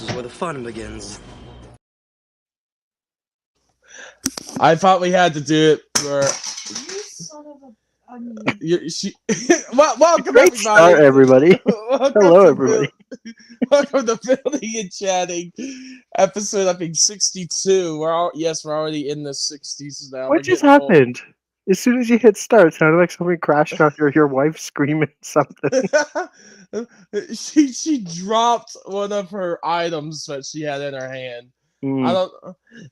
is where the fun begins. I thought we had to do it for. You son of a. I mean, Welcome Great start, everybody. Hello, everybody. Welcome to Building and Chatting, episode I think 62. We're already in the 60s now. What just happened? As soon as you hit start, it sounded like something crashed on your wife screaming something. she dropped one of her items that she had in her hand.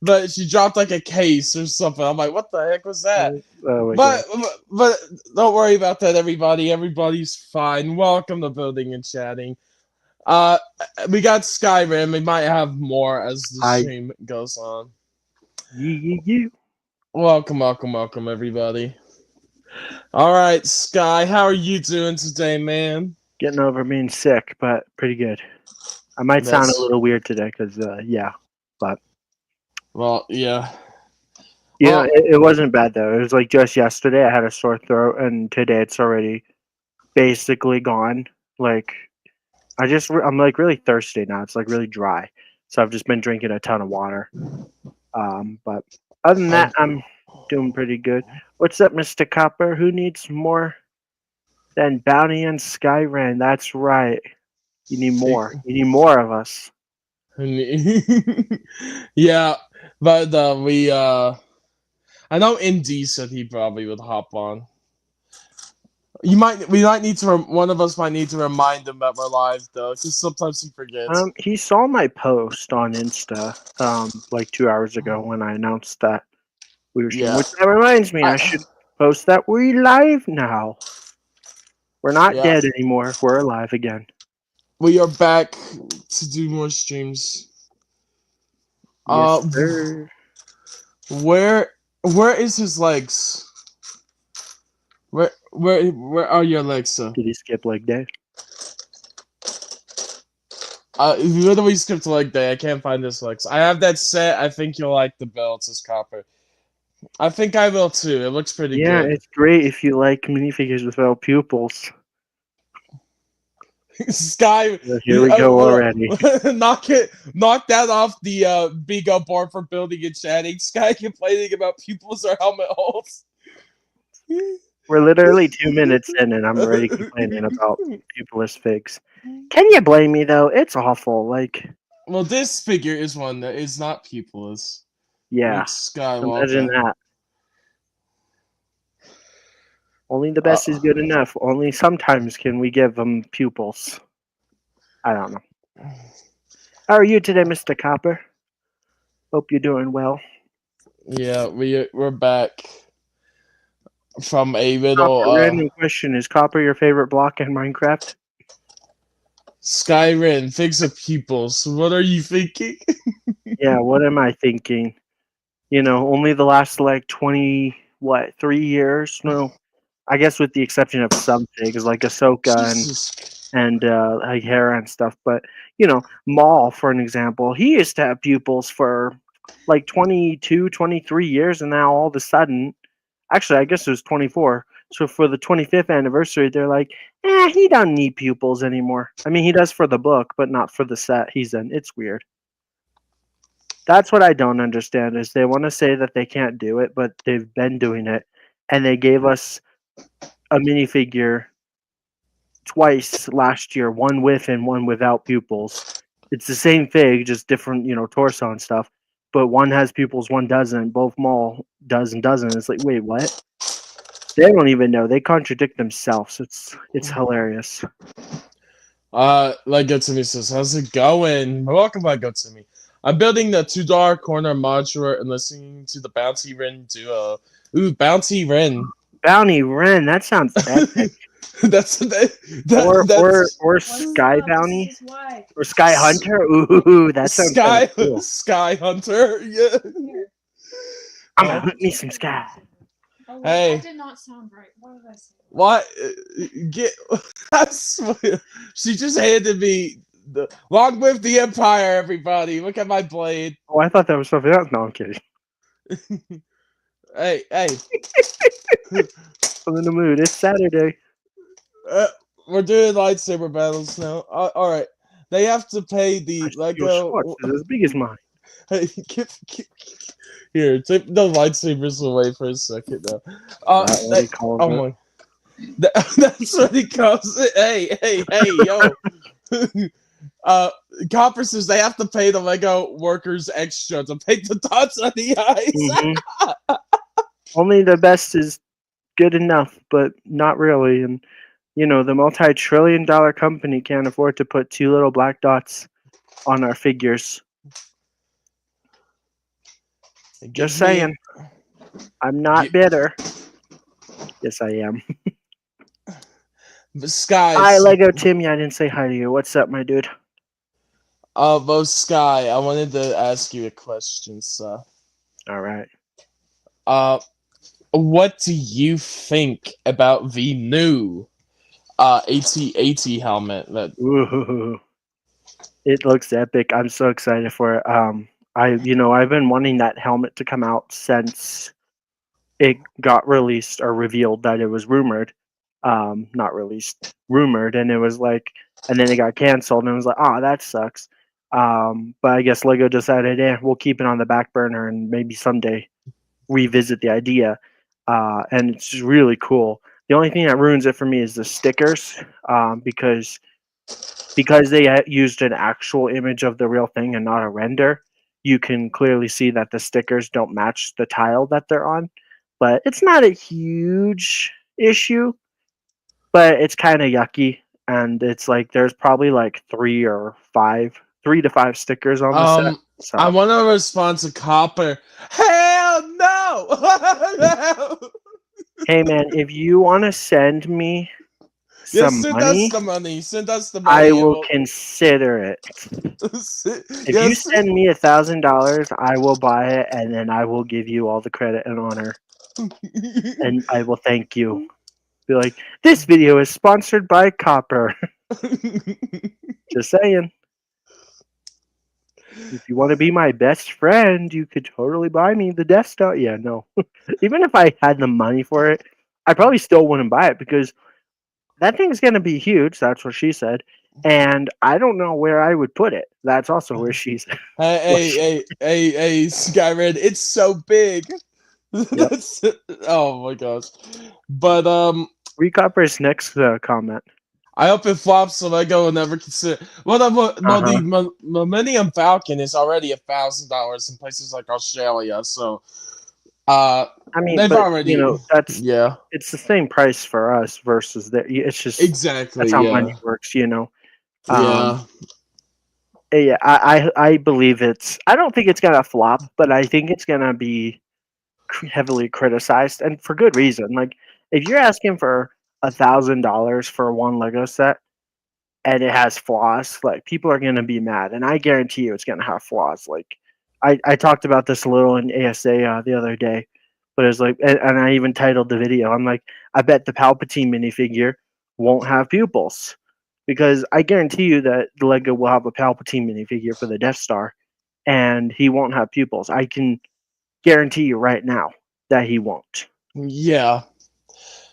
But she dropped like a case or something. I'm like, what the heck was that? Oh my but God. but don't worry about that, everybody. Everybody's fine. Welcome to Building and Chatting. We got Skyrim. We might have more as the stream goes on. You. Welcome, everybody. All right, Sky, how are you doing today, man? Getting over being sick, but pretty good. I might sound a little weird today because, but. Well, yeah. Yeah, it wasn't bad though. It was like just yesterday I had a sore throat, and today it's already basically gone. Like, I'm like really thirsty now. It's like really dry, so I've just been drinking a ton of water. But other than that, I'm doing pretty good. What's up, Mr. Copper? Who needs more than Bounty and Skyrim? That's right. You need more. You need more of us. Yeah, but I know Indy said he probably would hop on. We might need to. One of us might need to remind him that we're live though, because sometimes he forgets. He saw my post on Insta, like 2 hours ago when I announced that we were streaming. Yeah. Which that reminds me, I should post that we're live now. We're not dead anymore. We're alive again. We are back to do more streams. Yes, sir. Where is his legs? Where are your legs, sir? Did he skip leg day? He literally skipped leg day. I can't find his legs. I have that set. I think you'll like the build. It says Copper. I think I will too. It looks pretty good. Yeah, it's great if you like minifigures without pupils. Sky, here we go already. Knock that off the Bigo board for Building and Chatting. Sky complaining about pupils or helmet holes. We're literally 2 minutes in, and I'm already complaining about pupilless figs. Can you blame me though? It's awful. Like, well, this figure is one that is not pupilless. Yeah, imagine that. Only the best is good enough. Only sometimes can we give them pupils. I don't know. How are you today, Mr. Copper? Hope you're doing well. Yeah, we're back from a little. Random question: is Copper your favorite block in Minecraft? Skyrim, figs of pupils. What are you thinking? Yeah, what am I thinking? You know, only the last like 3 years? No, I guess with the exception of some figs like Ahsoka and like Hera and stuff. But you know, Maul, for an example, he used to have pupils for like 22, 23 years, and now all of a sudden, actually, I guess it was 24. So for the 25th anniversary, they're like, he don't need pupils anymore. I mean, he does for the book, but not for the set he's in. It's weird. That's what I don't understand is they want to say that they can't do it, but they've been doing it, and they gave us a minifigure twice last year, one with and one without pupils. It's the same fig, just different, torso and stuff. But one has pupils, one doesn't. Both Maul does and doesn't. It's like, wait, what? They don't even know. They contradict themselves. It's hilarious. Like Gotsumi says, how's it going? Welcome back, Gotsumi. I'm building the $2 corner modular and listening to the Bounty Wren duo. Ooh, Bounty Wren. Bounty Wren, that sounds epic. that's or Sky Bounty or Sky Hunter. Ooh, that sounds cool. Sky Hunter, yeah. I'm gonna hunt me some Sky. Oh, hey, that did not sound right. What did I say? What? I swear, she just handed me the long live the Empire. Everybody, look at my blade. Oh, I thought that was something else. No, I'm kidding. hey. I'm in the mood. It's Saturday. We're doing lightsaber battles now. All right. they have to pay the My steel Lego. sword is as big as mine. Hey, here, take the lightsabers away for a second now. Is that what he calls oh it? my, that's what he calls it. Hey, yo. Copper says they have to pay the Lego workers extra to paint the dots on the eyes. Mhm. Only the best is good enough, but not really. And the multi-trillion-dollar company can't afford to put two little black dots on our figures. Just saying. I'm not bitter. Yes, I am. Sky. Hi, Lego Timmy. I didn't say hi to you. What's up, my dude? Bo Sky, I wanted to ask you a question, sir. All right. What do you think about the new AT-AT helmet? Ooh, it looks epic. I'm so excited for it. I've been wanting that helmet to come out since it got released or revealed that it was rumored. Not released, rumored, and it was like, and then it got canceled, and it was like, oh, that sucks. But I guess Lego decided, we'll keep it on the back burner, and maybe someday revisit the idea. And it's just really cool. The only thing that ruins it for me is the stickers, because they used an actual image of the real thing and not a render. You can clearly see that the stickers don't match the tile that they're on, but it's not a huge issue. But it's kind of yucky, and it's like there's probably like 3 to 5 stickers on the set. So. I want to respond to Copper. Hell no! Hey man, if you want to send me some money, Send us the money. I will consider it. If you send me $1,000, I will buy it, and then I will give you all the credit and honor, and I will thank you. Be like, this video is sponsored by Copper. Just saying. If you want to be my best friend, you could totally buy me the Death Star. Yeah, no. Even if I had the money for it, I probably still wouldn't buy it because that thing's going to be huge. That's what she said. And I don't know where I would put it. That's also where she's. Hey, Skyred, it's so big. Yep. Oh my gosh. But Recopper's next comment. I hope it flops so Lego will never consider. Well, the Millennium Falcon is already $1,000 in places like Australia, so I mean, they've but, already it's the same price for us versus that. It's just exactly that's how money works, Yeah. Yeah, I believe it's. I don't think it's gonna flop, but I think it's gonna be heavily criticized, and for good reason. Like, if you're asking for $1,000 for one Lego set and it has flaws, like, people are gonna be mad, and I guarantee you it's gonna have flaws. Like, I talked about this a little in ASA the other day, but it's like, and I even titled the video. I'm like, I bet the Palpatine minifigure won't have pupils. Because I guarantee you that the Lego will have a Palpatine minifigure for the Death Star, and he won't have pupils. I can guarantee you right now that he won't. Yeah.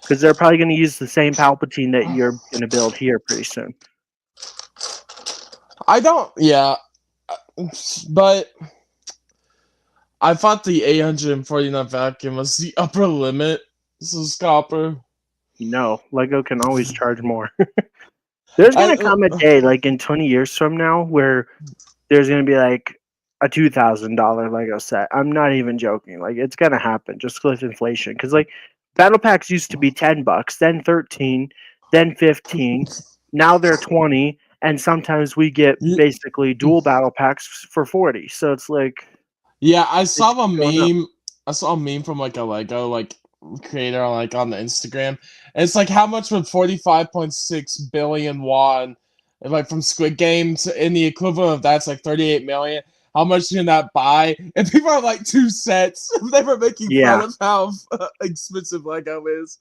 Because they're probably going to use the same Palpatine that you're going to build here pretty soon. But I thought the 849 Falcon was the upper limit. This is Copper. No, Lego can always charge more. There's going to come a day, like in 20 years from now, where there's going to be like a $2,000 Lego set. I'm not even joking. Like, it's going to happen just with inflation. Because, like, battle packs used to be $10, then 13, then 15. Now they're 20. And sometimes we get basically dual battle packs for 40. So it's like. Yeah, I saw a meme. I saw a meme from like a Lego creator on the Instagram. And it's like, how much would 45.6 billion won, from Squid Games, in the equivalent of that's like 38 million. How much can that buy? And people are like 2 sets. They were making fun of how expensive Lego is.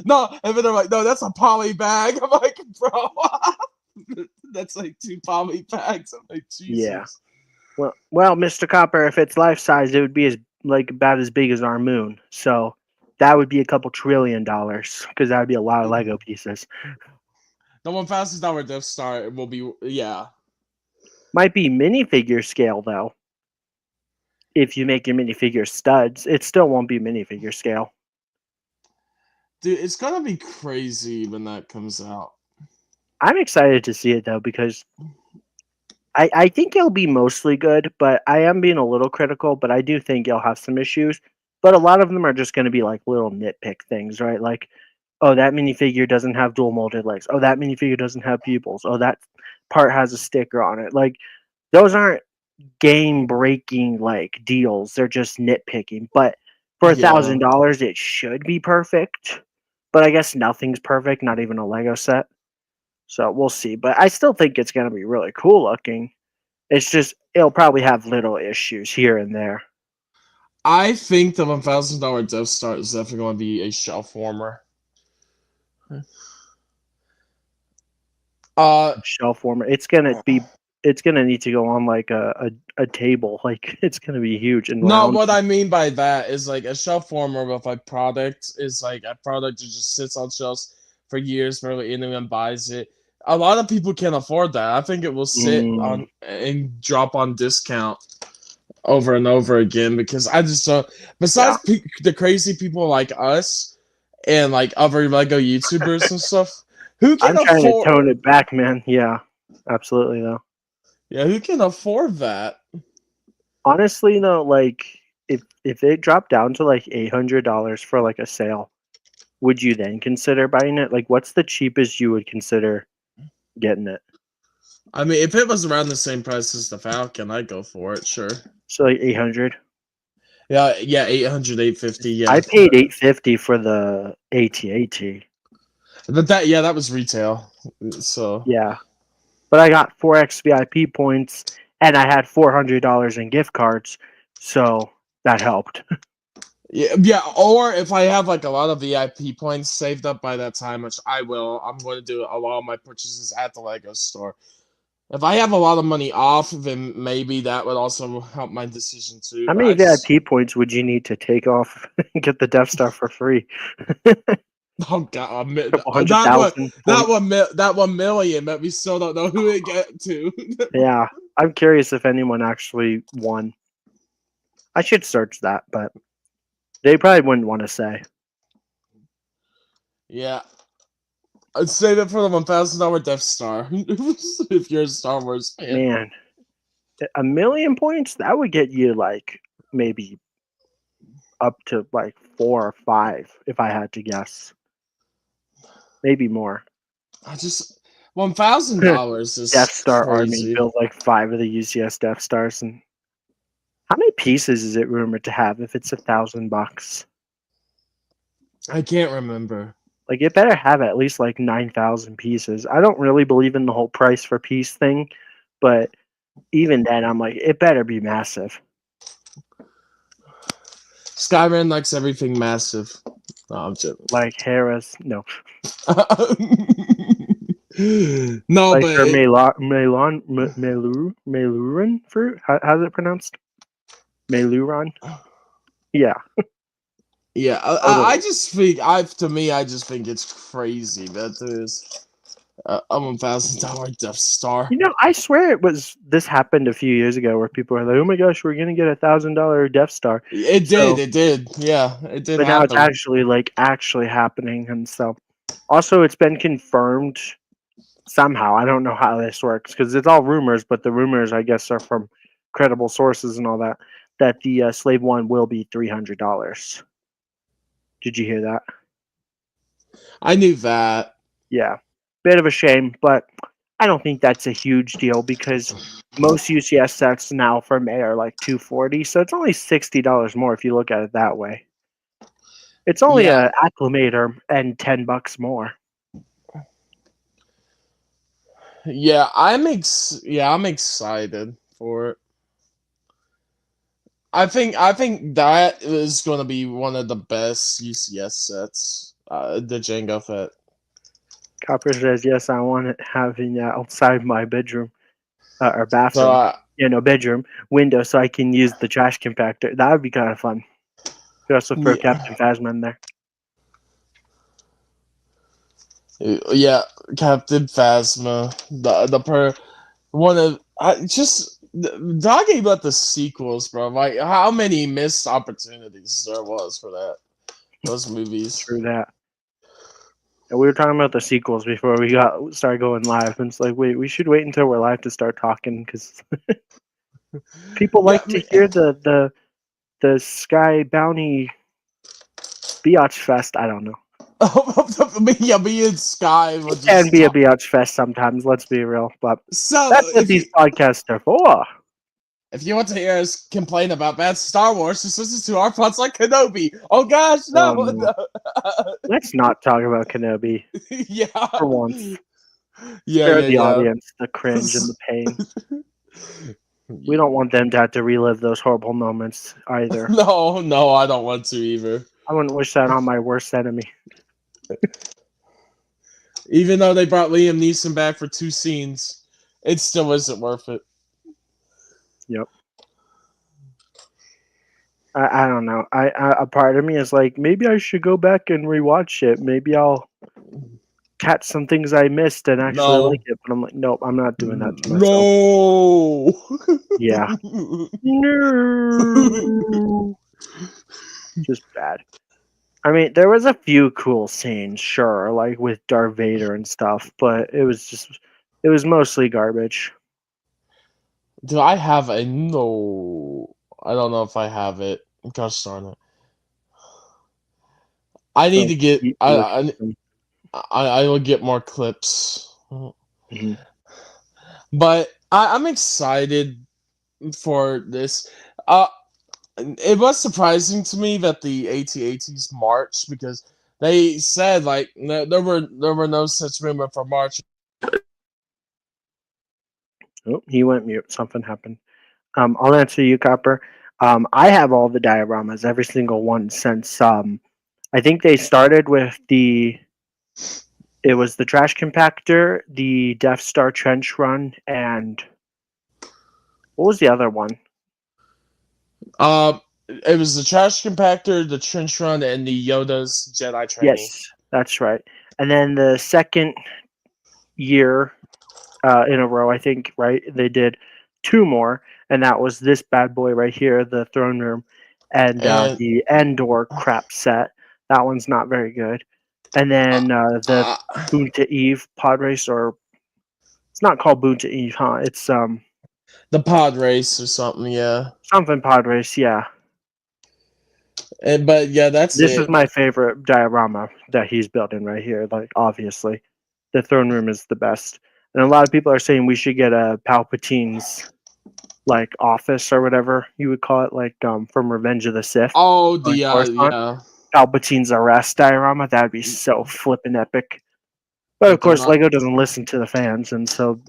No, and then they're like, no, that's a poly bag. I'm like, bro, that's like 2 poly bags. I'm like, Jesus. Yeah. Well, Mr. Copper, if it's life size, it would be about as big as our moon. So that would be a couple $1 trillion because that would be a lot of Lego pieces. The $1,000 Death Star will be Might be minifigure scale though. If you make your minifigure studs, it still won't be minifigure scale. Dude, it's gonna be crazy when that comes out. I'm excited to see it though because I think it'll be mostly good, but I am being a little critical. But I do think it'll have some issues. But a lot of them are just going to be like little nitpick things, right? Like, oh, that minifigure doesn't have dual molded legs. Oh, that minifigure doesn't have pupils. Oh, that part has a sticker on it. Like, those aren't game breaking like deals. They're just nitpicking. But for Yeah. $1,000, it should be perfect. But I guess nothing's perfect, not even a Lego set. So we'll see. But I still think it's going to be really cool looking. It's just, it'll probably have little issues here and there. I think the $1,000 Death Star is definitely going to be a shelf warmer. Shelf warmer. It's gonna need to go on like a table. Like it's gonna be huge and No, round. what I mean by that is like a shelf warmer of a product is like a product that just sits on shelves for years, barely anyone buys it. A lot of people can't afford that. I think it will sit on and drop on discount over and over again because I just don't. Besides the crazy people like us and like other Lego YouTubers and stuff, who can I'm trying afford? to tone it back, man. Yeah, absolutely though. Yeah, who can afford that? Honestly, though, like if it dropped down to like $800 for like a sale, would you then consider buying it? Like, what's the cheapest you would consider getting it? I mean, if it was around the same price as the Falcon, I'd go for it. Sure. So like 800. Yeah, 800, 850. Yeah, I paid $850 for the AT-AT. but that was retail. So Yeah, but I got 4x VIP points, and I had $400 in gift cards, so that helped. yeah. Or if I have like a lot of VIP points saved up by that time, which I will, I'm going to do a lot of my purchases at the Lego store. If I have a lot of money off, then maybe that would also help my decision too. How But many I just, VIP points would you need to take off and get the Death Star for free? oh god, Couple 100,000 that 1 million, but we still don't know who it get to. Yeah, I'm curious if anyone actually won. I should search that, but they probably wouldn't want to say. Yeah. I'd save it for the $1,000 Death Star. If you're a Star Wars fan. Man, 1 million points, that would get you like maybe up to like 4 or 5 if I had to guess. Maybe more. I just $1,000 is Death Star crazy. Army built like 5 of the UCS Death Stars, and how many pieces is it rumored to have if it's $1,000? I can't remember. Like it better have at least like 9,000 pieces. I don't really believe in the whole price for piece thing, but even then, I'm like, it better be massive. Skyrim likes everything massive. No, I'm joking. Like Hera's, no. No, Like but her Meluran fruit. How's it pronounced? Meluran. Yeah. yeah, I just think I just think it's crazy that there's a $1,000 Death Star. You know, I swear this happened a few years ago where people were like, "Oh my gosh, we're gonna get $1,000 Death Star." It did, yeah, it did. But now it's actually happening, and so also it's been confirmed somehow. I don't know how this works because it's all rumors, but the rumors, I guess, are from credible sources and all that. That the Slave One will be $300. Did you hear that? I knew that. Yeah, bit of a shame, but I don't think that's a huge deal because most UCS sets now from A are like $240, so it's only $60 more if you look at it that way. It's only a acclimator and $10 more. Yeah, I'm excited for it. I think that is going to be one of the best UCS sets. The Jango Fett. Copper says, "Yes, I want it having outside my bedroom or bathroom, So, bedroom window, so I can use the trash compactor. That would be kind of fun. Could also throw Captain Phasma in there." Yeah, Captain Phasma. The one of just talking about the sequels, bro. Like how many missed opportunities there was for those movies. True that. And we were talking about the sequels before we started going live, and it's like, wait, we should wait until we're live to start talking because people Yeah, like to hear the Sky Bounty Biatch Fest. I don't know. yeah, me and Sky will It can just be a talk. Biatch Fest sometimes. Let's be real, but So that's what these podcasts are for. if you want to hear us complain about bad Star Wars, just listen to our thoughts like Kenobi. Oh gosh, no, Oh, no. Let's not talk about Kenobi yeah, for once. yeah, Spare the yeah. audience the cringe and the pain. We don't want them to have to relive those horrible moments either. No, I don't want to either. I wouldn't wish that on my worst enemy. Even though they brought Liam Neeson back for 2 scenes, it still isn't worth it. Yep. I don't know. A part of me is like, maybe I should go back and rewatch it. Maybe I'll catch some things I missed and actually No. like it. But I'm like, nope, I'm not doing that to myself. No. Yeah. No. Just bad. I mean, there was a few cool scenes, sure, like with Darth Vader and stuff, but it was mostly garbage. Do I have a no? I don't know if I have it. Gosh darn it! I need to get. I will get more clips. Mhm. But I'm excited for this. It was surprising to me that the AT-ATs marched because they said like there were no such movement for March. Oh, he went mute. Something happened. I'll answer you, Copper. I have all the dioramas, every single one since I think they started with it was the trash compactor, the Death Star trench run, and what was the other one? It was the trash compactor, the trench run, and the Yoda's Jedi training. Yes, that's right. And then the second year in a row, I think, right? They did 2 more, and that was this bad boy right here, the throne room, and the Endor crap set. That one's not very good. And then the Boonta Eve pod race, or it's not called Boonta Eve, huh? It's the pod race or something, yeah. Something pod race, yeah. But yeah, that's this it. is my favorite diorama that he's building right here. Like, obviously, the throne room is the best, and a lot of people are saying we should get a Palpatine's like office or whatever you would call it, like from Revenge of the Sith. Oh, the yeah, Palpatine's arrest diorama. That'd be so flippin' epic. But of course, Lego doesn't listen to the fans, and so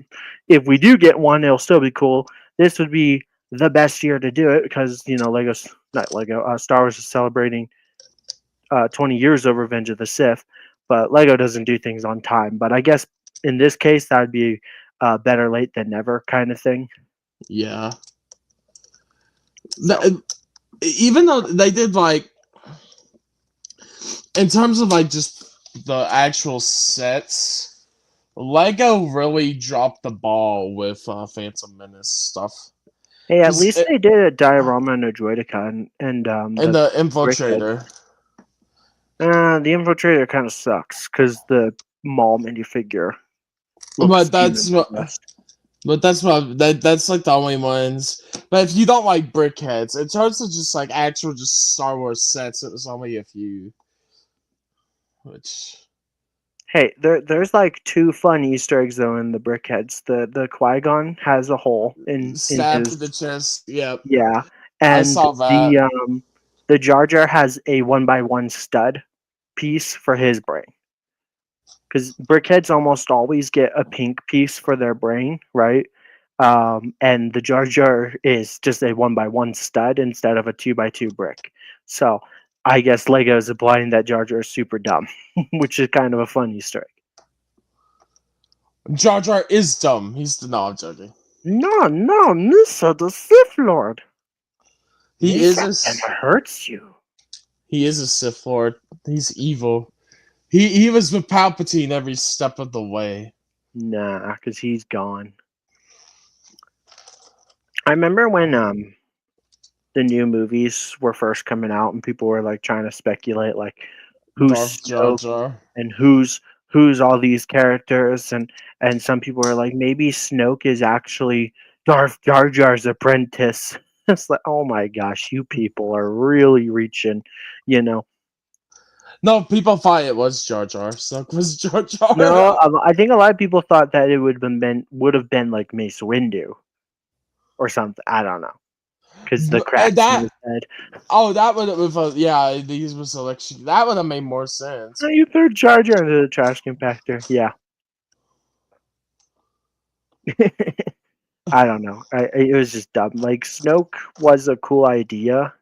if we do get one, it'll still be cool. This would be the best year to do it because Star Wars is celebrating 20 years of Revenge of the Sith, but Lego doesn't do things on time. But I guess in this case, that would be better late than never kind of thing. Yeah. So. Even though they did like, in terms of like just the actual sets, Lego really dropped the ball with Phantom Menace stuff. Hey, at least they did a diorama and a Droideka and the Infiltrator. The Infiltrator kind of sucks because the Maul minifigure. But that's what that's like the only ones. But if you don't like brickheads, in terms of just like actual just Star Wars sets, it was only a few. Which, hey, there's like 2 fun Easter eggs though in the brickheads. The Qui-Gon has a hole in his the chest. Yep. Yeah, and I saw that. The Jar Jar has a 1x1 stud piece for his brain. Because brickheads almost always get a pink piece for their brain, right? And the Jar Jar is just a 1x1 stud instead of a 2x2 brick. So I guess Lego is implying that Jar Jar is super dumb, which is kind of a fun Easter egg. Jar Jar is dumb. No, I'm joking. No, Misa the Sith Lord. He Misa hurts you. He is a Sith Lord. He's evil. He was with Palpatine every step of the way. Nah, because he's gone. I remember when the new movies were first coming out and people were like trying to speculate like who's Darth Jar Snoke Jar. and who's all these characters, and some people were like maybe Snoke is actually Darth Jar Jar's apprentice. It's like, oh my gosh, you people are really reaching, you know. No, people thought it was Jar Jar. Snoke was Jar Jar. No, I think a lot of people thought that it would have been like Mace Windu or something. I don't know, because the cracks in his head. Oh, that would have, yeah, these were selection. That would have made more sense. Oh, you threw Jar Jar into the trash compactor. Yeah. I don't know. It was just dumb. Like Snoke was a cool idea,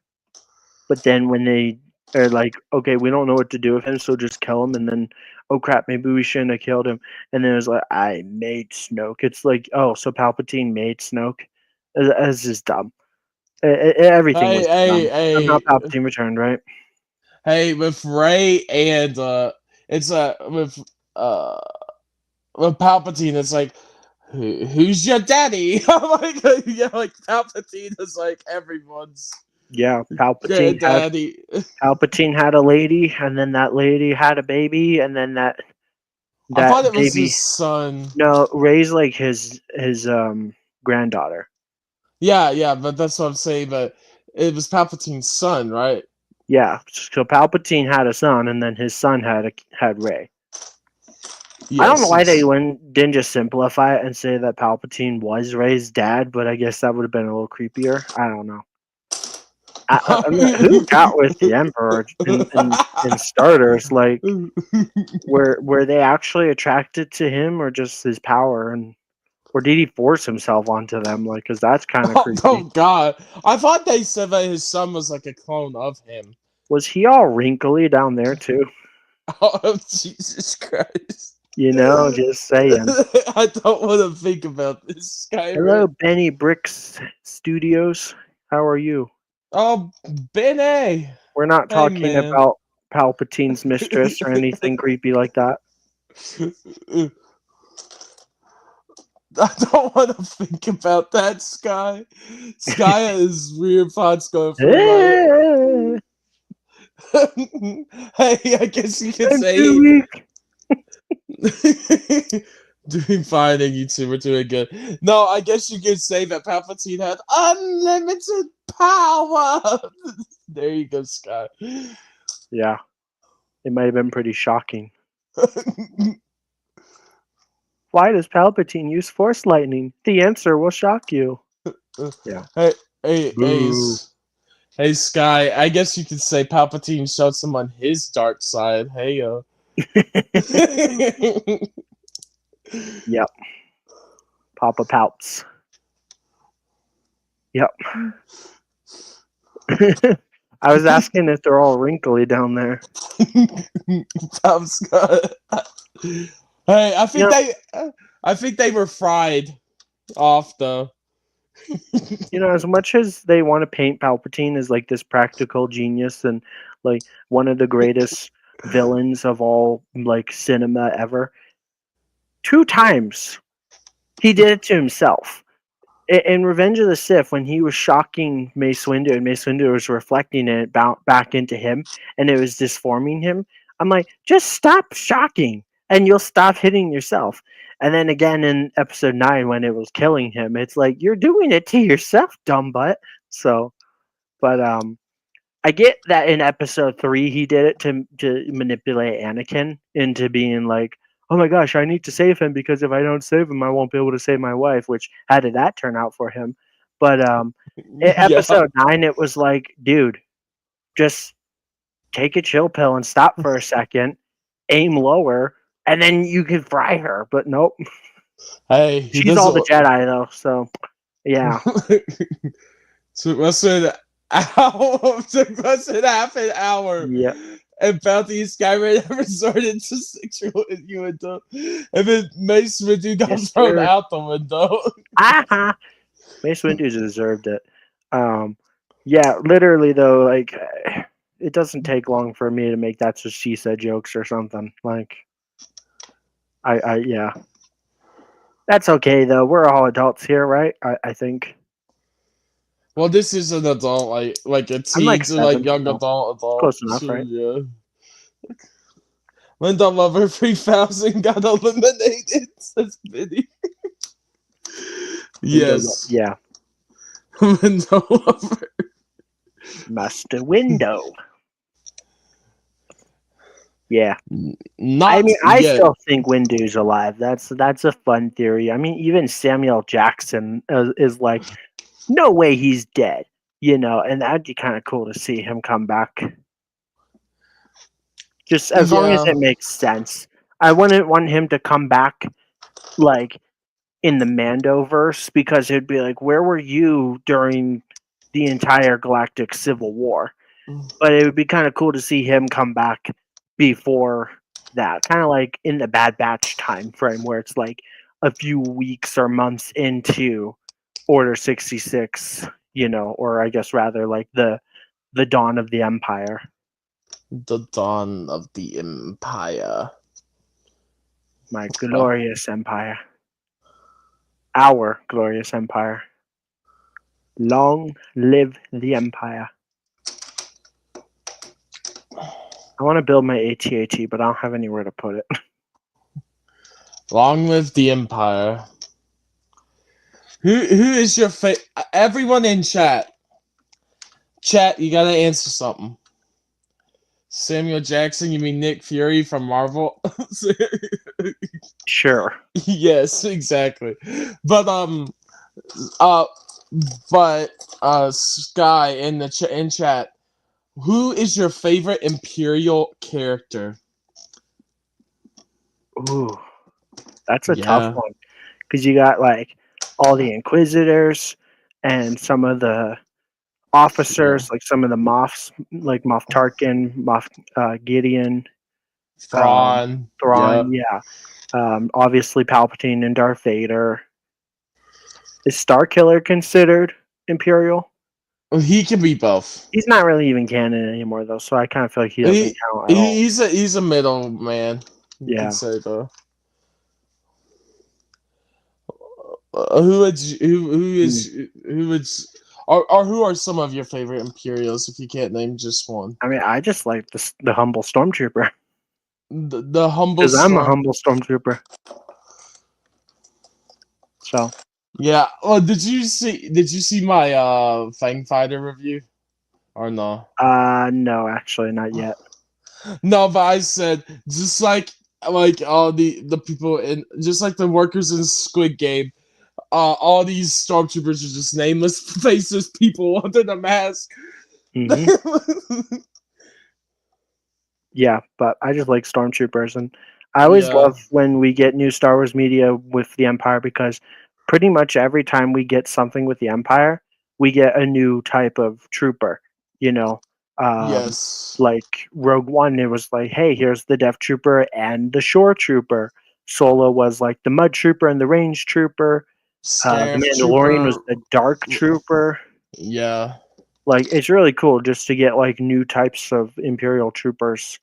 but then when they are like, okay, we don't know what to do with him, so just kill him, and then, oh crap, maybe we shouldn't have killed him. And then it was like, I made Snoke. It's like, oh, so Palpatine made Snoke. It's just dumb. Everything was dumb. Somehow Palpatine returned, right? Hey, with Rey and it's with Palpatine, it's like, who's your daddy? I'm like, yeah, like Palpatine is like everyone's. Yeah, Palpatine had a lady, and then that lady had a baby, and then that I thought it baby, was his son. No, Rey's like his granddaughter. Yeah, but that's what I'm saying. But it was Palpatine's son, right? Yeah, so Palpatine had a son, and then his son had Rey. Yes, I don't know why they didn't just simplify it and say that Palpatine was Rey's dad, but I guess that would have been a little creepier. I don't know. I mean, who got with the Emperor in starters? Like, were they actually attracted to him, or just his power, or did he force himself onto them? Like, because that's kind of creepy. Oh God! I thought they said that his son was like a clone of him. Was he all wrinkly down there too? Oh Jesus Christ! You know, just saying. I don't want to think about this guy. Hello, Benny Bricks Studios. How are you? Oh, Benny. We're not talking about Palpatine's mistress or anything creepy like that. I don't want to think about that, Sky. Sky has weird thoughts going through. Hey, I guess you could say. Doing fine in YouTube, we're doing good. No, I guess you could say that Palpatine had unlimited power. There you go, Sky. Yeah, it might have been pretty shocking. Why does Palpatine use Force Lightning? The answer will shock you. Yeah. Hey, Sky. I guess you could say Palpatine showed someone his dark side. Hey, yo. Yep. Papa Palps. Yep. I was asking if they're all wrinkly down there. Hey, I think they were fried off though. You know, as much as they want to paint Palpatine as like this practical genius and like one of the greatest villains of all like cinema ever, 2 times he did it to himself. In Revenge of the Sith, when he was shocking Mace Windu and Mace Windu was reflecting it back into him and it was disforming him, I'm like, just stop shocking and you'll stop hitting yourself. And then again in episode 9 when it was killing him, it's like, you're doing it to yourself, dumb butt. So, but I get that in episode 3 he did it to manipulate Anakin into being like, oh my gosh, I need to save him because if I don't save him, I won't be able to save my wife, which how did that turn out for him? But in episode 9, it was like, dude, just take a chill pill and stop for a second, aim lower, and then you can fry her. But nope. Hey, she's all the Jedi, though, so yeah. So less than half an hour. Yeah. And Bounty Skyrim resorted to sexual innuendo. And then Mace Windu got thrown out the window. Mace Windu deserved it. Yeah, literally though, like it doesn't take long for me to make that's what she said jokes or something. Like, yeah. That's okay though. We're all adults here, right? I think. Well, this is an adult, like a I'm like teen to like 7, young so adult. close enough, So, right? yeah. Linda Lover 3000 got eliminated. Says Vinny. Yes. Yeah. Linda Lover. Master Window. Yeah. Not I mean, I yet. still think Windu's alive. That's a fun theory. I mean, even Samuel Jackson is like, no way he's dead, and that'd be kind of cool to see him come back. Just as long as Yeah. it makes sense. I wouldn't want him to come back like in the Mandoverse because it'd be like, where were you during the entire Galactic Civil War? But it would be kind of cool to see him come back before that, kind of like in the Bad Batch time frame, where it's like a few weeks or months into Order 66, or I guess rather like the dawn of the Empire. The dawn of the Empire. My glorious empire. Our glorious empire. Long live the Empire. I want to build my AT-AT, but I don't have anywhere to put it. Long live the Empire. Who is your favorite? Everyone in chat. Chat, you gotta answer something. Samuel Jackson, you mean Nick Fury from Marvel? Sure. Yes, exactly. But Sky in the in chat, who is your favorite Imperial character? Ooh, that's a tough one because you got like all the Inquisitors and some of the officers, like some of the Moffs, like Moff Tarkin, Moff Gideon, Thrawn. Thrawn, yeah. Obviously Palpatine and Darth Vader. Is Starkiller considered Imperial? He can be both. He's not really even canon anymore, though, so I kind of feel like he doesn't count at all. He's a middle man. You Yeah. could say though. Who are some of your favorite Imperials if you can't name just one? I mean, I just like the humble stormtrooper. The humble. Because I'm a humble stormtrooper. So. Yeah. Well, did you see my Fang Fighter review? Or no? No, actually, not yet. No, but I said just like all the people in, just like the workers in Squid Game, all these stormtroopers are just nameless faceless people under the mask. Mm-hmm. Yeah, but I just like stormtroopers, and I always love when we get new Star Wars media with the Empire because pretty much every time we get something with the Empire, we get a new type of trooper. Yes. Like Rogue One, it was like, hey, here's the Death Trooper and the Shore Trooper. Solo was like the Mud Trooper and the Range Trooper. The Mandalorian was the Dark Trooper. Yeah. Like, it's really cool just to get like new types of Imperial troopers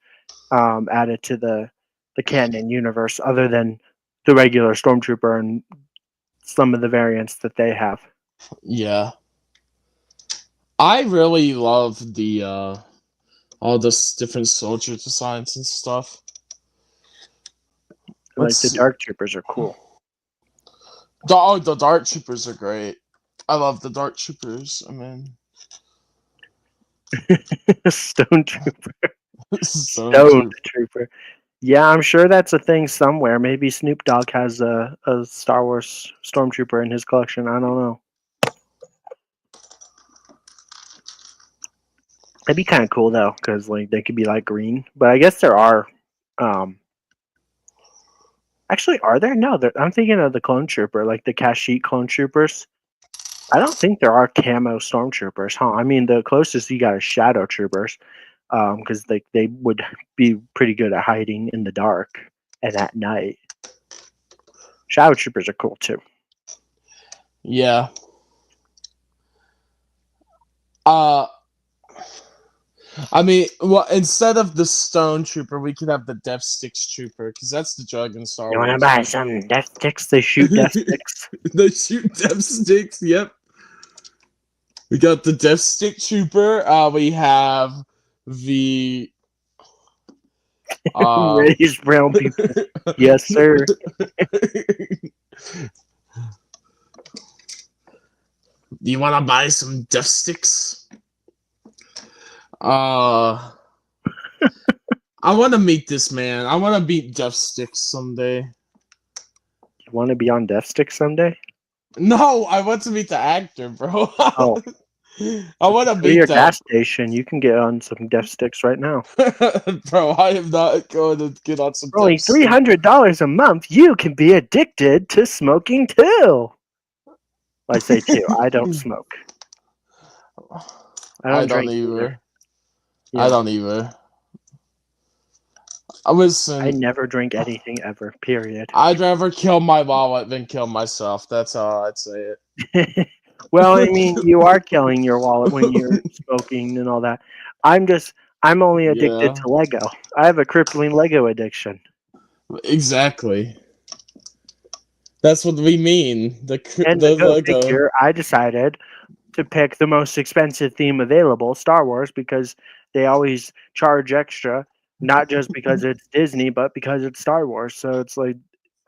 added to the canon universe, other than the regular Stormtrooper and some of the variants that they have. Yeah. I really love the all the different soldier designs and stuff. Like the Dark Troopers are cool. The Dark Troopers are great. I love the Dark Troopers. I mean, Stone Trooper. Yeah, I'm sure that's a thing somewhere. Maybe Snoop Dogg has a Star Wars Stormtrooper in his collection. I don't know. That'd be kind of cool though, because like they could be like green. But I guess there are. Actually, are there? No, I'm thinking of the Clone Trooper, like the Kashyyyk Clone Troopers. I don't think there are camo Stormtroopers, huh? I mean, the closest you got is Shadow Troopers, because they would be pretty good at hiding in the dark and at night. Shadow Troopers are cool too. Yeah. I mean, well, instead of the Stone Trooper, we could have the Death Sticks Trooper because that's the drug in Star You want to Wars. buy some death sticks? They shoot death sticks. They shoot Death Sticks. Yep. We got the Death Stick Trooper. We have the Raised brown people. Yes, sir. Do you want to buy some Death Sticks? I want to meet this man. I want to meet Death Sticks someday. You want to be on death sticks someday? No, I want to meet the actor, bro. Oh. I want to Go to your meet that. gas station. You can get on some death sticks right now. Bro, I am not going to get on some. For only Death Sticks. $300 a month, you can be addicted to smoking too. I say too. I don't smoke. I don't drink either. Yeah. I don't either. Listen, I never drink anything ever. Period. I'd rather kill my wallet than kill myself. That's how I'd say it. Well, I mean, you are killing your wallet when you're smoking and all that. I'm only addicted to Lego. I have a crippling Lego addiction. Exactly. That's what we mean. The Go Lego. figure, I decided to pick the most expensive theme available, Star Wars, because they always charge extra, not just because it's Disney, but because it's Star Wars. So it's like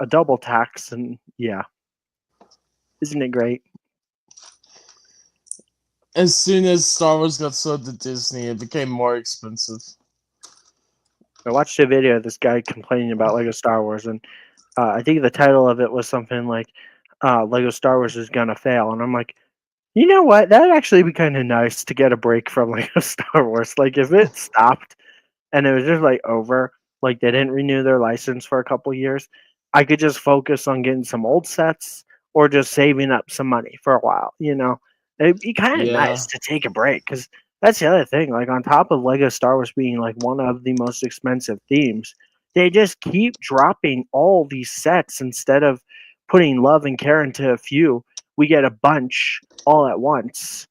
a double tax, and yeah. Isn't it great? As soon as Star Wars got sold to Disney, it became more expensive. I watched a video of this guy complaining about Lego Star Wars, and I think the title of it was something like Lego Star Wars is gonna fail. And I'm like, you know what? That'd actually be kind of nice to get a break from Lego Star Wars. Like if it stopped and it was just like over, like they didn't renew their license for a couple years, I could just focus on getting some old sets or just saving up some money for a while, you know? It'd be kind of nice to take a break, because that's the other thing. Like on top of Lego Star Wars being like one of the most expensive themes, they just keep dropping all these sets instead of putting love and care into a few. We get a bunch all at once.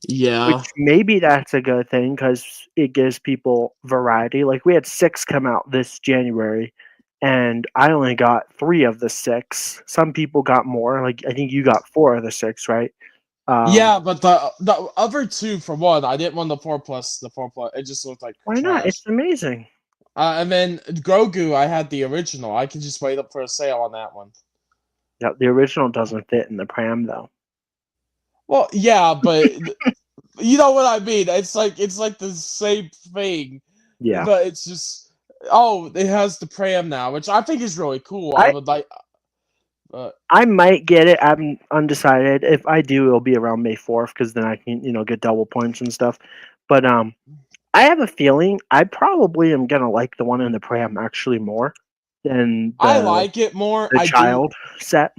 Yeah. Which maybe that's a good thing because it gives people variety. Like we had 6 come out this January, and I only got 3 of the 6. Some people got more. Like I think you got 4 of the 6, right? Yeah, but the other 2, for one, I didn't want the 4 plus. The 4 plus, it just looked like why not? It's amazing. And then Grogu, I had the original. I could just wait up for a sale on that one. Yeah, the original doesn't fit in the pram though. Well, yeah, but you know what I mean. It's like the same thing. Yeah, but it's just it has the pram now, which I think is really cool. I would like. I might get it. I'm undecided. If I do, it'll be around May 4th because then I can, get double points and stuff. But I have a feeling I probably am gonna like the one in the pram actually more than I like it more. The child set.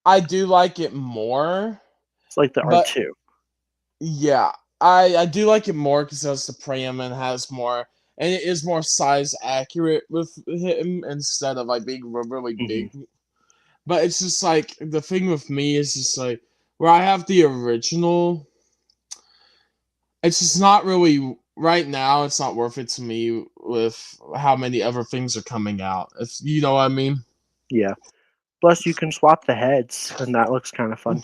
I do like it more. It's like the R2. Yeah, I do like it more because it has the pram and has more, and it is more size accurate with him instead of like being really big. But it's just like the thing with me is just like where I have the original. It's just not really right now. It's not worth it to me with how many other things are coming out. If you know what I mean. Yeah. Plus, you can swap the heads, and that looks kind of fun.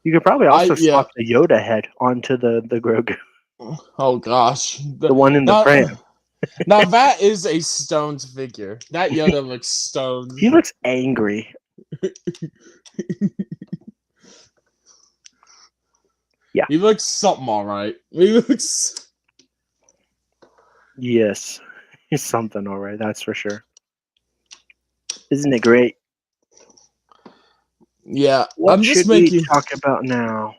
You could probably also swap the Yoda head onto the Grogu. Oh gosh, the one in the pram. Now that is a stoned figure. That Yoda looks stoned. He looks angry. Yeah. He looks something all right. He looks. Yes, he's something all right. That's for sure. Isn't it great? Yeah. What should we talk about now?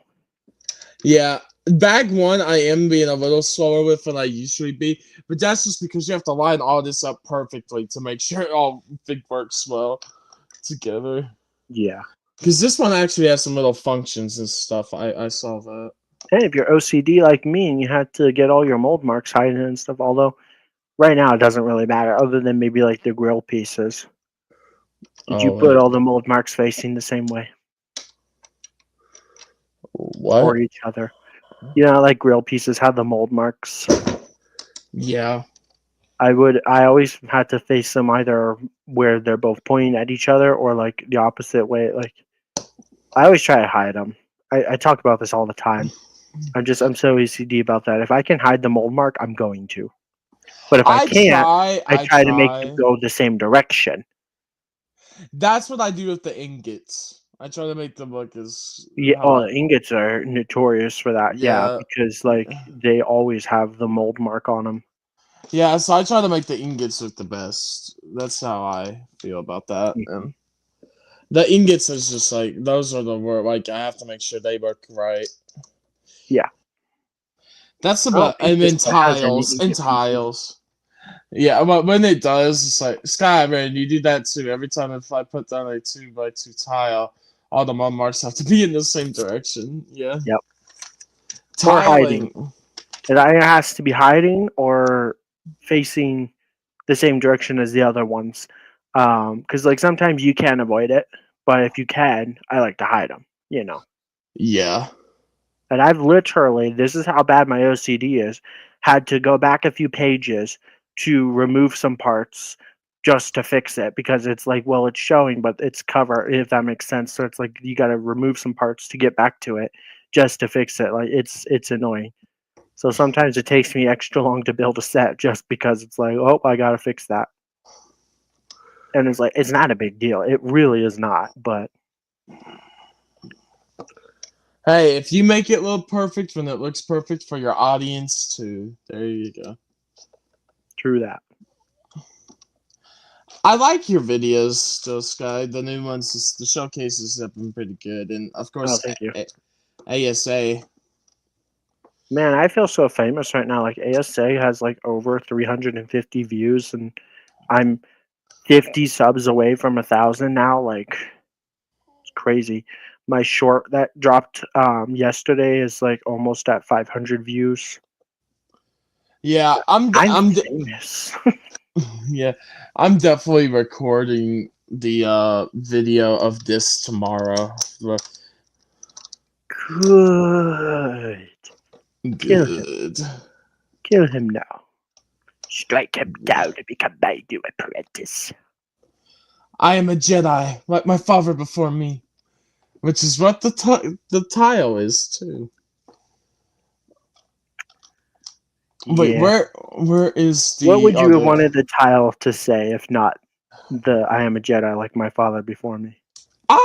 Yeah. Bag 1, I am being a little slower with than I usually be, but that's just because you have to line all this up perfectly to make sure it all works well together. Yeah. Because this one actually has some little functions and stuff. I saw that. And if you're OCD like me and you had to get all your mold marks hiding and stuff, although right now it doesn't really matter other than maybe like the grill pieces. Did you put all the mold marks facing the same way? What? Or each other? You know, like grill pieces have the mold marks. Yeah. I always had to face them either where they're both pointing at each other or like the opposite way. Like I always try to hide them. I talk about this all the time. I'm so ACD about that. If I can hide the mold mark, I'm going to. But if I can't, I try to make them go the same direction. That's what I do with the ingots. I try to make them look as Yeah, oh, ingots are notorious for that. Yeah, Yeah. because like they always have the mold mark on them. Yeah, so I try to make the ingots look the best. That's how I feel about that. And the ingots is just like those are the word. Like I have to make sure they work right. Yeah. That's I don't about think and then this one has any tiles and ingot tiles. Yeah, but when it does, it's like Skyrim. You do that too. Every time if I put down a 2x2 tile, all the mold marks have to be in the same direction. Yeah. Yep. Or Tiling. hiding. It either has to be hiding or facing the same direction as the other ones. Because like sometimes you can avoid it, but if you can, I like to hide them. You know. Yeah. And I've literally, this is how bad my OCD is, had to go back a few pages to remove some parts just to fix it because it's like, well, it's showing, but it's cover, if that makes sense. So it's like you got to remove some parts to get back to it just to fix it. Like it's annoying. So sometimes it takes me extra long to build a set just because it's like, oh, I got to fix that. And it's like, it's not a big deal. It really is not, but Hey, if you make it look perfect when it looks perfect for your audience too, there you go. true that. I like your videos, still, Sky. The new ones, the showcases have been pretty good, and of Oh, course, thank you. ASA. Man, I feel so famous right now. Like ASA has like over 350 views, and I'm 50 subs away from 1,000 now. Like it's crazy. My short that dropped yesterday is like almost at 500 views. Yeah, I'm famous. yeah, I'm definitely recording the video of this tomorrow. Good. Good. Kill him now. Strike him down and become my new apprentice. I am a Jedi, like my father before me, which is what the tile is too. Wait, Yeah. where is the? What would you other... have wanted the tile to say if not the "I am a Jedi" like my father before me? Ah!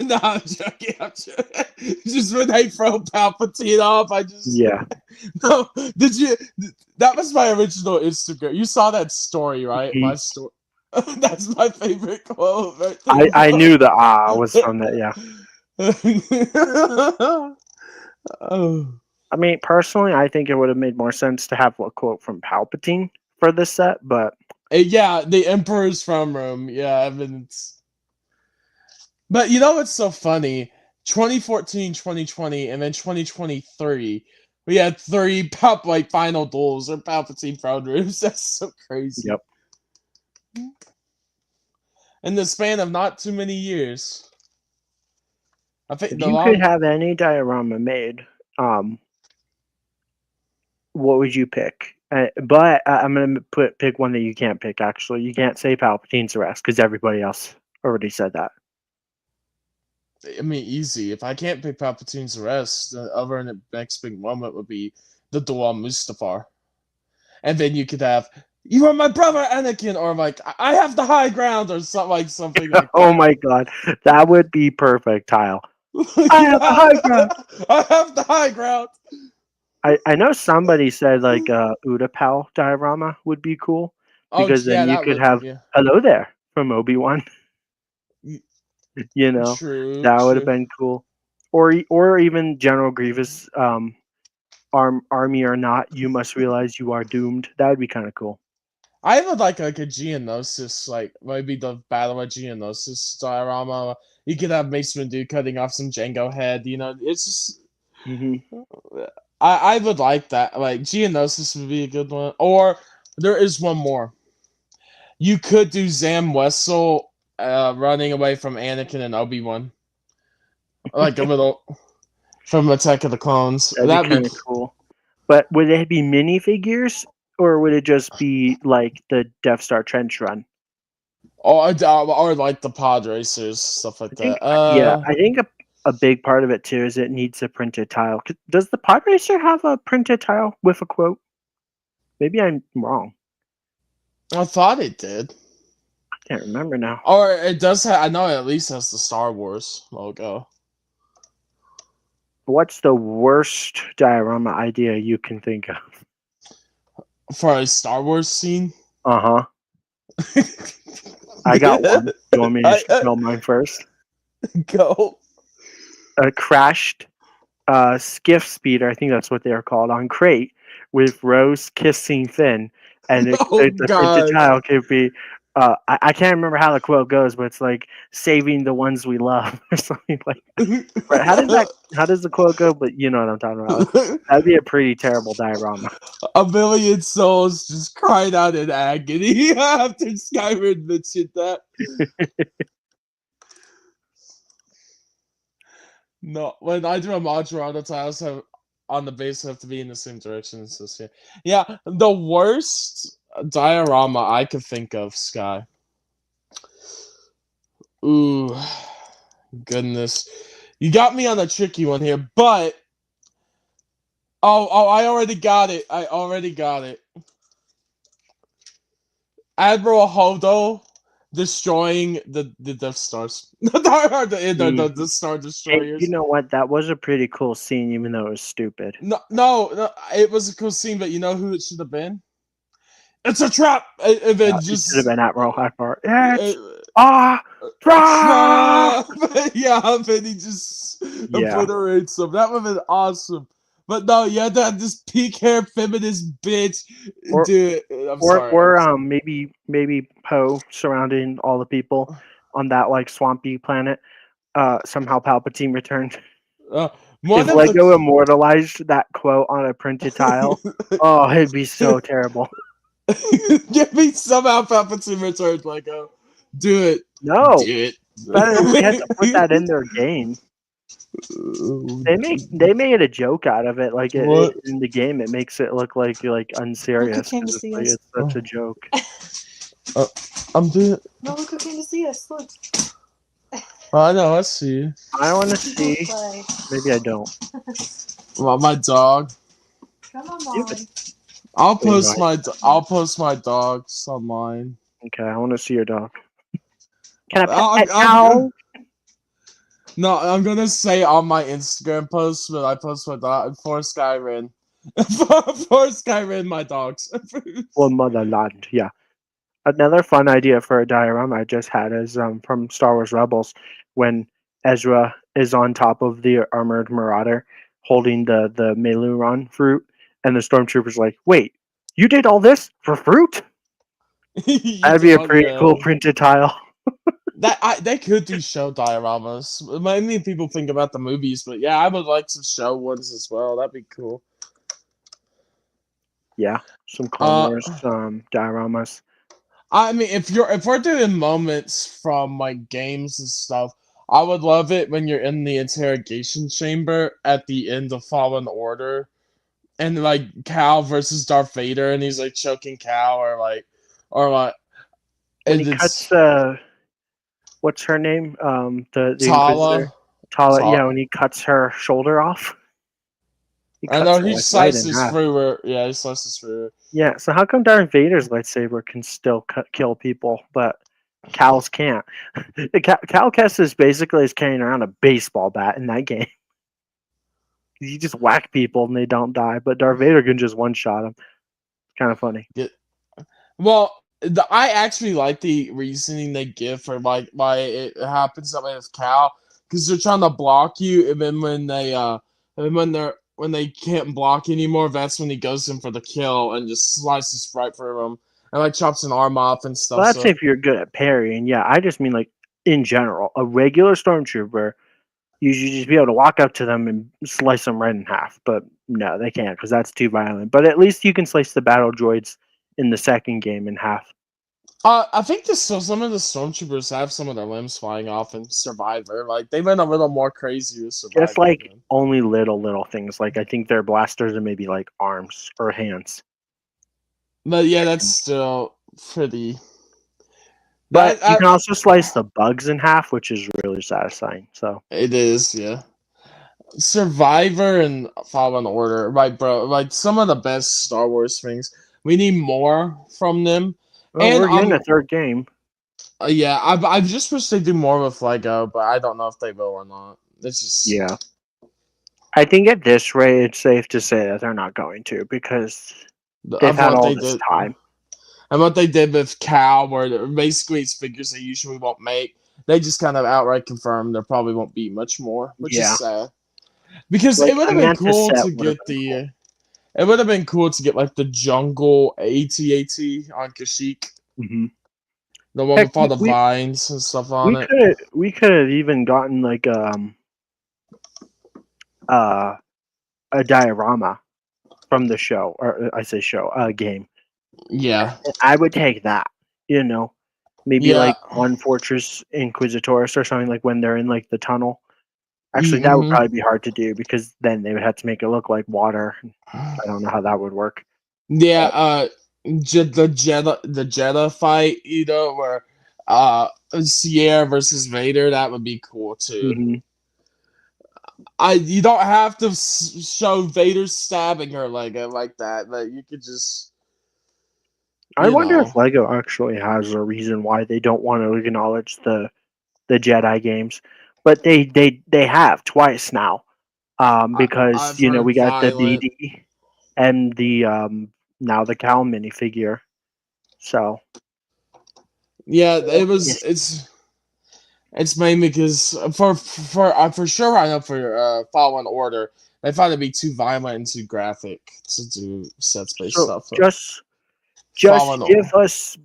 No, I'm joking. I'm joking. Just when they throw Palpatine off, I just Yeah. No. Did you? That was my original Instagram. You saw that story, right? Mhm. My story. That's my favorite quote. Right there, I knew the was from that. Yeah. Oh. I mean, personally, I think it would have made more sense to have a quote from Palpatine for this set, but Yeah, the Emperor's from Rome. Yeah, evidence. But you know what's so funny? 2014, 2020, and then 2023. We had three final duels or Palpatine throne rooms. That's so crazy. yep. In the span of not too many years. I think If you could have any diorama made, what would you pick? But I'm gonna pick one that you can't pick. Actually, you can't say Palpatine's arrest because everybody else already said that. I mean, easy. If I can't pick Palpatine's arrest, the other next big moment would be the duel on Mustafar. And then you could have, you are my brother, Anakin, or like, I have the high ground, or something like that. Oh my god, that would be perfect, Tile. I have the high ground. I have the high ground. I know somebody said like Utapau diorama would be cool because then you could have hello there from Obi-Wan. You know, True, that would have been cool. Or even General Grievous, army or not, you must realize you are doomed. That would be kind of cool. I would like a Geonosis, like maybe the Battle of Geonosis diorama. You could have Mace Windu cutting off some Jango head. You know, it's just. I would like that. Like Geonosis would be a good one. Or there is one more. You could do Zam Wessel running away from Anakin and Obi-Wan. Like a little. from Attack of the Clones. That'd be kind of cool. But would it be minifigures, or would it just be like the Death Star trench run? or like the pod racers, stuff like that. I think a big part of it too is it needs a printed tile. Does the pod racer have a printed tile with a quote? Maybe I'm wrong. I thought it did. I can't remember now. Or it does have. I know it at least has the Star Wars logo. What's the worst diorama idea you can think of for a Star Wars scene? Uh huh. I got one. You want me to tell mine first? Go. A crashed skiff speeder, I think that's what they are called, on crate with Rose kissing Finn, and the printed tile could be. I can't remember how the quote goes, but it's like saving the ones we love or something like that. Right, how does the quote go? But you know what I'm talking about. That'd be a pretty terrible diorama. A million souls just cried out in agony after Skyrim mentioned that. No, when I do a module, the tiles have on the base have to be in the same direction. So yeah, the worst diorama I could think of, Sky. Ooh, goodness, you got me on a tricky one here, but I already got it. Admiral Holdo destroying the Death Stars, the Star Destroyers. Hey, you know what? That was a pretty cool scene, even though it was stupid. No, it was a cool scene, but you know who it should have been? It's a trap. It should have been Admiral Ackbar. Trap. Yeah, but he just obliterates them. That would have been awesome. But no, you had to have this pink hair feminist bitch do it. Or maybe Poe surrounding all the people on that like swampy planet. Somehow Palpatine returned. If Lego immortalized that quote on a printed tile, oh, it'd be so terrible. Give me somehow Palpatine returns, Lego. Do it. No. Do it. They have to put that in their game. They made a joke out of it, like in the game. It makes it look like you're like unserious. It's such a joke. I'm doing it. No, look who came to see us. Look. I know. I see. I want to see. Maybe I don't. Well, my dog. Come on, Molly. I'll post my dogs online. Okay, I want to see your dog. Can I pet that cow? No, I'm gonna say on my Instagram post, but I post my dog for Skyrim. For Skyrim, my dogs. Well, Motherland, yeah. Another fun idea for a diorama I just had is from Star Wars Rebels, when Ezra is on top of the armored marauder holding the Meluron fruit, and the stormtrooper's like, "Wait, you did all this for fruit?" That'd be a pretty cool printed tile. They could do show dioramas. Many people think about the movies, but yeah, I would like some show ones as well. That'd be cool. Yeah, some Clone Wars dioramas. I mean, if we're doing moments from like games and stuff, I would love it when you're in the interrogation chamber at the end of Fallen Order, and like Cal versus Darth Vader, and he's like choking Cal, or like. When he cuts what's her name? The Tala. Tala. Yeah, when he cuts her shoulder off. I know he slices through her. Yeah, he slices through her. Yeah, so how come Darth Vader's lightsaber can still kill people, but Cal's can't? Cal Kestis basically is carrying around a baseball bat in that game. You just whack people and they don't die, but Darth Vader can just one-shot them. It's kind of funny. Yeah. Well, I actually like the reasoning they give for like why it happens that way with Cal, because they're trying to block you, and then when they can't block anymore, that's when he goes in for the kill and just slices right through them and like chops an arm off and stuff. Well, that's if you're good at parrying. Yeah, I just mean like in general, a regular stormtrooper, you should just be able to walk up to them and slice them right in half. But no, they can't because that's too violent. But at least you can slice the battle droids in the second game in half. I think some of the stormtroopers have some of their limbs flying off in Survivor. Like they went a little more crazy with Just Survivor. like Than. only little things. Like I think their blasters are maybe like arms or hands. But yeah, that's still pretty. But you I, can also slice the bugs in half, which is really satisfying. So it is, yeah. Survivor and Fallen Order, right, bro? Like some of the best Star Wars things. We need more from them. well, And we're getting a third game. yeah, I just wish they do more with Lego, but I don't know if they will or not. It's just Yeah. I think at this rate, it's safe to say that they're not going to because they've of had what all they this did. time. And what they did with Cal, where basically it's figures they usually won't make. They just kind of outright confirmed there probably won't be much more, which Yeah. is sad. Because Like it would a have been Mantis cool set to would have get been the. cool. It would have been cool to get like the jungle AT-AT on Kashyyyk, Mm-hmm. the one Heck, with all the vines and stuff on it. we could have even gotten like a diorama from the show, or I say show, game. Yeah, I would take that. You know, maybe yeah. like on Fortress Inquisitoris or something, like when they're in like the tunnel. Actually, that would Mm-hmm. probably be hard to do because then they would have to make it look like water. I don't know how that would work. Yeah, the Jeddah fight, where Sierra versus Vader, that would be cool too. Hmm. You don't have to show Vader stabbing her like that, but you could just, I you wonder know, if Lego actually has a reason why they don't want to acknowledge the Jedi games, but they have twice now. Because I've heard we got the Violet. BD and the now the Cal minifigure. So Yeah, yes. it's mainly because for sure I know for Fallen Order they found it to be too violent and too graphic to do set space So stuff. So just Fallen give Order, us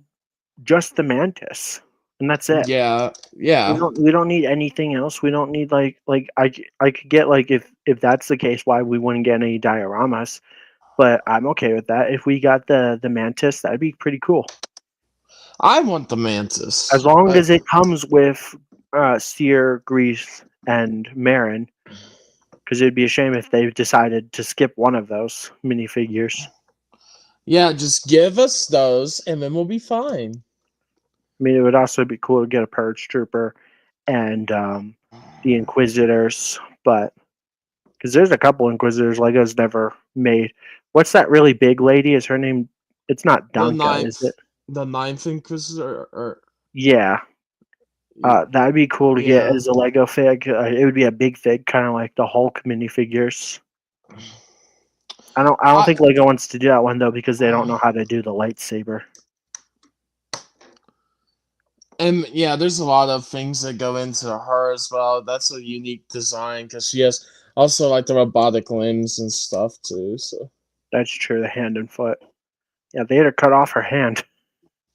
just the Mantis, and that's it. yeah, yeah. We don't need anything else. We don't need I could get like if that's the case, why we wouldn't get any dioramas. But I'm okay with that. If we got the Mantis, that'd be pretty cool. I want the Mantis. As long as it comes with Seer, Grease, and Marin, because it'd be a shame if they decided to skip one of those minifigures. Yeah, just give us those, and then we'll be fine. I mean, it would also be cool to get a Purge Trooper and the Inquisitors, but because there's a couple Inquisitors Lego's never made. What's that really big lady? Is her name? It's not Danka, is it? The ninth Inquisitor, or Yeah. That'd be cool to get yeah. as a Lego fig. It would be a big fig, kind of like the Hulk minifigures. I don't think Lego wants to do that one though because they don't know how to do the lightsaber. And yeah, there's a lot of things that go into her as well. That's a unique design because she has also like the robotic limbs and stuff too. So That's true. The hand and foot. Yeah, Vader cut off her hand,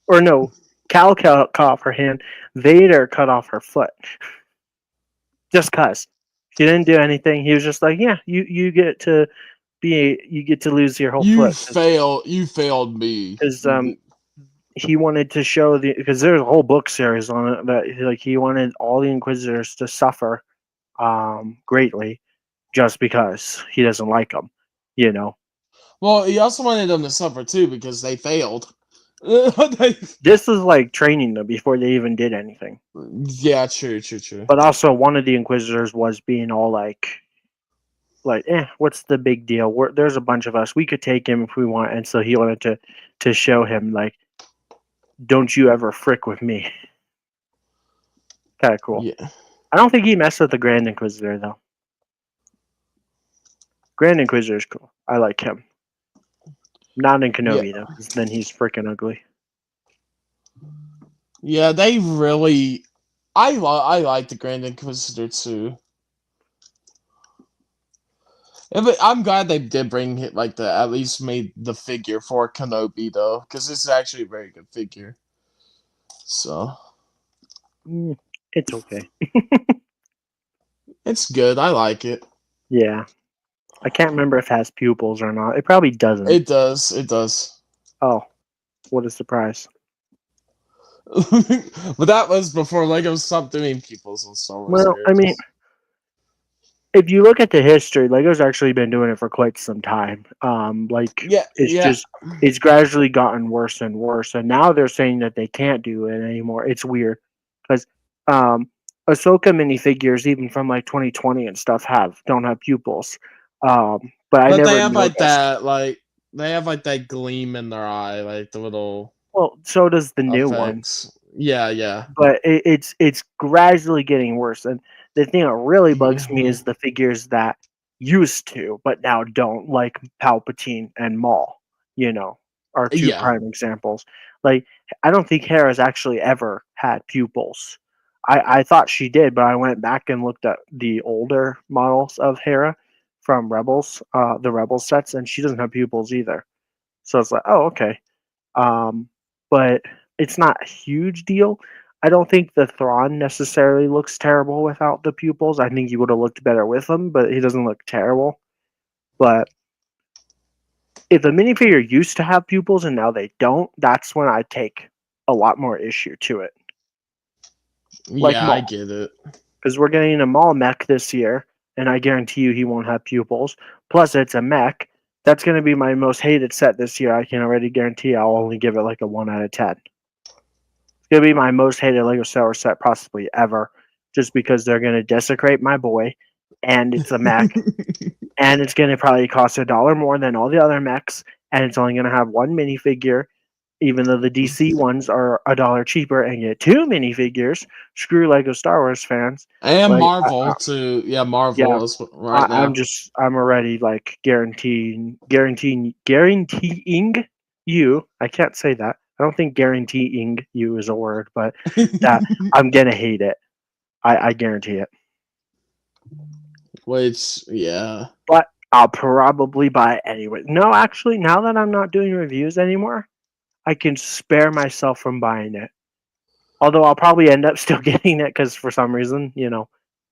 or no, Cal cut off her hand. Vader cut off her foot. Just cause she didn't do anything. He was just like, yeah, you get to lose your whole foot. You failed me. Because he wanted to show because there's a whole book series on it that like he wanted all the Inquisitors to suffer greatly just because he doesn't like them, Well, he also wanted them to suffer too because they failed. This is like training them before they even did anything. Yeah, true. But also, one of the Inquisitors was being all like, what's the big deal? There's a bunch of us. We could take him if we want. And so he wanted to show him like, don't you ever frick with me. Kind of cool. Yeah. I don't think he messed with the Grand Inquisitor though. Grand Inquisitor is cool. I like him. Not in Kenobi though, because then he's freaking ugly. Yeah, they really. I like the Grand Inquisitor too. Yeah, but I'm glad they did bring it at least made the figure for Kenobi though, because this is actually a very good figure. So it's okay. It's good. I like it. Yeah. I can't remember if it has pupils or not. It probably doesn't. It does. Oh, what a surprise. But that was before Lego stopped doing pupils and Star Wars Well, I mean, characters. if you look at the history, Lego's actually been doing it for quite some time. Like Yeah, it's yeah. just it's gradually gotten worse and worse, and now they're saying that they can't do it anymore. It's weird because um, Ahsoka minifigures, even from like 2020 and stuff, don't have pupils. But I But they never have noticed. they have like that gleam in their eye, like the little Well, so does the new one, effects. Yeah, yeah. but it's gradually getting worse. And the thing that really bugs me Mhm. is the figures that used to, but now don't, like Palpatine and Maul. You know, are two Yeah. prime examples. Like I don't think Hera's actually ever had pupils. I thought she did, but I went back and looked at the older models of Hera from Rebels, the Rebels sets, and she doesn't have pupils either. So it's like, oh, okay. Um, but it's not a huge deal. I don't think the Thrawn necessarily looks terrible without the pupils. I think he would have looked better with them, but he doesn't look terrible. But if a minifigure used to have pupils and now they don't, that's when I take a lot more issue to it. Like Yeah, I Maul, get it. because we're getting a Maul mech this year, and I guarantee you he won't have pupils. Plus, it's a mech. That's going to be my most hated set this year. I can already guarantee I'll only give it like a 1 out of 10. It's going to be my most hated Lego Star Wars set possibly ever, just because they're going to desecrate my boy, and it's a mech, and it's going to probably cost $1 more than all the other mechs, and it's only going to have one minifigure, even though the DC ones are $1 cheaper and get 2 minifigures. Screw Lego Star Wars fans. And Like, Marvel too. Yeah, yeah, Marvel is right now. I'm already like guaranteeing you. I can't say that. I don't think guaranteeing you is a word, but that I'm gonna hate it. I guarantee it. Which, yeah. But I'll probably buy it anyway. No, actually, now that I'm not doing reviews anymore, I can spare myself from buying it. Although I'll probably end up still getting it because for some reason,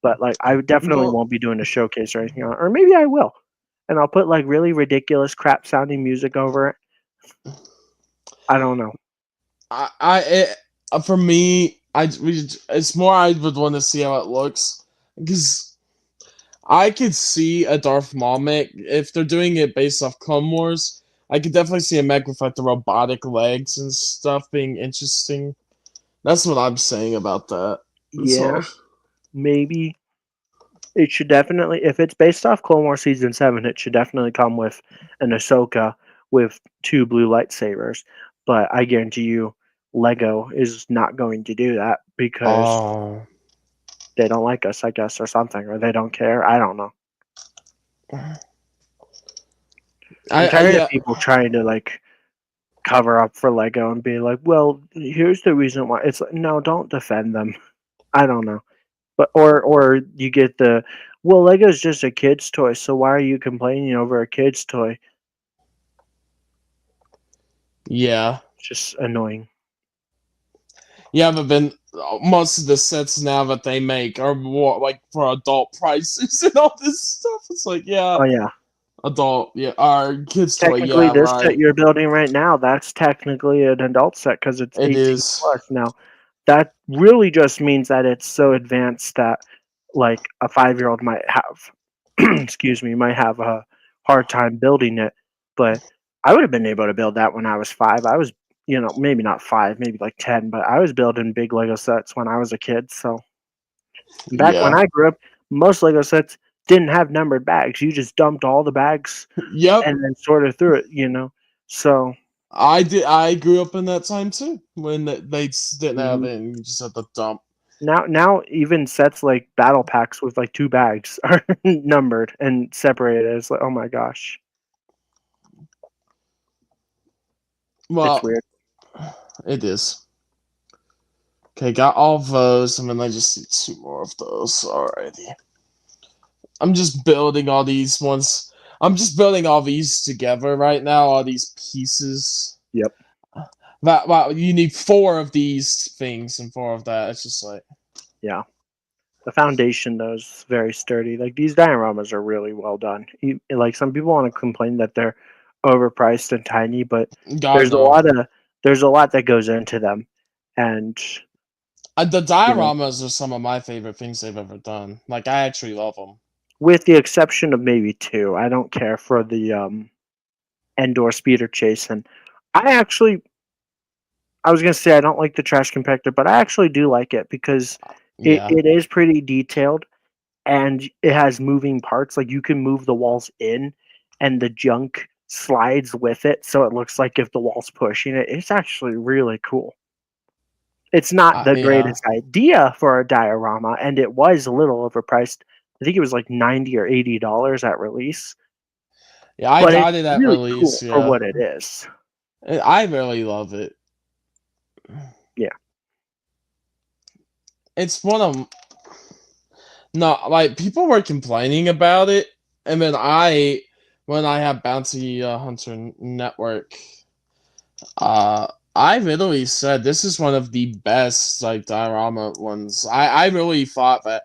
But like, I definitely Well, won't be doing a showcase or anything, or maybe I will, and I'll put like really ridiculous, crap sounding music over it. I don't know. for me, it's more I would want to see how it looks because I could see a Darth Maul mech if they're doing it based off Clone Wars. I could definitely see a mech with like the robotic legs and stuff being interesting. That's what I'm saying about that. Yeah, So maybe it should definitely, if it's based off Clone Wars season 7, it should definitely come with an Ahsoka with 2 blue lightsabers. But I guarantee you, Lego is not going to do that because oh, they don't like us, I guess, or something, or they don't care. I don't know. I'm tired of yeah. people trying to like cover up for Lego and be like, "Well, here's the reason why." It's like, no, don't defend them. I don't know, but or you get the, well, Lego's just a kid's toy, so why are you complaining over a kid's toy? Yeah. It's just annoying. Yeah, but then most of the sets now that they make are more like for adult prices and all this stuff. It's like, yeah, Oh yeah, adult, yeah, our kids toy, technically, yeah, this set right. you're building right now, that's technically an adult set because it's It 18 is. plus. Now, that really just means that it's so advanced that like a 5-year-old might have, excuse me, might have a hard time building it. But I would have been able to build that when I was 5. I was, maybe not 5, maybe like 10, but I was building big Lego sets when I was a kid. So back when Yeah. I grew up, most Lego sets didn't have numbered bags. You just dumped all the bags Yep. and then sorted through it. So I did. I grew up in that time too when they didn't have mhm. it and you just had to dump. Now even sets like battle packs with like 2 bags are numbered and separated. It's like, oh my gosh, it's Well, weird. it is. Okay, got all those, and then I just need 2 more of those. Alrighty. I'm just building all these ones. I'm just building all these together right now, all these pieces. Yep. That wow, you need 4 of these things and 4 of that. It's just like Yeah. The foundation though is very sturdy. Like these dioramas are really well done. Like some people want to complain that they're overpriced and tiny, but God there's a no. lot of there's a lot that goes into them. And The dioramas are some of my favorite things they've ever done. Like, I actually love them. with the exception of maybe two, I don't care for the Endor speeder chase. And I was gonna say I don't like the trash compactor, but I actually do like it because Yeah. it is pretty detailed and it has moving parts. Like you can move the walls in, and the junk slides with it, so it looks like if the wall's pushing it. It's actually really cool. It's not the Yeah. greatest idea for a diorama, and it was a little overpriced. I think it was like $90 or $80 at release. Yeah, I But got it's it at really release. cool Yeah. for what it is. I really love it. Yeah. It's one of no, like people were complaining about it, and then when I have Bounty Hunter Network, I literally said this is one of the best like diorama ones. I really thought that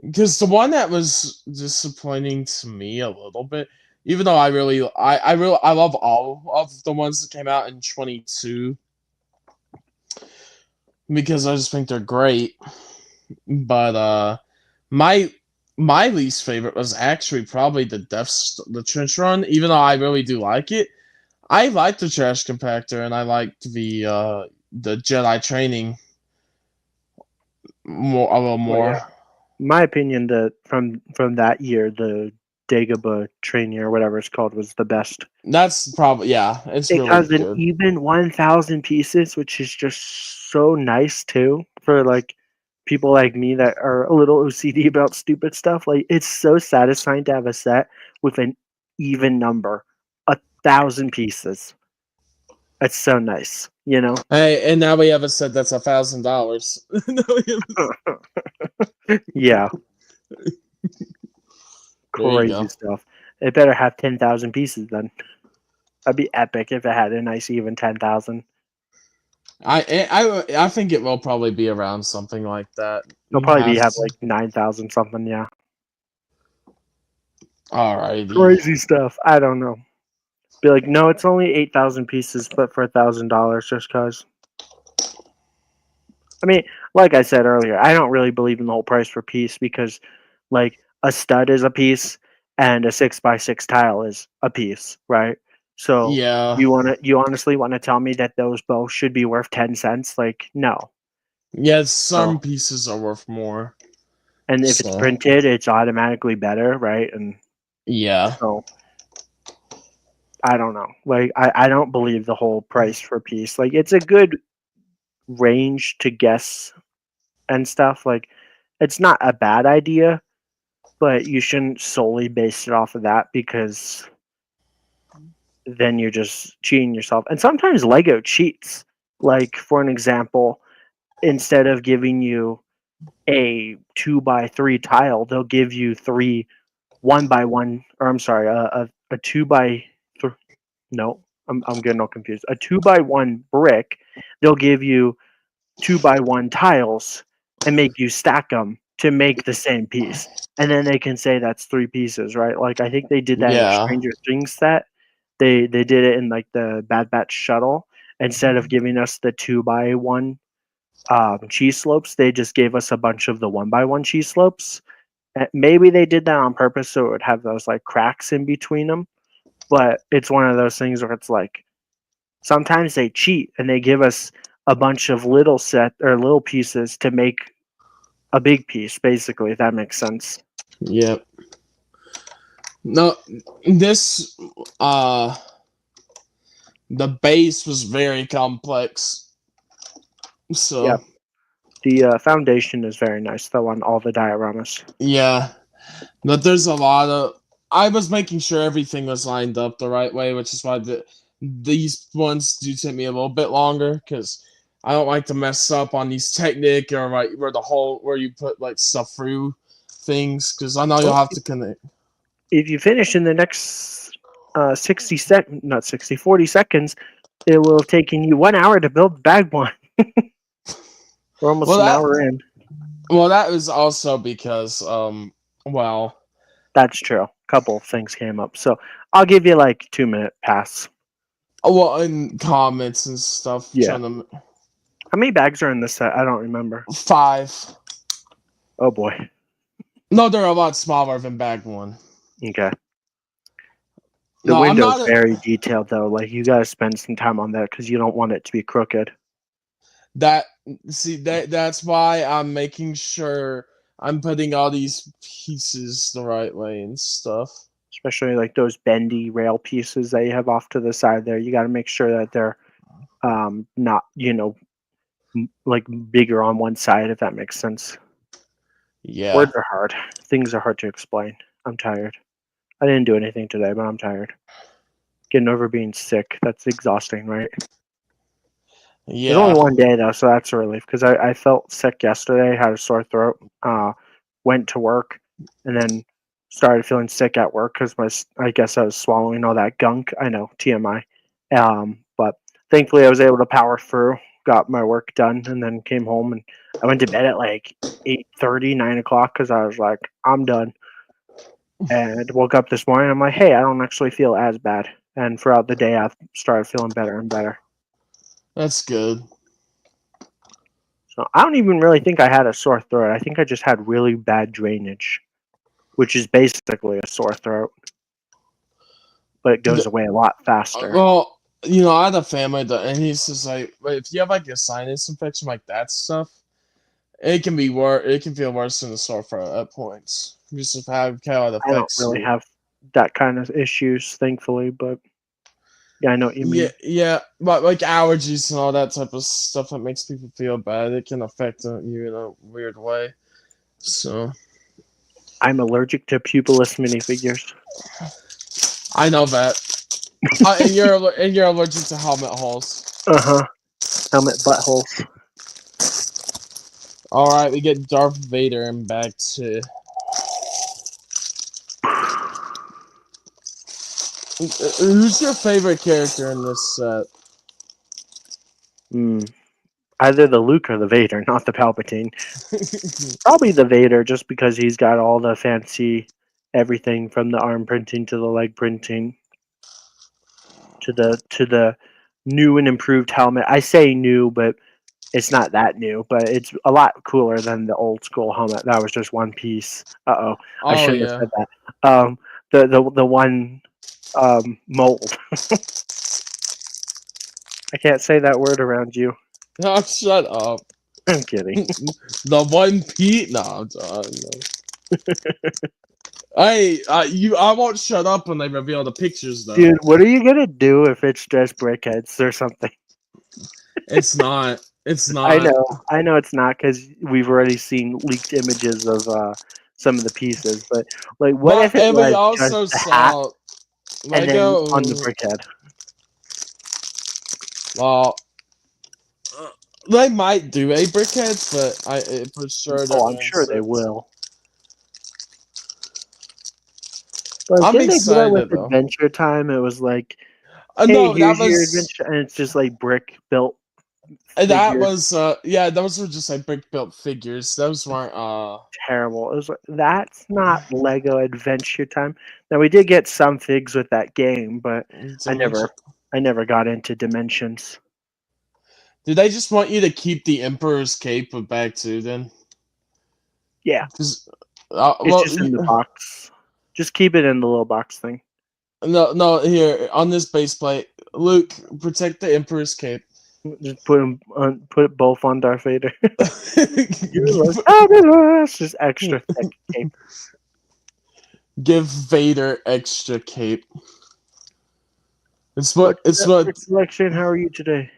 because the one that was disappointing to me a little bit, even though I love all of the ones that came out in 22 because I just think they're great. But my least favorite was actually probably the trench run, even though I really do like it. I like the trash compactor and I liked the Jedi training a little more. yeah. My opinion, from that year, the Dagobah Trainier or whatever it's called was the best. That's probably it's It really has an good. even 1,000 pieces, which is just so nice too for like people like me that are a little OCD about stupid stuff. Like it's so satisfying to have a set with an even number, 1,000 pieces. That's so nice, you know. Hey, and now we have a set that's $1,000. Yeah, There you go. crazy stuff. It better have 10,000 pieces then. That'd be epic if it had a nice even 10,000. I think it will probably be around something like that. It'll probably have like 9,000 something. Yeah, Alrighty. crazy stuff. I don't know. Be like, no, it's only 8,000 pieces, but for $1,000 just cause. I mean, like I said earlier, I don't really believe in the whole price per piece because, like, a stud is a piece and a 6x6 tile is a piece, right? So Yeah. you honestly wanna tell me that those both should be worth 10 cents? Like, no. Yes, some No. pieces are worth more. And if it's So printed, it's automatically better, right? And yeah. so I don't know. Like I don't believe the whole price per piece. Like it's a good range to guess and stuff. Like it's not a bad idea, but you shouldn't solely base it off of that because then you're just cheating yourself. And sometimes Lego cheats. Like for an example, instead of giving you a 2x3 tile, they'll give you 3 1x1, or I'm sorry, a 2x3. No, I'm getting all confused. A 2x1 brick, they'll give you 2x1 tiles and make you stack them to make the same piece, and then they can say that's 3 pieces, right? Like I think they did that in a Yeah. Stranger Things set. They did it in like the Bad Batch shuttle. Instead of giving us the 2x1 cheese slopes, they just gave us a bunch of the 1x1 cheese slopes. Maybe they did that on purpose so it would have those like cracks in between them. But it's one of those things where it's like sometimes they cheat and they give us a bunch of little pieces to make a big piece, basically, if that makes sense. Yep. No, this the base was very complex. So Yeah. The foundation is very nice though on all the dioramas. yeah. But there's a lot of I was making sure everything was lined up the right way, which is why these ones do take me a little bit longer because I don't like to mess up on these Technic or like where you put like stuff through things because I know you'll have to connect. If you finish in the next 40 seconds, it will have taken you 1 hour to build bag one. We're almost an hour in. Well, that was also because well, that's true. A couple of things came up, so I'll give you like 2-minute pass. Well, in comments and stuff. Yeah. How many bags are in this set? I don't remember. 5. Oh boy. No, they're a lot smaller than bag 1. Okay. The No, I'm window's not. very detailed though. Like you gotta spend some time on that because you don't want it to be crooked. That's why I'm making sure I'm putting all these pieces the right way and stuff. Especially like those bendy rail pieces that you have off to the side there. You got to make sure that they're not, like bigger on one side, if that makes sense. Yeah. Words are hard. Things are hard to explain. I'm tired. I didn't do anything today, but I'm tired. Getting over being sick. That's exhausting, right? Yeah. It's only one day though, so that's a relief because I felt sick yesterday, had a sore throat, went to work, and then started feeling sick at work because I guess I was swallowing all that gunk. I know, TMI. But thankfully I was able to power through, got my work done, and then came home and I went to bed at like 8:30, 9 o'clock because I was like, I'm done. And woke up this morning, I'm like, hey, I don't actually feel as bad. And throughout the day, I've started feeling better and better. That's good. So I don't even really think I had a sore throat. I think I just had really bad drainage, which is basically a sore throat, but it goes away a lot faster. Well, I had a family and he's just like, if you have like a sinus infection like that stuff, it can be worse. It can feel worse than a sore throat at points. You just have kind of I don't affects really you. have that kind of issues, thankfully, but yeah, I know what you mean. Yeah, but like allergies and all that type of stuff that makes people feel bad, it can affect you in a weird way. So I'm allergic to pupilless minifigures. I know that. And you're allergic to helmet holes. Helmet buttholes. All right, we get Darth Vader in bag 2. Who's your favorite character in this set? Either the Luke or the Vader, not the Palpatine. Probably the Vader, just because he's got all the fancy everything from the arm printing to the leg printing to the new and improved helmet. I say new, but it's not that new, but it's a lot cooler than the old school helmet. That was just one piece. I shouldn't have said that. The one mold. I can't say that word around you. Oh, shut up. I'm kidding. The one Pete? No, I'm done. Hey, I won't shut up when they reveal the pictures, though. Dude, what are you gonna do if it's just brickheads or something? It's not. It's not. I know it's not because we've already seen leaked images of some of the pieces, but like, what if it was also just the hat saw and then Lego on the brickhead? Well, they might do a brickheads, but for sure. I'm sure they will. But I'm didn't they do that excited with though. Adventure Time? It was like, hey, no, here's that your was adventure, and it's just like brick built. that was yeah, those were just like brick built figures. Those weren't terrible. It was like, that's not Lego Adventure Time. Now we did get some figs with that game, but I never got into Dimensions. Did they just want you to keep the Emperor's cape with bag 2 then? Yeah. It's just in the box. Just keep it in the little box thing. No, here on this base plate, Luke, protect the Emperor's cape. Just put it both on Darth Vader. Fabulous! Just extra thick cape. Give Vader extra cape. It's what. Selection. How are you today?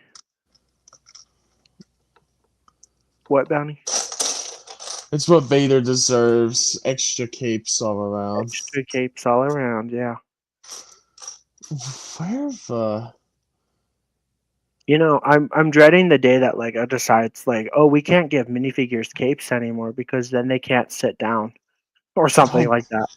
What, Bounty? It's what Vader deserves. Extra capes all around. Extra capes all around. Yeah. Where the? I'm dreading the day that Lego decides, like, oh, we can't give minifigures capes anymore because then they can't sit down, or something like that.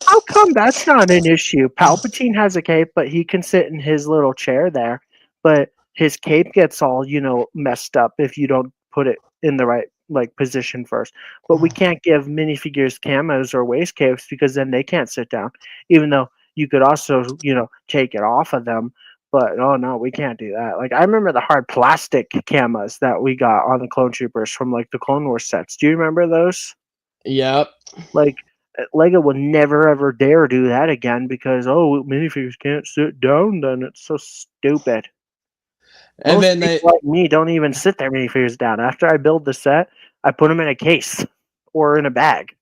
How come that's not an issue? Palpatine has a cape, but he can sit in his little chair there, but his cape gets all, messed up if you don't put it in the right position first. But we can't give minifigures camos or waist capes because then they can't sit down, even though you could also, take it off of them. But oh no, we can't do that. Like I remember the hard plastic cameras that we got on the Clone Troopers from like the Clone Wars sets. Do you remember those? Yep. Like Lego would never ever dare do that again because minifigures can't sit down. Then it's so stupid. And Most then people like me don't even sit their minifigures down. After I build the set, I put them in a case or in a bag.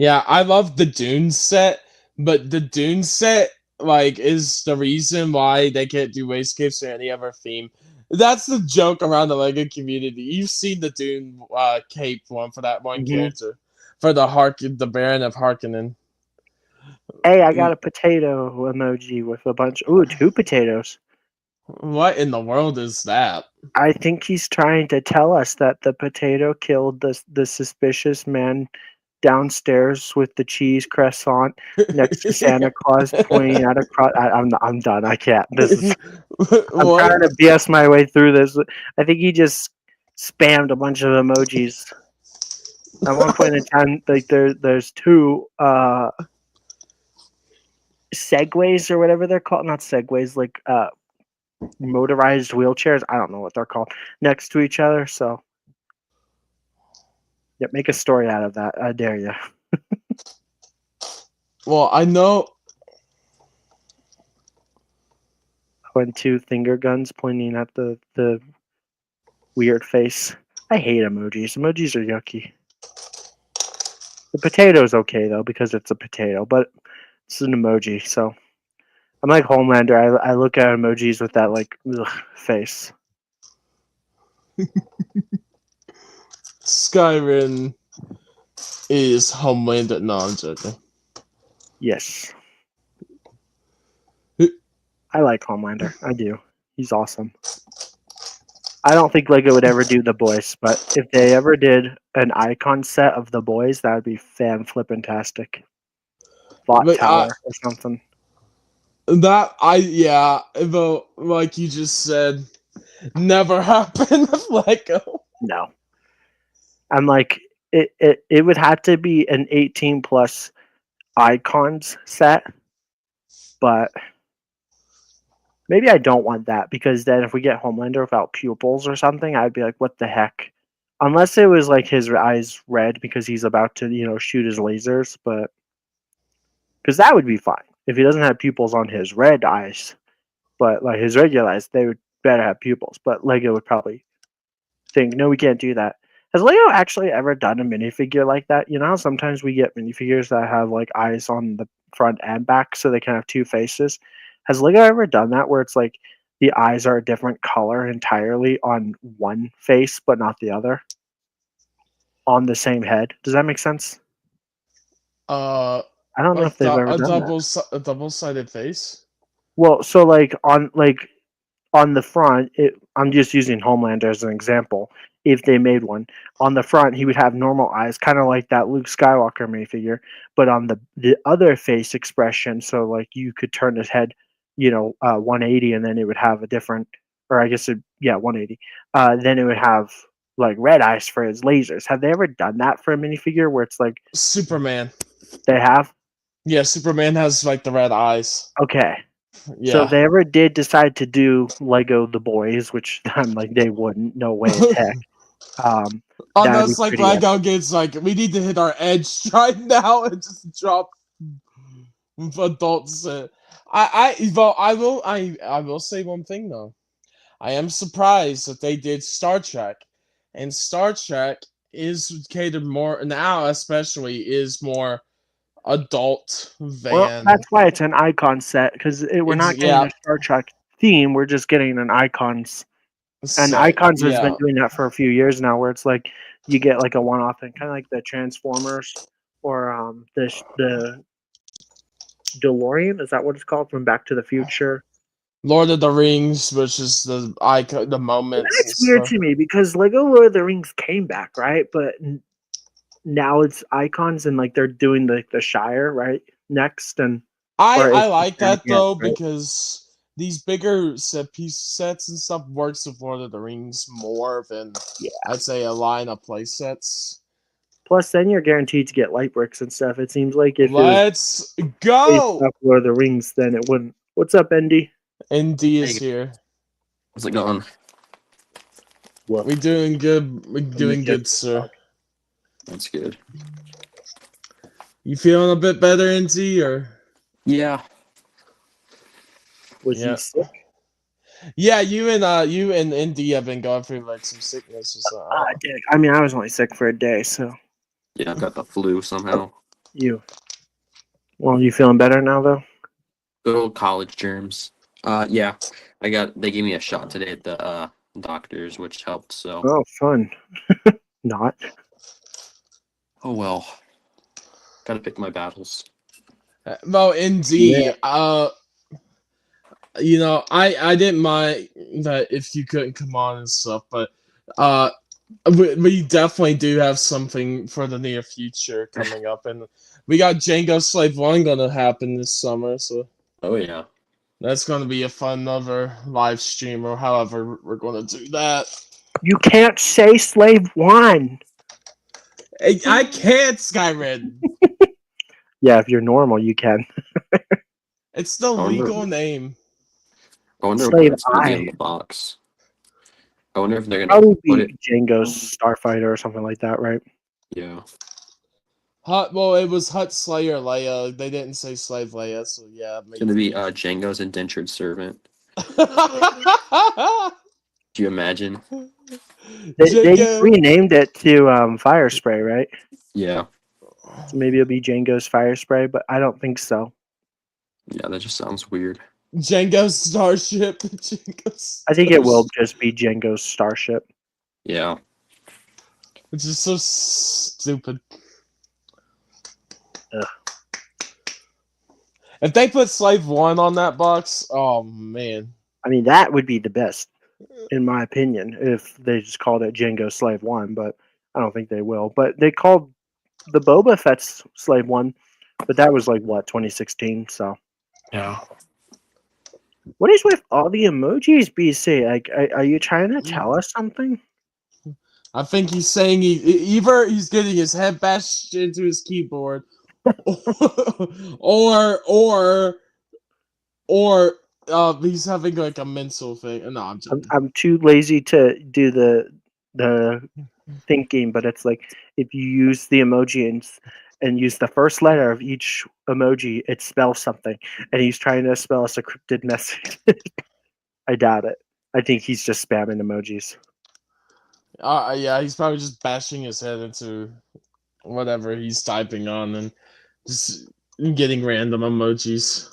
yeah, I love the Dune set, but the Dune set like is the reason why they can't do wastegapes or any other theme. That's the joke around the Lego community. You've seen the Dune cape one for that one Mhm. character, for the Baron of Harkonnen. Hey, I got a potato emoji with a bunch. Ooh, 2 potatoes. What in the world is that? I think he's trying to tell us that the potato killed the suspicious man downstairs with the cheese croissant next to Santa Claus pointing at a cross. I'm done. I can't. This is. I'm What? trying to BS my way through this. I think he just spammed a bunch of emojis. At one point in time, like there's 2 segways or whatever they're called. Not segways, like motorized wheelchairs. I don't know what they're called next to each other. So, yeah, make a story out of that. I dare you. Well, I know. When 2 finger guns pointing at the weird face. I hate emojis. Emojis are yucky. The potato's okay though because it's a potato, but it's an emoji. So I'm like Homelander. I look at emojis with that like face. Skyrim is Homelander. No, I'm joking. Yes. I like Homelander. I do. He's awesome. I don't think Lego would ever do The Boys, but if they ever did an icon set of The Boys, that would be fan-flippin-tastic. Bot But Tower or something. Though, like you just said, never happened with Lego. No. I'm like, it would have to be an 18 plus icons set, but maybe I don't want that because then if we get Homelander without pupils or something, I'd be like, what the heck? Unless it was like his eyes red because he's about to, shoot his lasers, but because that would be fine if he doesn't have pupils on his red eyes, but like his regular eyes, they would better have pupils. But Lego would probably think, no, we can't do that. Has Lego actually ever done a minifigure like that? You know how sometimes we get minifigures that have like eyes on the front and back so they can have 2 faces? Has Lego ever done that where it's like the eyes are a different color entirely on one face but not the other? On the same head. Does that make sense? I don't know if they've ever done that. A double-sided face. Well, so like on the front, I'm just using Homelander as an example. If they made one on the front, he would have normal eyes, kind of like that Luke Skywalker minifigure. But on the other face expression, so like you could turn his head, 180, and then it would have a different, or I guess 180. Then it would have like red eyes for his lasers. Have they ever done that for a minifigure where it's like Superman? They have. Yeah, Superman has like the red eyes. Okay. Yeah. So if they ever did decide to do Lego The Boys, which I'm like they wouldn't, no way in heck. Unless like Lego gets like, we need to hit our edge right now and just drop adults. I will say one thing though. I am surprised that they did Star Trek, and Star Trek is catered more now, especially is more adult than. Well, that's why it's an icon set because we're not getting a Star Trek theme. We're just getting an icons. And Icons has been doing that for a few years now, where it's like you get like a one-off thing, kind of like the Transformers or the DeLorean. Is that what it's called from Back to the Future? Lord of the Rings, which is the icon, the moment. That's weird to me because Lego Lord of the Rings came back, right? But now it's Icons, and like they're doing the Shire right next, and I like that though, right? Because these bigger piece sets and stuff works with Lord of the Rings more than I'd say a line of play sets. Plus, then you're guaranteed to get light bricks and stuff. It seems like if Let's go Lord of the Rings, then it wouldn't. What's up, Andy? ND is here. How's it going? Well, We doing good. We doing get good, sir. That's good. You feeling a bit better, ND, or? Yeah. was Yeah. he sick? Yeah, you and ND have been going through like some sickness or something. I mean, I was only sick for a day, so Yeah, I've got the flu somehow. you. Well, you feeling better now, though? Good old college germs. Yeah. They gave me a shot today at the doctors, which helped, so. Oh, fun. Not. Oh well. Gotta pick my battles. Well, ND, Yeah. you know, I didn't mind that if you couldn't come on and stuff, but we definitely do have something for the near future coming up, and we got Django Slave 1 gonna happen this summer, so Oh yeah. that's gonna be a fun another live stream or however we're gonna do that. You can't say Slave 1. I can't, Skyrim. Yeah, if you're normal, you can. It's the legal name. I wonder Slave what's gonna be I. in the box. I wonder if they're gonna Probably put be it. Django's Starfighter or something like that, right? Yeah. Well, it was Hut Slayer Leia. They didn't say Slave Leia, so yeah. It's gonna be Django's indentured servant. Django. Do you imagine? They renamed it to Fire Spray, right? Yeah. So maybe it'll be Django's Fire Spray, but I don't think so. Yeah, that just sounds weird. Django's Starship. Django's I think it will just be Django's Starship. Yeah. It's just so stupid. Ugh. If they put Slave 1 on that box, oh man. I mean, that would be the best, in my opinion, if they just called it Django Slave 1, but I don't think they will. But they called the Boba Fett's Slave 1, but that was like, what, 2016? So. Yeah. What is with all the emojis, BC? Like, are you trying to tell us something? I think he's saying either he's getting his head bashed into his keyboard, or he's having like a mental thing. No, I'm joking. I'm too lazy to do the thinking, but it's like if you use the emoji and use the first letter of each emoji, it spells something. And he's trying to spell us a cryptid message. I doubt it. I think he's just spamming emojis. Yeah, he's probably just bashing his head into whatever he's typing on and just getting random emojis.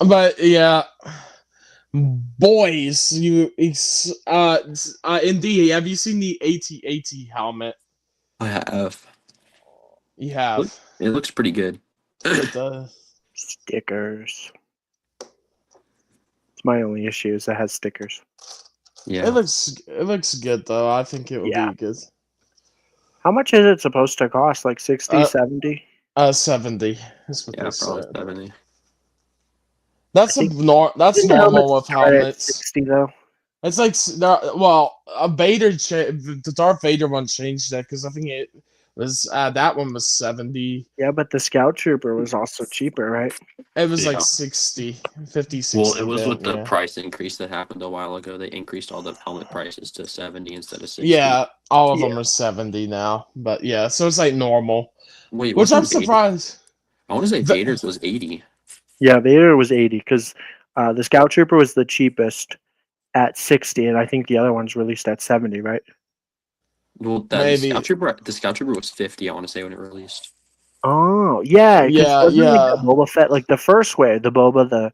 But yeah, boys, indeed, have you seen the AT-AT helmet? I have. You have. It looks pretty good. It does. Stickers. It's my only issue is it has stickers. Yeah. It looks good though. I think it would be good. How much is it supposed to cost? Like 60, 70? 70. That's what Yeah, they probably said. 70. That's that's normal with helmets. 60 though. It's like a Vader. The Darth Vader one changed that because I think it was that one was 70. Yeah, but the Scout Trooper was also cheaper, right? It was Yeah. like 60, 50, 60. Well, it was then, with the yeah. price increase that happened a while ago. They increased all the helmet prices to 70 instead of 60. Yeah, all of them are 70 now. But yeah, so it's like normal. Wait, Which I'm wasn't surprised. I want to say Vader's was 80. Yeah, Vader was 80 because the Scout Trooper was the cheapest at 60, and I think the other one's released at 70, right? Well, Maybe. the Scout Trooper was 50, I want to say, when it released. Oh, yeah. Yeah, wasn't yeah. Like the Boba Fett, like the first wave, the Boba, the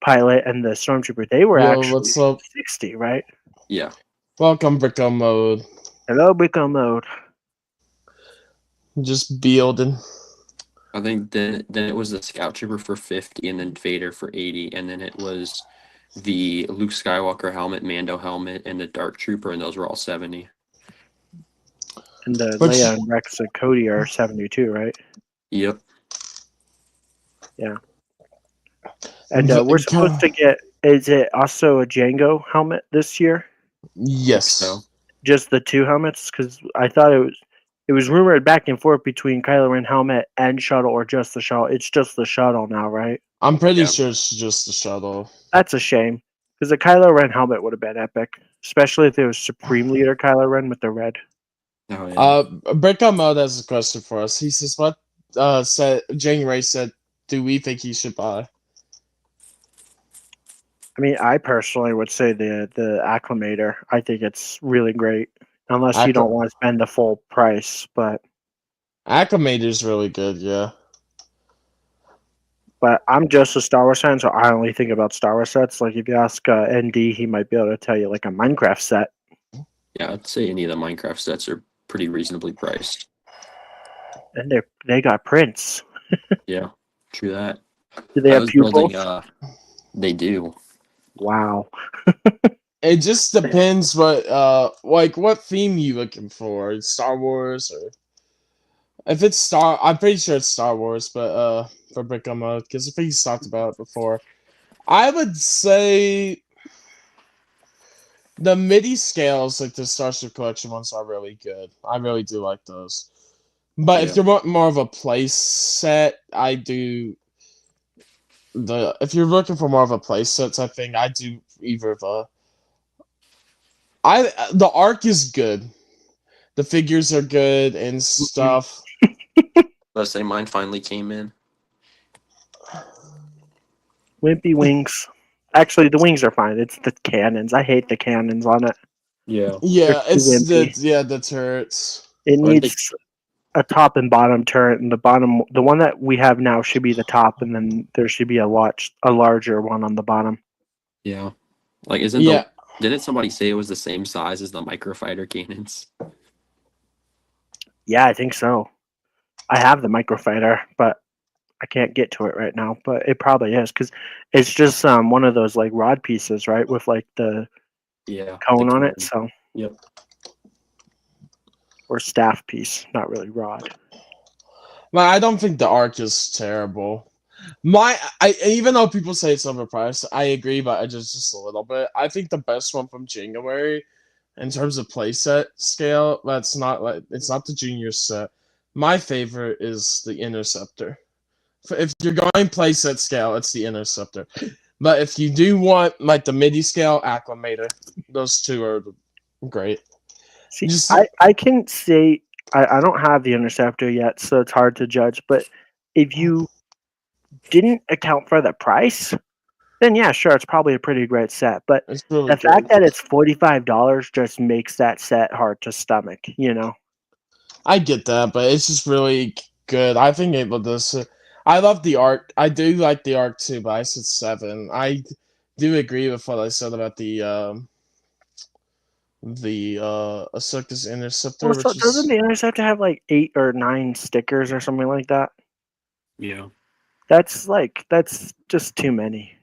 pilot, and the Stormtrooper, they were actually What's up? 60, right? Yeah. Welcome, Bricko Mode. Hello, Bricko Mode. Just building. I think then it was the Scout Trooper for 50, and then Vader for 80, and then it was the Luke Skywalker helmet, Mando helmet, and the Dark Trooper, and those were all 70. And the Which- Leia and Rex and Cody are 72, right? Yep. Yeah. And we're supposed to get, is it also a Django helmet this year? Yes. So Just the two helmets? Because I thought it it was rumored back and forth between Kylo Ren helmet and shuttle, or just the shuttle. It's just the shuttle now, right? I'm pretty Yeah. sure it's just the shuttle. That's a shame because the Kylo Ren helmet would have been epic, especially if it was Supreme Leader Kylo Ren with the red. Oh, yeah. Bricko Mode has a question for us. He says, "What said January said? Do we think he should buy?" I mean, I personally would say the Acclimator. I think it's really great, unless you don't want to spend the full price. But Acclimator's really good, yeah. But I'm just a Star Wars fan, so I only think about Star Wars sets. Like if you ask ND, he might be able to tell you like a Minecraft set. Yeah, I'd say any of the Minecraft sets are pretty reasonably priced. And they got prints. Yeah, true that. Do they I have was pupils? building, they do. Wow. It just depends what what theme you looking for. Star Wars or if it's I'm pretty sure it's Star Wars, but for Bricko Mode, because I think he's talked about it before. I would say the MIDI scales, like the Starship Collection ones, are really good. I really do like those. But if Yeah. you want more of a play set, I do if you're looking for more of a play set, I think I do either the arc is good. The figures are good and stuff. Let's say mine finally came in. Wimpy wings. Actually, the wings are fine. It's the cannons. I hate the cannons on it. Yeah. Yeah, They're too it's wimpy. the turrets. It Aren't needs a top and bottom turret, and the one that we have now should be the top, and then there should be a larger one on the bottom. Yeah. Like, didn't somebody say it was the same size as the microfighter cannons? Yeah, I think so. I have the microfighter, but I can't get to it right now. But it probably is because it's just one of those like rod pieces, right, with like the cone on it. So Yep. Or staff piece, not really rod. Well, I don't think the arc is terrible. Even though people say it's overpriced, I agree, but just a little bit. I think the best one from January, in terms of playset scale, it's not the junior set. My favorite is the Interceptor. If you're going playset scale, it's the Interceptor. But if you do want like the MIDI scale, Acclimator. Those two are great. See, I can say I don't have the Interceptor yet, so it's hard to judge. But if you didn't account for the price, then yeah, sure, it's probably a pretty great set. But really the fact that it's $45 just makes that set hard to stomach, you know? I get that, but it's just really good. I think I love the art. I do like the art too, but I said 7. I do agree with what I said about the Ahsoka's Interceptor. Well, so doesn't the Interceptor have like 8 or 9 stickers or something like that? Yeah. That's just too many.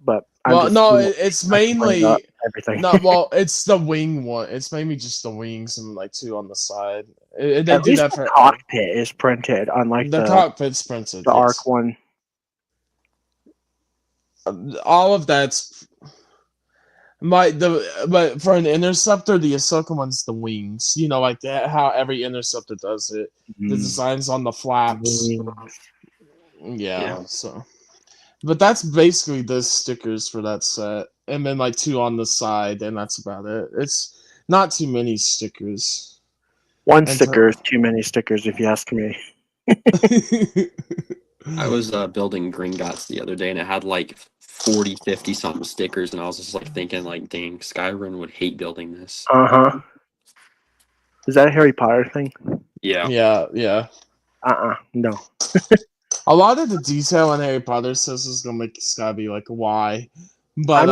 But it's mainly everything. No, well, it's the wing one. It's mainly just the wings and like 2 on the side. They At do least that the for cockpit is printed, unlike the cockpit's printed. The arc one. All of that's but for an Interceptor, the Ahsoka one's the wings. You know, like that how every Interceptor does it. The designs on the flaps. Yeah. So. But that's basically the stickers for that set. And then like 2 on the side, and that's about it. It's not too many stickers. One sticker is too many stickers, if you ask me. I was building Gringotts the other day, and it had like 40, 50 something stickers, and I was just like thinking, like, dang, Skyrim would hate building this. Is that a Harry Potter thing? Yeah. Yeah. No. A lot of the detail in Harry Potter says is gonna make Sky be like, why? But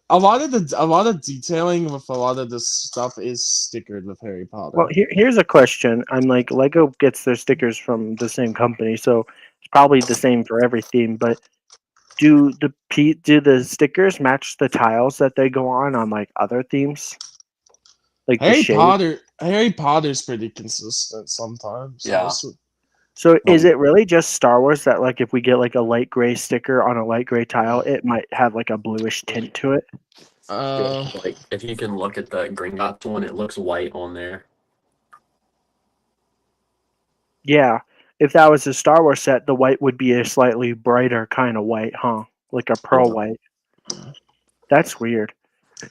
a lot of detailing with a lot of this stuff is stickered with Harry Potter. Well, here's a question. I'm like, Lego gets their stickers from the same company, so it's probably the same for every theme. But do the stickers match the tiles that they go on like other themes? Like Harry Potter's pretty consistent sometimes. Yeah. So is it really just Star Wars that like if we get like a light gray sticker on a light gray tile, it might have like a bluish tint to it? Like if you can look at the Gringotts one, it looks white on there. Yeah, if that was a Star Wars set, the white would be a slightly brighter kind of white, huh? Like a pearl Yeah. white. That's weird.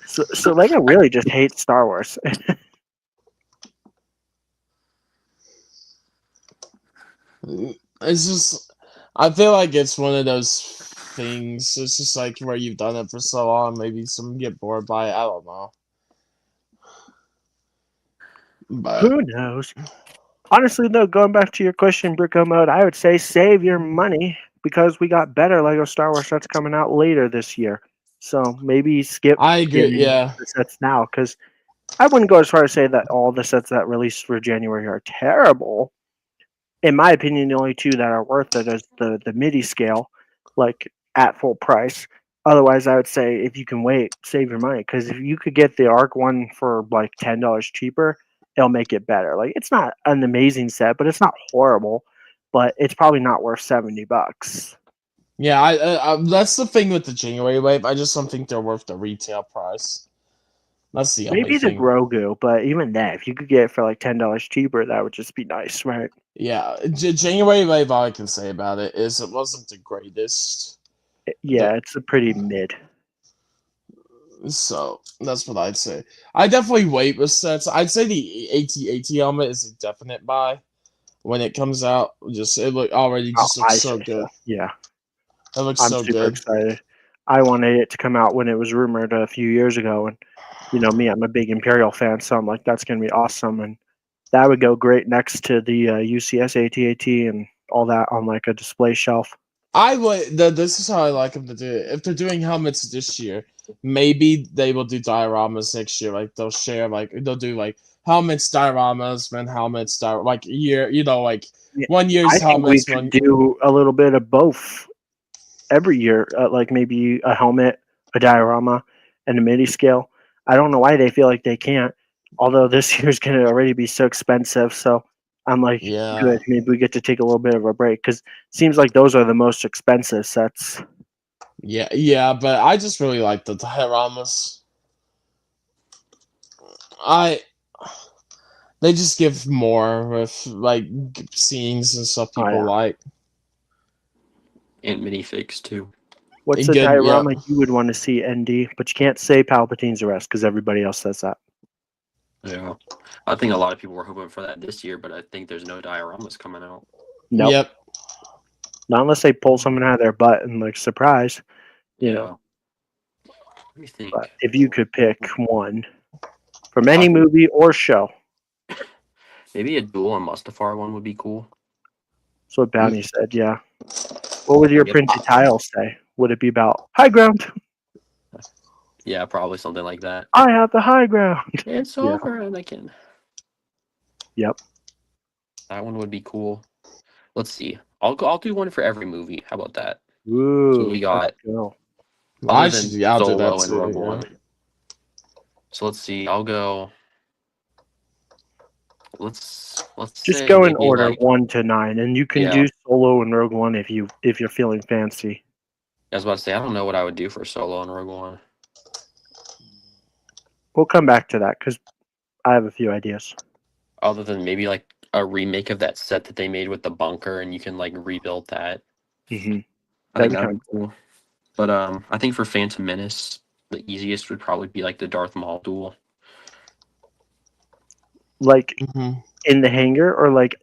So Lego really just hates Star Wars. It's just, I feel like it's one of those things. It's just like where you've done it for so long, maybe some get bored by it. I don't know. But Who knows? Honestly, though, going back to your question, Bricko Mode, I would say save your money because we got better Lego Star Wars sets coming out later this year. So maybe skip I agree. getting Yeah. the sets now because I wouldn't go as far as say that all the sets that released for January are terrible. In my opinion, the only two that are worth it is the MIDI scale, like at full price. Otherwise, I would say if you can wait, save your money because if you could get the ARC one for like $10 cheaper, it'll make it better. Like it's not an amazing set, but it's not horrible. But it's probably not worth $70. Yeah, that's the thing with the January wave. I just don't think they're worth the retail price. That's the only Maybe the thing. Grogu, but even then, if you could get it for like $10 cheaper, that would just be nice, right? Yeah, January wave. All I can say about it is it wasn't the greatest. Yeah, it's a pretty mid. So that's what I'd say. I definitely wait with sets. I'd say the AT-AT helmet is a definite buy when it comes out. Just it already Oh, just looks I so say good. so. Yeah. It looks I'm so super good. excited. I wanted it to come out when it was rumored a few years ago, and you know me, I'm a big Imperial fan, so I'm like, that's gonna be awesome, and that would go great next to the UCS AT-AT and all that on like a display shelf. I would. This is how I like them to do it. If they're doing helmets this year, maybe they will do dioramas next year. Like they'll share, like they'll do like helmets, dioramas, then helmets, like year. You know, like Yeah, 1 year's I think we helmets. could do a little bit of both every year, like maybe a helmet, a diorama, and a MIDI scale. I don't know why they feel like they can't. Although this year's gonna already be so expensive, so I'm like, Yeah, good. Maybe we get to take a little bit of a break because seems like those are the most expensive sets. yeah. But I just really like the dioramas. I They just give more with like scenes and stuff Oh people yeah. like. And minifigs too. What's A a good, yeah. diorama you would want to see, ND? But you can't say Palpatine's arrest because everybody else says that. Yeah. I think a lot of people were hoping for that this year, but I think there's no dioramas coming out. Nope. Yep. Not unless they pull someone out of their butt and like surprise, you Yeah. know. Let me think. But if you could pick one from any movie or show, Maybe a Duel and Mustafar one would be cool. that's what Bounty said. Yeah. What would your Yep. printed tile say? Would it be about high ground? Yeah, probably something like that. I have the high ground. It's Yeah. over, and I can. Yep. That one would be cool. Let's see. I'll do one for every movie. How about that? Ooh. So we got let's go. I other should. than Yeah, I'll do Solo that and too. Rogue Yeah. One. So let's see. I'll go. Let's Just say go in maybe order, like 1 to 9, and you can Yeah. do Solo and Rogue One if you're feeling fancy. I was about to say I don't know what I would do for Solo and Rogue One. We'll come back to that because I have a few ideas. Other than maybe like a remake of that set that they made with the bunker, and you can like rebuild that. Mm-hmm. I That'd think be that would be cool. But I think for Phantom Menace, the easiest would probably be like the Darth Maul duel. Like Mhm. in the hangar or like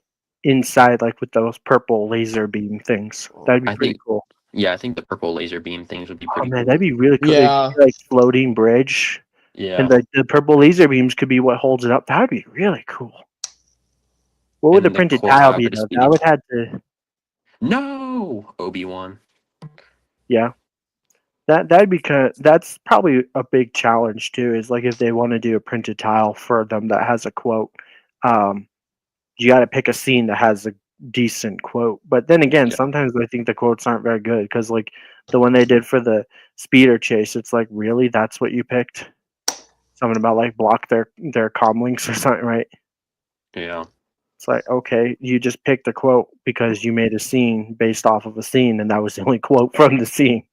inside, like with those purple laser beam things. That'd be I pretty think- cool. Yeah, I think the purple laser beam things would be Oh pretty man, cool. that'd be really cool. Yeah. It'd be like floating bridge, Yeah. and the purple laser beams could be what holds it up. That'd be really cool. What would And the the printed core tile be hyper though? speed. That would have to, No, Obi-Wan. yeah. That'd be that's probably a big challenge too. Is like if they want to do a printed tile for them that has a quote, you got to pick a scene that has a decent quote. But then again, Yeah. sometimes I think the quotes aren't very good because like the one they did for the speeder chase, it's like really that's what you picked. Something about like block their comm links or something, right? Yeah. It's like okay, you just picked a quote because you made a scene based off of a scene, and that was the only quote from the scene.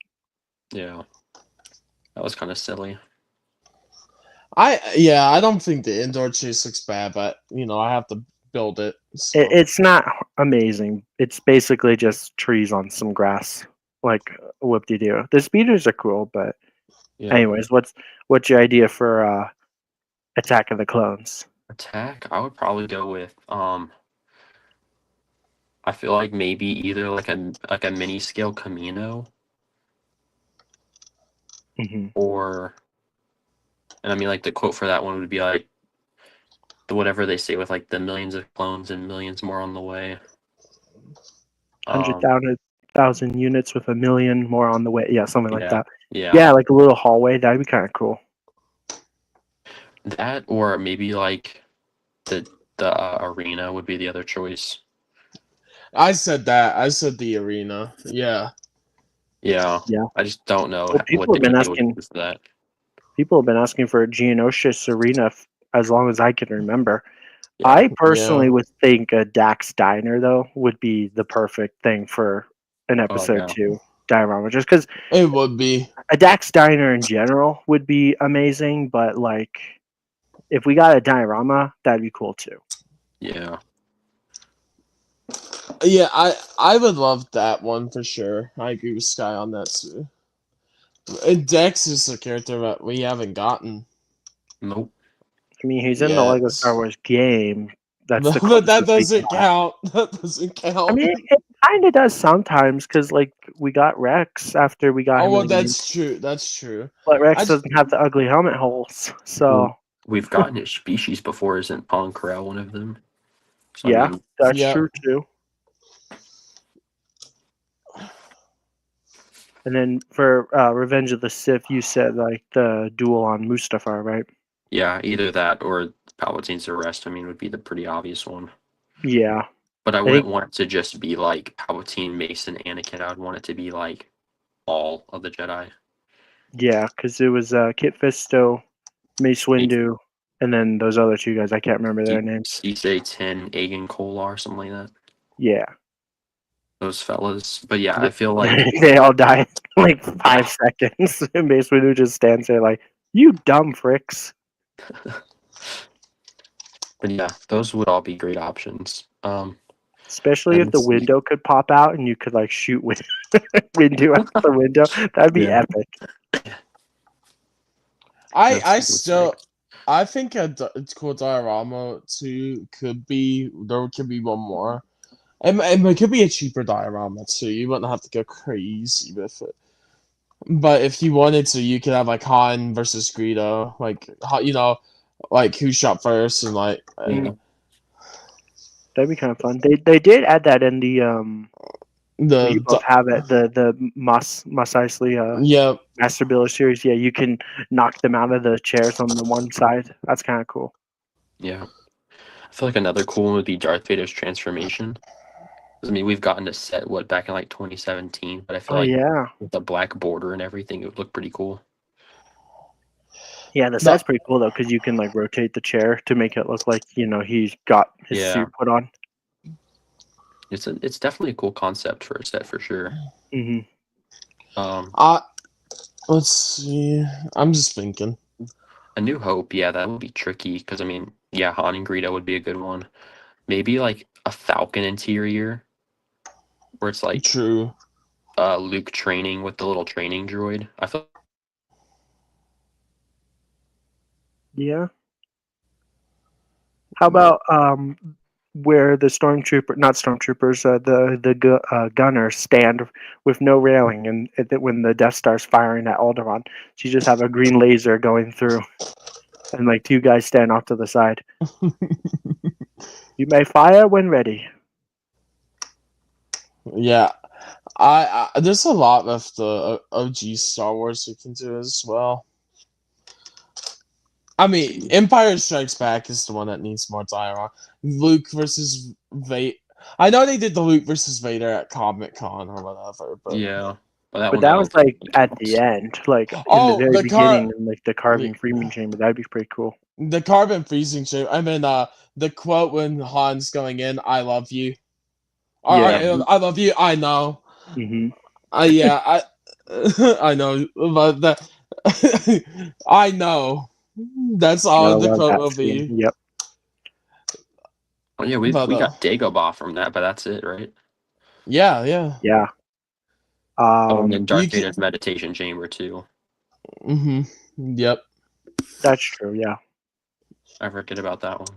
Yeah. That was kind of silly. I don't think the indoor chase looks bad, but I have to build it. So. It's not amazing. It's basically just trees on some grass, like whoop-de-doo. The speeders are cool, but Yeah. anyways, what's your idea for Attack of the Clones? Attack, I would probably go with I feel like maybe either like a mini scale Camino Hmm. or, and I mean like the quote for that one would be like the whatever they say with like the millions of clones and millions more on the way. 100,000 units with 1,000,000 more on the way. Yeah, something like Yeah. that. Yeah. Yeah, like a little hallway. That'd be kind of cool. That or maybe like the arena would be the other choice. I said that. I said the arena. Yeah. Yeah. Yeah. I just don't know Well, people what have been deal asking- is that. People have been asking for a Geonosis arena as long as I can remember. Yeah. I personally Yeah. would think a Dax Diner though would be the perfect thing for an episode yeah. 2 diorama, just because It would be. a Dax Diner in general would be amazing, but like if we got a diorama, that'd be cool too. Yeah. Yeah, I would love that one for sure. I agree with Sky on that too. And Dex is a character that we haven't gotten. Nope. I mean, he's in the Lego Yes. Star Wars game. That's the But that closest we doesn't got. count. That doesn't count. I mean, it kind of does sometimes because, like, we got Rex after we got oh him. well, in the game. that's true. That's true. But Rex I- doesn't have the ugly helmet holes, so We've gotten his species before, isn't Pong Corral one of them? So, Yeah. I mean, that's Yeah. true too. And then for Revenge of the Sith, you said like the duel on Mustafar, right? yeah, either that or Palpatine's arrest, I mean, would be the pretty obvious one. Yeah. But I think- wouldn't want it to just be like Palpatine, Mason, Anakin. I would want it to be like all of the Jedi. Yeah, because it was Kit Fisto, Mace Windu, and then those other two guys. I can't remember their names. C-10, Agen Kolar, something like that. Yeah. Those fellas. But yeah, I feel like they all die in like 5 seconds. And Mace Windu just stands there like, you dumb fricks. but yeah, those would all be great options. Especially if the Let's see. window could pop out and you could like shoot Windu out the window. That'd be Yeah. epic. I think it's cool diorama too could be there could be one more. And it could be a cheaper diorama too. You wouldn't have to go crazy with it. But if you wanted to, you could have like Han versus Greedo, like like who shot first and like Yeah. That'd be kind of fun. They did add that in the you both have it the Mos Eisley yeah. Master Builder series. Yeah, you can knock them out of the chairs on the one side. That's kind of cool. Yeah. I feel like another cool one would be Darth Vader's transformation. 'Cause, I mean, we've gotten to set back in like 2017, but I feel Oh like yeah, with the black border and everything, it would look pretty cool. yeah. The set's pretty cool though because you can like rotate the chair to make it look like he's got his Yeah. suit put on. It's definitely a cool concept for a set for sure. Hmm. Let's see. I'm just thinking. A New Hope, yeah, that would be tricky because I mean, yeah, Han and Greedo would be a good one. Maybe like a Falcon interior, where it's like True. Luke training with the little training droid. I feel Yeah. How about where the gunners stand with no railing, and when the Death Star's firing at Alderaan, so you just have a green laser going through, and like 2 guys stand off to the side. You may fire when ready. Yeah. I there's a lot of the OG Star Wars we can do as well. I mean, Empire Strikes Back is the one that needs more dialogue. Luke versus Vader. I know they did the Luke versus Vader at Comic-Con or whatever, but yeah, But that was like at the end, like in Oh, the very the car- beginning, in like the carving Freeman chamber. That'd be pretty cool. the carbon freezing shape. I mean, the quote when Han's going in, "I love you." All Yeah. right, I love you. I know. Hmm. Yeah, I know, but I know. That's all the quote will be. Yep. Oh yeah, we But, got Dagobah from that, but that's it, right? yeah, yeah. Yeah. Oh, and then Darth You can- Vader's meditation chamber too. Yep. That's true. Yeah. I forget about that one.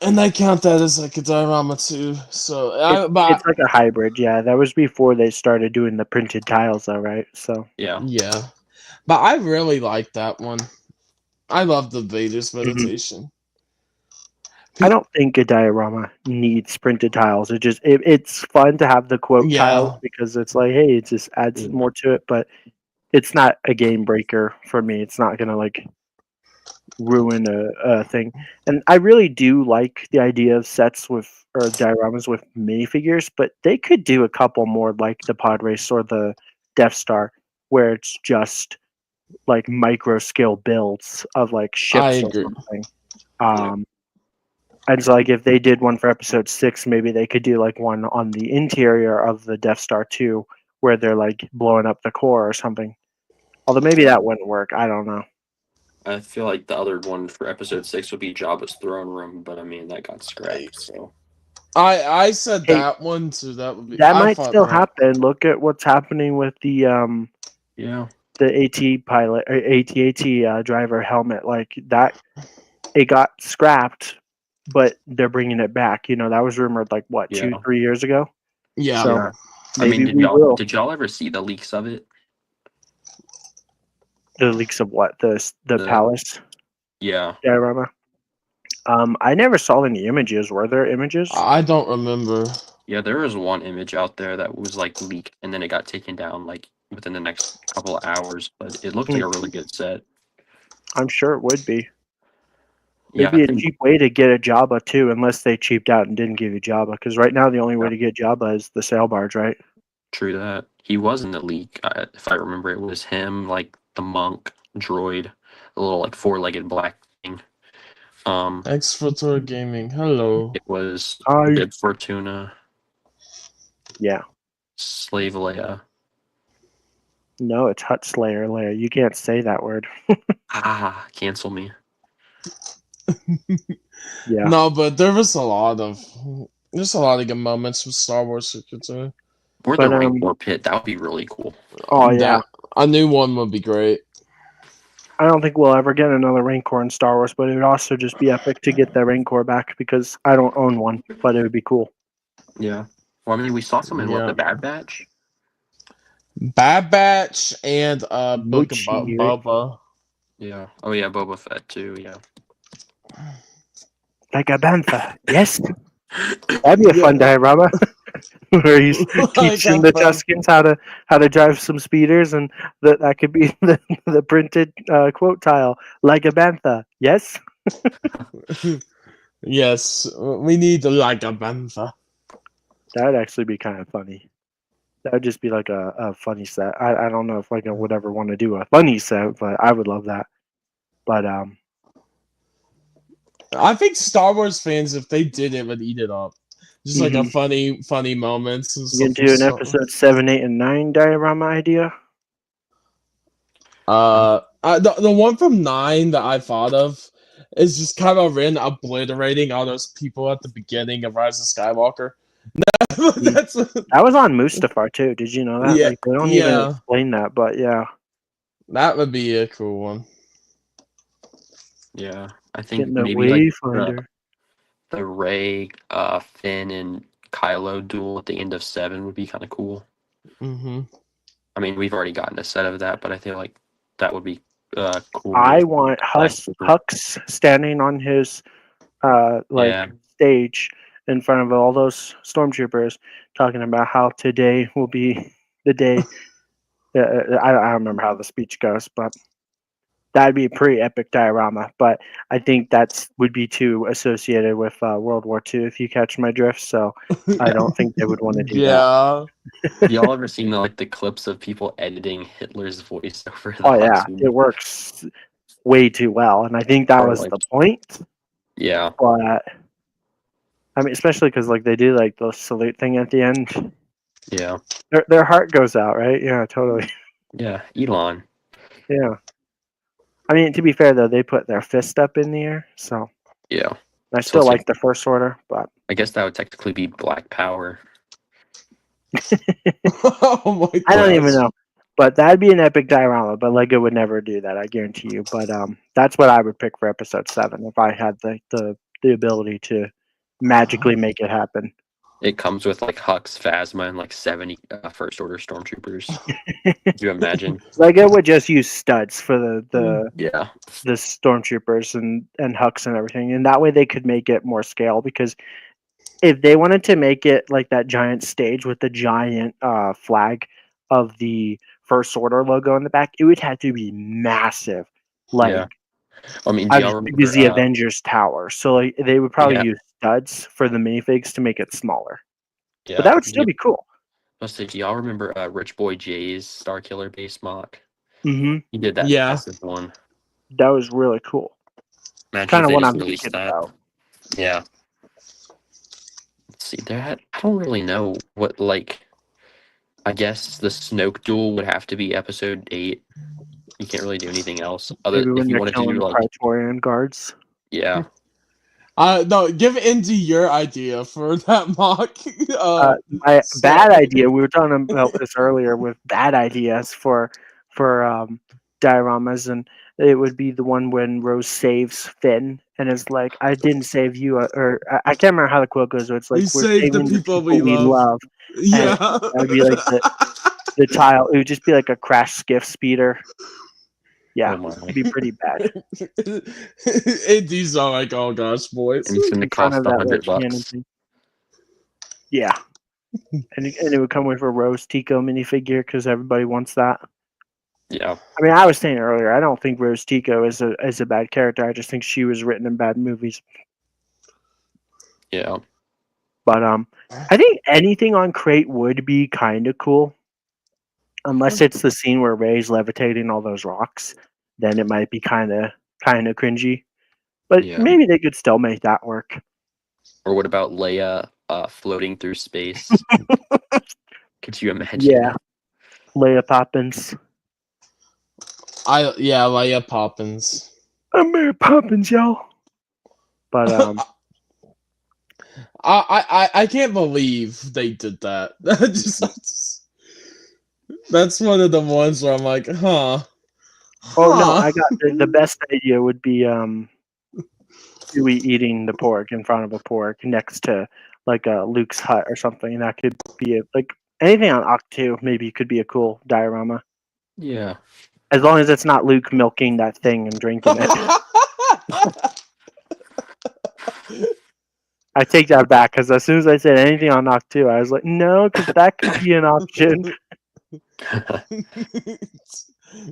And I count that as like a diorama too. So, It's like a hybrid. Yeah, that was before they started doing the printed tiles, though, right? So Yeah. yeah, but I really like that one. I love the Vader's meditation. I don't think a diorama needs printed tiles. It's fun to have the quote Yeah. tiles because it's like, hey, it just adds more to it, but it's not a game breaker for me. It's not gonna like ruin a thing. And I really do like the idea of sets with or dioramas with minifigures, but they could do a couple more like the pod race or the Death Star, where it's just like micro scale builds of like ships or agree. something. And so like if they did one for episode 6, maybe they could do like one on the interior of the Death Star 2 where they're like blowing up the core or something. Although maybe that wouldn't work. I don't know. I feel like the other one for episode 6 would be Jabba's throne room, but I mean that got scrapped. So I said Hey, that one, so that would be That I might thought still that- happen. Look at what's happening with the yeah, AT pilot or AT-AT driver helmet. Like that, it got scrapped, but they're bringing it back. You know, that was rumored like what Yeah. 2-3 years ago. Yeah. So Yeah. I maybe mean, we will. did y'all ever see the leaks of it? The leaks of what the palace Yeah, diorama. I never saw any images. Were there images? I don't remember. yeah. There was one image out there that was like leaked, and then it got taken down like within the next couple of hours. But it looked like a really good set. I'm sure it would be. Yeah, Maybe I a think- cheap way to get a Jabba too, unless they cheaped out and didn't give you Jabba. Because right now the only way to get Jabba is the sail barge, right? true that. He was in the leak. If I remember, it was him, like the monk droid, the little like 4-legged black thing. Extrator Gaming. Hello. It was Hi. Bib Fortuna, Yeah. Slave Leia. No, it's Hut Slayer Leia. You can't say that word. Cancel me. Yeah. No, but there's a lot of good moments with Star Wars Secrets. Or But, the Rancor pit. That would be really cool. Oh yeah. A new one would be great. I don't think we'll ever get another Rancor in Star Wars, but it would also just be epic to get the Rancor back because I don't own one, but it would be cool. Yeah. Well, I mean, we saw some in Yeah. the Bad Batch. Bad Batch and Book of Mochi, right? Boba. Yeah. Oh yeah, Boba Fett too. Yeah. Like a bantha. Yes. That'd be a fun diorama. Where he teaching the Tuskens how to drive some speeders, and that could be the printed quote tile. Like a bantha. Yes. Yes, we need like a bantha. That would actually be kind of funny. That would just be like a funny set. I don't know if like I would ever want to do a funny set, but I would love that. But I think Star Wars fans, if they did it, would eat it up. Just like a Mhm. funny moments. And you can stuff do with an Star- episode 7, 8, and 9 diorama idea. The one from 9 that I thought of is just kind of Rin obliterating all those people at the beginning of Rise of Skywalker. That's That was on Mustafar too. Did you know that? Yeah, Like they don't even yeah. explain that, but yeah. that would be a cool one. Yeah. I think Getting the maybe like Wayfinder. the Rey, Finn, and Kylo duel at the end of 7 would be kind of cool. Mm-hmm. I mean, we've already gotten a set of that, but I feel like that would be cool. I want Super. Hux standing on his Yeah. stage in front of all those stormtroopers, talking about how today will be the day. I don't remember how the speech goes, but that'd be a pretty epic diorama. But I think would be too associated with World War II, if you catch my drift. So I don't think they would want to do that. Yeah. Y'all ever seen the clips of people editing Hitler's voice over the Oh yeah, Hux it works way too well, and I think that Or, was like- the point. Yeah. But I mean, especially because like they do like the salute thing at the end. Yeah. Their heart goes out, right? Yeah, totally. Yeah. Elon. Yeah. I mean, to be fair though, they put their fist up in the air, so Yeah. I still it's like like- the First Order, but I guess that would technically be Black Power. Oh my god. I don't even know. But that'd be an epic diorama, but Lego would never do that, I guarantee you. But that's what I would pick for episode 7 if I had the ability to magically make it happen. It comes with like Hux, Phasma, and like 70 First Order stormtroopers. Could you imagine? Lego would just use studs for the Yeah. stormtroopers and Hux and everything, and that way they could make it more scale. Because if they wanted to make it like that giant stage with the giant flag of the First Order logo in the back, it would have to be massive, like Yeah. I mean, do y'all as remember? big as the Avengers Tower. So like they would probably Yeah. use studs for the minifigs to make it smaller, Yeah. but that would still be cool. Let's say, do y'all remember Rich Boy Jay's Star Killer base mock? Hmm He did that Yeah. massive one. That was really cool. Imagine Kind if of they what just I'm released thinking that. about. Yeah. Let's see that. I don't really know what like. I guess the Snoke duel would have to be episode 8. You can't really do anything else. Other Maybe if when you they're wanted to killing do the like Praetorian guards. yeah. No, give Indy your idea for that mock. My so- bad idea. We were talking about this earlier with bad ideas for dioramas, and it would be the one when Rose saves Finn and is like, "I didn't save you," or I can't remember how the quote goes. But it's like, We "We're saved the saving people we love." Yeah. that would be like the child. It would just be like a crash skiff speeder. Yeah, Oh my. it'd be pretty bad. Indy's all like, oh gosh, boys. And it's gonna In front cost of that, like, $100. cannon thing. Yeah, and it would come with a Rose Tico minifigure because everybody wants that. Yeah. I mean, I was saying earlier, I don't think Rose Tico is a bad character. I just think she was written in bad movies. Yeah. But I think anything on Crate would be kind of cool, unless it's the scene where Ray's levitating all those rocks. Then it might be kind of cringy. But Yeah. maybe they could still make that work. Or what about Leia floating through space? Could you imagine? Yeah, Leia Poppins. Leia Poppins. I'm Mary Poppins, y'all. But I can't believe they did that. That's one of the ones where I'm like, huh. oh no, Huh. I got the best idea would be Chewie eating the pork in front of a pork next to like a Luke's hut or something. That could be like anything on Octu. Maybe could be a cool diorama, Yeah. as long as it's not Luke milking that thing and drinking it. I take that back because as soon as I said anything on Octu, I was like, no, because that could be an option.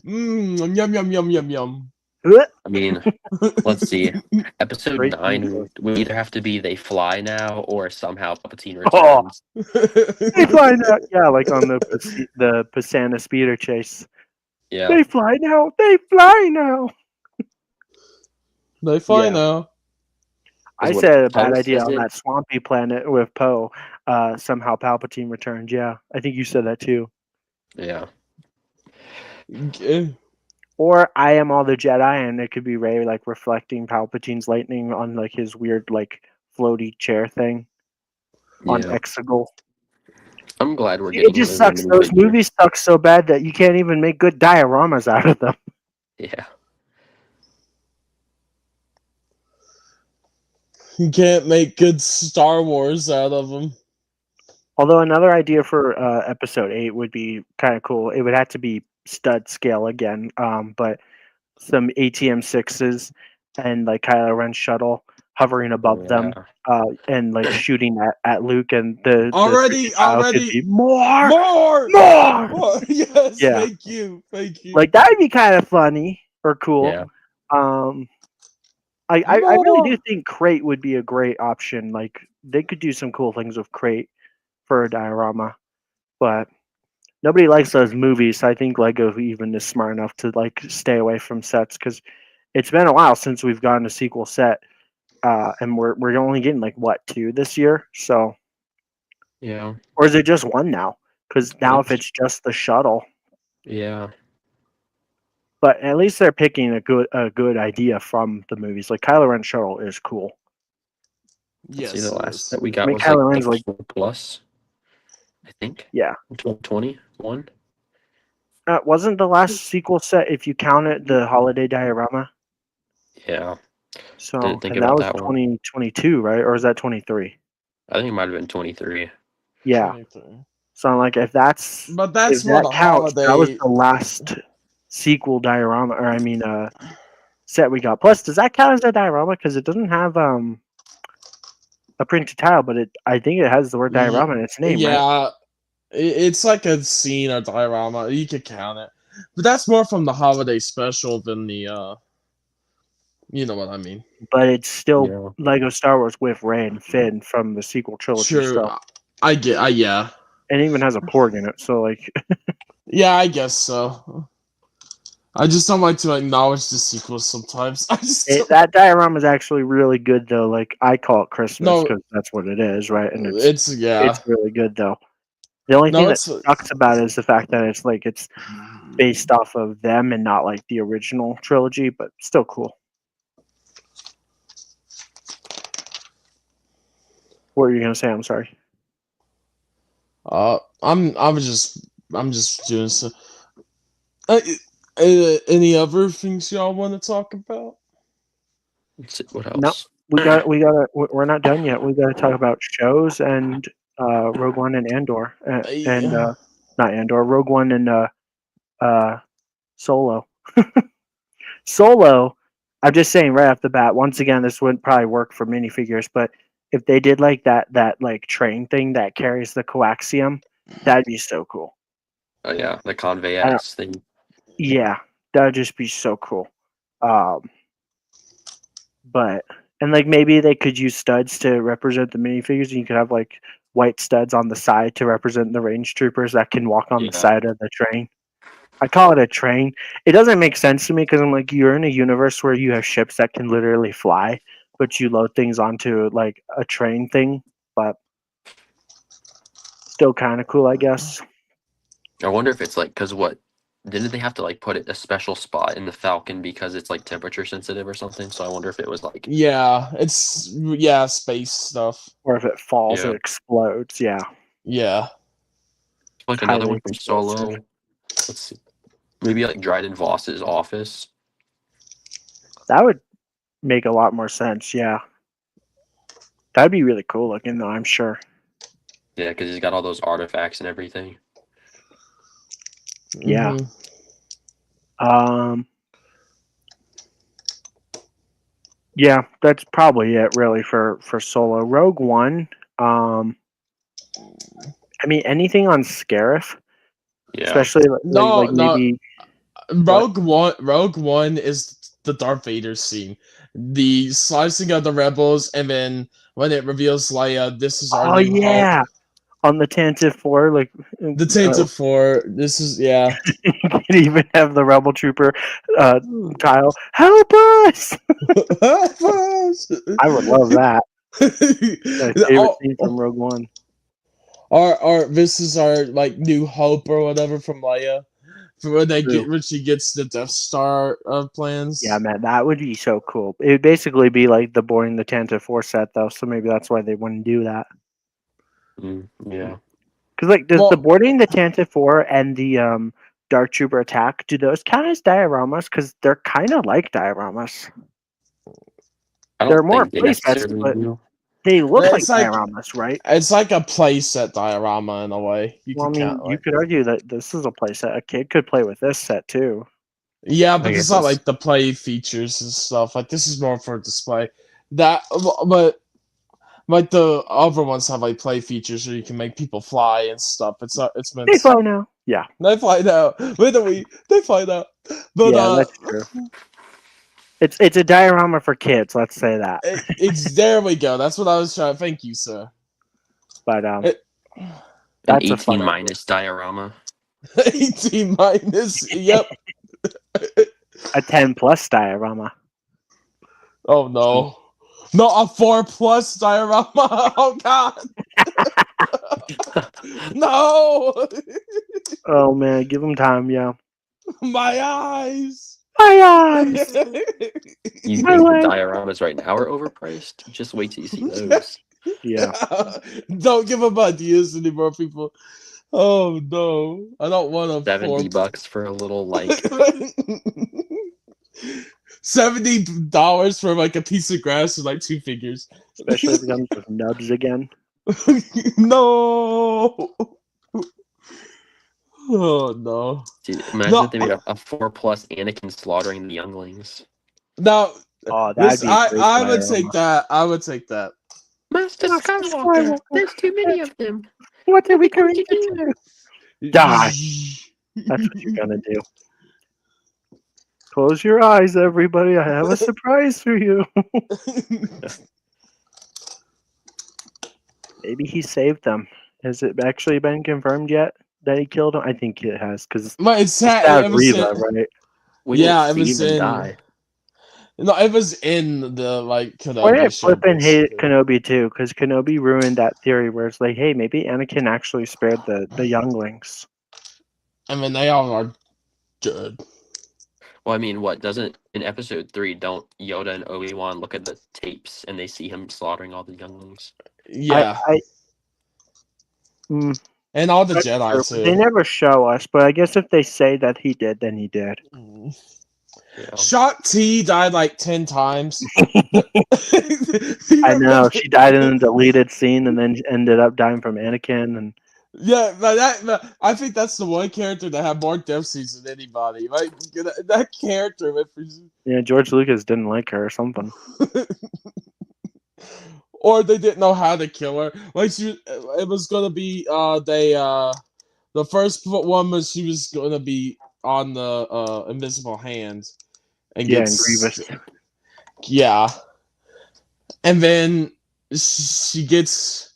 Yum yum yum yum yum. I mean, let's see. Episode Great 9 info. would either have to be They Fly Now or somehow Palpatine Oh. returns. They fly now, yeah, like on the Pisana speeder chase. Yeah. They fly now. They fly now. They fly Yeah. now. I Is what said a Poe bad idea says on it. that swampy planet with Poe. Somehow Palpatine returned. Yeah, I think you said that too. Yeah. Or I am all the Jedi, and it could be Rey like reflecting Palpatine's lightning on like his weird like floaty chair thing on Yeah. Exegol. I'm glad we're getting It just rid of sucks. the Those minifigure. movies suck so bad that you can't even make good dioramas out of them. Yeah. You can't make good Star Wars out of them. Although another idea for episode 8 would be kind of cool. It would have to be stud scale again, but some ATM 6s and like Kylo Ren's shuttle hovering above them and like shooting at Luke and the Already. could be more. More. Yes. Yeah. Thank you. Like that would be kind of funny or cool. Yeah. I really More. do think Crate would be a great option. Like they could do some cool things with Crate for a diorama, but nobody likes those movies. So I think Lego even is smart enough to like stay away from sets because it's been a while since we've gotten a sequel set, and we're only getting like what 2 this year. So, Yeah. or is it just 1 now? Because now if it's just the shuttle, Yeah. but at least they're picking a good idea from the movies. Like Kylo Ren shuttle is cool. Yes. See, the it last is. that we I got mean, was Kylo like Ren's like, episode plus, I think. yeah. 2021. Wasn't the last sequel set, if you count it, the Holiday Diorama? Yeah, So, didn't think and that about was that one. 2022, right? Or is that 23? I think it might have been 23. Yeah. 23. So, like, if But that's if more that the counts, that was holiday. the last sequel diorama, or I mean, set we got. Plus, does that count as a diorama? Because it doesn't have a printed tile, but I think it has the word diorama in its name, right? Yeah, it's like a scene or diorama. You could count it, but that's more from the holiday special than the. You know what I mean? But it's still Yeah. Lego Star Wars with Rey and Finn from the sequel trilogy. Sure, So, I get. Yeah, and it even has a Porg in it. So, like, yeah, I guess so. I just don't like to acknowledge the sequels sometimes. I just don't- that diorama is actually really good, though. Like, I call it Christmas No. because that's what it is, right? And it's yeah. it's really good, though. The only No, thing that it's- sucks about it is the fact that it's based off of them and not like the original trilogy, but still cool. What were you gonna say? I'm sorry. I'm just doing so. Any other things y'all want to talk about? Let's see, what No. else? We're not done yet. We gotta talk about shows and Rogue One and Andor and not Andor, Rogue One and Solo. Solo. I'm just saying right off the bat. Once again, this wouldn't probably work for minifigures, but if they did like that like train thing that carries the coaxium, that'd be so cool. Oh yeah, the Convey I don't- X thing. Yeah, that'd just be so cool. But and like maybe they could use studs to represent the minifigures, and you could have like white studs on the side to represent the range troopers that can walk on the Yeah. side of the train. I call it a train. It doesn't make sense to me because I'm like, you're in a universe where you have ships that can literally fly, but you load things onto like a train thing. But still kind of cool, I guess. I wonder if it's like because what didn't they have to like put it a special spot in the Falcon because it's like temperature sensitive or something? So I wonder if it was like Yeah, it's space stuff. Or if it falls, Yeah. it explodes. Yeah. Yeah. like another highly one from explosive. Solo. Let's see, maybe like Dryden Voss's office. That would make a lot more sense. Yeah. That'd be really cool looking, though, I'm sure. Yeah, because he's got all those artifacts and everything. Yeah. Mhm. Yeah, that's probably it really for Solo. Rogue One, I mean anything on Scarif, Yeah, especially No, like maybe Rogue One is the Darth Vader scene. The slicing of the rebels, and then when it reveals Leia, this is our new yeah, Hope. on the Tantive 4, like The Tainted Four. This is you can even have the Rebel Trooper tile. Help us! I would love that. My favorite scene from Rogue One. This is our like new Hope or whatever from Leia. For when she gets the Death Star plans. Yeah, man, that would be so cool. It would basically be like the boring the Tantive 4 set, though, so maybe that's why they wouldn't do that. Yeah. Because like, does the boarding the Tantive 4 and the Dark Trooper attack, do those count as dioramas? Because they're kind of like dioramas. They're more playsets, but they look like dioramas, right? It's like a playset diorama in a way. You could argue that this is a playset. A kid could play with this set too. Yeah, but it's not like the play features and stuff. Like this is more for display. But like the other ones have like play features where you can make people fly and stuff. It's meant they fly now. Yeah, they fly now. Literally, they fly now. But yeah, that's true. It's a diorama for kids. Let's say that. It's there we go. That's what I was trying. Thank you, sir. But that's an 18 minus diorama. 18 minus. Yep. A 10 plus diorama. Oh no. No, a 4+ diorama. Oh god. No. Oh man, give them time. Yeah. My eyes. My eyes. You My think the leg. dioramas right now are overpriced? Just wait till you see those. Yeah. Don't give them ideas anymore, people. Oh no, I don't want to. $70 for a little like $70 for like a piece of grass with like 2 figures. Especially if it comes with nubs again. No. Oh no. dude, imagine No. if they made a 4+ Anakin slaughtering the younglings. Now, Oh, that'd this, be a great I would diorama. take that. I would take that. Master Master Skywalker, Skywalker. there's too many of them. What are we going going to to do? Die. That's what you're gonna do. Close your eyes, everybody. I have a surprise for you. Maybe he saved them. Has it actually been confirmed yet that he killed them? I think it has, because But it's that sad. It was was Reva, in, right? We Yeah, didn't it was see them in- die. no, it was in the like I Kenobi show. flipping hate basically. Kenobi too, because Kenobi ruined that theory where it's like, hey, maybe Anakin actually spared the younglings. I mean, they all are good. Well, I mean, what doesn't in episode 3? Don't Yoda and Obi-Wan look at the tapes and they see him slaughtering all the younglings? Yeah, and all the That's Jedi true. too. They never show us, but I guess if they say that he did, then he did. Yeah. Shock T died like 10 times. I know she died in a deleted scene and then ended up dying from Anakin. And Yeah, but I think that's the one character that had more death scenes than anybody. Like that character went for. yeah, George Lucas didn't like her or something. Or they didn't know how to kill her. Like it was gonna be the first one was she was gonna be on the invisible hand and Yeah, gets and Grievous. yeah, and then she gets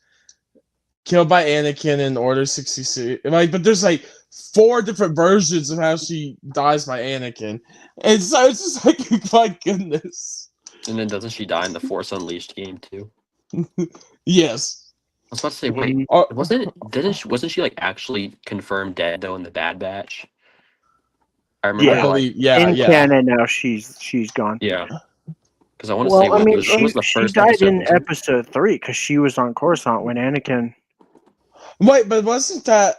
killed by Anakin in Order 66. Like, but there's like 4 different versions of how she dies by Anakin, and so it's just like my goodness. And then doesn't she die in the Force Unleashed game too? Yes. I was about to say, wait, Mhm. Or- wasn't she like actually confirmed dead though in the Bad Batch? I remember. Yeah. I like, believe, yeah, in yeah. canon now, she's gone. yeah. Because I want to say, Well, I mean, it was the she first died episode. in wasn't it? episode 3 because she was on Coruscant when Anakin. Wait, but wasn't that?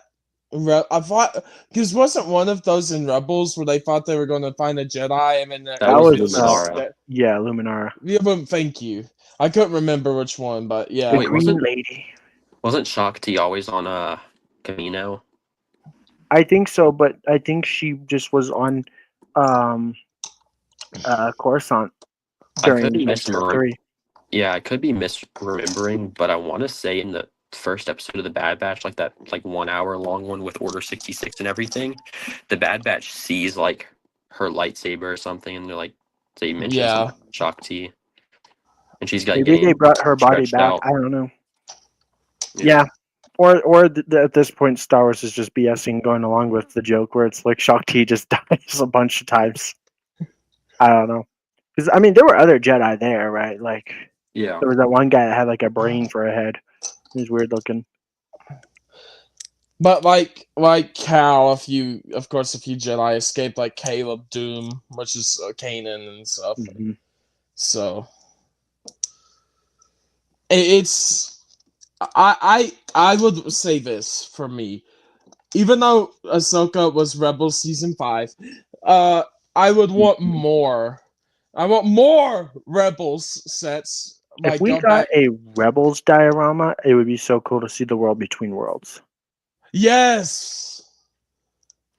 I thought because wasn't one of those in Rebels where they thought they were going to find a Jedi and then That was Luminara. Yeah, Luminara. Yeah, but thank you. I couldn't remember which one, but yeah. The Wait, Green wasn't- Lady. Wasn't Shakti always on Camino? I think so, but I think she just was on Coruscant I could during be episode misremembering. 3. Yeah, I could be misremembering, but I want to say in the first episode of the Bad Batch, like that, like 1 hour long one with Order 66 and everything, the Bad Batch sees like her lightsaber or something, and they're like, they mention Yeah. Shakti, and she's got Maybe they brought her body stretched back. out. I don't know. Yeah. Or at this point, Star Wars is just BSing, going along with the joke where it's like Shakti just dies a bunch of times. I don't know. Because, I mean, there were other Jedi there, right? Like, Yeah. there was that one guy that had like a brain for a head. He was weird looking. But like Cal, if you Jedi escape, like Caleb Doom, which is Kanan and stuff. Mhm. So it's I would say this for me, even though Ahsoka was Rebels season 5, I would want more. I want more Rebels sets. If we got a Rebels diorama, it would be so cool to see the world between worlds. Yes.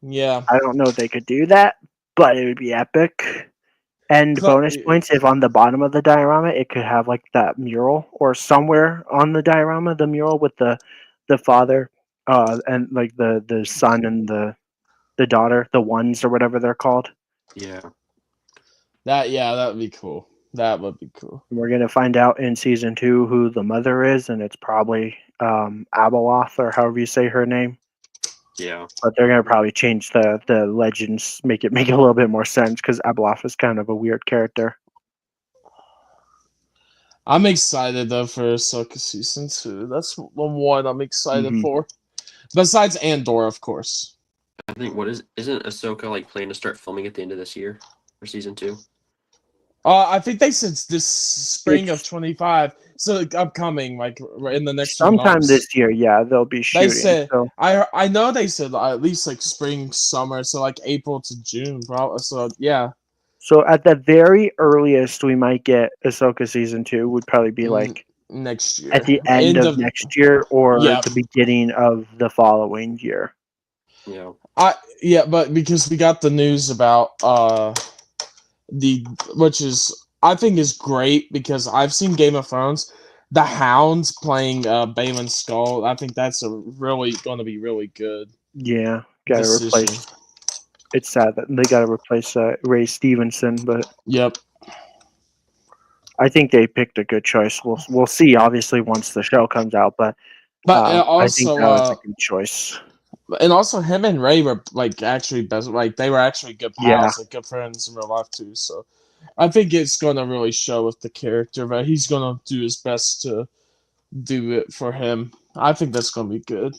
Yeah. I don't know if they could do that, but it would be epic. And So- bonus points if on the bottom of the diorama it could have like that mural, or somewhere on the diorama the mural with the father and like the son and the daughter, the ones or whatever they're called. Yeah. That would be cool. That would be cool. And we're gonna find out in season 2 who the mother is, and it's probably Abeloth, or however you say her name. Yeah. But they're gonna probably change the legends, make it a little bit more sense, because Abeloth is kind of a weird character. I'm excited though for Ahsoka season 2. That's the one I'm excited Mhm. for. Besides Andor, of course. I think isn't Ahsoka like planning to start filming at the end of this year? for season 2? I think they said this spring of It's- 25, so like, upcoming, like in the next few Sometime months. this year, yeah, they'll be They shooting. said So I know they said at least like spring, summer, so like April to June, probably. So yeah, So at the very earliest, we might get Ahsoka season 2 would probably be like next year at the end of next year or Yeah. the beginning of the following year. Yeah. But because we got the news about which is I think is great because I've seen Game of Thrones, the Hounds playing Balin Skull. I think that's going to be really good. Yeah, got to decision. replace. It's sad that they got to replace Ray Stevenson, but Yep. I think they picked a good choice. We'll see. Obviously, once the show comes out, but But I think also, that was a good choice. and also him and Ray were like actually best, like they were actually good pals, Yeah. like good friends in real life too. So I think it's gonna really show with the character, but he's gonna do his best to do it for him. I think that's gonna be good.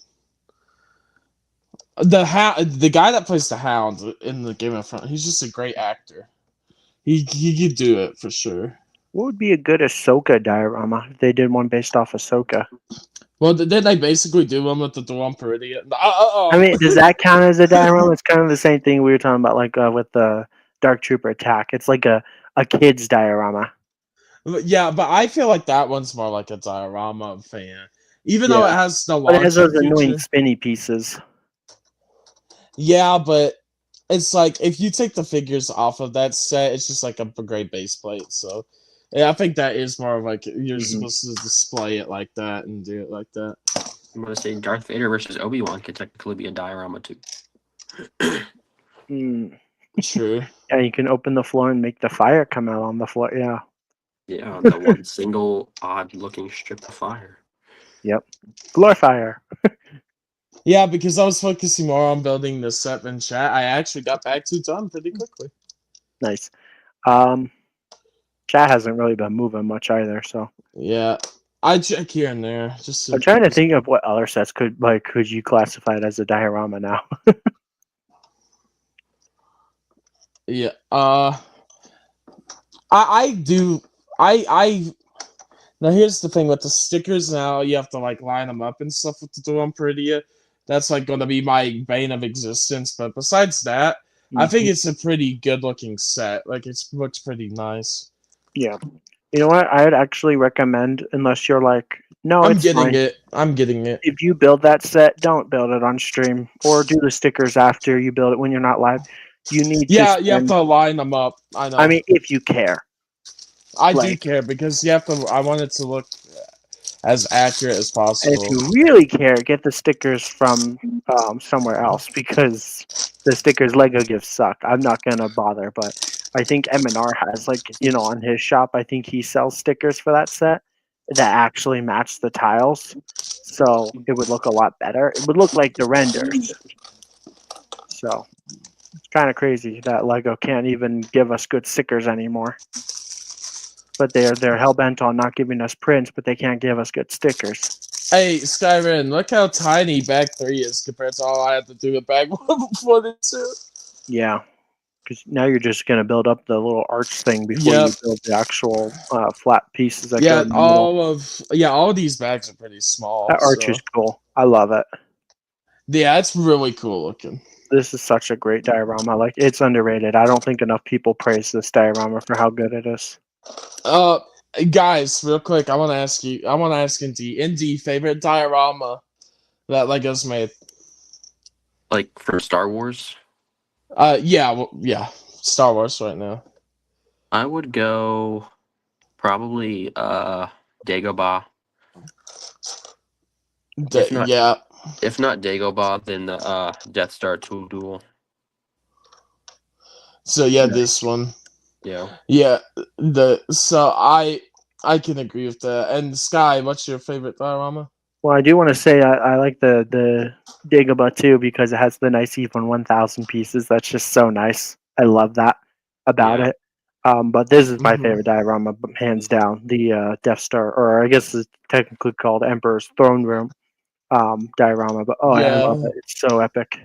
The guy that plays the Hound in the Game of Thrones, he's just a great actor. He could do it for sure. What would be a good Ahsoka diorama if they did one based off Ahsoka? Well, didn't they basically do one with the Dawn Peridia? I mean, does that count as a diorama? It's kind of the same thing we were talking about, like with the Dark Trooper attack. It's like a kid's diorama. Yeah, but I feel like that one's more like a diorama fan. Even though it Yeah. has the But it has those launching annoying feature. spinny pieces. Yeah, but it's like if you take the figures off of that set, it's just like a great base plate. So yeah, I think that is more of like you're supposed to display it like that and do it like that. I'm gonna say Darth Vader versus Obi-Wan could technically be a diorama too. True. Yeah, you can open the floor and make the fire come out on the floor. Yeah. Yeah, the one single odd-looking strip of fire. Yep. Floor fire. Yeah, because I was focusing more on building the set than chat. I actually got back to done pretty quickly. Nice. Chat hasn't really been moving much either, so Yeah, I check here and there. Just I'm trying to think of what other sets could you classify it as a diorama now? Yeah. I do. I. Now here's the thing with the stickers. Now you have to like line them up and stuff with the Dawn Peridia. That's like going to be my bane of existence. But besides that, I think it's a pretty good looking set. Like it looks pretty nice. Yeah. You know what? I'd actually recommend, unless you're like, no, I'm it's getting fine. it. I'm getting it. If you build that set, don't build it on stream or do the stickers after you build it when you're not live. You need Yeah, to you have to line them up. I know. I mean, if you care. I do like- care because you have to. I want it to look as accurate as And possible. if you really care, get the stickers from somewhere else because the stickers Lego gives suck. I'm not gonna bother, but I think M&R has on his shop. I think he sells stickers for that set that actually match the tiles, so it would look a lot better. It would look like the renders. So it's kind of crazy that Lego can't even give us good stickers anymore. But they're hell bent on not giving us prints, but they can't give us good stickers. Hey, Skyrim, look how tiny bag 3 is compared to all I had to do with bag 1 before the 2. Yeah, because now you're just gonna build up the little arch thing before you build the actual flat pieces that go in the middle. all of these bags are pretty small. That arch is cool. I love it. Yeah, it's really cool looking. This is such a great diorama. Like, it's underrated. I don't think enough people praise this diorama for how good it is. Guys, real quick, I want to ask Indy, favorite diorama that Lego's made. Like for Star Wars? Yeah, Star Wars right now. I would go probably Dagobah. If not- Yeah. If not Dagobah, then the Death Star 2 duel. So yeah, this one. Yeah. Yeah, so I can agree with that. And Sky, what's your favorite diorama? Well, I do want to say I like the Dagobah too because it has the nice even 1,000 pieces. That's just so nice. I love that about it. But this is my favorite diorama, hands down. The Death Star, or I guess it's technically called Emperor's Throne Room diorama. But I love it. It's so epic.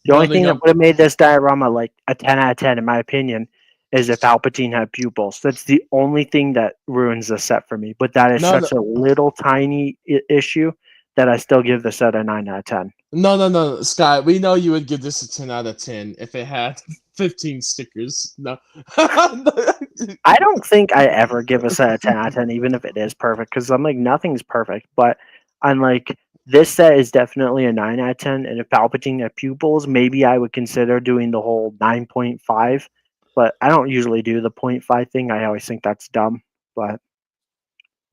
The only thing Building that up. would have made this diorama like a 10 out of 10, in my opinion, is if Palpatine had pupils. That's the only thing that ruins the set for me. But that is No, such a little tiny issue that I still give the set a 9 out of 10. No, Scott. We know you would give this a 10 out of 10 if it had 15 stickers. No. I don't think I ever give a set a 10 out of 10, even if it is perfect, because I'm like, nothing's perfect. But I'm like, this set is definitely a 9 out of 10. And if Palpatine had pupils, maybe I would consider doing the whole 9.5. But I don't usually do the 0.5 thing. I always think that's dumb. But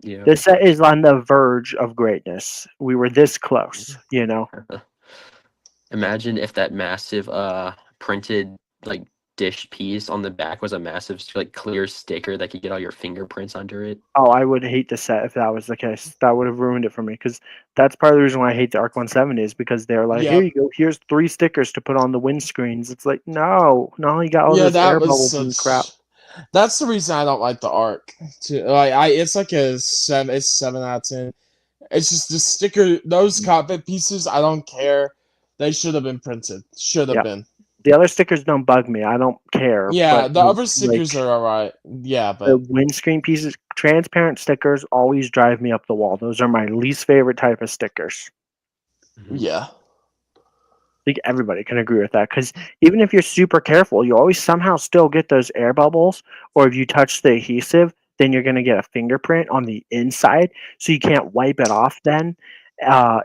Yeah. this set is on the verge of greatness. We were this close, you know? Imagine if that massive printed like dish piece on the back was a massive like clear sticker that could get all your fingerprints under it. Oh, I would hate the set if that was the case. That would have ruined it for me, because that's part of the reason why I hate the Arc 170 is because they're like, here Yep. you go, here's 3 stickers to put on the windscreens. It's like, no, you got all Yeah, this air that was bubbles and such. crap. That's the reason I don't like the arc. It's like a 7. It's 7 out of 10. It's just the sticker. Those cockpit pieces, I don't care. They should have been printed. Should have Yeah. been. The other stickers don't bug me. I don't care. Yeah, but the other stickers like, are alright. Yeah, the but windscreen pieces, transparent stickers always drive me up the wall. Those are my least favorite type of stickers. yeah. I think everybody can agree with that, because even if you're super careful, you always somehow still get those air bubbles, or if you touch the adhesive, then you're going to get a fingerprint on the inside, so you can't wipe it off then.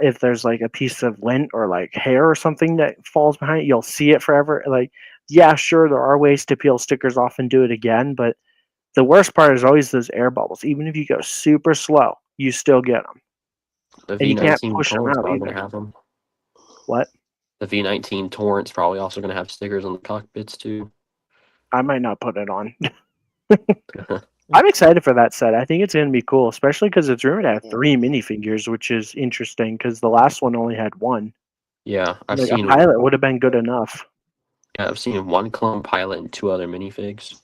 If there's like a piece of lint or like hair or something that falls behind it, you'll see it forever. Like, yeah, sure, there are ways to peel stickers off and do it again, but the worst part is always those air bubbles. Even if you go super slow, you still get them. The And you can't V19 push them Torrent's out probably either. gonna have them. What? The V19 Torrent's probably also gonna have stickers on the cockpits too. I might not put it on. I'm excited for that set. I think it's going to be cool, especially because it's rumored to have 3 minifigures, which is interesting because the last one only had 1. Yeah, I've Like, seen. a pilot would have been good enough. Yeah, I've seen 1 clone pilot and 2 other minifigs.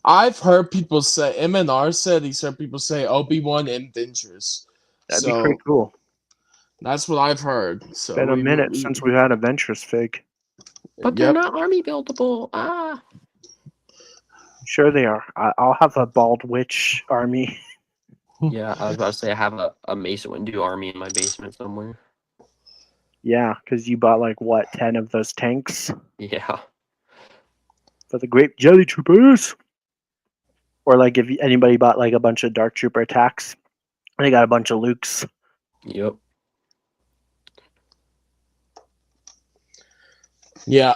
I've heard people say MNR said he's heard people say Obi-Wan and Ventress. That'd be pretty cool. That's what I've heard. So Been a minute since we've had a Ventress fig. But they're not army buildable. Ah. Sure they are. I'll have a bald witch army. Yeah, I was about to say I have a Mace Windu army in my basement somewhere. Yeah, because you bought like what, 10 of those tanks Yeah. for the Grape Jelly Troopers, or like if anybody bought like a bunch of Dark Trooper attacks, they got a bunch of Lukes. Yep. Yeah.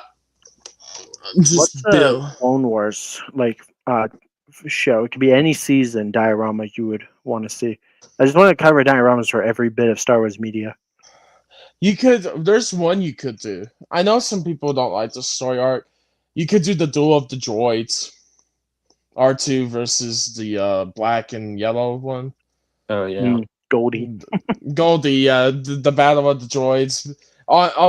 What's the Clone Wars like show? It could be any season diorama you would want to see. I just want to cover dioramas for every bit of Star Wars media. You could. There's one you could do. I know some people don't like the story arc. You could do the Duel of the Droids. R2 versus the black and yellow one. Oh yeah. Goldie. Goldie, the battle of the droids.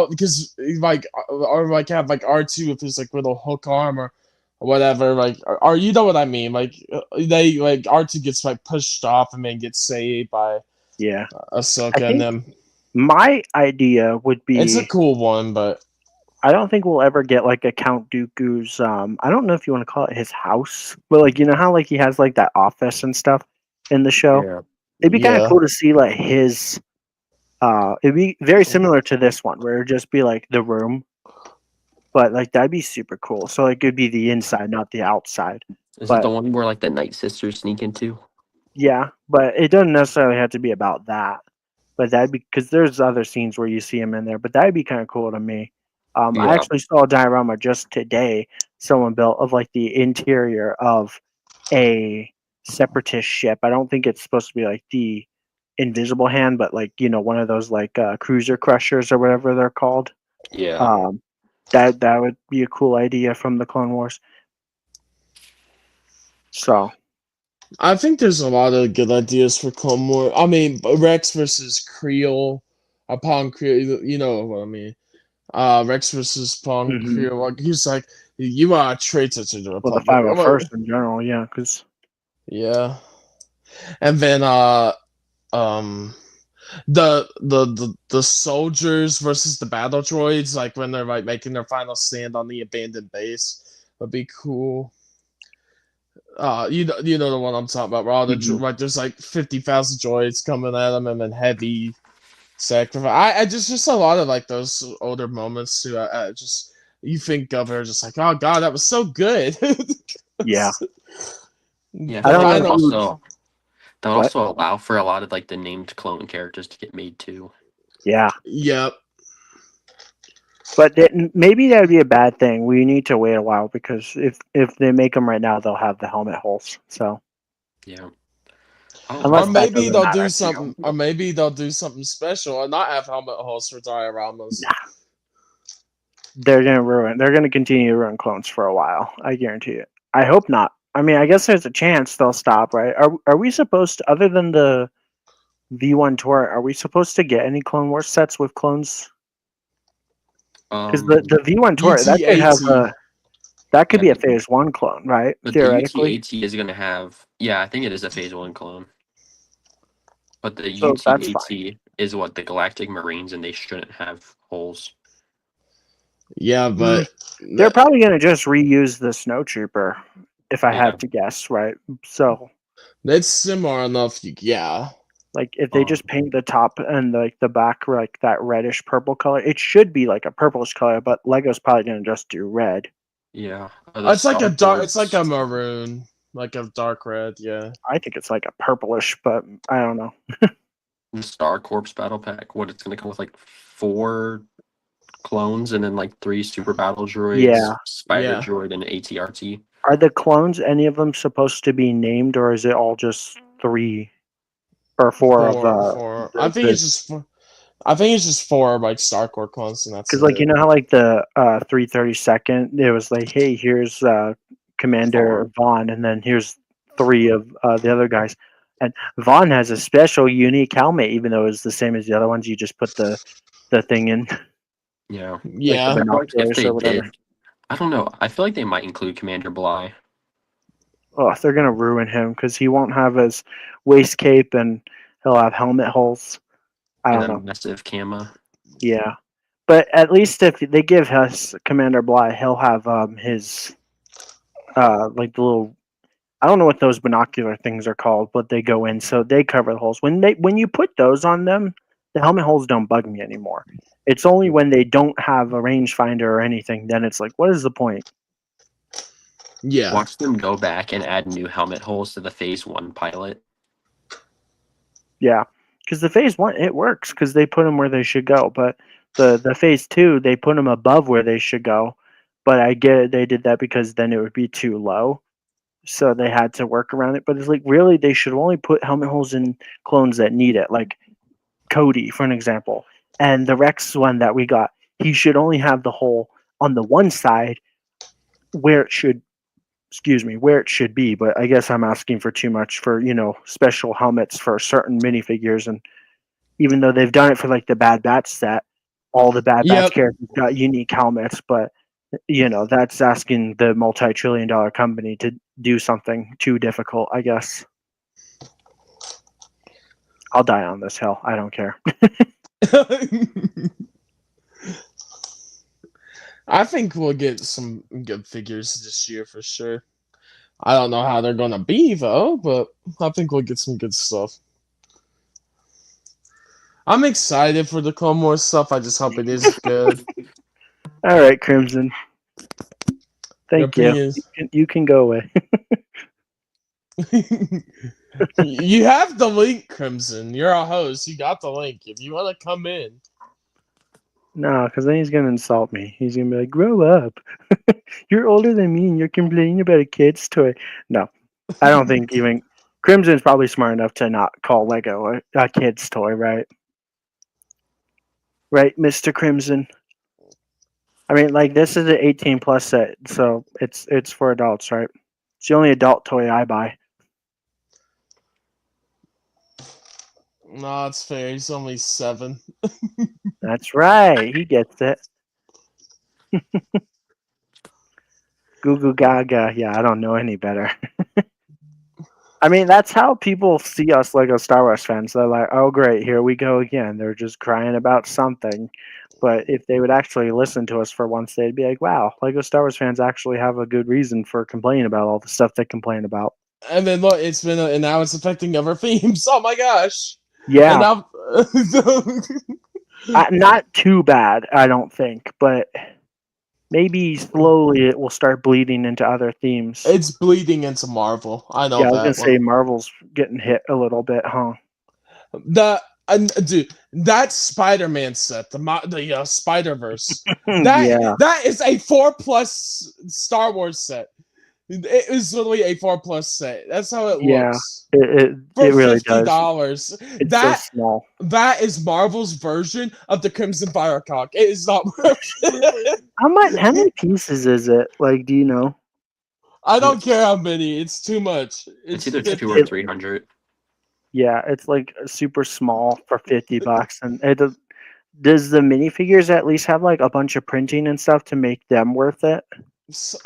Because like, or like have like R2 with his like little hook arm or whatever. Like, or you know what I mean? Like they like R2 gets like pushed off and then gets saved by Ahsoka and them. My idea would be, it's a cool one, but I don't think we'll ever get like a Count Dooku's. I don't know if you want to call it his house, but like, you know how like he has like that office and stuff in the show. Yeah. It'd be kind of cool to see like his. It'd be very similar to this one, where it'd just be like the room, but like that'd be super cool. So like it'd be the inside, not the outside. Is it the one where like the Night Sisters sneak into? Yeah, but it doesn't necessarily have to be about that. But that'd be, because there's other scenes where you see him in there, but that'd be kind of cool to me. I actually saw a diorama just today someone built of like the interior of a separatist ship. I don't think it's supposed to be like the Invisible Hand, but like, you know, one of those like cruiser crushers or whatever they're called. Yeah. That would be a cool idea from the Clone Wars. So I think there's a lot of good ideas for Clone Wars. I mean, Rex versus Creel, upon Creel, you know what I mean. Rex versus Pong Creel. Like, he's like, you are a traitor to the Republic. Well, the 501st in general, yeah, because and then the soldiers versus the battle droids, like when they're like making their final stand on the abandoned base, would be cool. You know the one I'm talking about, where all the like there's like 50,000 droids coming at them and then heavy sacrifice. I just a lot of like those older moments too. I just you think of her just like, oh god, that was so good. Yeah. Yeah, I don't know if you- that would What? also allow for a lot of like the named clone characters to get made too. Yeah. Yep. But maybe that would be a bad thing. We need to wait a while because if they make them right now, they'll have the helmet holes. So Yeah. Unless Or that maybe doesn't they'll matter do to you. something. Or maybe they'll do something special and not have helmet holes for dioramas. they're gonna ruin. They're gonna continue to ruin clones for a while. I guarantee it. I hope not. I mean, I guess there's a chance they'll stop, right? Are we supposed to, other than the V1 tour, are we supposed to get any Clone Wars sets with clones? Because the V1 tour that could have that could be a Phase 1 clone, right? But Theoretically. the UT-AT is going to have, yeah, I think it is a Phase 1 clone. But the So that's UT-AT is what, the Galactic Marines, and they shouldn't have holes. Yeah, but They're probably gonna just reuse the Snowtrooper, if I Yeah. had to guess, right? So it's similar enough. Yeah. like if they just paint the top and like the back like that reddish purple color, it should be like a purplish color, but Lego's probably gonna just do red. Yeah. It's like a dark. It's like a maroon, like a dark red. Yeah. I think it's like a purplish, but I don't know. The Star Corps Battle Pack, what, it's going to come with like 4 clones and then like 3 Super Battle Droids, Yeah. Spider Yeah. Droid, and ATRT. Are the clones any of them supposed to be named, or is it all just 3 or 4 of Four. I think it's just. I think it's just 4 like Star Core clones, and that's because like it. you know how like the 332nd, it was like, hey, here's Commander Vaughn, and then here's 3 of the other guys. And Vaughn has a special, unique helmet, even though it's the same as the other ones. You just put the thing in. Yeah. Yeah. Like the If binoculars they or whatever. did, I don't know. I feel like they might include Commander Bly. Oh, they're gonna ruin him because he won't have his waist cape and he'll have helmet holes. I And don't a know. massive Kama. Yeah, but at least if they give us Commander Bly, he'll have his like the little. I don't know what those binocular things are called, but they go in, so they cover the holes. When you put those on them, the helmet holes don't bug me anymore. It's only when they don't have a rangefinder or anything, then it's like, what is the point? Yeah. Watch them go back and add new helmet holes to the Phase 1 pilot. Yeah, because the Phase 1 it works because they put them where they should go, but the Phase 2 they put them above where they should go. But I get it, they did that because then it would be too low. So they had to work around it. But it's like, really, they should only put helmet holes in clones that need it. Like Cody, for an example. And the Rex one that we got, he should only have the hole on the one side where it should be. But I guess I'm asking for too much for, special helmets for certain minifigures. And even though they've done it for like the Bad Batch set, all the Bad Batch characters got unique helmets, but that's asking the multi-trillion-dollar company to do something too difficult, I guess. I'll die on this hill. I don't care. I think we'll get some good figures this year for sure. I don't know how they're gonna be though, but I think we'll get some good stuff. I'm excited for the Clone Wars stuff. I just hope it is good. All right, Crimson. Thank you. You can go away. You have the link, Crimson. You're a host. You got the link. If you want to come in. No, because then he's going to insult me. He's going to be like, grow up. You're older than me and you're complaining about a kid's toy. No, I don't think even... Crimson's probably smart enough to not call Lego a kid's toy, right? Right, Mr. Crimson? I mean, like, this is an 18-plus set, so it's for adults, right? It's the only adult toy I buy. No, it's fair. He's only 7. That's right. He gets it. Goo Goo Gaga. Yeah, I don't know any better. I mean, that's how people see us Lego Star Wars fans. They're like, "Oh, great, here we go again." They're just crying about something. But if they would actually listen to us for once, they'd be like, "Wow, Lego Star Wars fans actually have a good reason for complaining about all the stuff they complain about." And then look, it's been and now it's affecting other themes. Oh my gosh! And Yeah, now, not too bad, I don't think, but maybe slowly it will start bleeding into other themes. it's bleeding into Marvel. I know Yeah, I was gonna that one. say Marvel's getting hit a little bit, huh? Dude, that Spider-Man set, the Spider Verse, Yeah, that is a 4+ Star Wars set. It is literally a 4+ set. That's how it yeah, looks it for really does. $50. It's That so small. that is Marvel's version of the Crimson Firecock. It is not worth it. How many pieces is it? Like, do you know? I don't care how many. It's too much. It's either 50. 2 or 300. Yeah, it's like super small for $50, and it does the minifigures at least have like a bunch of printing and stuff to make them worth it?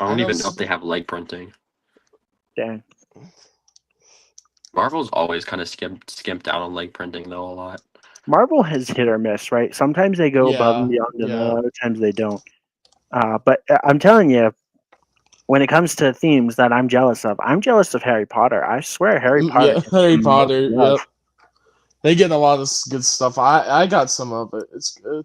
I don't even know if they have leg printing. Dang. Marvel's always kind of skimped out on leg printing though a lot. Marvel has hit or miss, right? Sometimes they go above and beyond, and yeah. other times they don't. But I'm telling you, when it comes to themes that I'm jealous of Harry Potter. I swear, Harry Potter. Yeah, Harry gets Potter. most love. Yep. They get a lot of good stuff. I got some of it. It's good.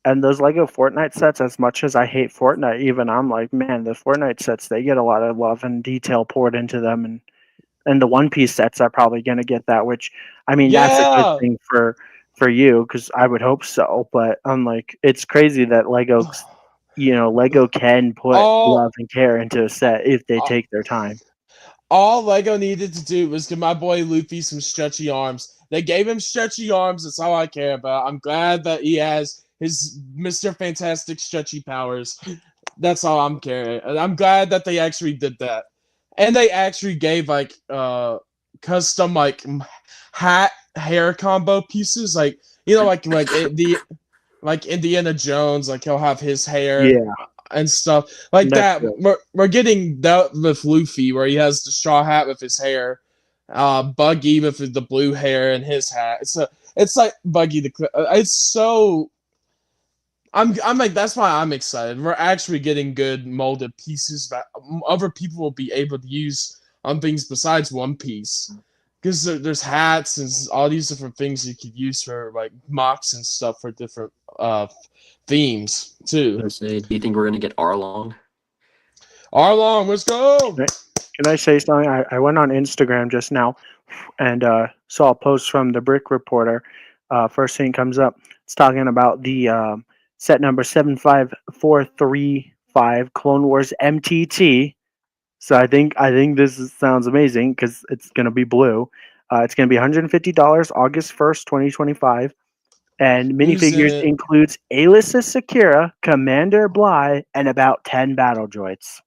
And those Lego Fortnite sets, as much as I hate Fortnite, even I'm like, man, the Fortnite sets, they get a lot of love and detail poured into them. And the One Piece sets are probably going to get that, which, I mean, that's a Yeah. good thing for you, because I would hope so. But I'm like, it's crazy that Lego can put All- love and care into a set if they take their time. All Lego needed to do was give my boy Luffy some stretchy arms. They gave him stretchy arms. That's all I care about. I'm glad that he has his Mr. Fantastic stretchy powers. That's all I'm caring. And I'm glad that they actually did that. And they actually gave like custom like hair combo pieces, like like Indiana Jones, like he'll have his hair Yeah, and stuff like That's that. We're getting that with Luffy, where he has the straw hat with his hair, Buggy with the blue hair and his hat. It's like Buggy it's so. I'm like, that's why I'm excited. We're actually getting good molded pieces that other people will be able to use on things besides One Piece. Because there's hats and all these different things you could use for like mocks and stuff for different themes too. Do you think we're gonna get Arlong? Arlong, let's go! Can I say something? I went on Instagram just now and saw a post from the Brick Reporter. First thing comes up. It's talking about the set number 75435 Clone Wars MTT. So I think sounds amazing because it's going to be blue. It's going to be $150 August 1st, 2025. And minifigures includes Alyssa Sakura, Commander Bly, and about 10 battle droids.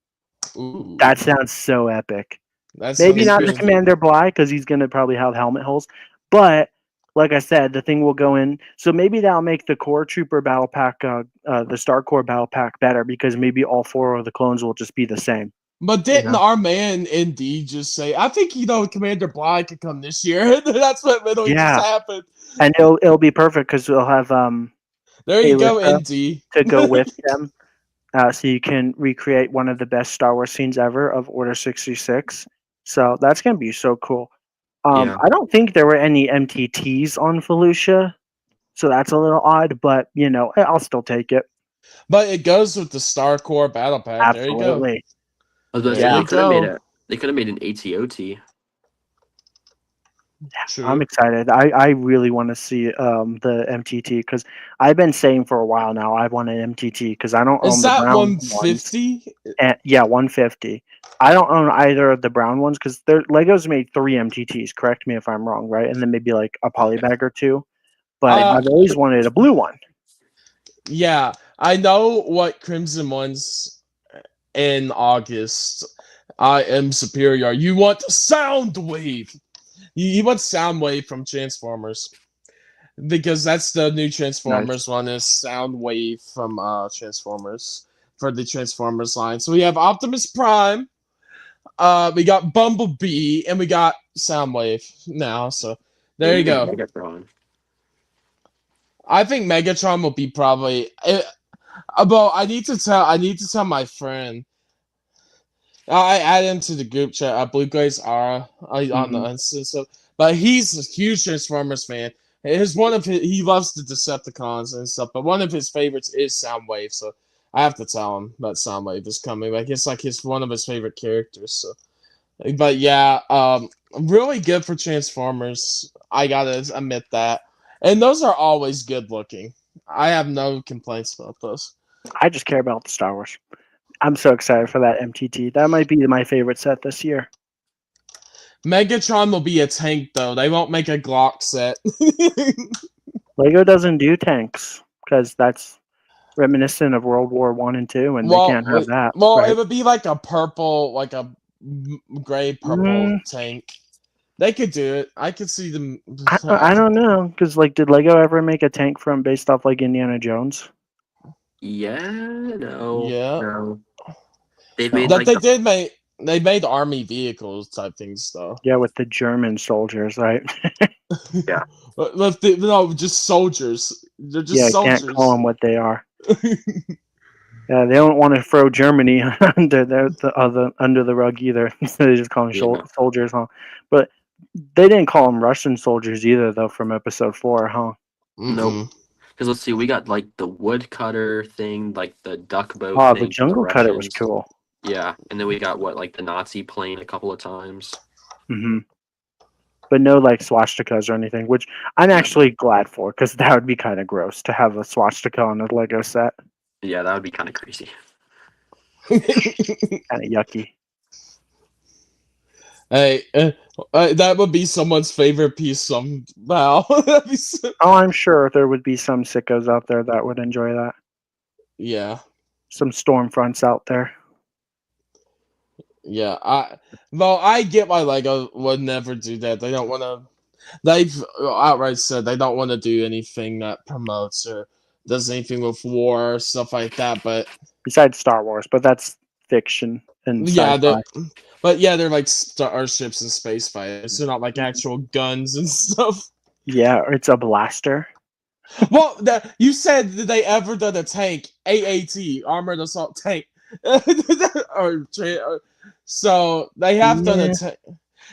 Ooh, That sounds so epic. that Maybe sounds not good. the Commander Bly because he's going to probably have helmet holes. But like I said, the thing will go in. So maybe that'll make the Core Trooper battle pack, the Star Core battle pack better because maybe all 4 of the clones will just be the same. But didn't our man Indy just say, I think Commander Bly could come this year? That's what literally just happened. And it'll be perfect because we'll have there you go, Alyssa Indy. to go with them. So you can recreate one of the best Star Wars scenes ever of Order 66. So that's going to be so cool. Yeah. I don't think there were any MTTs on Felucia, so that's a little odd, but, I'll still take it. But it goes with the Star Core battle pack. Absolutely. There you go. They could have go. made They could have made an ATOT. True. I'm excited. I really want to see the MTT because I've been saying for a while now I want an MTT because I don't own Is the that brown 150? ones. Yeah, 150. I don't own either of the brown ones because Legos made 3 MTTs. Correct me if I'm wrong, right? And then maybe like a polybag or 2. But I've always wanted a blue one. Yeah, I know what Crimson wants in August. I am superior. You want Soundwave. You want Soundwave from Transformers. Because that's the new Transformers one is Soundwave from Transformers for the Transformers line. So we have Optimus Prime, we got Bumblebee, and we got Soundwave now. So there you go. Megatron. I think Megatron will be probably. Well, I need to tell my friend. I add him to the group chat. Blue Glaze Ara on the instance of, but he's a huge Transformers fan. He loves the Decepticons and stuff, but one of his favorites is Soundwave. So I have to tell him that Soundwave is coming. Like it's like one of his favorite characters. So, but yeah, really good for Transformers. I gotta admit that, and those are always good looking. I have no complaints about those. I just care about the Star Wars. I'm so excited for that MTT. That might be my favorite set this year. Megatron will be a tank, though. They won't make a Glock set. Lego doesn't do tanks because that's reminiscent of World War One and Two, and they can't have that. Well, right? it would be like a purple, like a gray purple tank. They could do it. I could see them. I don't know because did Lego ever make a tank based off like Indiana Jones? Yeah, no. Yeah. No. They made They made army vehicles type things though. Yeah, with the German soldiers, right? Yeah. No, just soldiers. They're just soldiers. Can't call them what they are. Yeah, they don't want to throw Germany under the rug either. So they just call them soldiers, huh? But they didn't call them Russian soldiers either, though, from episode 4, huh? Nope. Because let's see, we got like the woodcutter thing, like the duck boat. Oh, thing the jungle cutter was cool. Yeah, and then we got like the Nazi plane a couple of times. Mm-hmm. But no swastikas or anything, which I'm actually glad for, because that would be kind of gross to have a swastika on a Lego set. Yeah, that would be kind of crazy. Kind of yucky. Hey, that would be someone's favorite piece somehow. Oh, I'm sure there would be some sickos out there that would enjoy that. Yeah. Some storm fronts out there. Yeah, I get why Lego would never do that. They don't want to. They've outright said they don't want to do anything that promotes or does anything with war or stuff like that. But besides Star Wars, but that's fiction and yeah, they're like starships and space fighters. They're not like actual guns and stuff. Yeah, it's a blaster. Well, you said that they ever done a tank, AAT, armored assault tank, so they have done a tank.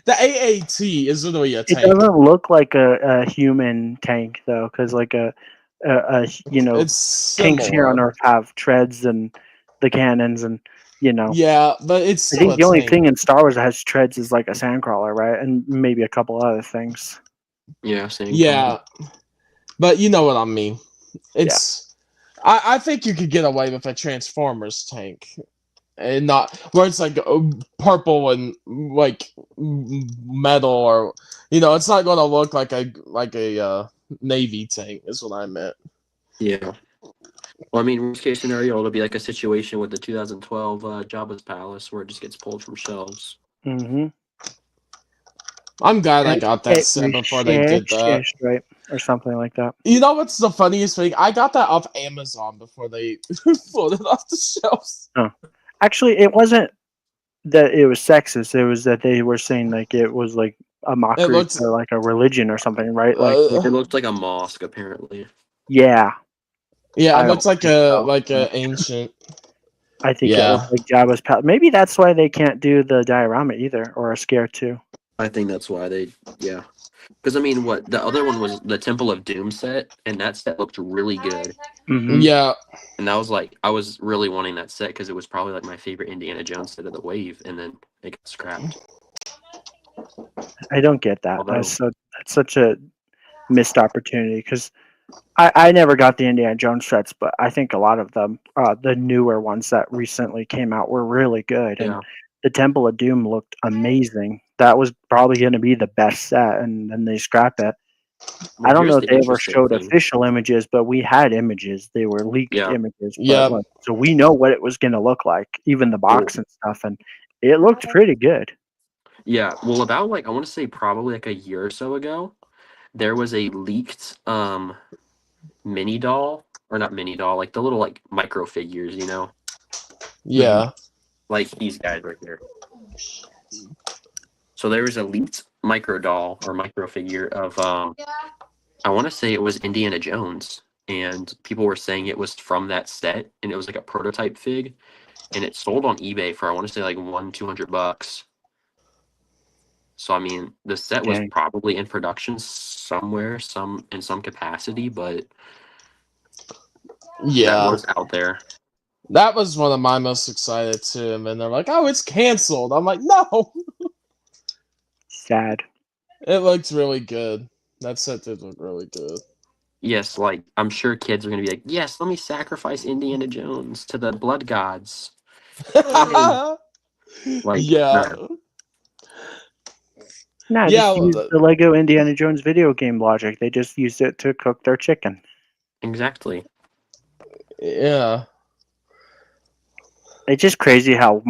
The AAT is literally a tank. It doesn't look like a human tank though, because tanks here on Earth have treads and the cannons and Yeah, but it's. I think the only thing in Star Wars that has treads is like a sandcrawler, right? And maybe a couple other things. Yeah, same. Yeah, but you know what I mean. It's. Yeah. I think you could get away with a Transformers tank, and not where it's like purple and like metal, or it's not going to look like a Navy tank. Is what I meant. Yeah. Well, I mean, worst case scenario, it'll be like a situation with the 2012 Jabba's Palace where it just gets pulled from shelves. Mm-hmm. I'm glad I got that set before they did that. Right, or something like that. You know what's the funniest thing? I got that off Amazon before they pulled it off the shelves. Oh. Actually, it wasn't that it was sexist. It was that they were saying it was like a mockery to like a religion or something, right? It looked like a mosque, apparently. Yeah. Yeah, it looks like a ancient. I think it looks like Jabba's palace. Maybe that's why they can't do the diorama either, or a Scare 2. I think that's why because I mean, the other one was the Temple of Doom set, and that set looked really good. Mm-hmm. Yeah, and that was I was really wanting that set because it was probably like my favorite Indiana Jones set of the wave, and then it got scrapped. I don't get that. That's such a missed opportunity because I never got the Indiana Jones sets, but I think a lot of them, the newer ones that recently came out, were really good. Yeah. And the Temple of Doom looked amazing. That was probably going to be the best set, and then they scrapped it. Well, I don't know if they ever showed official images, but we had images. They were leaked images. Yeah. So we know what it was going to look like, even the box and stuff, and it looked pretty good. Yeah. Well, about I want to say probably a year or so ago, there was a leaked mini doll, or not mini doll, the little micro figures, Yeah. Like these guys right here. So there was a leaked micro doll or micro figure of I want to say it was Indiana Jones, and people were saying it was from that set, and it was like a prototype fig, and it sold on eBay for I want to say like $200. So I mean, the set was Dang. probably in production somewhere, in some capacity, but that Yeah, was out there. that was one of my most excited to, and then they're like, "Oh, it's canceled." I'm like, "No." Sad. It looked really good. That set did look really good. Yes, like I'm sure kids are gonna be like, yes, let me sacrifice Indiana Jones to the blood gods. Like, yeah. no. No, Yeah, just use well, the Lego Indiana Jones video game logic. They just used it to cook their chicken. Exactly. yeah. It's just crazy how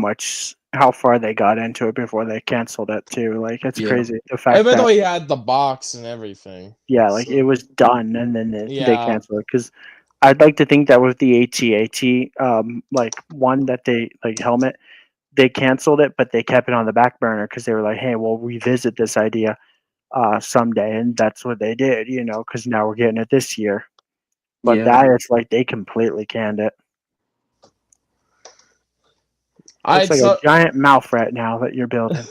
far they got into it before they canceled it too. Like it's Yeah. crazy the fact Even though that he had the box and everything. yeah, like So- it was done and then they Yeah. canceled it because I'd like to think that with the AT-AT like one that they like helmet they canceled it but they kept it on the back burner because they were like, hey, we'll revisit this idea someday, and that's what they did, you know, because now we're getting it this year. But Yeah. that it's like they completely canned it. It's like a giant mouth right now that you're building.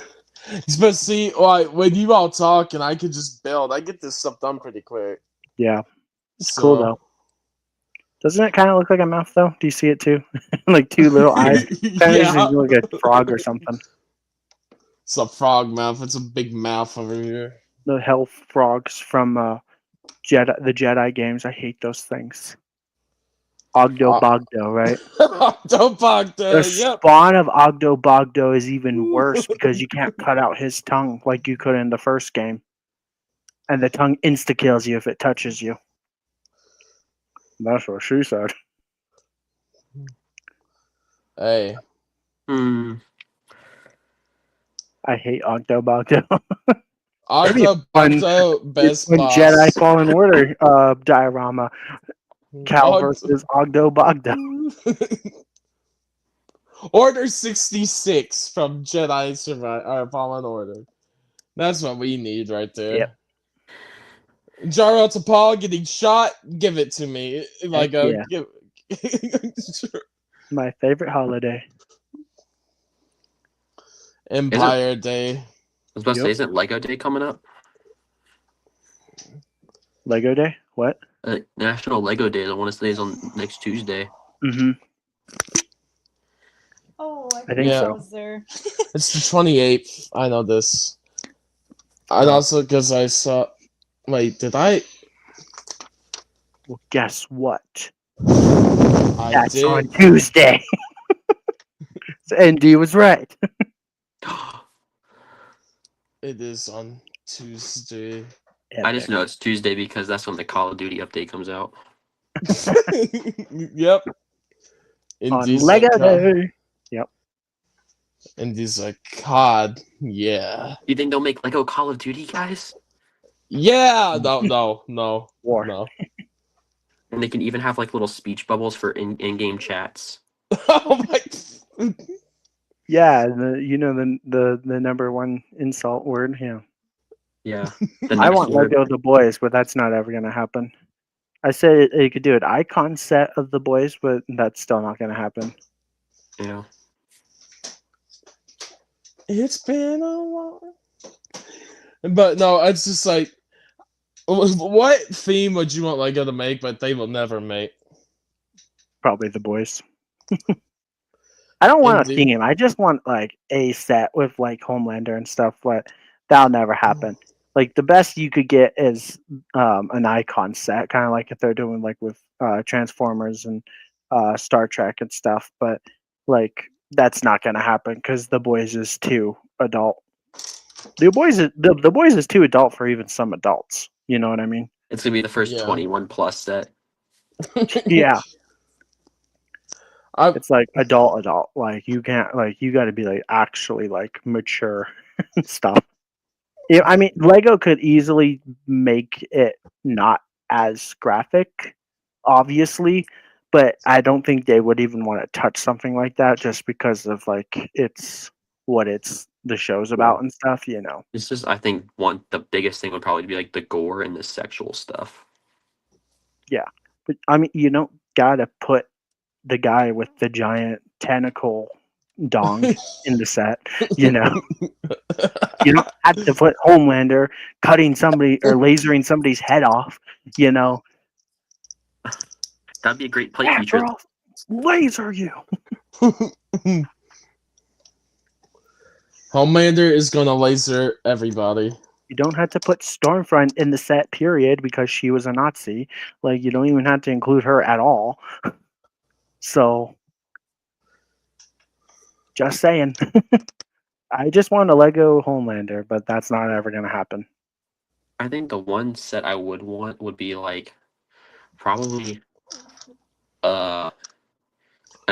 But see, like when you all talk and I can just build, I get this stuff done pretty quick. Yeah, it's cool though. Doesn't it kind of look like a mouth though? Do you see it too? Like two little eyes. Kind Yeah. of like a frog or something. It's a frog mouth. It's a big mouth over here. The hell frogs from the Jedi games. I hate those things. Ogdo Bogdo, right? Octobogdo, The yep. spawn of Ogdo Bogdo is even worse because you can't cut out his tongue like you could in the first game. And the tongue insta-kills you if it touches you. That's what she said. Hey. Hmm. I hate Ogdo Bogdo. Octobogdo, best When boss. Jedi Fallen Order diorama, Cal versus Ogdo Bogdo. Order 66 from Jedi Fallen Order. That's what we need right there. Yep. Jaro Tapal getting shot, give it to me. Like Heck give My favorite holiday. Empire Day. I was about to say, isn't Lego Day coming up? Lego Day? What? National Lego Day. I want to say is on next Tuesday. Mm-hmm. Oh, I think so. was there. It's the 28th. I know this. And also because I saw. Wait, did I? Well, guess what? I That's did. on Tuesday. So Andy was right. It is on Tuesday. I just know it's Tuesday because that's when the Call of Duty update comes out. Yep. On Lego Day. And he's like, COD, yeah. You think they'll make Lego Call of Duty, guys? Yeah! No. War. No. And they can even have like little speech bubbles for in-game chats. Oh my. Yeah, the number one insult word. Yeah. Yeah. I want Lego the boys, but that's not ever gonna happen. I said you could do an icon set of the boys, but that's still not gonna happen. Yeah. It's been a while. But no, it's just like, what theme would you want Lego to make, but they will never make? Probably the boys. I don't want Indeed. a theme. I just want like a set with like Homelander and stuff, but that'll never happen. Like the best you could get is an icon set, kind of like if they're doing like with Transformers and Star Trek and stuff. But like that's not gonna happen because the boys is too adult. The boys is too adult for even some adults. You know what I mean? It's gonna be the first Yeah. 21 plus set. Yeah. It's like adult. Like you can't like you got to be like actually like mature and stuff. Yeah, I mean Lego could easily make it not as graphic, obviously, but I don't think they would even want to touch something like that just because of like it's what the show's about and stuff. It's just I think the biggest thing would probably be like the gore and the sexual stuff. But I mean, you don't gotta put the guy with the giant tentacle dong in the set. You don't have to put Homelander cutting somebody or lasering somebody's head off. That'd be a great play Yeah, feature. bro, laser you. Homelander is gonna laser everybody. You don't have to put Stormfront in the set, period, because she was a Nazi. Like, you don't even have to include her at all. So, just saying. I just want a Lego Homelander, but that's not ever going to happen. I think the one set I would want would be like probably I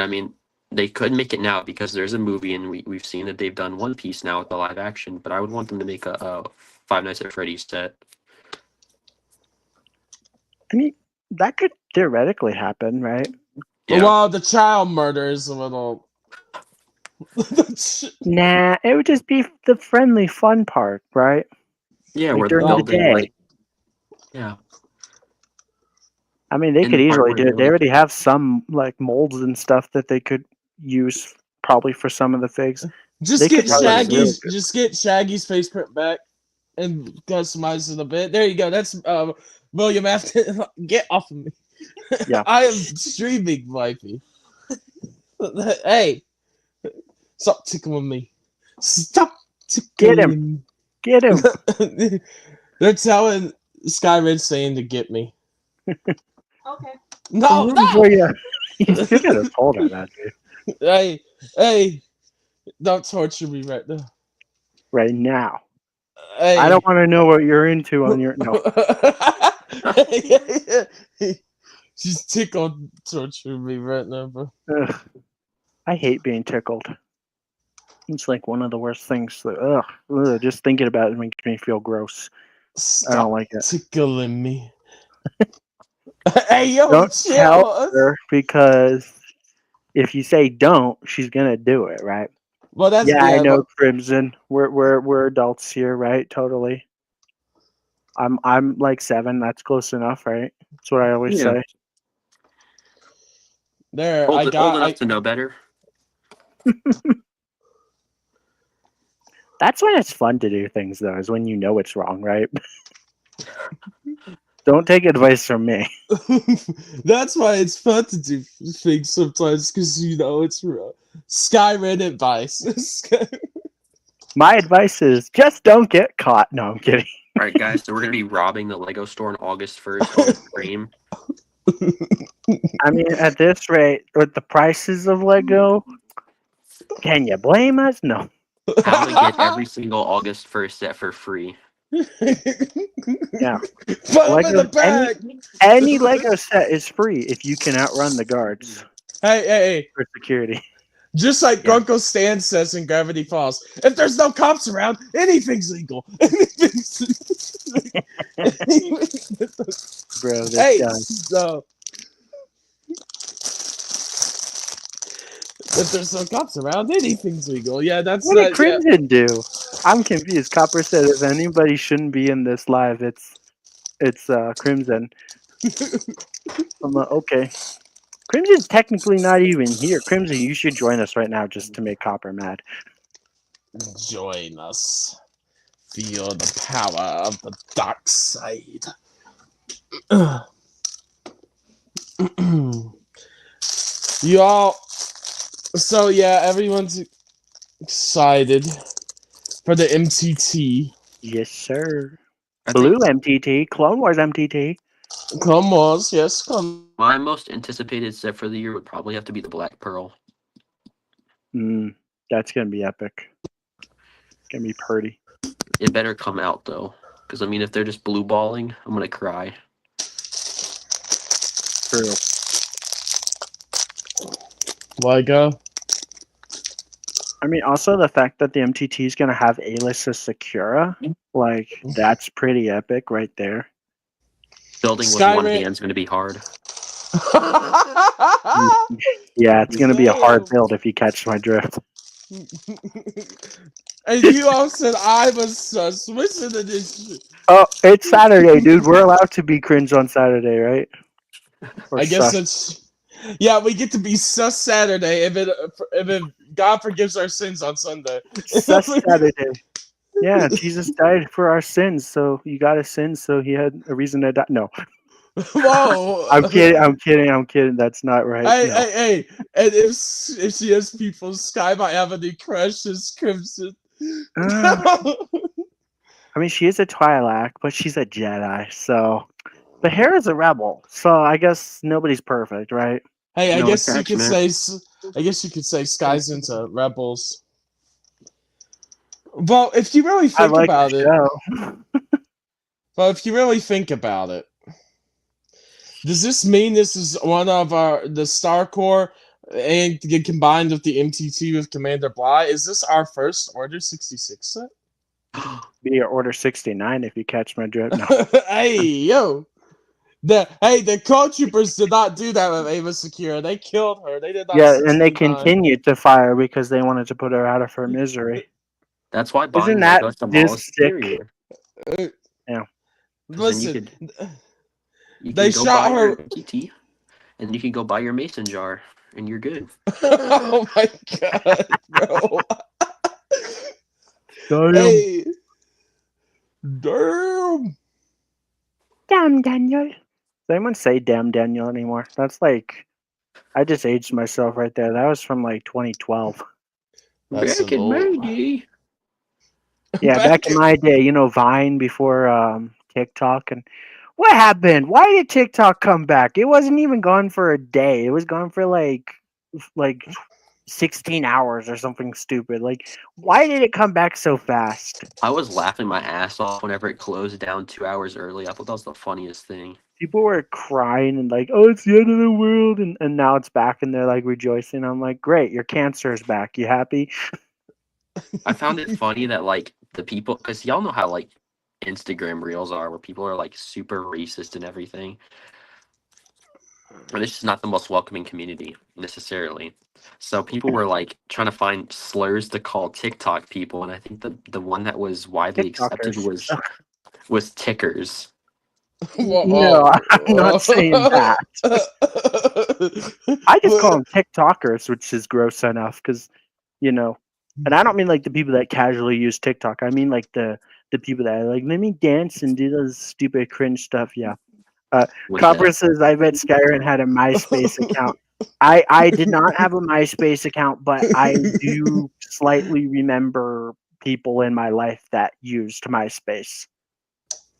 mean they could make it now because there's a movie and we've seen that they've done One Piece now with the live action, but I would want them to make a Five Nights at Freddy's set. I mean, that could theoretically happen, right? Yeah. Well, the child murder is a little. Nah, it would just be the friendly fun part, right? Yeah, Like where during they're the building day. like yeah. I mean, they In could the part easily where do they're it. They like- already have some like molds and stuff that they could use probably for some of the figs. Just They get could probably do Shaggy's. it. Just get Shaggy's face print back, and customize it a bit. There you go. That's William Afton. Get off of me. Yeah. I am streaming, wifey. Hey, stop tickling me. Stop tickling. Get him. Get him. They're telling Skyrim saying to get me. Okay. No, no. Before you could have told her that, dude. Hey, don't torture me right now. Right now. Hey. I don't want to know what you're into on your no. She's tickled torturing me right now, bro. Ugh. I hate being tickled. It's like one of the worst things. Just thinking about it makes me feel gross. I Stop don't like it. tickling me. Hey, yo, Don't chill. tell her, because if you say don't, she's gonna do it, right? Well, that's I know, but- Crimson. We're adults here, right? Totally. I'm like 7. That's close enough, right? That's what I always Yeah. say. There, Old, I old got. enough to know better. That's when it's fun to do things, though, is when you know it's wrong, right? Don't take advice from me. That's why it's fun to do things sometimes, because you know it's wrong. Skyrim advice. My advice is just don't get caught. No, I'm kidding. All right, guys. So we're gonna be robbing the Lego store on August 1st on Scream. I mean, at this rate, with the prices of Lego, can you blame us? No. How to get every single August 1st set for free. Yeah. Put him in the Lego- bag. Any Lego set is free if you can outrun the guards Hey. for security. Just like Yeah. Grunkle Stan says in Gravity Falls, if there's no cops around, anything's legal. Anything's Bro, this Hey, guy. so if there's no cops around, anything's legal. Yeah, that's What did yeah. Crimson do? I'm confused. Copper said if anybody shouldn't be in this live, it's Crimson. I'm like, okay. Crimson's technically not even here. Crimson, you should join us right now just to make Copper mad. Join us. Feel the power of the dark side. Y'all. So yeah, everyone's excited for the MTT. Yes, sir. I Blue think MTT, Clone Wars MTT. Clone Wars, yes, come. my most anticipated set for the year would probably have to be the Black Pearl. That's gonna be epic. Gonna be pretty. It better come out though, because I mean, if they're just blue balling, I'm gonna cry. True. Lego. I mean, also the fact that the MTT is gonna have A-list Sakura, like that's pretty epic right there. Building with one Skyrim- hand's gonna be hard. Yeah, it's gonna be a hard Damn. build if you catch my drift. And you all said I was sus. Listen to this shit. Oh, it's Saturday, dude. We're allowed to be cringe on Saturday, right? Or I guess sus. it's yeah. We get to be sus Saturday if God forgives our sins on Sunday. Sus Saturday. Yeah, Jesus died for our sins, so you got to sin, so he had a reason to die. No, Whoa! I'm kidding. That's not right. Hey, No. hey! And if she has people, Sky might have any crushes, Crimson. I mean, she is a Twi'lek, but she's a Jedi, so. But Hera's a rebel, so I guess nobody's perfect, right? Hey, I No guess you could attachment. say. I guess you could say Sky's into rebels. Well, if you really I think like about the it, show. well, if you really think about it, does this mean this is one of the Star Corps and get combined with the MTT with Commander Bly? Is this our first Order 66 set? Be your Order 69 if you catch my drift. No. Hey, yo. The code troopers did not do that with Ava Secura. They killed her. They did not. Yeah, and they 69. continued to fire because they wanted to put her out of her misery. That's why Isn't buying that Lego Samal just is sick? superior. Yeah. 'Cause Listen, you they can go shot buy her. your TT, and you can go buy your mason jar, and you're good. Oh my god, bro. Damn. Hey, damn. Damn, Daniel. Does anyone say damn Daniel anymore? That's like, I just aged myself right there. That was from like 2012. That's Back an in my old. day. Yeah, back in my day, Vine before TikTok. And what happened? Why did TikTok come back? It wasn't even gone for a day. It was gone for like 16 hours or something stupid. Like, why did it come back so fast? I was laughing my ass off whenever it closed down 2 hours early. I thought that was the funniest thing. People were crying and like, oh, it's the end of the world. And now it's back and they're like rejoicing. I'm like, great, your cancer is back. You happy? I found it funny that like the people, because y'all know how like Instagram reels are, where people are like super racist and everything. And it's just not the most welcoming community necessarily. So people were like trying to find slurs to call TikTok people, and I think the one that was widely accepted TikTokers. was tickers. No, I'm not saying that. I just call them TikTokers, which is gross enough because, and I don't mean like the people that casually use TikTok. I mean like the people that are like, let me dance and do those stupid cringe stuff. Yeah. Copper says, I bet Skyrim had a MySpace account. I did not have a MySpace account, but I do slightly remember people in my life that used MySpace.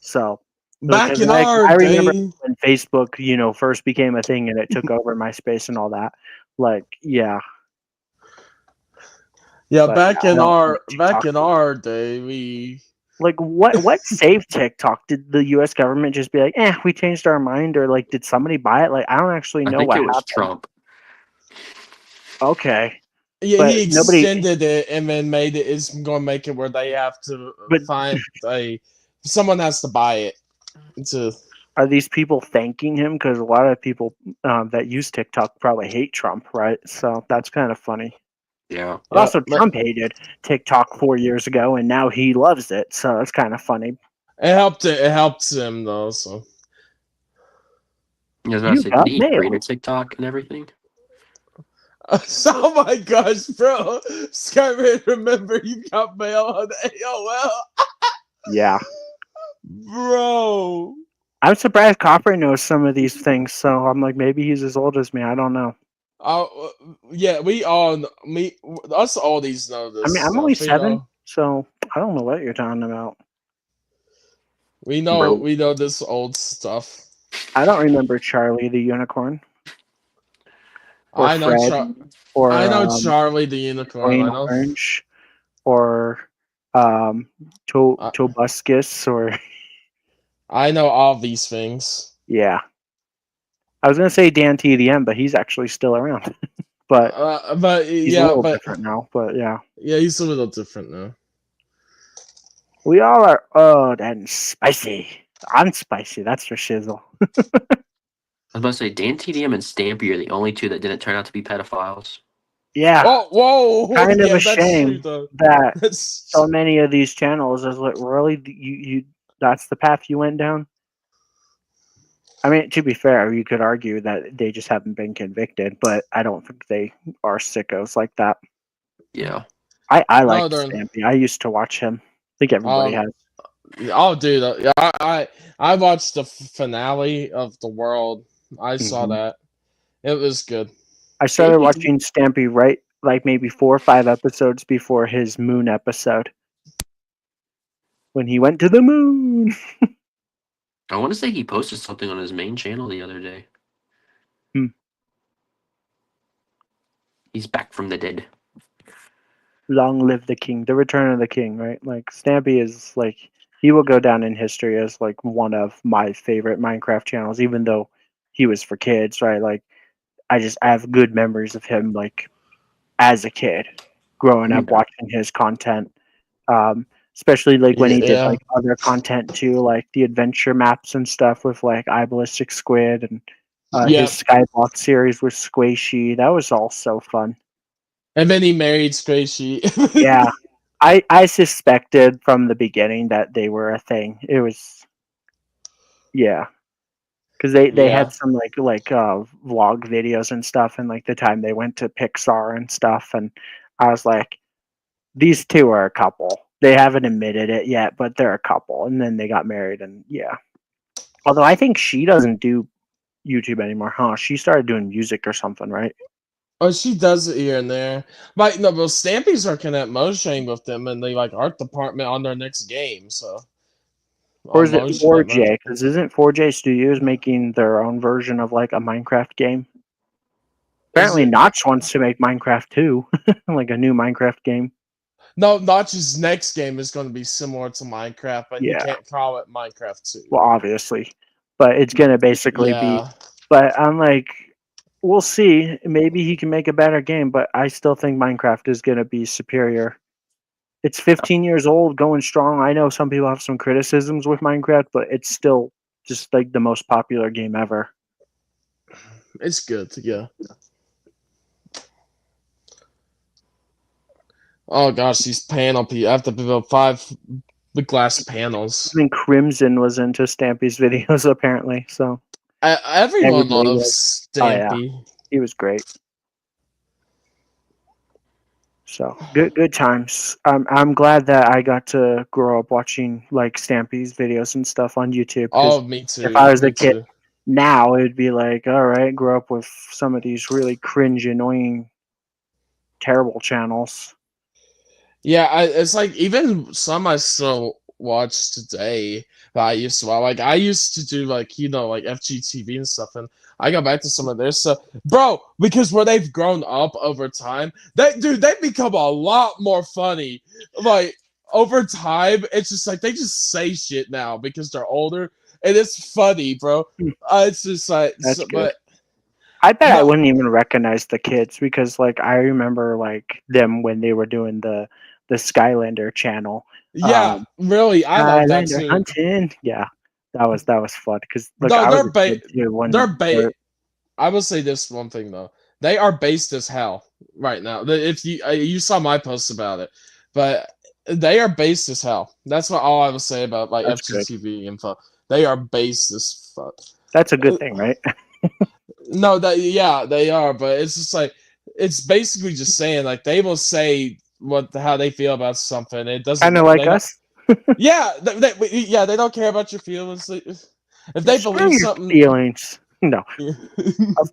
So back in I our remember day, when Facebook, first became a thing and it took over MySpace and all that. Like, yeah. yeah, But back I in don't think our day, we like what saved TikTok? Did the U.S. government just be like, we changed our mind, or like did somebody buy it? Like, I don't actually I know think what it was happened. Trump. Okay. yeah But he nobody- extended it and then made it. It's going to make it where they have to But- find someone has to buy it. Are these people thanking him? Because a lot of people that use TikTok probably hate Trump, right? So that's kind of funny. Yeah. But also, Trump hated TikTok 4 years ago, and now he loves it. So it's kind of funny. It helped him though. So I was about to You say, got did he mail. create a TikTok and everything? oh my gosh, bro! Skyrim, remember you got mail on AOL, Yeah. bro. I'm surprised Copper knows some of these things. So I'm like, maybe he's as old as me. I don't know. Yeah, we all us all these know this. I mean, I'm stuff, only you 7, know? so I don't know what you're talking about. We know Bro. we know this old stuff. I don't remember Charlie the Unicorn. Or I know Fred. Or I know Charlie the Unicorn. Plain I know Orange. Or Tobuscus. Or I know all these things. yeah. I was gonna say Dan TDM, but he's actually still around. But he's a little different now. But yeah, he's a little different now. we all are. Oh, that's spicy. I'm spicy. That's for shizzle. I was about to say, Dan TDM and Stampy are the only two that didn't turn out to be pedophiles. Yeah, Oh, whoa! kind of Yeah, a that's true, shame though. that That's so many of these channels is like really you that's the path you went down. I mean, to be fair, you could argue that they just haven't been convicted, but I don't think they are sickos like that. Yeah. I no, liked they're. Stampy. I used to watch him. I think everybody Um, has. oh, dude, yeah, I watched the finale of The World. I saw Mhm. that. It was good. I started Stampy's watching Stampy right like maybe 4 or 5 episodes before his moon episode when he went to the moon. I want to say he posted something on his main channel the other day. Hmm. He's back from the dead. Long live the king, the return of the king, right? Like Stampy is like he will go down in history as like one of my favorite Minecraft channels, even though he was for kids, right? Like I have good memories of him like as a kid growing up Yeah. watching his content. Especially like when he did Yeah. like other content too, like the adventure maps and stuff with like Iballistic Squid and Yeah. his Skybox series with Squishy. That was all so fun. And then he married Squishy. Yeah, I suspected from the beginning that they were a thing. It was yeah, because they Yeah. had some vlog videos and stuff, and like the time they went to Pixar and stuff, and I was like, these two are a couple. They haven't admitted it yet, but they're a couple, and then they got married, and yeah. Although I think she doesn't do YouTube anymore, huh? She started doing music or something, right? Oh, she does it here and there. But no, but Stampy's working at Mojang with them and the like art department on their next game. So Or on is it Mojang at 4J? Mojang. Because isn't 4J Studios making their own version of like a Minecraft game? Is Apparently, it Notch wants to make Minecraft too, like a new Minecraft game. no? Notch's next game is going to be similar to Minecraft, but he Yeah, can't call it Minecraft 2. well, obviously, but it's gonna basically be. Yeah, But I'm like, we'll see. Maybe he can make a better game, but I still think Minecraft is gonna be superior. It's 15 years old, going strong. I know some people have some criticisms with Minecraft, but it's still just like the most popular game ever. it's good. Yeah. Oh gosh, these panel people. I have to build 5 big glass panels. Even Crimson was into Stampy's videos apparently, so Everyone everybody was. loves Oh yeah, Stampy. he was great. So good times. I'm glad that I got to grow up watching like Stampy's videos and stuff on YouTube. Because Oh, me if too. I was a Me kid too. now, it'd be like, all right, grow up with some of these really cringe, annoying, terrible channels. Yeah, it's like even some I still watch today that I used to. Like I used to do like like FGTV and stuff, and I got back to some of their stuff, bro. Because where they've grown up over time, they become a lot more funny. Like over time, it's just like they just say shit now because they're older, and it's funny, bro. It's just like, That's good. but I bet I no, wouldn't even recognize the kids because like I remember like them when they were doing the Skylander channel. yeah, really, I love that Skylander too. hunting. Yeah, that was fun because look, No, I was a kid too they're when I will say this one thing though. They are based as hell right now. If you saw my post about it, but they are based as hell. That's what all I will say about like that's good. FGTV info. They are based as fuck. That's a good thing, right? No, that yeah, they are, but it's just like it's basically just saying like they will say how they feel about something. It doesn't. Kind of like They don't. us. Yeah, yeah, they don't care about your feelings. If they Screw believe your something. feelings. No,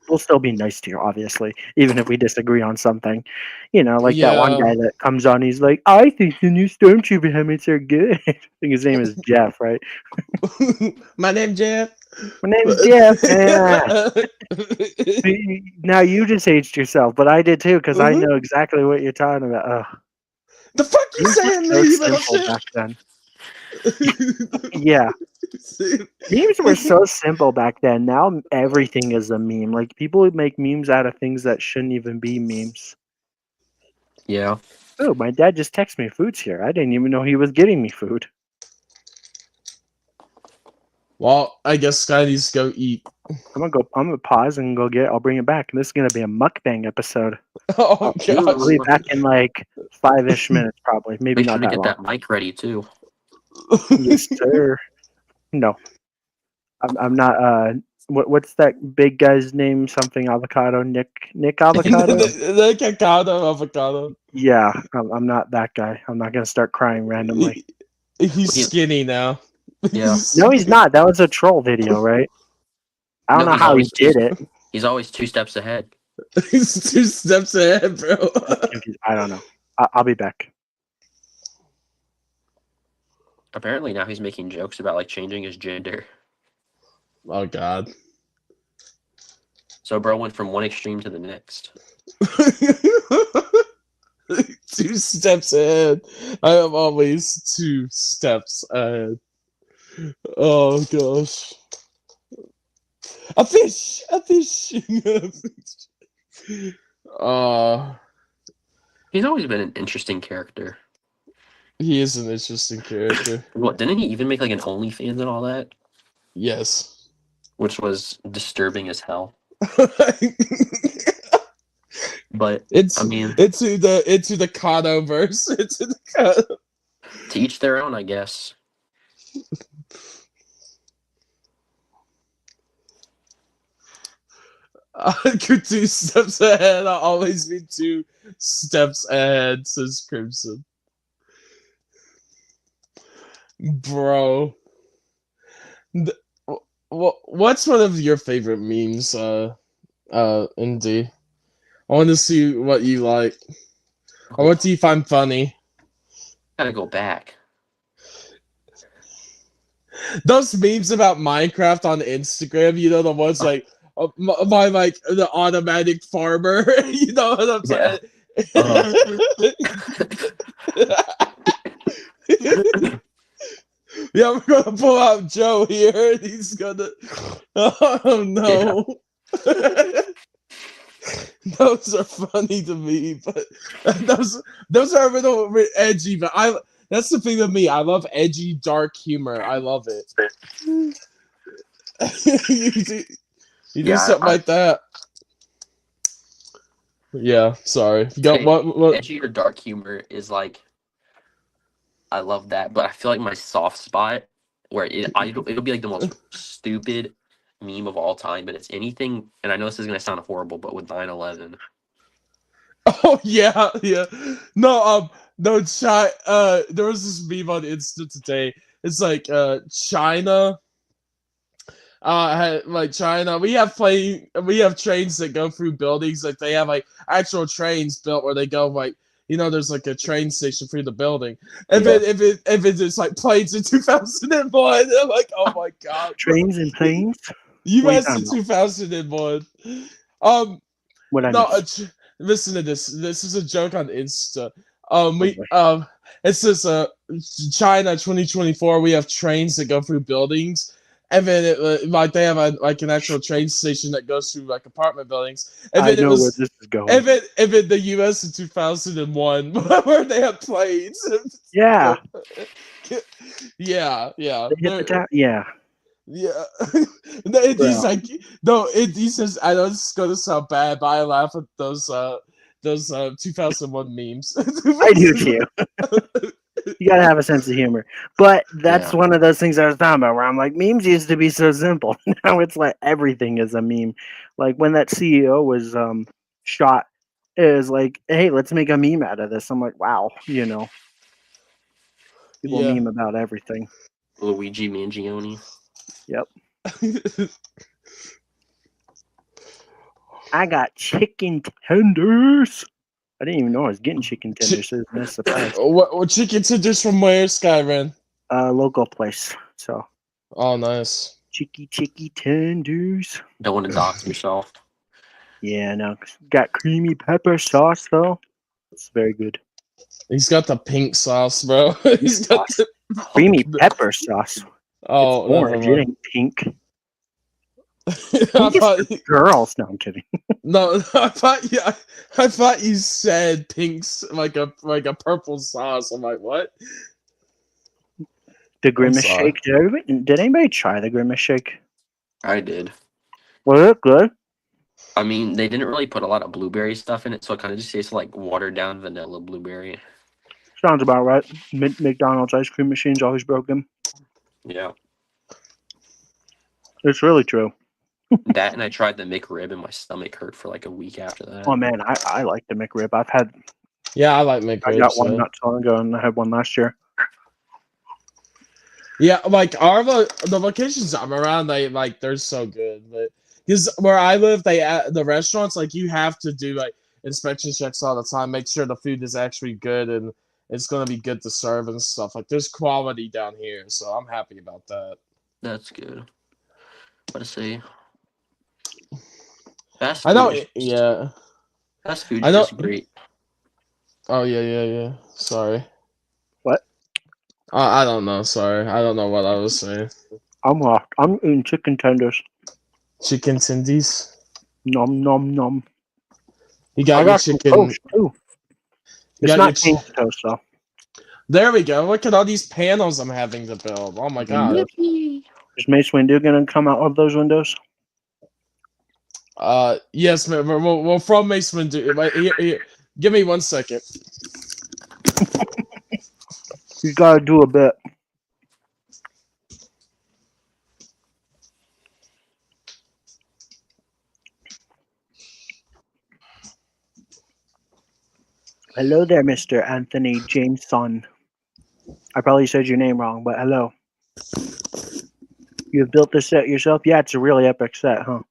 we'll still be nice to you, obviously, even if we disagree on something. Like that one Yeah. guy that comes on. He's like, "I think the new Stormtrooper helmets are good." I think his name is Jeff, right? My name's Jeff. My name's Jeff. Yeah. Now you just aged yourself, but I did too because I know exactly what you're talking about. Ugh. The fuck you Memes were saying, so me, you little simple shit? back then. Yeah, memes were so simple back then. Now everything is a meme. Like people would make memes out of things that shouldn't even be memes. Yeah. Oh, my dad just texted me food's here. I didn't even know he was getting me food. Well, I guess Sky needs to go eat. I'm gonna pause and go get it. I'll bring it back. This is gonna be a mukbang episode. Oh I'll gosh. be back in like 5-ish minutes, probably. Maybe Make sure not to that get long. that mic ready too. Yes, sir. No, I'm not. What's that big guy's name? Something avocado. Nick Avocado. the avocado. Yeah, I'm not that guy. I'm not gonna start crying randomly. He's skinny now. Yeah. No, he's not. That was a troll video, right? I don't No, know he's how he always did it. He's always 2 steps ahead. He's 2 steps ahead, bro. I don't know. I'll be back. Apparently now he's making jokes about like changing his gender. Oh god. So bro went from one extreme to the next. 2 steps ahead. I am always 2 steps ahead. Oh gosh. A fish! A fish! He's always been an interesting character. He is an interesting character. What, didn't he even make like an OnlyFans and all that? Yes. Which was disturbing as hell. But It's I mean, into the Kado verse. Into the Kado. to each their own, I guess. I could 2 steps ahead. I'll always be 2 steps ahead, says Crimson. Bro. What's one of your favorite memes, Indy? I want to see what you like. Or what do you find funny? Gotta go back. Those memes about Minecraft on Instagram, you know, the ones like, my like the automatic farmer, you know what I'm saying? Yeah, we're gonna pull out Joe here, and he's gonna. Oh no! Those are funny to me, but those are a little bit edgy. But that's the thing with me. I love edgy, dark humor. I love it. You do something like that. Yeah, sorry. What? Edgy or dark humor is like, I love that, but I feel like my soft spot where it'll be like the most stupid meme of all time, but it's anything, and I know this is gonna sound horrible, but with 9/11. Oh yeah. No, there was this meme on Insta today. It's like China. China, we have trains that go through buildings. Like they have like actual trains built where they go like, you know, there's like a train station through the building. And then if it's like planes in 2001, I'm like, oh my god, Trains and planes. US in 2001. Listen to this. This is a joke on Insta. It says China 2024. We have trains that go through buildings. And then they have an actual train station that goes through like apartment buildings. And then where this is going. And then the US in 2001 where they have planes. Yeah. Yeah. Yeah. Yeah. He's like, no. He says, I know this is gonna sound bad, but I laugh at those 2001 memes. I do too. You gotta have a sense of humor, but that's one of those things I was talking about where I'm like, memes used to be so simple. Now it's like everything is a meme. Like when that CEO was shot, it was like, hey, let's make a meme out of this. I'm like, wow, you know, people meme about everything. Luigi Mangione. Yep. I got chicken tenders. I didn't even know I was getting chicken tenders. It's a surprise. What chicken tenders from where, Skyren? Local place. So. Oh, nice. Chicky tenders. Don't want to dox yourself. Yeah, no. Got creamy pepper sauce though. It's very good. He's got the pink sauce, bro. He's got the creamy pepper sauce. Oh, it's orange. It ain't pink. Girls. No, I'm kidding. No, I thought you said pink's like a purple sauce. I'm like, what? The Grimace sorry. Shake. Did anybody try the Grimace Shake? I did. Was it good? I mean, they didn't really put a lot of blueberry stuff in it, so it kind of just tastes like watered down vanilla blueberry. Sounds about right. McDonald's ice cream machine's always broken. Yeah. It's really true. That, and I tried the McRib, and my stomach hurt for like a week after that. Oh man, I like the McRib. Yeah, I like I McRibs. got one yeah. not so long ago, and I had one last year. Yeah, like the locations I'm around, they're so good. But because where I live, the restaurants like you have to do like inspection checks all the time, make sure the food is actually good and it's gonna be good to serve and stuff. Like there's quality down here, so I'm happy about that. That's good. What to say? Fast I know. food is- Yeah. Fast food I is know- just great. Oh yeah. Sorry. What? I don't know. Sorry, I don't know what I was saying. I'm lost. I'm eating chicken tenders. Chicken tendies. Nom nom nom. You I got your got some chicken. toast too. You It's got not your King's toast though. There we go. Look at all these panels I'm having to build. Oh my god. Is Mace Windu gonna come out of those windows? Yes, man. We're from Mace Windu. Wait, here. Give me 1 second. You gotta do a bit. Hello there, Mr. Anthony Jameson. I probably said your name wrong, but hello. You've built this set yourself? Yeah, it's a really epic set, huh?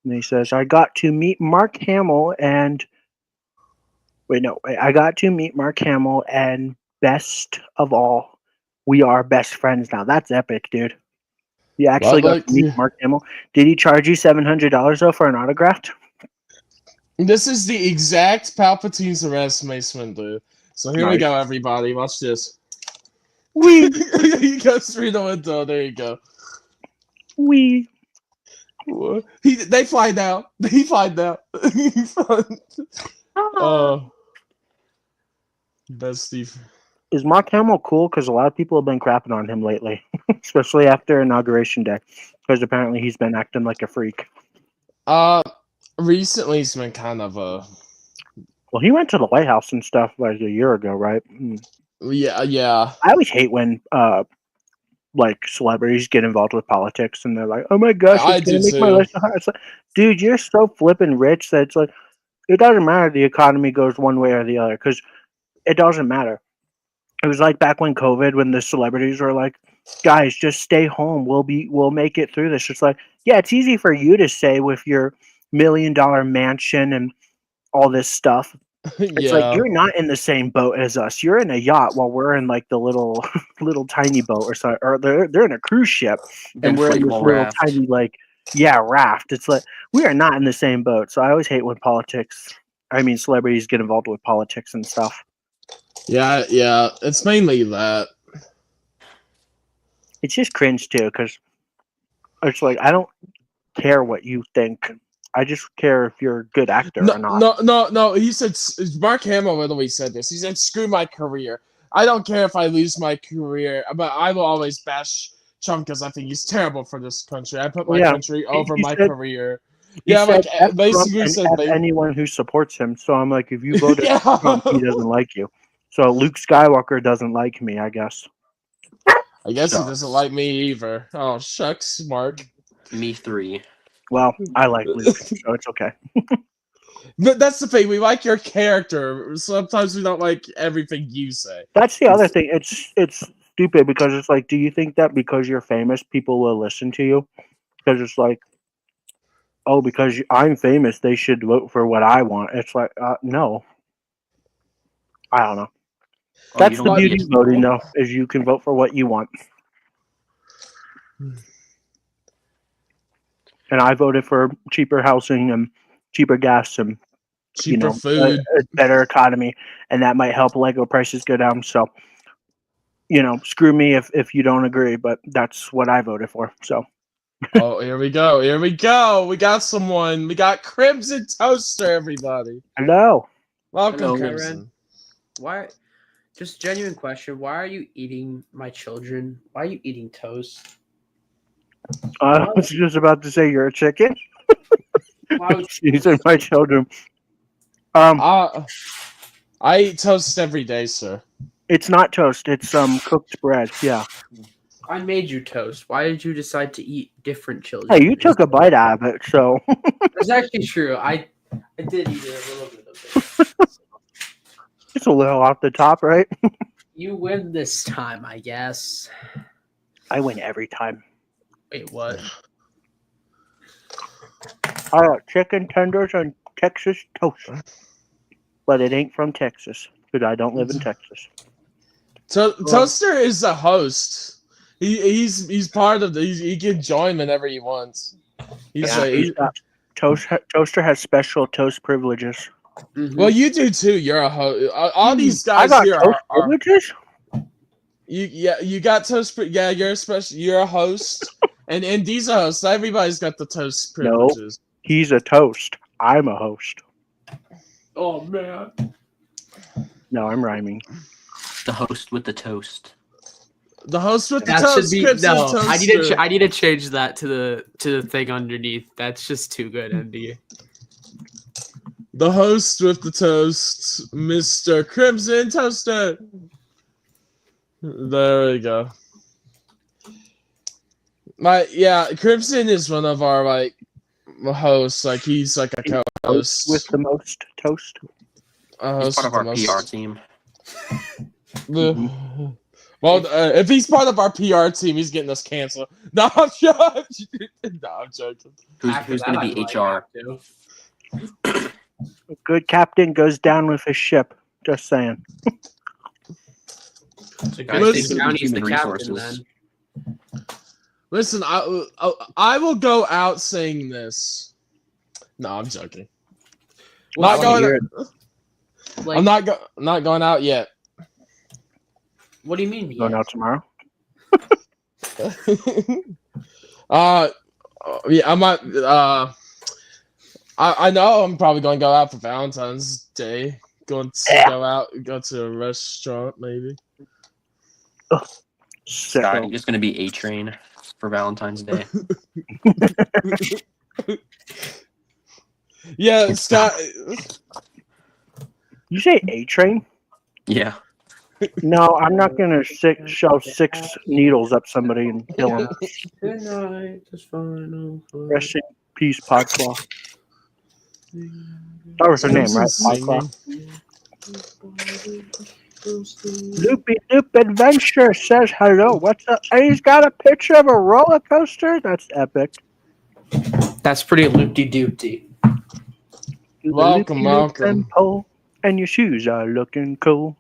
And he says, I got to meet Mark Hamill and... I got to meet Mark Hamill and best of all, we are best friends now. That's epic, dude. You actually got to meet Mark Hamill. Did he charge you $700 though for an autograph? This is the exact Palpatine's arrest Mace Windu. So here we Nice. go, everybody. Watch this. Wee, He goes through the window. There you go. wee. They fly down. They fly down. Best Steve. Is Mark Hamill cool? Because a lot of people have been crapping on him lately, especially after Inauguration Day, because apparently he's been acting like a freak. Recently he's been kind of a... Well, he went to the White House and stuff like a year ago, right? Yeah. I always hate when like celebrities get involved with politics and they're like, "Oh my gosh, I it's gonna do make my too. life so hard." It's like, dude, you're so flippin' rich that it's like it doesn't matter the economy goes one way or the other because it doesn't matter. It was like back when COVID, when the celebrities were like, "Guys, just stay home. We'll make it through this." It's like, yeah, it's easy for you to say with your $1 million mansion and all this stuff. It's like you're not in the same boat as us. You're in a yacht while we're in like the little tiny boat or something, or they're in a cruise ship and we're in this Inflatable little raft. tiny raft. It's like we are not in the same boat. So I always hate when celebrities get involved with politics and stuff. Yeah. It's mainly that. It's just cringe too because it's like I don't care what you think. I just care if you're a good actor or not. No. He said, Mark Hamill literally said this. He said, screw my career. I don't care if I lose my career, but I will always bash Trump because I think he's terrible for this country. I put my country over my career. Yeah, like basically said anyone who supports him. So I'm like, if you voted Yeah. for Trump, he doesn't like you. So Luke Skywalker doesn't like me, I guess. I guess he doesn't like me either. Oh, shucks, Mark. Me 3. Well, I like Luke, so it's okay. But that's the thing. We like your character. Sometimes we don't like everything you say. That's the other thing. It's stupid because it's like, do you think that because you're famous, people will listen to you? Because it's like, oh, because I'm famous, they should vote for what I want. It's like, no. I don't know. That's the beauty of voting, though, is you can vote for what you want. And I voted for cheaper housing and cheaper gas and cheaper food, a better economy, and that might help Lego prices go down. So, screw me if you don't agree, but that's what I voted for. So. Oh, here we go. We got someone. We got Crimson Toaster, everybody. Hello. Welcome, Hello. Crimson. Why? Just genuine question. Why are you eating my children? Why are you eating toast? I was just about to say you're a chicken. Why would These are my children. I eat toast every day, sir. It's not toast. It's cooked bread. Yeah. I made you toast. Why did you decide to eat different children? Hey, you took a bite out of it, so That's actually true. I did eat a little bit of it. it's a little off the top, right? You win this time, I guess. I win every time. Wait, what? I got chicken tenders and Texas toast, but it ain't from Texas because I don't live in Texas. Toaster is the host. He's part of the. He can join whenever he wants. Toaster has special toast privileges. Mhm. Well, you do too. You're a host. All these I guys got here toast are privileges. you got toast. Yeah, you're a special. You're a host, and D's a host. Everybody's got the toast No. privileges. He's a toast. I'm a host. Oh man. No, I'm rhyming. The host with the toast. The host with the That toast. should be Crimson no. I need to. Toaster. I need to change that to the thing underneath. That's just too good, Andy. The host with the toast, Mr. Crimson Toaster. There we go. Crimson is one of our hosts. Like he's like a co-host With the most toast. a He's host part of our with the PR most- team. Well, if he's part of our PR team, he's getting us canceled. No, I'm joking. No, I'm joking. Who's going to be HR? A good captain goes down with his ship. Just saying. It's a Guys, good listen, thing Brownie's the human captain resources. then. Listen, I will go out saying this. No, I'm joking. Well, Not I wanna going. hear Like, I'm not going out yet. what do you mean? Going yeah? out tomorrow. Yeah, I might. I know I'm probably going to go out for Valentine's Day. Go to a restaurant maybe. Sick. Scott, you're just going to be A-Train for Valentine's Day. Yeah, Scott. You say A train? Yeah. No, I'm not gonna shove 6 needles up somebody and kill him. Good night. Just fine. Rest in peace, Podclaw. That was her name, right? Podclaw. Loopy Loop Adventure says hello. What's up? And he's got a picture of a roller coaster. That's epic. That's pretty loopy-doopty. Welcome, welcome. And pole, and your shoes are looking cool.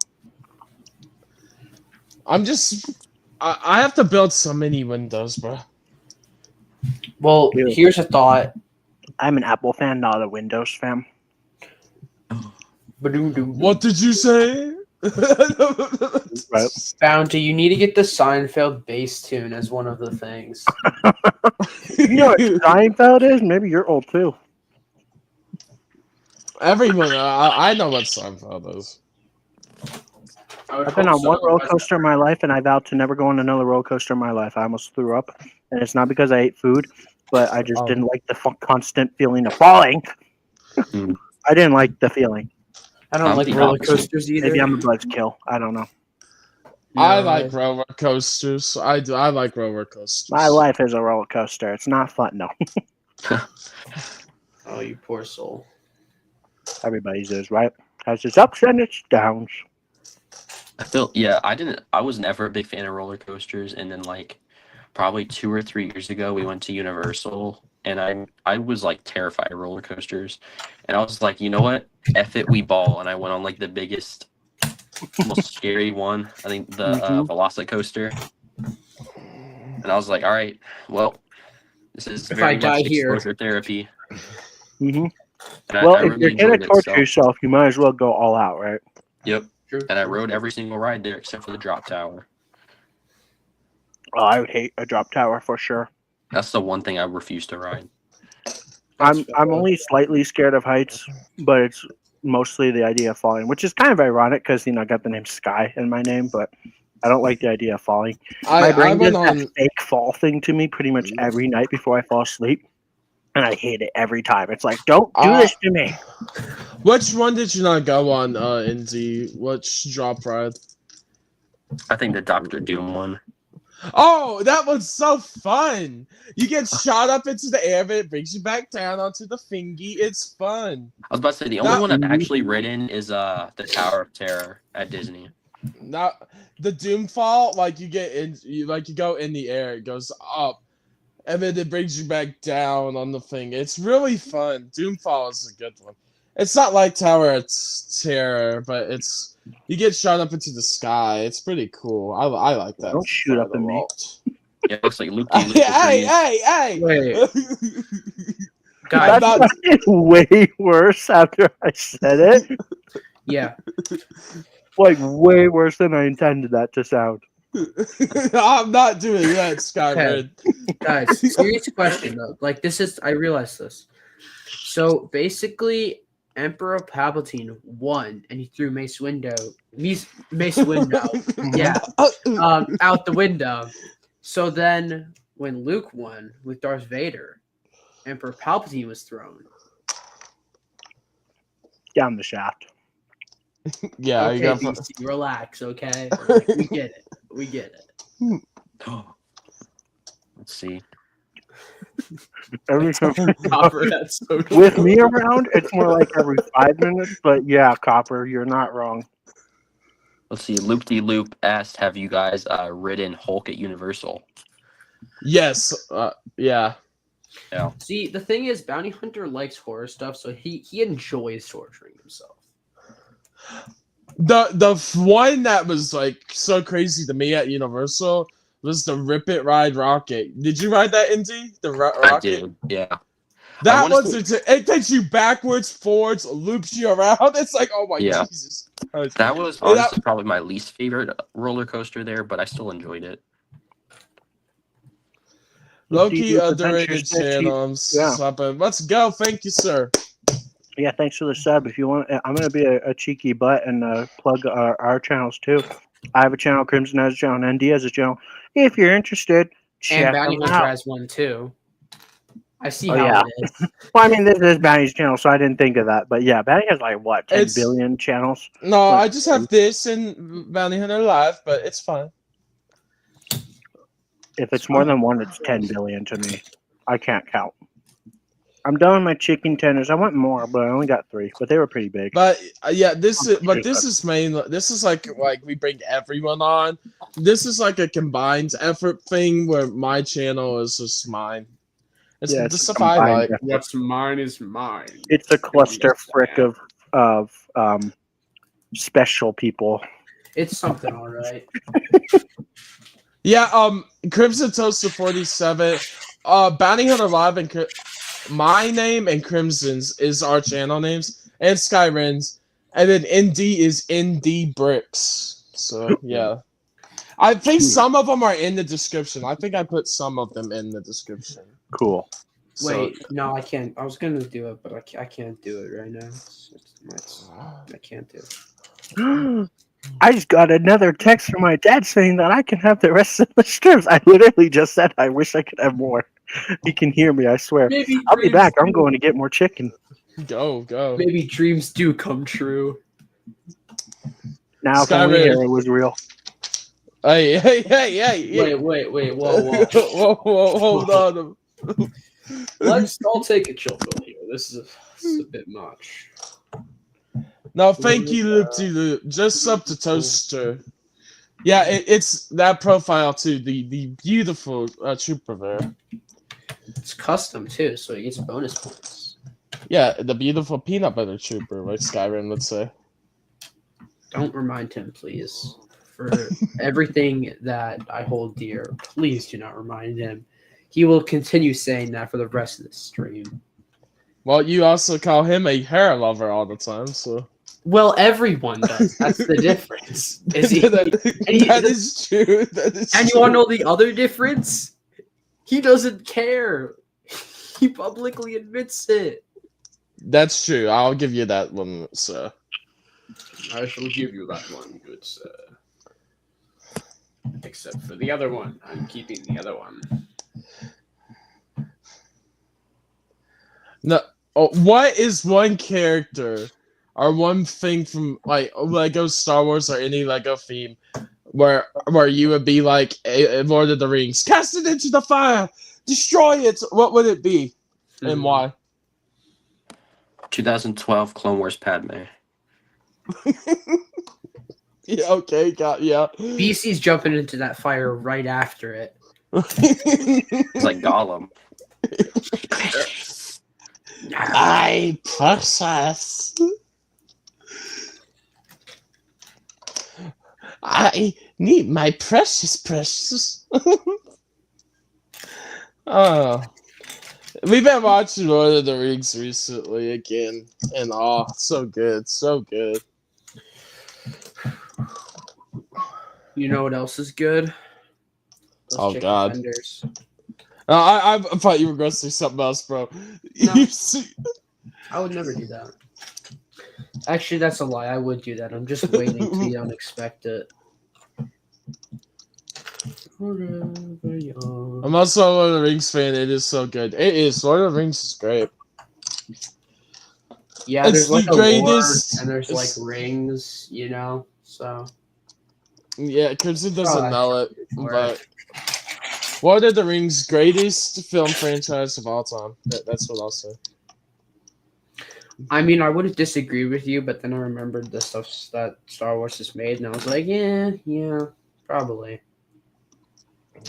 I'm just. I have to build so many windows, bro. Well, Yeah. here's a thought. I'm an Apple fan, not a Windows fan. What did you say? Right. Bounty, you need to get the Seinfeld bass tune as one of the things. You know what Seinfeld is? Maybe you're old too. Everyone, I know what Seinfeld is. I've been on one roller coaster in my life, and I vowed to never go on another roller coaster in my life. I almost threw up, and it's not because I ate food, but I just didn't like the constant feeling of falling. Mm. I didn't like the feeling. I don't I'm like the roller opposite. coasters either. Maybe I'm a buzzkill. I don't know. I like roller coasters. I do. I like roller coasters. My life is a roller coaster. It's not fun, no. Oh, you poor soul. Everybody's is, right? Has its ups and its downs. I was never a big fan of roller coasters, and then like probably 2 or 3 years ago we went to Universal, and I was like terrified of roller coasters, and I was like, you know what, F it, we ball. And I went on like the biggest, most scary one, I think the Velocicoaster, and I was like, all right, well, this is If very I die much here. exposure therapy. Mm-hmm. And Well, I if really you're going enjoyed to it, torture so- yourself, you might as well go all out, right? Yep. True. And I rode every single ride there except for the drop tower. Oh, I would hate a drop tower for sure. That's the one thing I refuse to ride. I'm only slightly scared of heights, but it's mostly the idea of falling, which is kind of ironic because I got the name Sky in my name, but I don't like the idea of falling. My I brain went does on. that fake fall thing to me pretty much every night before I fall asleep, and I hate it every time. It's like, don't do this to me. Which one did you not go on, Indy? Which drop ride? I think the Doctor Doom one. Oh, that was so fun! You get shot up into the air, but it brings you back down onto the thingy. It's fun. I was about to say the only one I've actually ridden is the Tower of Terror at Disney. Now, the Doomfall, like you get in, you go in the air, it goes up, and then it brings you back down on the thing. It's really fun. Doomfall is a good one. It's not like Tower of Terror, but it's you get shot up into the sky. It's pretty cool. I like that. Don't shoot up at me. Yeah, it looks like Luke. Hey! Wait. I'm Guys, not- That's way worse after I said it. yeah. Like, way worse than I intended that to sound. I'm not doing that, Skyrim. Guys, serious question though. Like I realize this. So basically, Emperor Palpatine won, and he threw Mace Windu, yeah, out the window. So then, when Luke won with Darth Vader, Emperor Palpatine was thrown. Down the shaft. Yeah, Okay, you got. BC, relax, okay? Relax. We get it. We get it. Let's see. Every time Copper, that's so with true. me around, it's more like every 5 minutes. But yeah, Copper, you're not wrong. Let's see. Loop de Loop asked, "Have you guys ridden Hulk at Universal?" Yes. Yeah. See, the thing is, Bounty Hunter likes horror stuff, so he enjoys torturing himself. The one that was like so crazy to me at Universal was the Rip It Ride Rocket. Did you ride that, Indy? The rocket. I did. Yeah. That wanna was it takes you backwards, forwards, loops you around. It's like, oh my Yeah. Jesus. Christ. That was Hey, that- honestly probably my least favorite roller coaster there, but I still enjoyed it. Low-key Deep underrated Adventures, that's channel. Let's go. Thank you, sir. Yeah, thanks for the sub. If you want, I'm gonna be a cheeky butt and plug our channels too. I have a channel, Crimson has a channel, and ND has a channel. If you're interested, check And Bounty them Hunter out. has one too. I see Oh, how yeah. it is. Well, I mean, this is Bounty's channel, so I didn't think of that. But yeah, Bounty has like what, 10 It's- billion channels? No, What? I just have this and Bounty Hunter Live, but it's fine. If it's more than one, it's 10 billion to me. I can't count. I'm done with my chicken tenders. I want more, but I only got 3. But they were pretty big. But yeah, this is main. This is like we bring everyone on. This is like a combined effort thing where my channel is just mine. It's Yeah, the it's a stuff I combined like. effort. What's mine is mine. It's a cluster frick of special people. It's something, all right. Yeah, Crimson Toaster 47, Bounty Hunter Live and my name and Crimson's is our channel names, and Skyrin's, and then ND is ND Bricks. So yeah, I think some of them are in the description. I think I put some of them in the description. Cool. So, Wait, no, I can't. I was gonna do it, but I can't do it right now. I can't do it. I just got another text from my dad saying that I can have the rest of the strips. I literally just said I wish I could have more. He can hear me, I swear. Maybe I'll be back. I'm going to get more chicken. go. Maybe dreams do come true. Now, if only Skyrim. Hera was real. Hey. Wait, whoa. Whoa, hold on. I'll take a chill pill here. This is a bit much. No, thank you, Loop to Loop. Just sub to Toaster. Yeah, it's that profile too. The beautiful trooper there. It's custom too, so it gets bonus points. Yeah, the beautiful peanut butter trooper, like Skyrim would say. Don't remind him, please. For everything that I hold dear, please do not remind him. He will continue saying that for the rest of the stream. Well, you also call him a hair lover all the time, so. Well, everyone does. That's the difference. Is he, that is true. That is and you true. want to know the other difference? He doesn't care. He publicly admits it. That's true. I'll give you that one, sir. I shall give you that one, good sir. Except for the other one. I'm keeping the other one. No. Oh, what is one character or one thing from like Lego Star Wars or any Lego theme where you would be like Lord of the Rings, cast it into the fire, destroy it? What would it be, and why? 2012 Clone Wars Padme. Yeah. Okay. Yeah. BC's jumping into that fire right after it. It's like Gollum. I process. I need my precious. Oh, we've been watching Lord of the Rings recently again, and so good, so good. You know what else is good? Those Oh, chicken God. tenders. I thought you were going to say something else, bro. No. You see- I would never do that. Actually, that's a lie. I would do that. I'm just waiting till you don't expect it. I'm also a Lord of the Rings fan. It is so good. It is. Lord of the Rings is great. Yeah, It's there's like the a greatest- lore and there's like it's- rings, you know. So Yeah, Crimson doesn't Oh, know it, for but Lord of the Rings greatest film franchise of all time. That's what I'll say. I mean, I wouldn't disagree with you, but then I remembered the stuff that Star Wars has made, and I was like, yeah, probably.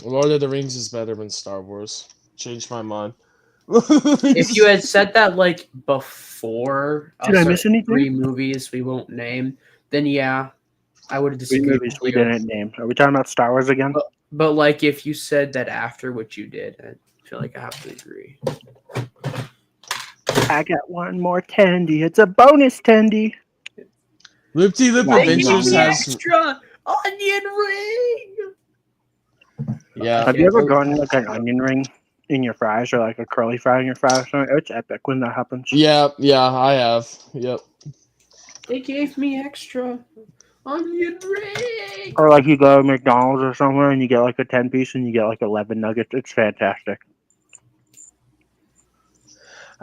Lord of the Rings is better than Star Wars. Changed my mind. If you had said that like before, Did I miss anything? 3 movies we won't name, then yeah, I would have Three disagreed. movies with we you. didn't name. Are we talking about Star Wars again? But like, if you said that after what you did, I feel like I have to agree. I got one more tendy. It's a bonus tendy. Loop De Loop Why Adventures not? has extra onion ring. yeah. Have you ever gotten like an onion ring in your fries or like a curly fry in your fries? It's epic when that happens. Yeah, I have. Yep. They gave me extra onion ring. Or like you go to McDonald's or somewhere and you get like a 10-piece and you get like 11 nuggets. It's fantastic.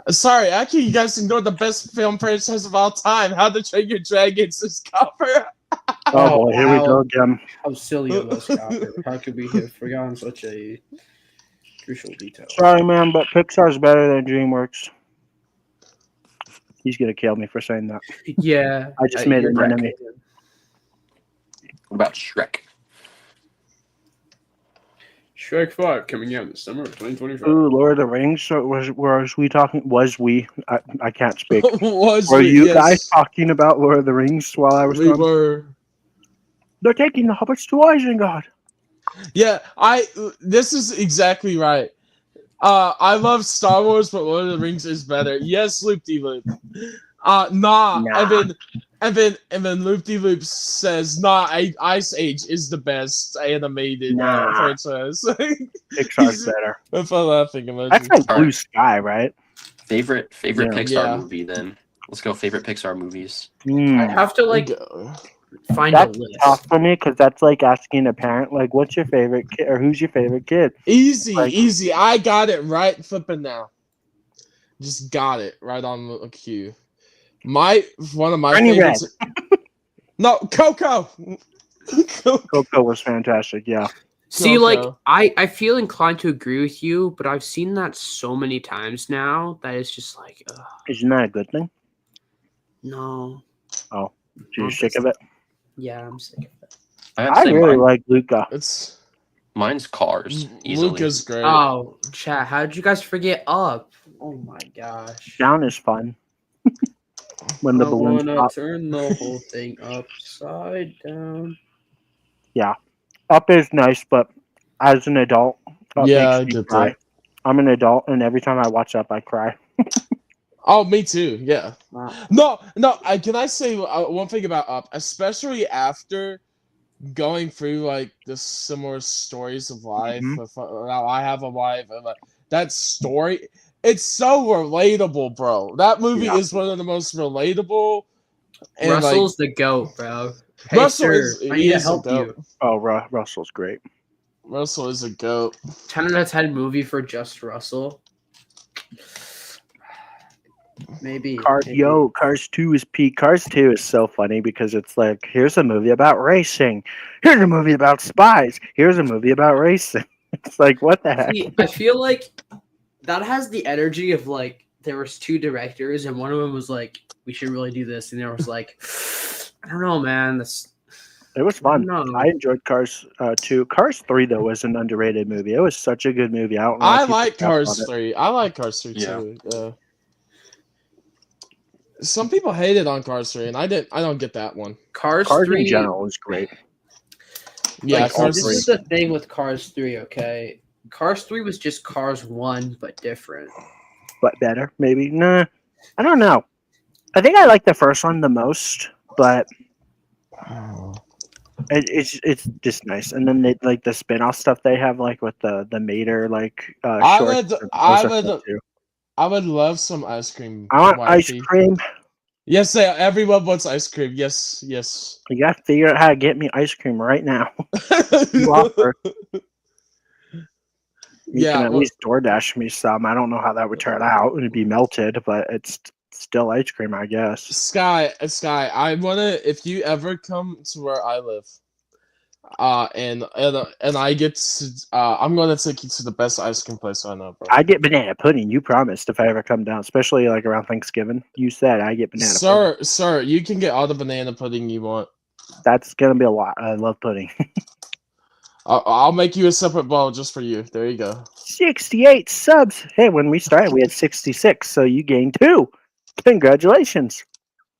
Sorry, actually, you guys ignored the best film franchise of all time. How to Train Your Dragons is cover. Oh boy, here we wow. go again. How silly of us, Copper. How could we have forgotten such a crucial detail? Sorry, man, but Pixar's better than DreamWorks. He's gonna kill me for saying that. Yeah. I just made you're an right. enemy. What about Shrek? Shrek 5 coming out in the summer of 2025. Ooh, Lord of the Rings. So was we talking? Was we? I can't speak. Was Were you yes, guys talking about Lord of the Rings while I was We gone? were. They're taking the hobbits to Isengard. Yeah, this is exactly right. I love Star Wars, but Lord of the Rings is better. Yes, Loop De Loop. Nah. And then Loop De Loop says, nah, Ice Age is the best animated Nah. franchise. Pixar's better. With a laughing emoji. That's like Blue Alright. Sky, right? Favorite Yeah. Pixar Yeah. movie then. Let's go favorite Pixar movies. I have to like Go. find That's a list. tough for me because that's like asking a parent, like, what's your favorite kid or who's your favorite kid? Easy, Like- easy. I got it right flipping now. Just got it right on the cue. One of my Ernie favorites. No, Coco. Coco was fantastic, yeah. See, like Coco. I feel inclined to agree with you, but I've seen that so many times now that it's just like, ugh, Isn't that a good thing? no. So you're sick of it? Yeah, I'm sick of it. I have to I say really like Luca. It's mine's Cars. Easily. Luca's great. Oh, chat, how did you guys forget Up? Oh my gosh. Down is fun. When the I balloons wanna pop. turn the whole thing upside down. Up is nice, but as an adult, Up Yeah, makes I me get cry. that. I'm an adult, and every time I watch Up, I cry. Oh, me too. Yeah. Wow. No. Can I say one thing about Up, especially after going through like the similar stories of life. Mhm. With, now I have a wife. And, like, that story, it's so relatable, bro. That movie Yeah. is one of the most relatable. And Russell's the goat, bro. Hey, Russell sir, is I he need to is a help goat. you. Oh, Russell's great. Russell is a goat. 10 out of 10 movie for just Russell. Maybe. Cars 2 is peak. Cars 2 is so funny because it's like, here's a movie about racing. Here's a movie about spies. Here's a movie about racing. It's like, what the heck? See, I feel like that has the energy of like there was two directors and one of them was like, we should really do this, and there was like, I don't know, man. It was fun. No. I enjoyed Cars 2. Cars 3 though was an underrated movie. It was such a good movie. I don't know. I if people like forgot about Cars it. 3. I like Cars 3 Yeah. too. Yeah. Some people hated on Cars 3, and I don't get that one. Cars Cars 3 in general is great. Yeah, like, Cars this 3. is the thing with Cars 3, okay? Cars 3 was just Cars 1, but different. But better, maybe. Nah, I don't know. I think I like the first one the most, but it's just nice. And then they like the spin-off stuff they have, like with the Mater like I shorts. would- Those I are would- fun, too. I would love some ice cream. I want ice wifey. cream. Yes, everyone wants ice cream. Yes, yes. You got to figure out how to get me ice cream right now. You offer. You Yeah, can at well- least DoorDash me some. I don't know how that would turn out. It'd be melted, but it's still ice cream, I guess. Sky, I wanna if you ever come to where I live, and I get to, I'm gonna take you to the best ice cream place I know, bro. I get banana pudding. You promised if I ever come down, especially like around Thanksgiving. You said I get banana pudding. Sir, you can get all the banana pudding you want. That's gonna be a lot. I love pudding. I'll make you a separate bowl just for you. There you go. 68 subs. Hey, when we started, we had 66, so you gained 2. Congratulations.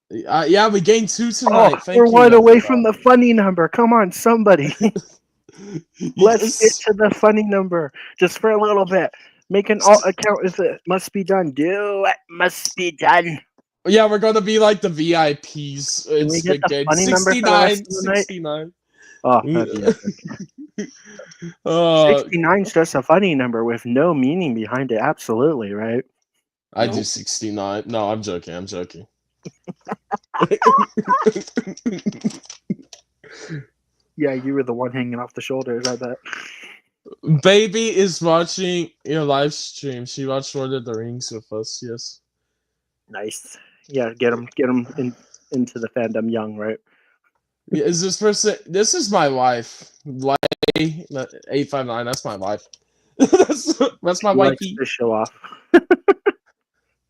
Yeah, we gained 2 tonight. Oh, Thank we're you, one away everybody. from the funny number. Come on, somebody. Let's get to the funny number just for a little bit. Make an alt account if it must be done. Do it must be done. Yeah, we're gonna be like the VIPs in we get Squid the Game. funny number for the rest of the night? 69. Oh, that'd be epic. 69 is just a funny number with no meaning behind it. Absolutely, right? I do 69. No, I'm joking. I'm joking. Yeah, you were the one hanging off the shoulders, I bet. Baby is watching your live stream. She watched Lord of the Rings with us. Yes. Nice. Yeah, get them into the fandom young, right? Yeah, is this person? This is my wife. 859. That's my wife. that's my She likes wifey. to show off.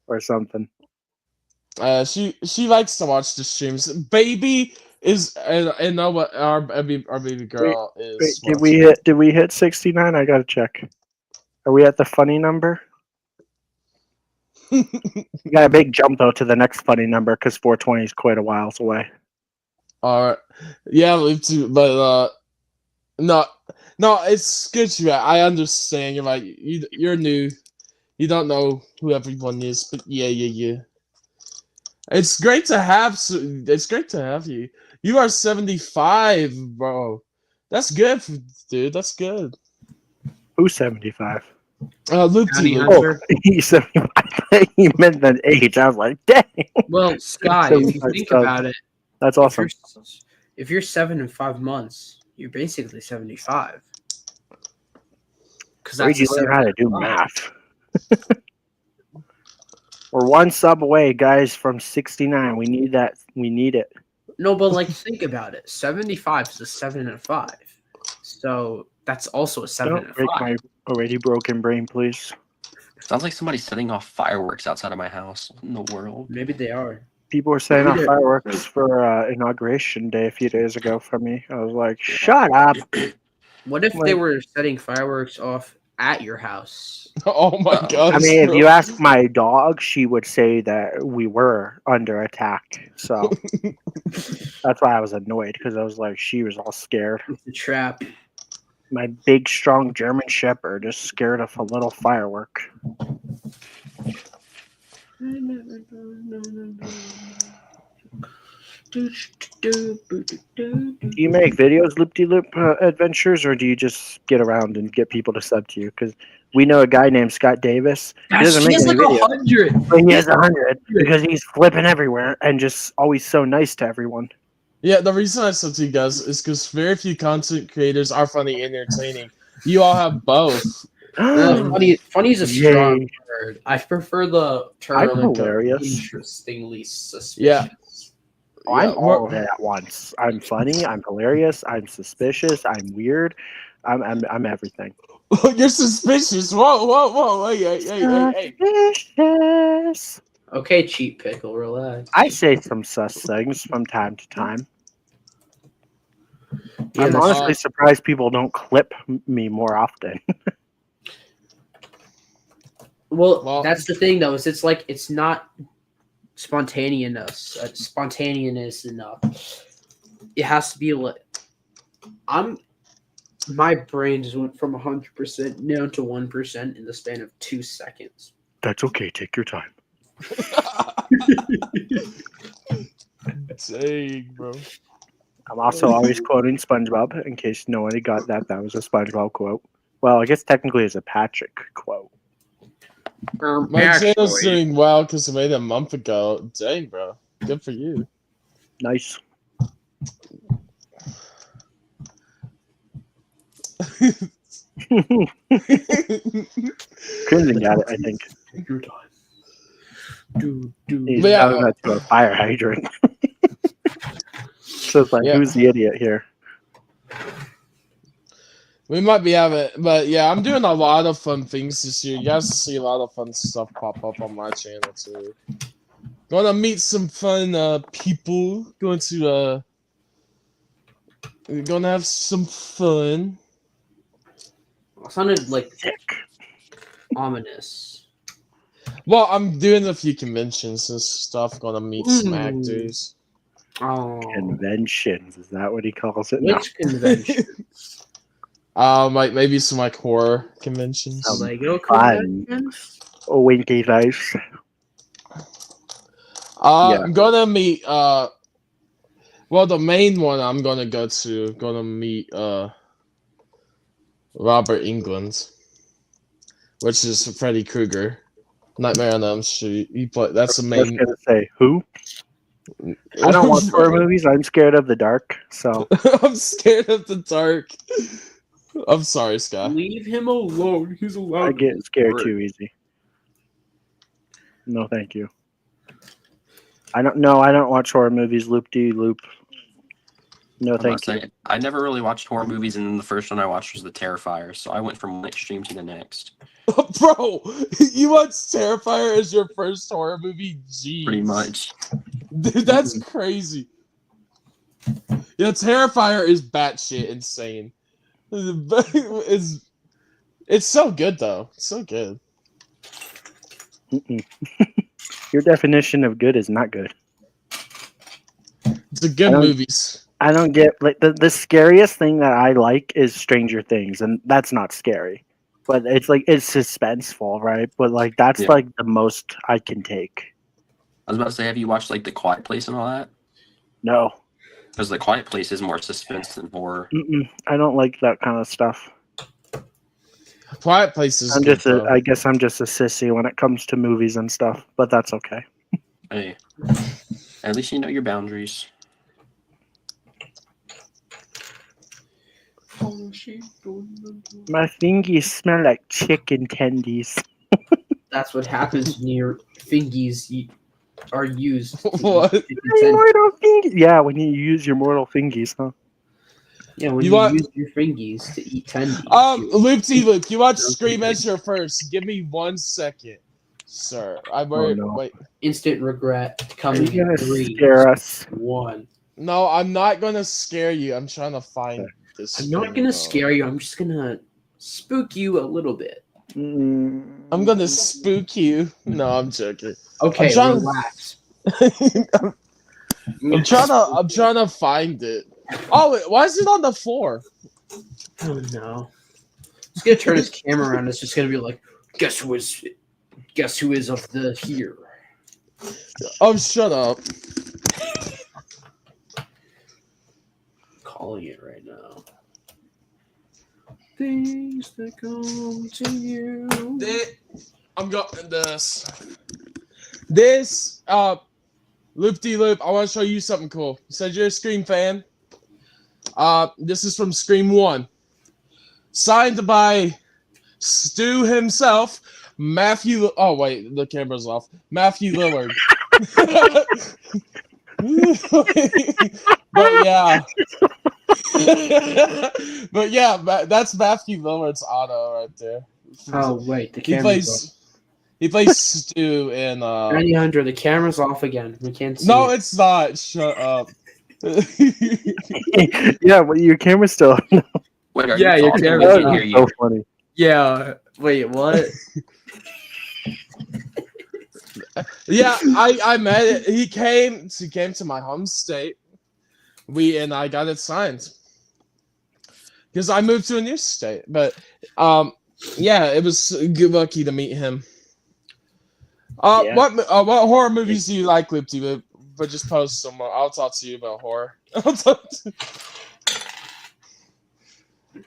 Or something. She likes to watch the streams. Baby is and know what our baby girl is. Wait, watching. did we hit 69? I gotta check. Are we at the funny number? We got a big jump though to the next funny number because 420 is quite a whiles away. All right. Yeah, me too. But no, it's good. I understand. You're like you're new. You don't know who everyone is, but yeah. It's great to have. It's great to have you. You are 75, bro. That's good, dude. That's good. Who's 75? Bounty Loopty. Hunter. Oh, he's 75. He meant the age. I was like, dang. Well, Sky, if you 75 think subs. about it, That's awesome. if you're 7 and 5 months, you're basically 75. Because Where'd you learn how to do math? We're one sub away, guys, from 69. We need that. We need it. No, but like think about it. 75 is a 7 and 5. So that's also a 7 Don't and break 5. my already broken brain, please. Sounds like somebody's setting off fireworks outside of my house. What in the world? Maybe they are. People were setting We off did. fireworks for inauguration day a few days ago from me. I was like, shut up. What if they Like- were setting fireworks off at your house? Oh my god. I mean, if you ask my dog, she would say that we were under attack. So that's why I was annoyed because I was like, she was all scared. It's a trap. My big, strong German Shepherd is scared of a little firework. Do you make videos, loop-de-loop adventures, or do you just get around and get people to sub to you? Because We know a guy named Scott Davis. He doesn't make has any like videos, 100. but he has 100 because he's flipping everywhere and just always so nice to everyone. Yeah, the reason I said to you guys is because very few content creators are funny and entertaining. You all have both. Funny is a strong Yay. word. I prefer the I'm term hilarious. interestingly suspicious. Yeah. Oh, I'm Yeah, all of it at once. I'm funny. I'm hilarious. I'm suspicious. I'm weird. I'm everything. You're suspicious. Whoa. Hey. Suspicious. Okay, cheap pickle, relax. I say some sus things from time to time. Yeah, I'm that's- honestly surprised people don't clip me more often. well, that's the thing though. Is it's like it's not spontaneous enough. It has to be like my brain just went from 100% down to 1% in the span of 2 seconds. That's okay. Take your time. Dang, bro. I'm also always quoting SpongeBob in case nobody got that. That was a SpongeBob quote. Well, I guess technically it's a Patrick quote. My channel's doing well because I made it a month ago. Dang, bro. Good for you. Nice. Crimson got it, I think. Take your time. Dude. He's Yeah. telling that to a fire hydrant. So it's like, Yeah. who's the idiot here? We might be having, but yeah, I'm doing a lot of fun things this year. You guys see a lot of fun stuff pop up on my channel too. Gonna meet some fun people. Gonna have some fun. It sounded like ominous. Well, I'm doing a few conventions and stuff. Gonna meet some Ooh. actors. Oh, Conventions. Is that what he calls it? No. which convention? Like maybe some like horror conventions. Lego fun. convention? Oh, winky face. Yeah. I'm gonna meet well, the main one I'm gonna go to, gonna meet Robert Englund, which is Freddy Krueger, Nightmare on Elm Street. That's the I was main. gonna say who? I don't watch horror movies. I'm scared of the dark. So I'm scared of the dark. I'm sorry, Scott. Leave him alone. He's allowed. I get scared Right. too easy. No, thank you. I don't watch horror movies. Loop de loop. No, thank you. I never really watched horror movies, and then the first one I watched was The Terrifier, so I went from one extreme to the next. Bro, you watched Terrifier as your first horror movie? Jeez. Pretty much. Dude, that's crazy. Yeah, Terrifier is batshit insane. It's so good though. It's so good. Mm-mm. Your definition of good is not good. It's a good movies. I don't get like the scariest thing that I like is Stranger Things, and that's not scary, but it's like it's suspenseful, right? But like that's Yeah. like the most I can take. I was about to say, have you watched like The Quiet Place and all that? No, Because The Quiet Place is more suspense than horror. I don't like that kind of stuff. Quiet Place is I'm good, just though. I guess I'm just a sissy when it comes to movies and stuff, but that's okay. Hey, at least you know your boundaries. My fingies smell like chicken tendies. That's what happens when your fingies are used. to What? eat chicken My tenders. mortal fingies. Yeah, when you use your mortal fingies, huh? Yeah, when You you, want- use your fingies to eat tendies. Loop T Loop, you watch Okay. Scream Enter first. Give me 1 second, sir. I'm worried. no. Wait. Instant regret Are coming you gonna in 3, scare us? 1. No, I'm not gonna scare you. I'm trying to find this. I'm not thing, gonna though. scare you. I'm just gonna spook you a little bit. I'm gonna spook you. No, I'm joking. Okay, trying- relax. I'm trying to find it. Oh, why is it on the floor? Oh no. He's gonna turn his camera around. It's just gonna be like, guess who is of the here? Oh, shut up. Calling it right now. things that come to you. I'm going this loop-de-loop. I want to show you something cool. You said you're a Scream fan. This is from Scream 1. Signed by Stu himself, Matthew. Oh wait, the camera's off. Matthew Lillard. but yeah, that's Matthew Lillard's auto right there. Oh wait, the He camera's plays Stu in. 90, the camera's off again. We can't see. No, it. it's not. Shut up. Yeah, well, your camera's still. Wait, are Yeah, you your talking? camera- We That can hear was you. so funny. Yeah. Wait, what? Yeah, I met it. He came to my home state. I got it signed because I moved to a new state. But yeah, it was good lucky to meet him. Yeah. What horror movies do you like, Loop-de-Loop? But just post them. I'll talk to you about horror. You Because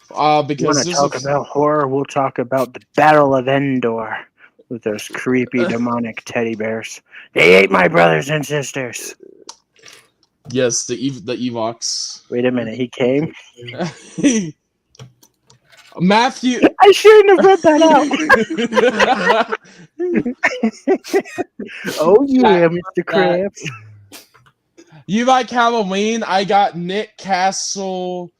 want to this talk is- about horror? We'll talk about the Battle of Endor with those creepy demonic teddy bears. They ate my brothers and sisters. yes, the Evox. Wait a minute, he came. Matthew. I shouldn't have read that out. Oh yeah, Mr. Krabs. You like Halloween? I got Nick Castle,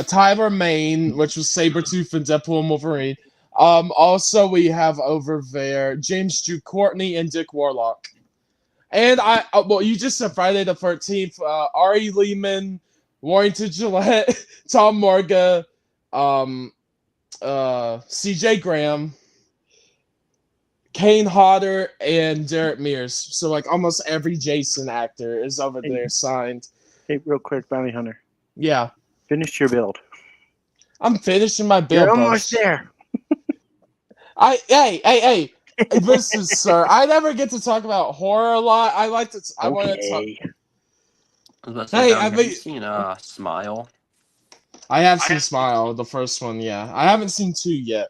Tyler Main, which was Sabretooth and Deadpool and Wolverine. Also, we have over there James Drew Courtney and Dick Warlock. And you just said Friday the 13th. Ari Lehman, Warrington Gillette, Tom Morga, CJ Graham, Kane Hodder, and Derek Mears. So like almost every Jason actor is over there signed. Hey, real quick, Bounty Hunter. Yeah. Finish your build. I'm finishing my build. You're almost bros. there. Hey. Listen, sir. I never get to talk about horror a lot. I want to talk. Okay. I was about to say, Hey, Dom, I have mean- you seen Smile? I have seen Smile, the first one, yeah. I haven't seen 2 yet.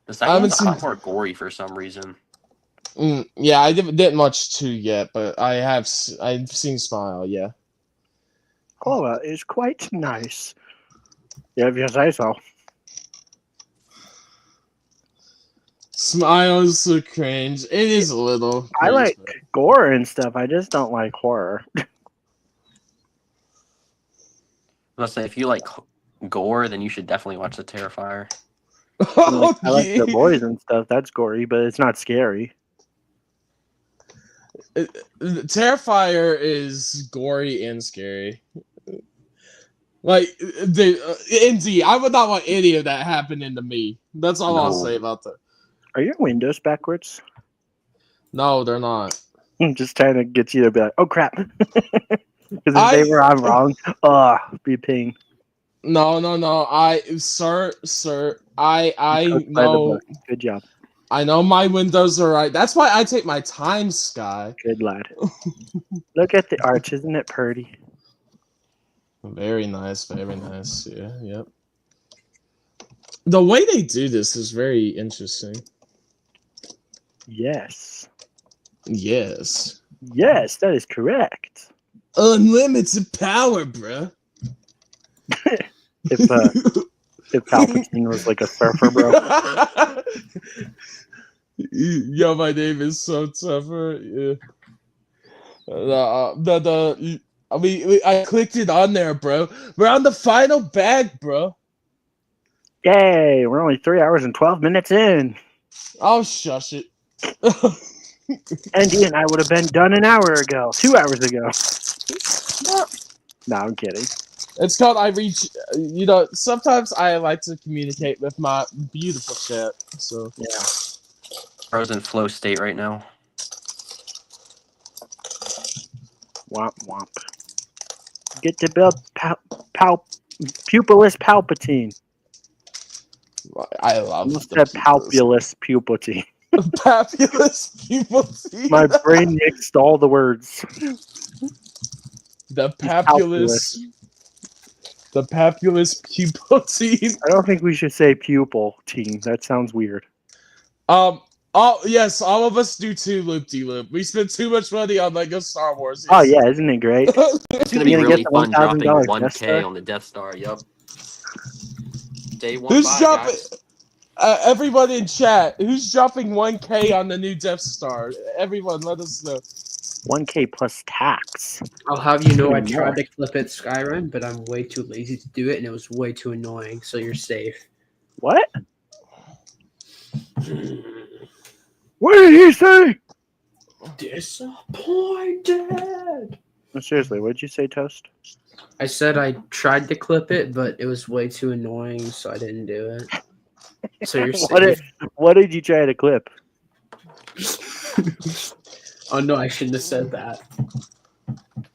The I second haven't one's a lot seen- more gory for some reason. Yeah, I didn't watch 2 yet, but I've seen Smile, yeah. Cola is quite nice. Yeah, if you say so. Smile is so cringe. It is a little. I cringe, like but- gore and stuff. I just don't like horror. Let's say if you like gore, then you should definitely watch The Terrifier. I like the boys and stuff. That's gory, but it's not scary. Terrifier is gory and scary. Like, Indy, I would not want any of that happening to me. That's all I'll No. say about that. Are your windows backwards? No, they're not. I'm just trying to get you to be like, oh crap. Because if I- they were I'm wrong, be a pain. No. Sir, I Outside the know. book. Good job. I know my windows are right. That's why I take my time, Sky. Good lad. Look at the arch. Isn't it pretty? Very nice, very nice. Yeah, yep. The way they do this is very interesting. Yes. Yes. Yes, that is correct. Unlimited power, bruh. If Palpatine was like a surfer, bro. Yo, my name is so tougher. Yeah. I clicked it on there, bro. We're on the final bag, bro. Yay, we're only 3 hours and 12 minutes in. Oh, shush it. Andy and I would have been done an hour ago, 2 hours ago. No, I'm kidding. It's called I reach. Sometimes I like to communicate with my beautiful chat. So Yeah. Bro's in flow state right now. Womp womp. Get to build Pupillus Palpatine. I love Almost the said Palpulus Palpatine. Fabulous people. See My that? brain mixed all the words. The papulous. The Populous Pupil Team. I don't think we should say pupil team. That sounds weird. Yes, all of us do too, loop-de-loop. We spend too much money on Lego Star Wars. Oh yeah, isn't it great? It's gonna be You're gonna really get the fun dropping $1,000 1K Death Star? on the Death Star. Yup. Day one. Who's buy, dropping? guys. Everybody in chat, who's dropping 1K on the new Death Star? Everyone, let us know. 1K plus tax. I'll have you know I Pretty tried much. to clip it Skyrim, but I'm way too lazy to do it, and it was way too annoying. So you're safe. What? What did he say? Disappointed. No, seriously, what did you say, Toast? I said I tried to clip it, but it was way too annoying, so I didn't do it. So you're safe. What did you try to clip? Oh no, I shouldn't have said that.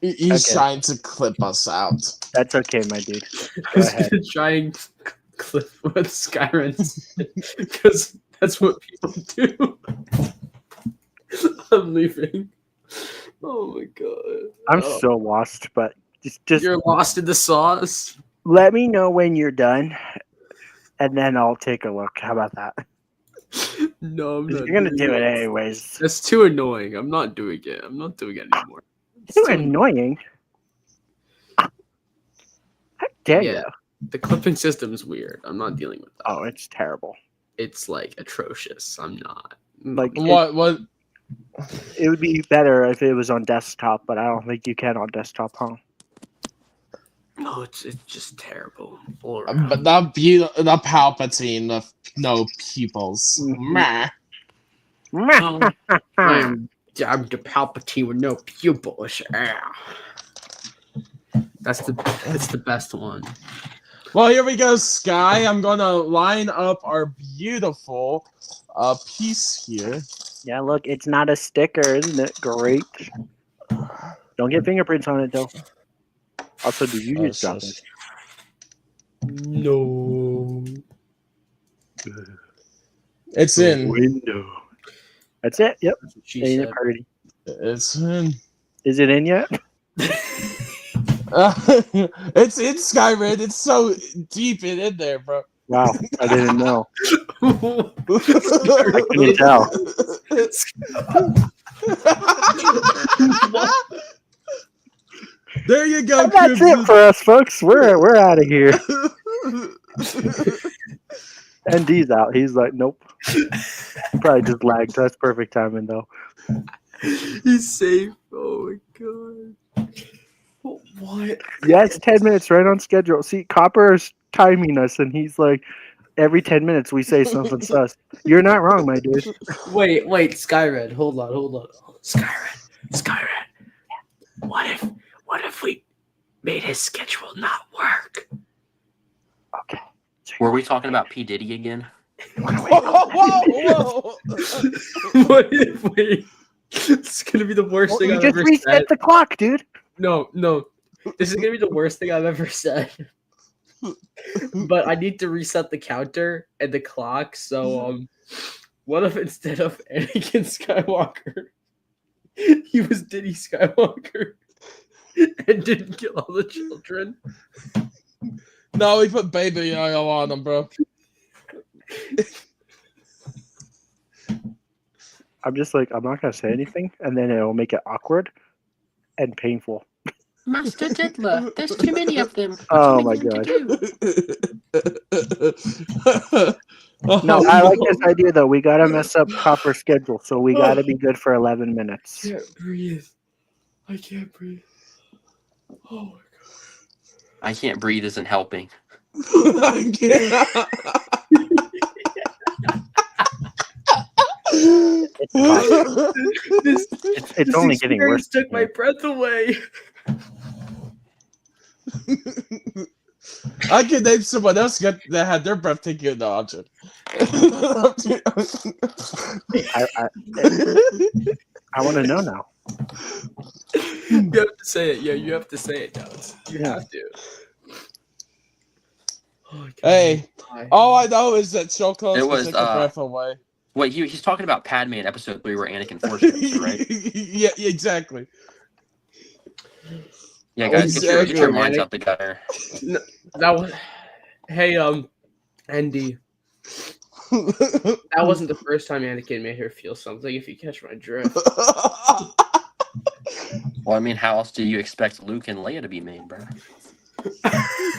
He's Okay. trying to clip us out. That's okay, my dude. I Go was ahead. gonna try and clip what Skyrim because that's what people do. I'm leaving. Oh my god. I'm Oh, so lost, but just You're lost in the sauce. let me know when you're done, and then I'll take a look. How about that? No, I'm 'Cause not. you're gonna doing do it it. anyways. That's too annoying. I'm not doing it. I'm not doing it anymore. It's Too too annoying. How dare Yeah. you? The clipping system is weird. I'm not dealing with that. Oh, it's terrible. It's like atrocious. I'm not. Like What? it would be better if it was on desktop, but I don't think you can on desktop, huh? No, it's just terrible. All But around. the Palpatine of no peoples. Mhm. Meh. I'm the Palpatine with no pupils. Ah. That's the best one. Well, here we go, Sky. I'm gonna line up our beautiful piece here. Yeah, look, it's not a sticker, isn't it? Great. Don't get fingerprints on it, though. Also, did you just drop it? No. It's in. Window. That's it. Yep. That's what she Ain't said. it party. It's in. Is it in yet? It's in Skyrim. It's so deep in there, bro. Wow, I didn't know. I couldn't tell. There you go. And that's Crimson. it for us, folks. We're out of here. And D's out. He's like, nope. Probably just lagged. That's perfect timing, though. He's safe. Oh my god. What? Yeah, it's 10 minutes right on schedule. See, Copper is timing us, and he's like, every 10 minutes we say something sus. You're not wrong, my dude. Wait, Skyred. Hold on. Skyred. What if we made his schedule not work? Okay. Were we talking about P Diddy again? Whoa. What if we? It's gonna be the worst thing You I've just ever reset said. the clock, dude. No. This is gonna be the worst thing I've ever said. But I need to reset the counter and the clock. So what if instead of Anakin Skywalker, he was Diddy Skywalker and didn't kill all the children? No, we put baby oil on them, bro. I'm just like, I'm not going to say anything, and then it'll make it awkward and painful. Master Diddler, there's too many of them. Oh my gosh. No, I like this idea, though. We got to mess up Copper's schedule, so we got to be good for 11 minutes. Can't breathe. I can't breathe. Oh my god. I can't breathe isn't helping. I can't. It's fine. This It's only getting worse. took my breath away. I could name someone else that had their breath taken in the object. I want to know now. You have to say it. Yeah, you have to say it, Dallas. You Yeah. have to. Oh, God. Hey, Why? all I know is that Shulkos It was was, take a breath away. Wait, he's talking about Padme in episode 3 where Anakin forced him, right? Yeah, exactly. Yeah, That guys, was get your so minds romantic. out the gutter. That was. Hey, Andy. That wasn't the first time Anakin made her feel something. If you catch my drift. Well, I mean, how else do you expect Luke and Leia to be made, bro?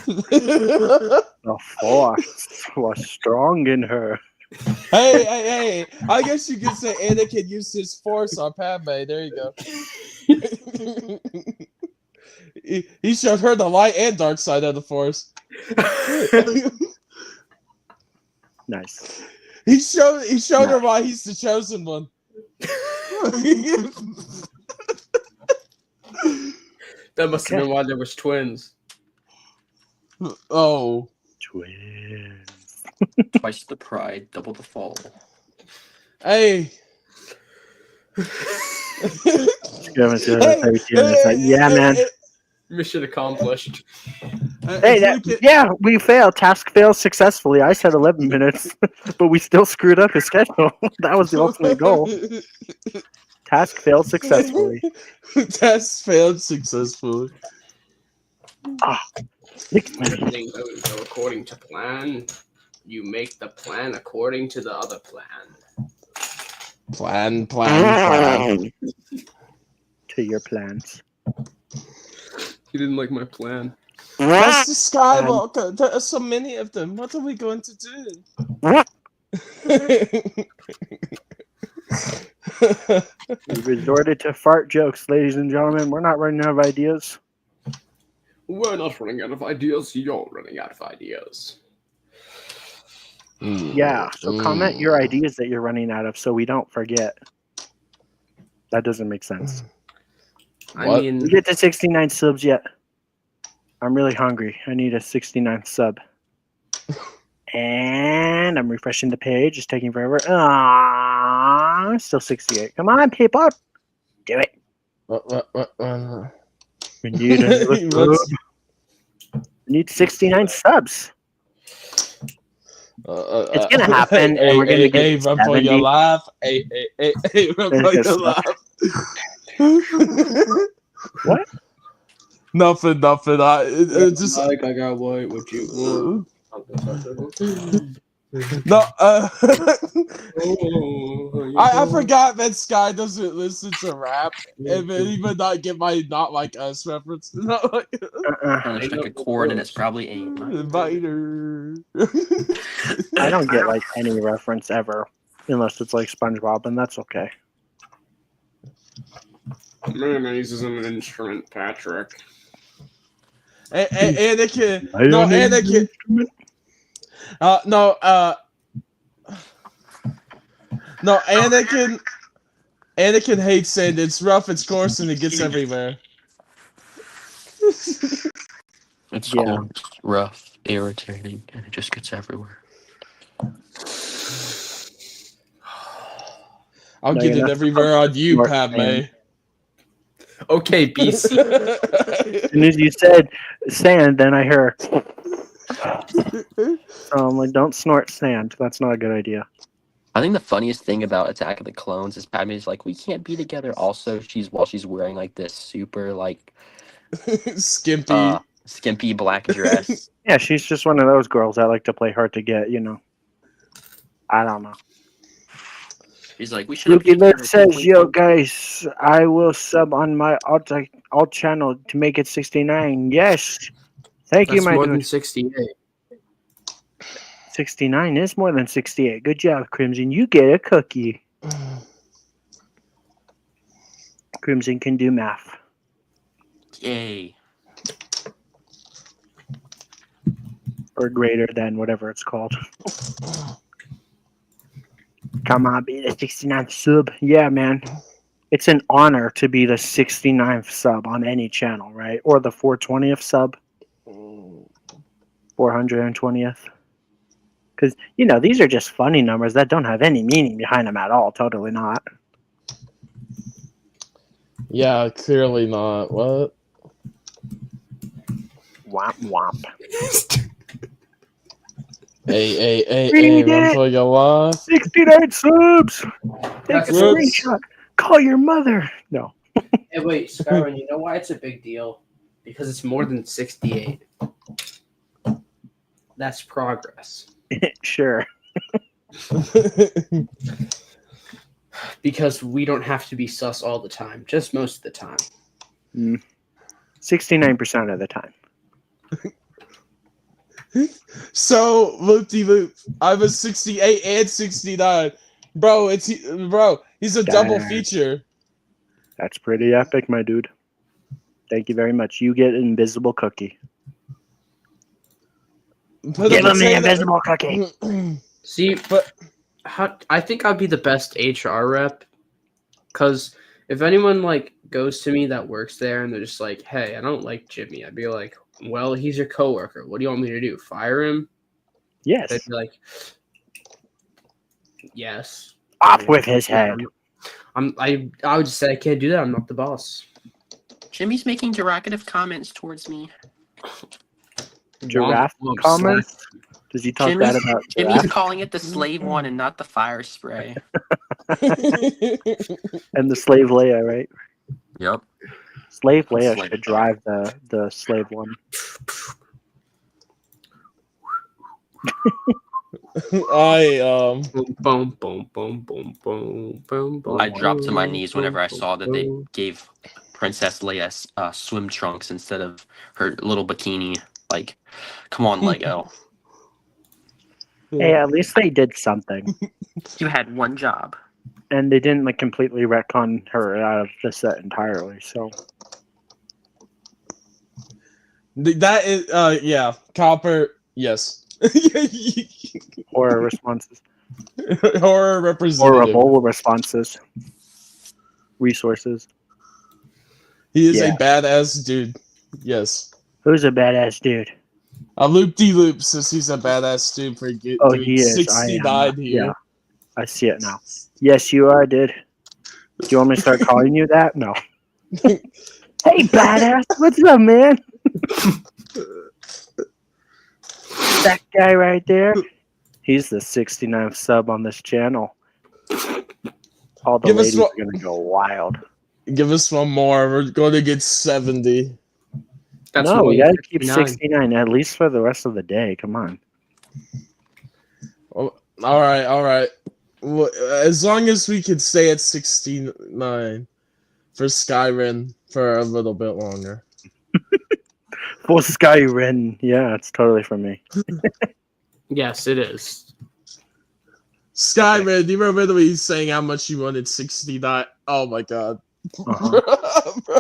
The Force was strong in her. Hey! I guess you could say Anakin used his force on Padme. There you go. He showed her the light and dark side of the force. Nice. He showed her why he's the chosen one. That must have been why there was twins. Oh. Twins. Twice the pride, double the fall. Hey. Yeah, man. Mission accomplished. Hey, yeah, we failed. Task failed successfully. I said 11 minutes, but we still screwed up his schedule. That was the ultimate goal. Task failed successfully. Task failed successfully. Everything doesn't go according to plan. You make the plan according to the other plan. Plan. To your plans. He didn't like my plan. That's the Skywalker. There are so many of them. What are we going to do? We resorted to fart jokes, ladies and gentlemen. We're not running out of ideas. We're not running out of ideas. You're running out of ideas. Yeah, so comment your ideas that you're running out of so we don't forget. That doesn't make sense. I What? mean, We get to 69 subs yet. I'm really hungry. I need a 69th sub. And I'm refreshing the page. It's taking forever. Still 68. Come on, people. Do it. We need another sub. We need 69 subs. It's gonna happen, and we're gonna get run for your 70. life. Hey, run for your life. What? Nothing. I just I got what you want. no. I forgot that Sky doesn't listen to rap, and then he would not get my "Not Like Us" reference. Not like Trying to strike a chord, and it's probably a Inviter. I don't get like any reference ever, unless it's like SpongeBob, and that's okay. Mayonnaise isn't an instrument, Patrick. Anakin. No, Anakin. No, Anakin. Anakin hates sand. It's rough, it's coarse, and it gets everywhere. It's Yeah. cold, rough, irritating, and it just gets everywhere. I'll No, get you're it not everywhere on you, smart, Padme. man. Okay, BC. As soon as you said sand, then I heard. So I'm like, don't snort sand. That's not a good idea. I think the funniest thing about Attack of the Clones is Padme's like, we can't be together. Also, she's wearing like this super like Skimpy. skimpy black dress. Yeah, she's just one of those girls that like to play hard to get, you know. I don't know. She's like, we should. Lucky Lid says, yo guys, I will sub on my alt channel to make it 69. Yes. Thank you, That's my more dude. than 68. 69 is more than 68. Good job, Crimson. You get a cookie. Crimson can do math. Yay! Or greater than whatever it's called. Come on, be the 69th sub. Yeah, man. It's an honor to be the 69th sub on any channel, right? Or the 420th sub. 420th. Because, you know, these are just funny numbers that don't have any meaning behind them at all. Totally not. Yeah, clearly not. What? Womp womp. Hey, run for your life. 69 subs! Take That's a whoops. screenshot. Call your mother. No. Hey, wait, Skyrim, you know why it's a big deal? because it's more than 68. That's progress. Sure. Because we don't have to be sus all the time, just most of the time. 69% of the time. So, loop-de-loop. I was 68 and 69. Bro, he's a double Dang. feature. That's pretty epic, my dude. Thank you very much. You get an invisible cookie. But Give I'm him the saying that- invisible cookie. See, But I think I'd be the best HR rep, because if anyone like goes to me that works there and they're just like, "Hey, I don't like Jimmy," I'd be like, "Well, he's your coworker. What do you want me to do? Fire him?" Yes. They'd be like, "Yes." Off with his head. I would just say I can't do that. I'm not the boss. Jimmy's making derogative comments towards me. Giraffe Womp womp comments? Does he talk bad Jimmy's, about Jimmy's giraffe? calling it the slave one and not the fire spray. And the slave Leia, right? Yep. Slave Leia Slave. should drive the slave one. Boom, boom, boom, boom, boom, boom, boom, boom. I dropped to my knees whenever I saw that they gave Princess Leia swim trunks instead of her little bikini. Like, come on, Lego. Hey, at least they did something. You had one job. And they didn't like completely retcon her out of the set entirely, so that is yeah, Copper, yes. horror responses. Horror representative. Horrible responses. Resources. He is Yeah. a badass dude. Yes. Who's a badass dude? A loop-de-loop says he's a badass dude for doing He is. 69 here. Yeah, I see it now. Yes, you are, dude. Do you want me to start calling you that? No. Hey, badass. What's up, man? That guy right there. He's the 69th sub on this channel. All the Give us ladies what- are going to go wild. Give us one more. We're going to get 70. That's No, what we got to keep 69. 69 at least for the rest of the day. Come on. Oh, all right. Well, as long as we can stay at 69 for Skyrim for a little bit longer. For Skyrim. Yeah, it's totally for me. Yes, it is. Skyrim, do you remember when he's saying how much you wanted 69? Oh my god. Uh-huh. Bro.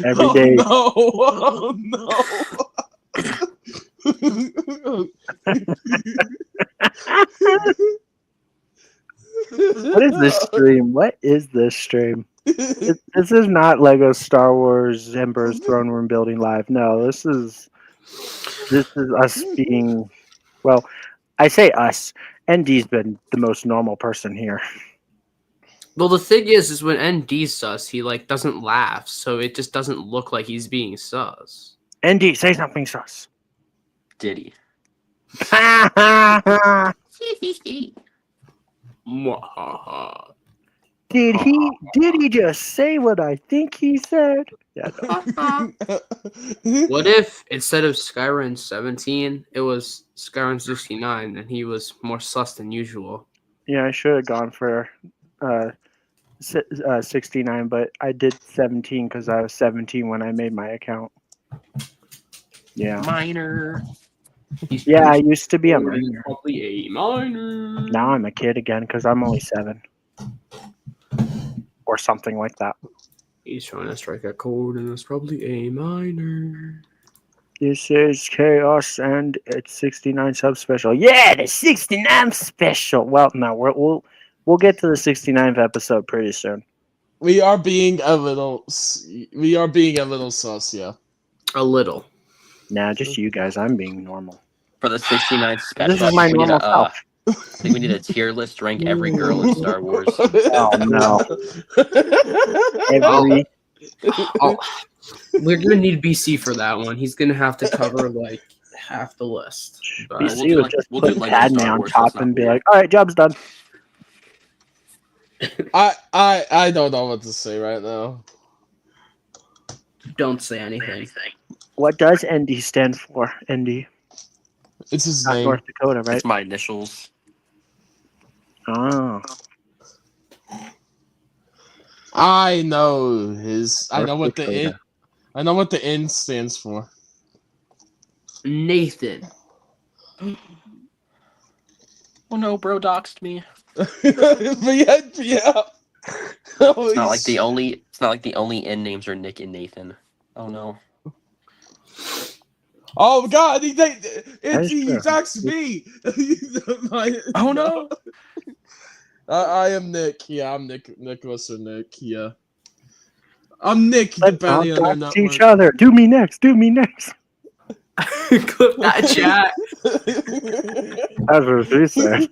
Every day. Oh no. What is this stream? What is this stream? This is not Lego Star Wars Emperor's Throne Room Building Live. No, this is us being, well, I say us. ND's been the most normal person here. Well, the thing is when ND's sus, he like doesn't laugh, so it just doesn't look like he's being sus. ND, say something sus. Diddy. Mwahaha. Did he just say what I think he said? Yeah, no. What if instead of Skyrim 17, it was Skyrim 69 and he was more sus than usual? Yeah, I should have gone for 69, but I did 17 because I was 17 when I made my account. Yeah. Minor. Yeah, I used to be a minor. Probably a minor. Now I'm a kid again because I'm only 7. Or something like that. He's trying to strike a chord and it's probably a minor. This is Chaos and it's 69 sub special. Yeah, the 69 special. Well, no, we'll get to the 69th episode pretty soon. We are being a little sus, yeah. A little. Nah, just you guys. I'm being normal. For the 69th special, This is my we need normal self. I think we need a tier list, rank every girl in Star Wars. Oh no! Every Oh, we're gonna need BC for that one. He's gonna have to cover like half the list. But we'll BC do would like- just we'll do put like Padme Star on Wars, that's top not and be weird. like, "All right, job's done." I don't know what to say right now. Don't say anything. What does ND stand for? ND. It's his Not name. North Dakota, right? It's my initials. Oh. I know his. I know what the Dakota. N. I know what the N stands for. Nathan. Oh no, bro doxed me. yeah. It's not like the only N names are Nick and Nathan. Oh no. Oh God! He is true. doxed me. Oh no. I am Nick. Yeah, I'm Nicholas or Nick. Yeah. I'm Nick, the Let's bounty not hunter talk to each network. other. Do me next. Do me next. Clip that chat. That's what she said.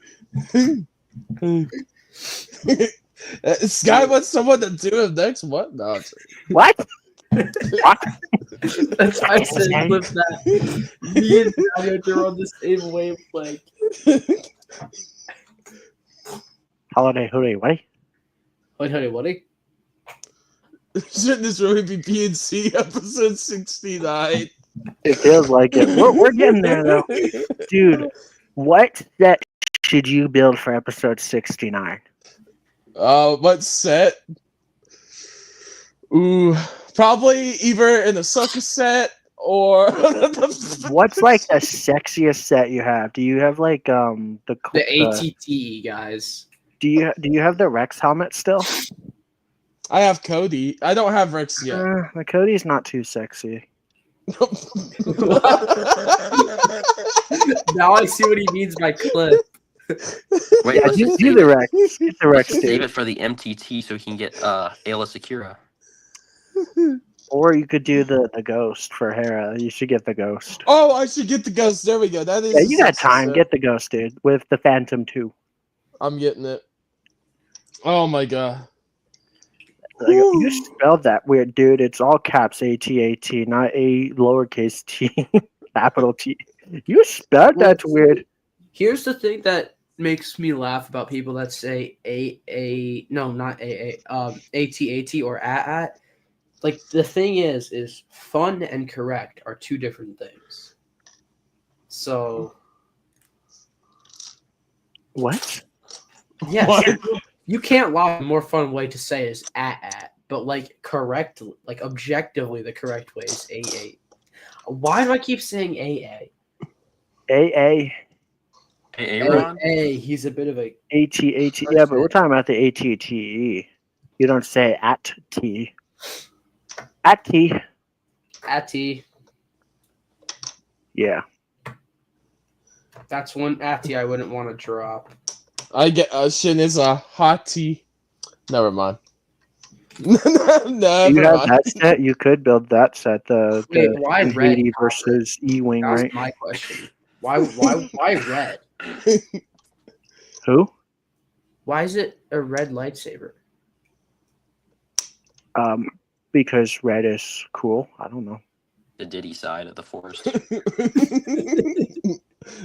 Sky wants someone to do him next. What? No. What? That's why I said clip that. Me and Daniel are on the same wavelength. Holiday hooray, what? What? Shouldn't this really be PNC episode 69? It feels like it. We're getting there though. Dude, what set should you build for episode 69? What set? Ooh, probably either in a sucker set or What's like the sexiest set you have? Do you have like The ATT guys. Do you have the Rex helmet still? I have Cody. I don't have Rex yet. The Cody's not too sexy. Now I see what he means by clip. Wait, Yeah, let's just do save the it. Rex. Get the Rex, Save dude. it for the MTT so we can get Ayla Sakura. Or you could do the Ghost for Hera. You should get the Ghost. Oh, I should get the ghost. There we go. That is. Yeah, a you got sexy time. set. Get the Ghost, dude, with the Phantom 2. I'm getting it. Oh my god. Like, you spelled that weird, dude. It's all caps ATAT, not a lowercase t, capital T. You spelled that's weird. Here's the thing that makes me laugh about people that say ATAT or at. Like the thing is fun and correct are two different things. So What? yes, What? you can't lie. A more fun way to say is at, but like correct, like objectively, the correct way is AA. Why do I keep saying AA? AA, Hey, Aaron. AA. He's a bit of a ATAT. Yeah, but we're talking about the ATTE. You don't say at T. At T. atty. Yeah. That's one atty I wouldn't want to drop. I get Shin is a hottie. Never mind. Never You have mind. that set. You could build that set. The Wait, why red? Haiti versus E-Wing, That's right? my question. Why red? Who? Why is it a red lightsaber? Because red is cool. I don't know. The Diddy side of the force.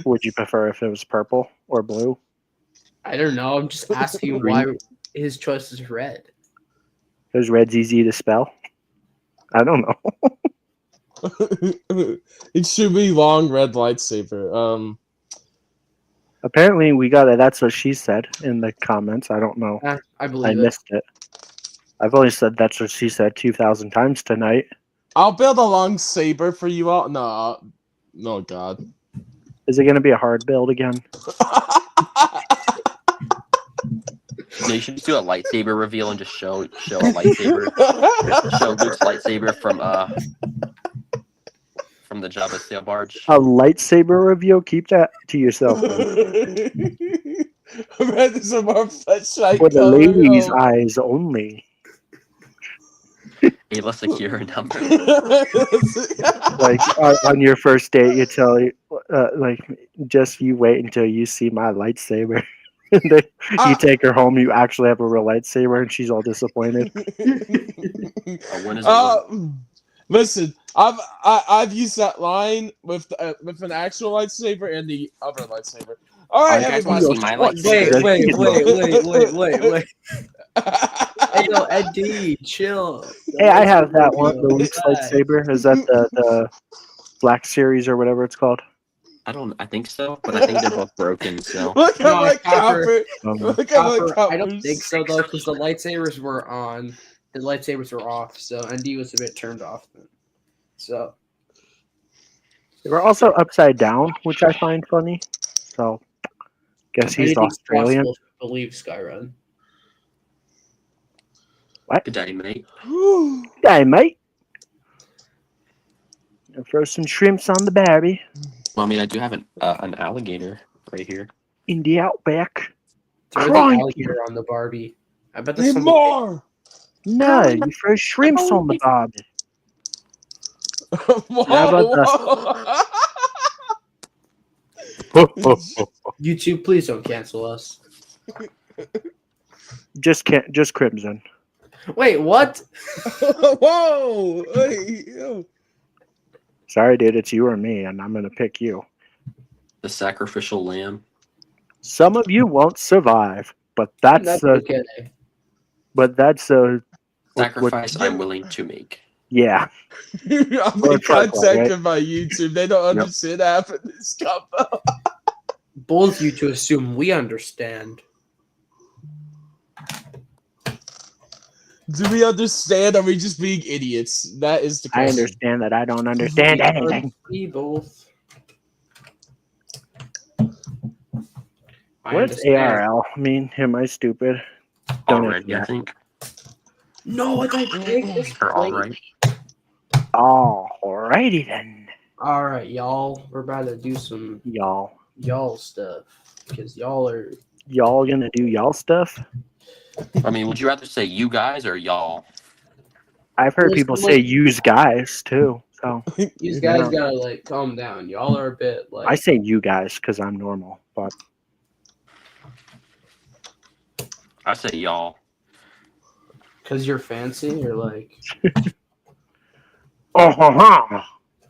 Would you prefer if it was purple or blue? I don't know. I'm just asking why his choice is red. Because red's easy to spell. I don't know. It should be long red lightsaber. Apparently, we got it. That's what she said in the comments. I don't know. I I believe it. missed it. I've only said that's what she said 2,000 times tonight. I'll build a long saber for you all. No, God. Is it going to be a hard build again? No, you should just do a lightsaber reveal and just show a lightsaber. Show Luke's lightsaber from the Jabba sail barge. A lightsaber reveal? Keep that to yourself. Red is a more fleshlight For the color. ladies' Oh. eyes only. Ayla Sakura number. Like on your first date, you tell like just you wait until you see my lightsaber. And then you take her home. You actually have a real lightsaber, and she's all disappointed. When is it? Listen, I've used that line with an actual lightsaber and the other lightsaber. All right, You guys everybody. want to see my lightsaber? Wait. Hey, yo, Eddie, chill. Hey, I have that one. The Relax. Luke's lightsaber. Is that the Black Series or whatever it's called? I think so, but I think they're both broken. So Look at No, my Copper. copper. Look at my Copper, I don't coppers. think so though, because the lightsabers were on, the lightsabers were off, so ND was a bit turned off. Then. So They were also upside down, which I find funny. So, guess he's anything's Australian. possible if you believe Skyrun. good day, mate. Hey, mate. And throw some shrimps on the Barbie Well, I mean, I do have an alligator right here. in the outback. Throw the Crikey. alligator on the Barbie. I bet Need that's something. more. No, you throw shrimps on the Barbie. Whoa, How about whoa. YouTube, please don't cancel us. Just Crimson. Wait, what? Whoa. Hey, yo. Sorry, dude, it's you or me, and I'm gonna pick you. The sacrificial lamb. Some of you won't survive, but that's okay. Sacrifice I'm willing to make. yeah. I'm Or being a truck, contacted right? by YouTube. They don't understand half of this combo. Bold you to assume we understand. Do we understand? Or are we just being idiots? That is the I question. understand that I don't understand anything. We both. I What's understand. ARL? I mean, am I stupid? Don't Already, I answer think. No, I got break this Or all plate. right. Alrighty then, All right, y'all. We're about to do some y'all. y'all stuff because y'all are. Y'all gonna do y'all stuff? I mean, would you rather say you guys or y'all? I've heard Well, people someone- say use guys too. So You guys Yeah. gotta like calm down. Y'all are a bit like. I say you guys because I'm normal. But I say y'all. Because you're fancy, or like.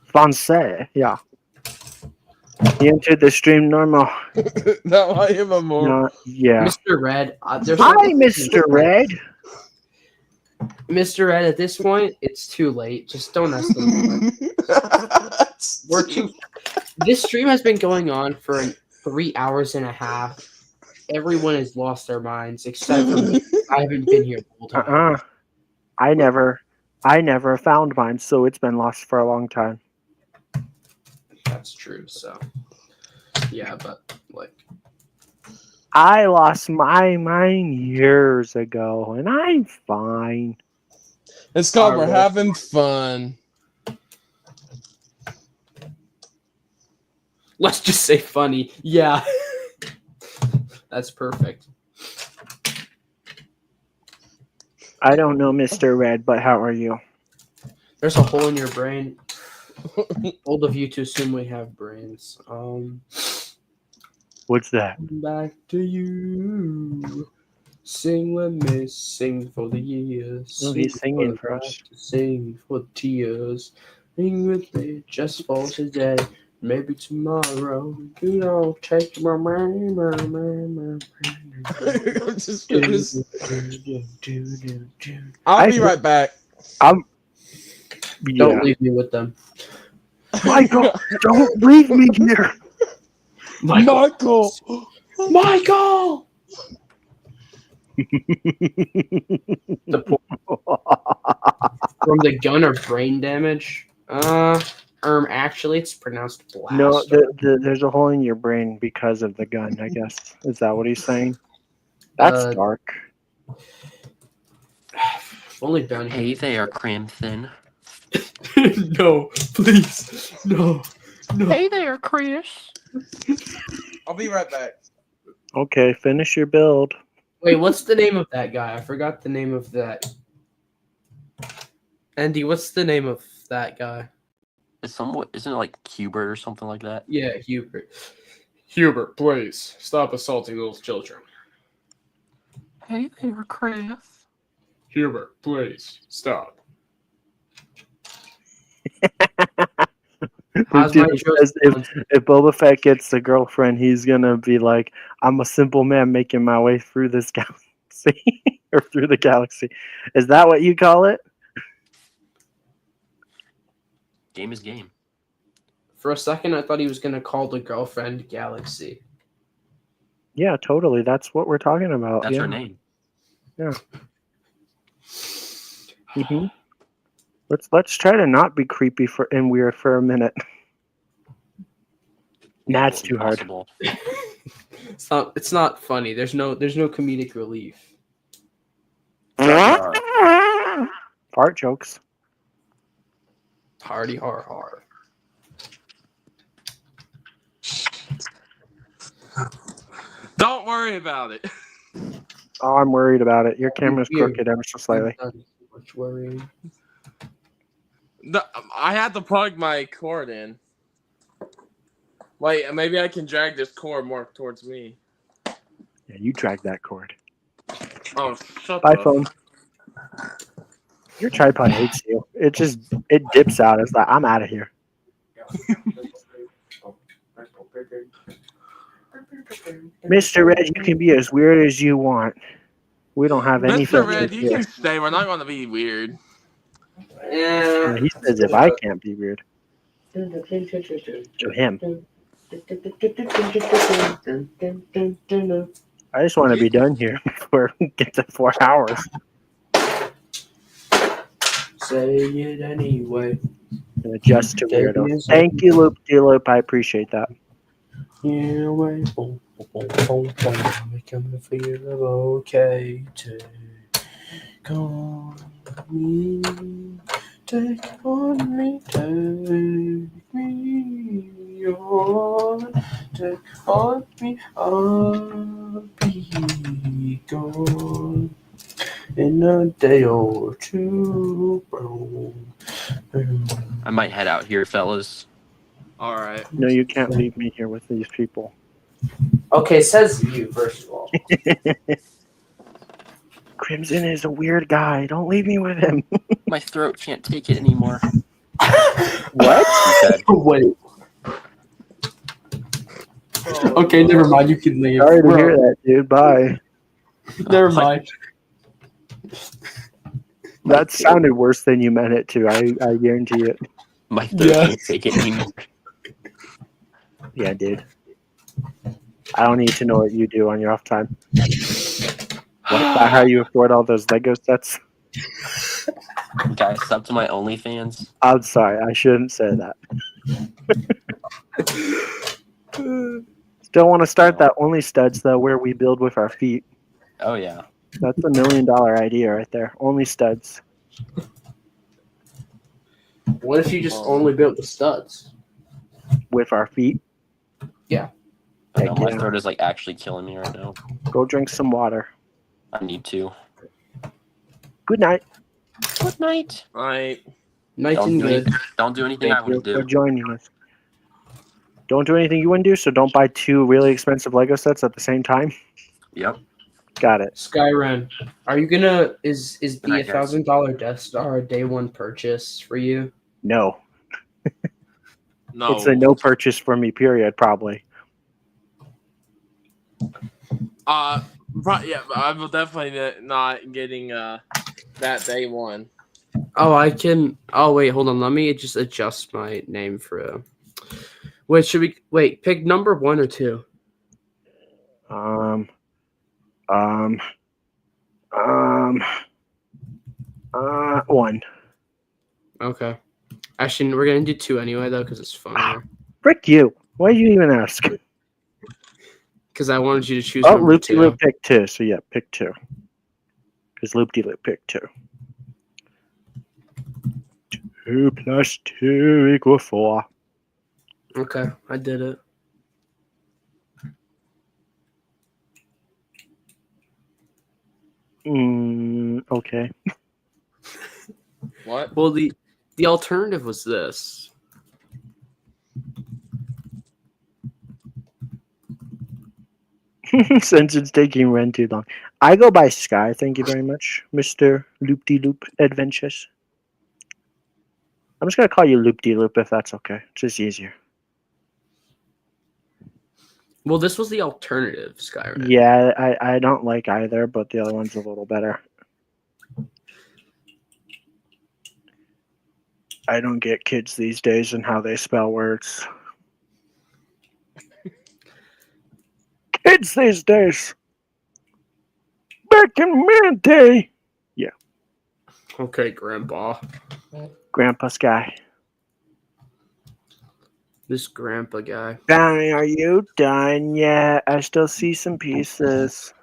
Francais, yeah. You entered the stream normal. No, I am a more. No, yeah. Mr. Red, there's Hi, something- Mr. Red. Mr. Red, at this point, it's too late. Just don't ask them. We're too. This stream has been going on for 3 hours and a half. Everyone has lost their minds except for me. I haven't been here the whole time. I never found mine, so it's been lost for a long time. That's true. So, yeah, but like, I lost mine years ago, and I'm fine. It's called Our We're wolf. Having Fun. let's just say funny. Yeah, that's perfect. I don't know, Mr. Red, but how are you? There's a hole in your brain. Bold of you to assume we have brains. What's that? Back to you. Sing with me, sing for the years. Oh, he's singing the for us. night, Sing for the tears. Sing with me just for today. Maybe tomorrow. You don't take my money. I'm just gonna. I'll be right back. Don't Yeah. leave me with them. Michael, don't leave me here. Michael. Michael! The from the gun or brain damage? Actually, it's pronounced blast. No, there's a hole in your brain because of the gun, I guess. Is that what he's saying? That's dark. Only down Hey there, Crimson. No, please, no. Hey there, Chris. I'll be right back. Okay, finish your build. Wait, what's the name of that guy? I forgot the name of that. Andy, what's the name of that guy? Isn't it like Hubert or something like that? Yeah, Hubert. Hubert, please stop assaulting little children. Hey there, Chris. Hubert, please stop. How's my Dude, because if Boba Fett gets the girlfriend, he's gonna be like, "I'm a simple man making my way through this galaxy." galaxy or through the galaxy. Is that what you call it? Game is game. For a second, I thought he was gonna call the girlfriend Galaxy. Yeah, totally. That's what we're talking about. That's yeah. her name. hmm Let's try to not be creepy and weird for a minute. Nah, it's too hard. Impossible. It's not funny. There's no comedic relief. Fart jokes. Party har har. Don't worry about it. Oh, I'm worried about it. Your camera's Weird. crooked ever so slightly. Not too much worrying. I had to plug my cord in. Wait, maybe I can drag this cord more towards me. Yeah, you drag that cord. Oh, shut Bye, up. phone. Your tripod hates you. It dips out. It's like, I'm out of here. Mr. Red, you can be as weird as you want. We don't have any Mr. Red, filters you here. can stay. We're not going to be weird. Yeah, he says if I can't be weird. To him. I just want to be done here before we get to 4 hours. Say it anyway. And adjust to weirdo. Thank you, Loop De Loop. I appreciate that. Anyway, boom, boom, boom, boom. Becoming feel okay. Take on me, take on me, take me on, take on me. I'll be gone in a day or two. Boom, boom. I might head out here, fellas. All right. No, you can't leave me here with these people. Okay, says you first of all. Crimson is a weird guy. Don't leave me with him. My throat can't take it anymore. What? He said. Wait. Okay, never mind. You can leave. Sorry to hear that, dude. Bye. Never mind. That sounded worse than you meant it to. I guarantee it. My throat Yeah. can't take it anymore. Yeah, dude. I don't need to know what you do on your off time. What about how you afford all those Lego sets? Guys, sub to my OnlyFans. I'm sorry. I shouldn't say that. Still want to start that Only Studs, though, where we build with our feet. Oh yeah. That's $1 million idea right there. Only Studs. What if you just only built the studs? With our feet. I know, my Yeah. throat is like actually killing me right now. Go drink some water. I need to. Good night. Good night. All right. Nice Don't and do, good. don't do anything I Thank you wouldn't for do. joining us. Don't do anything you wouldn't do, so don't buy 2 really expensive Lego sets at the same time. Yep. Got it. Skyren, are you gonna is the Night, guys. $1,000 Death Star a day one purchase for you? No. No. It's a no purchase for me, period, probably. Yeah, I'm definitely not getting that day one. Oh, I can. Oh, wait, hold on. Let me just adjust my name for. Wait, should we wait? Pick number 1 or 2. 1. Okay. Actually, we're gonna do 2 anyway though, because it's funnier. Frick you. Why did you even ask? Because I wanted you to choose Oh, number Loop 2. De Loop picked 2, so yeah, pick 2. Because Loop De Loop picked 2. 2 plus 2 equals 4. Okay, I did it. Okay. What? Well, the alternative was this. Since it's taking Ren too long. I go by Sky, thank you very much, Mr. Loop De Loop Adventures. I'm just going to call you Loop De Loop if that's okay. It's just easier. Well, this was the alternative Skyrim. Yeah, I don't like either, but the other one's a little better. I don't get kids these days and how they spell words. Kids these days. Back in my day. Okay, Grandpa. Grandpa Sky. This Grandpa guy. Donnie, are you done yet? I still see some pieces.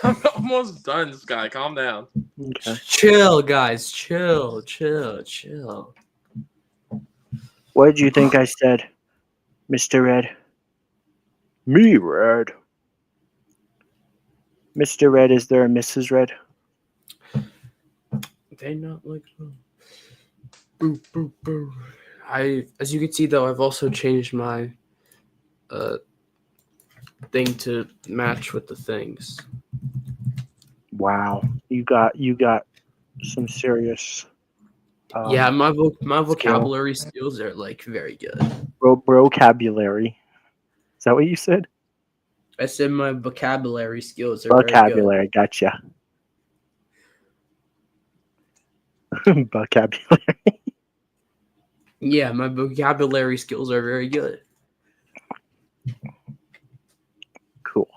I'm almost done, this guy. Calm down. Okay. Chill, guys. Chill. What did you think I said, Mr. Red? Me, Red. Mr. Red, is there a Mrs. Red? They not like. Boo, boo, boo. As you can see, though, I've also changed my thing to match with the things. Wow, you got some serious. Yeah, my vocabulary skills are like very good. Vocabulary. Is that what you said? I said my vocabulary skills are very Vocabulary. Gotcha. Vocabulary. good. Yeah, my vocabulary skills are very good. Cool.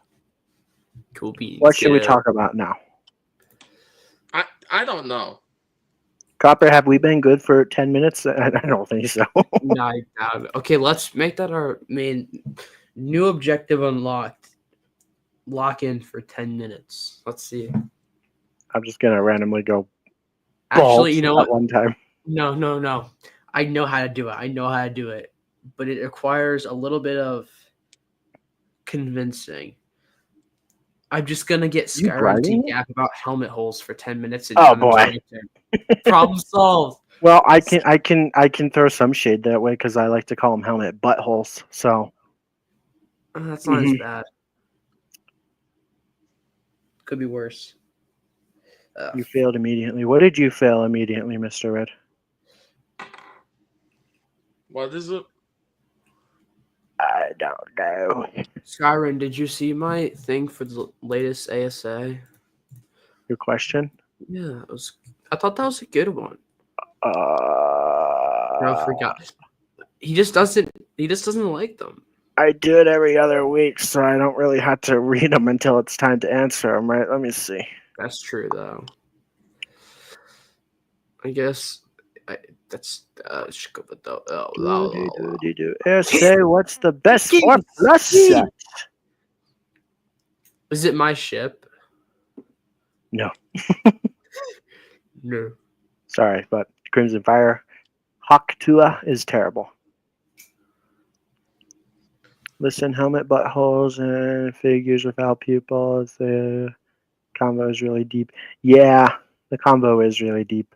Cool beans. What should we Yeah. talk about now? I don't know. Copper, have we been good for 10 minutes? I don't think so. No, I doubt it. Okay, let's make that our main new objective unlocked. Lock in for 10 minutes. Let's see. I'm just gonna randomly go. Actually, you know balls what? at one time. No. I know how to do it. But it requires a little bit of convincing. I'm just gonna get You Skyrim to driving? yap about helmet holes for 10 minutes. And Oh, I'm boy. trying to- Problem solved. Well, I can throw some shade that way because I like to call them helmet buttholes. So That's not as Mhm. bad. Could be worse. you failed immediately. What did you fail immediately, Mr. Red? What is it? I don't know. Skyrim, did you see my thing for the latest ASA? Your question? Yeah, I thought that was a good one. Uh, I forgot. He just doesn't like them. I do it every other week, so I don't really have to read them until it's time to answer them, right? Let me see. That's true, though. I guess that's Say, what's the best 4+ set? Is it my ship? No. No. Sorry, but Crimson Fire Hawk Tua is terrible. Listen, helmet buttholes and figures without pupils. The combo is really deep. Yeah, the combo is really deep.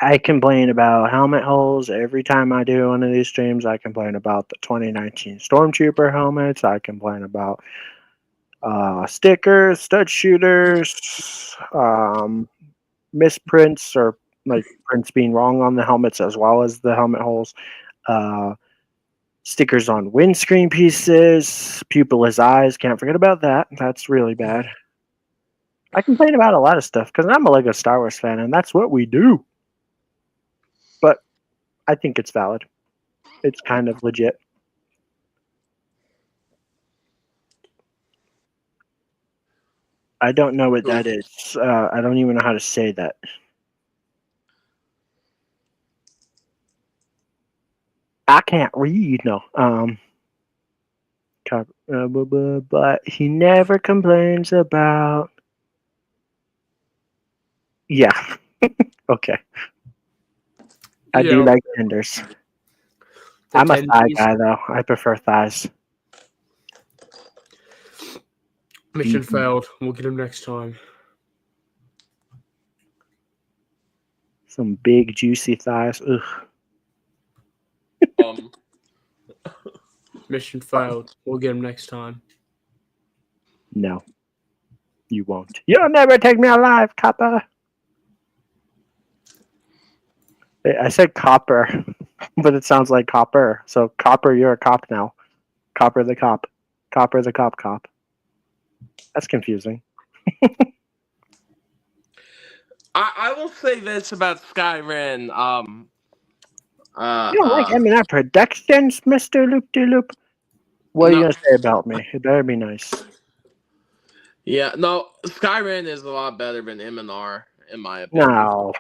I complain about helmet holes every time I do one of these streams. I complain about the 2019 Stormtrooper helmets. I complain about stickers, stud shooters, misprints or like prints being wrong on the helmets as well as the helmet holes, stickers on windscreen pieces, pupilless eyes. Can't forget about that. That's really bad. I complain about a lot of stuff because I'm a Lego Star Wars fan and that's what we do. But I think it's valid. It's kind of legit. I don't know what that is. I don't even know how to say that. I can't read. No. But he never complains about. Yeah. Okay. I do like tenders. I'm a thigh guy though. I prefer thighs. Mission failed. We'll get him next time. Some big juicy thighs. Ugh. Mission failed. We'll get him next time. No. You won't. You'll never take me alive, copper. I said copper. but it sounds like Copper. So Copper, you're a cop now. Copper the cop. Copper the cop. That's confusing. I will say this about Skyrim. You don't like M&R Productions, Mr. Loop de Loop? What are you No. gonna say about me? It better be nice. Yeah, no, Skyrim is a lot better than M&R, in my opinion. No.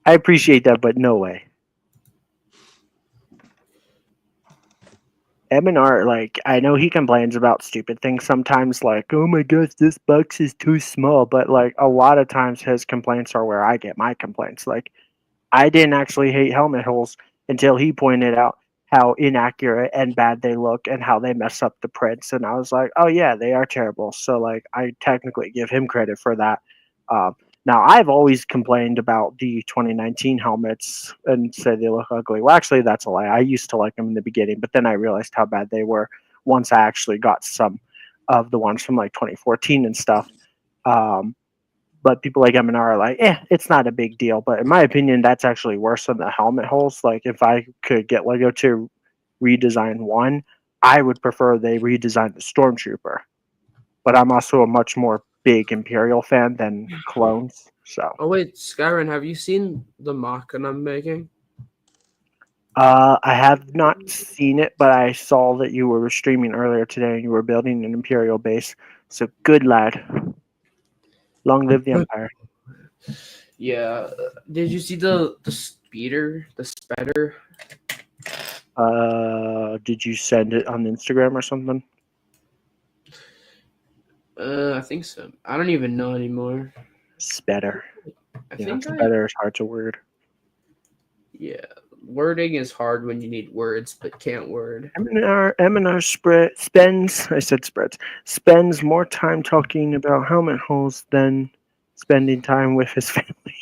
I appreciate that, but no way. M&R, like, I know he complains about stupid things sometimes, like, oh my gosh, this box is too small, but, like, a lot of times his complaints are where I get my complaints. Like, I didn't actually hate helmet holes until he pointed out how inaccurate and bad they look and how they mess up the prints, and I was like, oh yeah, they are terrible. So, like, I technically give him credit for that. Now, I've always complained about the 2019 helmets and said they look ugly. Well, actually, that's a lie. I used to like them in the beginning, but then I realized how bad they were once I actually got some of the ones from like 2014 and stuff. But people like M&R are like, it's not a big deal. But in my opinion, that's actually worse than the helmet holes. Like, if I could get Lego to redesign one, I would prefer they redesign the Stormtrooper. But I'm also a much more big Imperial fan than clones. So Oh wait, Skyrim, have you seen the Machina I'm making? I have not seen it, but I saw that you were streaming earlier today and you were building an Imperial base. So good lad. Long live the Empire. Yeah. Did you see the speeder, the spider? Did you send it on Instagram or something? I think so. I don't even know anymore. Spetter. I Yeah, think spetter is hard to word. yeah. Wording is hard when you need words but can't word. M&R spends, I said spreads, spends more time talking about helmet holes than spending time with his family.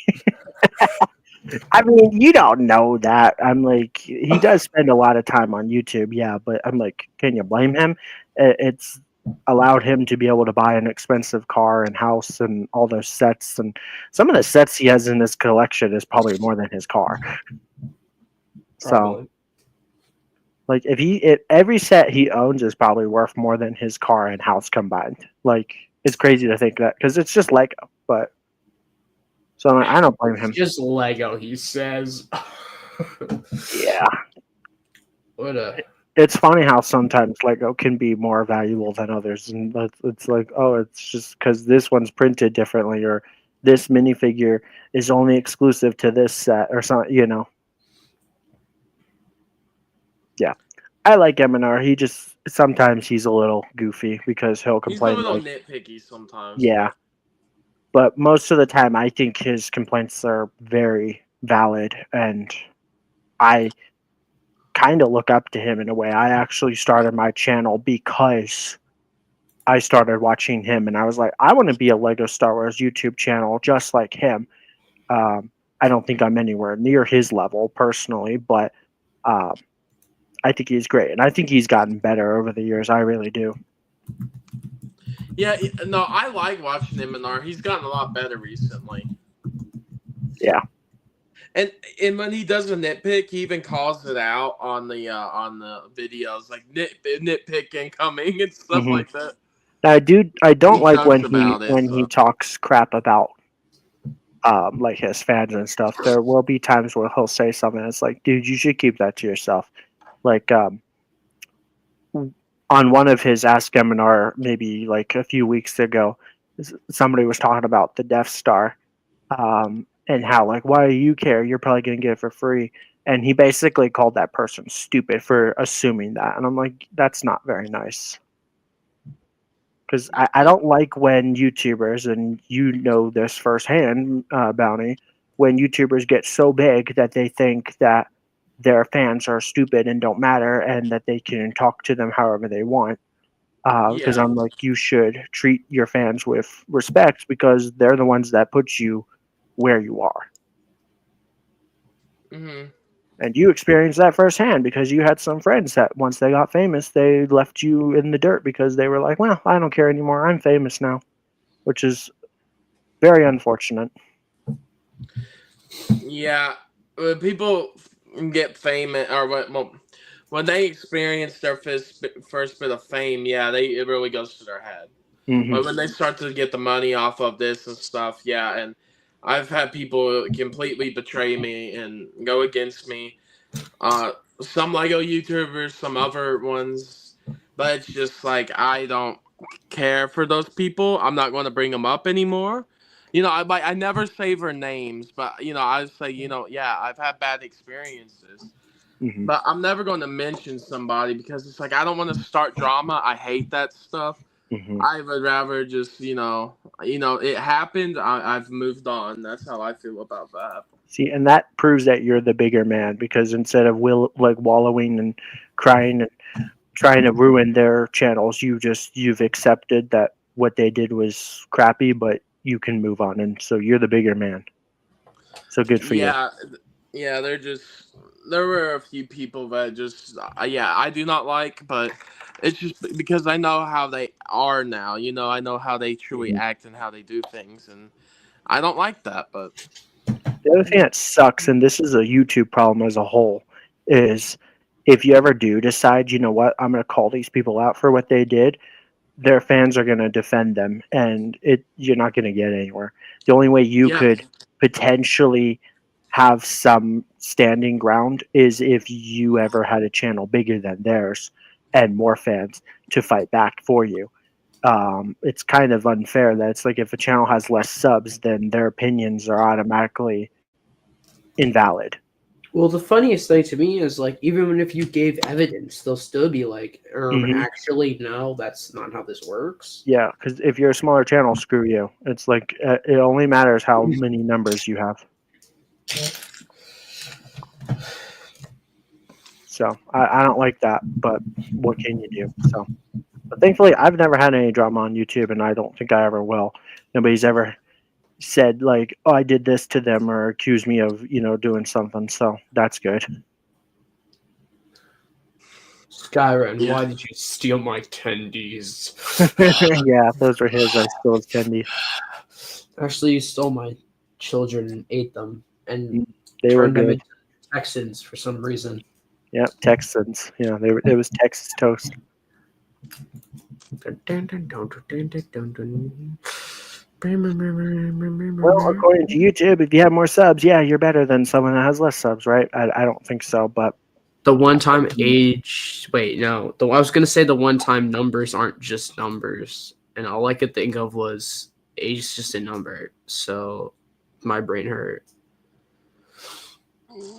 I mean, you don't know that. I'm like, he does spend a lot of time on YouTube, yeah, but I'm like, can you blame him? It's allowed him to be able to buy an expensive car and house and all those sets. And some of the sets he has in his collection is probably more than his car. So, Probably. like, if every set he owns is probably worth more than his car and house combined. Like, it's crazy to think that because it's just Lego, but. So I don't blame him. It's just Lego, he says. Yeah. What a It's funny how sometimes Lego can be more valuable than others, and it's like, oh, it's just because this one's printed differently, or this minifigure is only exclusive to this set, or something. Yeah, I like M&R. He just sometimes he's a little goofy because he'll He's a complain. little Like, nitpicky sometimes. yeah, but most of the time, I think his complaints are very valid, and I kind of look up to him in a way. I actually started my channel because I started watching him, and I was like, I want to be a Lego Star Wars YouTube channel just like him. I don't think I'm anywhere near his level personally, but I think he's great, and I think he's gotten better over the years. I really do. Yeah, no, I like watching him and R. He's gotten a lot better recently. Yeah. And when he does a nitpick, he even calls it out on the videos, like nitpick incoming and stuff like that. I don't He like talks when about he talks crap about like his fans and stuff. There will be times where he'll say something that's like, dude, you should keep that to yourself. Like on one of his Ask M&R maybe like a few weeks ago, somebody was talking about the Death Star and how, like, why do you care? You're probably going to get it for free. And he basically called that person stupid for assuming that. And I'm like, that's not very nice. Because I don't like when YouTubers, and you know this firsthand, Bounty, when YouTubers get so big that they think that their fans are stupid and don't matter and that they can talk to them however they want. Because I'm like, you should treat your fans with respect because they're the ones that put you where you are. Mm-hmm. And you experienced that firsthand because you had some friends that once they got famous, they left you in the dirt because they were like, well, I don't care anymore. I'm famous now, which is very unfortunate. Yeah, when people get fame or when they experience their first bit of fame, yeah, it really goes to their head. Mhm. But when they start to get the money off of this and stuff, yeah, and I've had people completely betray me and go against me. Some Lego YouTubers, some other ones, but it's just like I don't care for those people. I'm not going to bring them up anymore. I never say their names, but I say, yeah, I've had bad experiences, Mhm. but I'm never going to mention somebody because it's like I don't want to start drama. I hate that stuff. Mhm. I would rather just, it happened. I've moved on. That's how I feel about that. See, and that proves that you're the bigger man because instead of wallowing and crying and trying to ruin their channels, you've accepted that what they did was crappy, but you can move on, and so you're the bigger man. So good for you. Yeah, yeah. There were a few people that just, yeah, I do not like, but it's just because I know how they are now. I know how they truly Mhm. act and how they do things, and I don't like that. But The other thing that sucks, and this is a YouTube problem as a whole, is if you ever do decide, you know what, I'm going to call these people out for what they did, their fans are going to defend them, and you're not going to get anywhere. The only way you yeah, could potentially have some standing ground is if you ever had a channel bigger than theirs and more fans to fight back for you. It's kind of unfair that it's like if a channel has less subs, then their opinions are automatically invalid. Well, the funniest thing to me is like even if you gave evidence, they'll still be like, Mhm. actually, no, that's not how this works. Yeah, because if you're a smaller channel, screw you. It's like it only matters how many numbers you have. So I don't like that, but what can you do? So, but thankfully, I've never had any drama on YouTube, and I don't think I ever will. Nobody's ever said like, "Oh, I did this to them," or accused me of doing something. So that's good. Skyrim, Yeah. why did you steal my candies? Yeah, if those were his, I stole his candy. Actually, you stole my children and ate them and They were turned them good. into Texans for some reason. Yep, Texans. Yeah, it was Texas toast. Well, according to YouTube, if you have more subs, yeah, you're better than someone that has less subs, right? I don't think so, but The one time age. Wait, no. I was gonna say the one time numbers aren't just numbers, and all I could think of was age is just a number. So my brain hurt.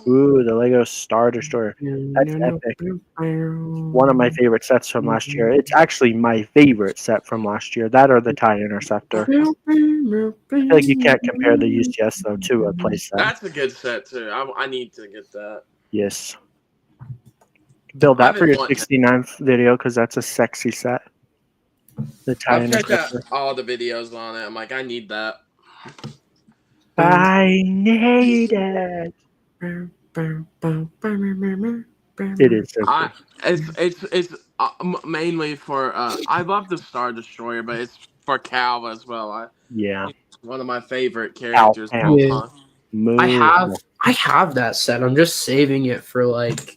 ooh, the Lego Star Destroyer. That's epic. One of my favorite sets from last year. It's actually my favorite set from last year. That or the TIE Interceptor. I feel like you can't compare the UCS though to a playset. that's a good set too. I need to get that. Yes. Build that I've for been your wanting- 69th video because that's a sexy set. The TIE I've checked out Interceptor. all the videos on it. I'm like, I need that. I need it. It is so cool. It's mainly for I love the Star Destroyer, but it's for Cal as well. Yeah. One of my favorite characters. Cal. of all Yeah. time. Move. I have that set. I'm just saving it for like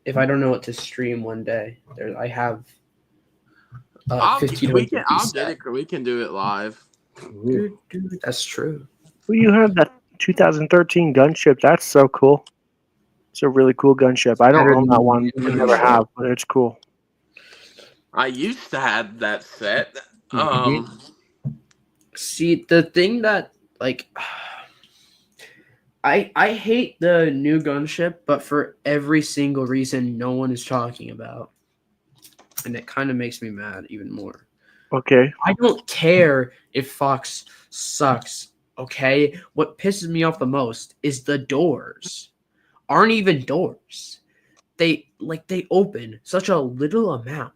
if I don't know what to stream one day. I have I'll 1500 get it. We can do it live. Ooh. Dude, that's true. Well, you have that 2013 gunship. That's so cool. It's a really cool gunship. I don't own that one. I never have, but it's cool. I used to have that set. See, the thing that like I hate the new gunship, but for every single reason no one is talking about. And it kind of makes me mad even more. Okay. I don't care if Fox sucks, okay? What pisses me off the most is the doors. Aren't even doors. They open such a little amount.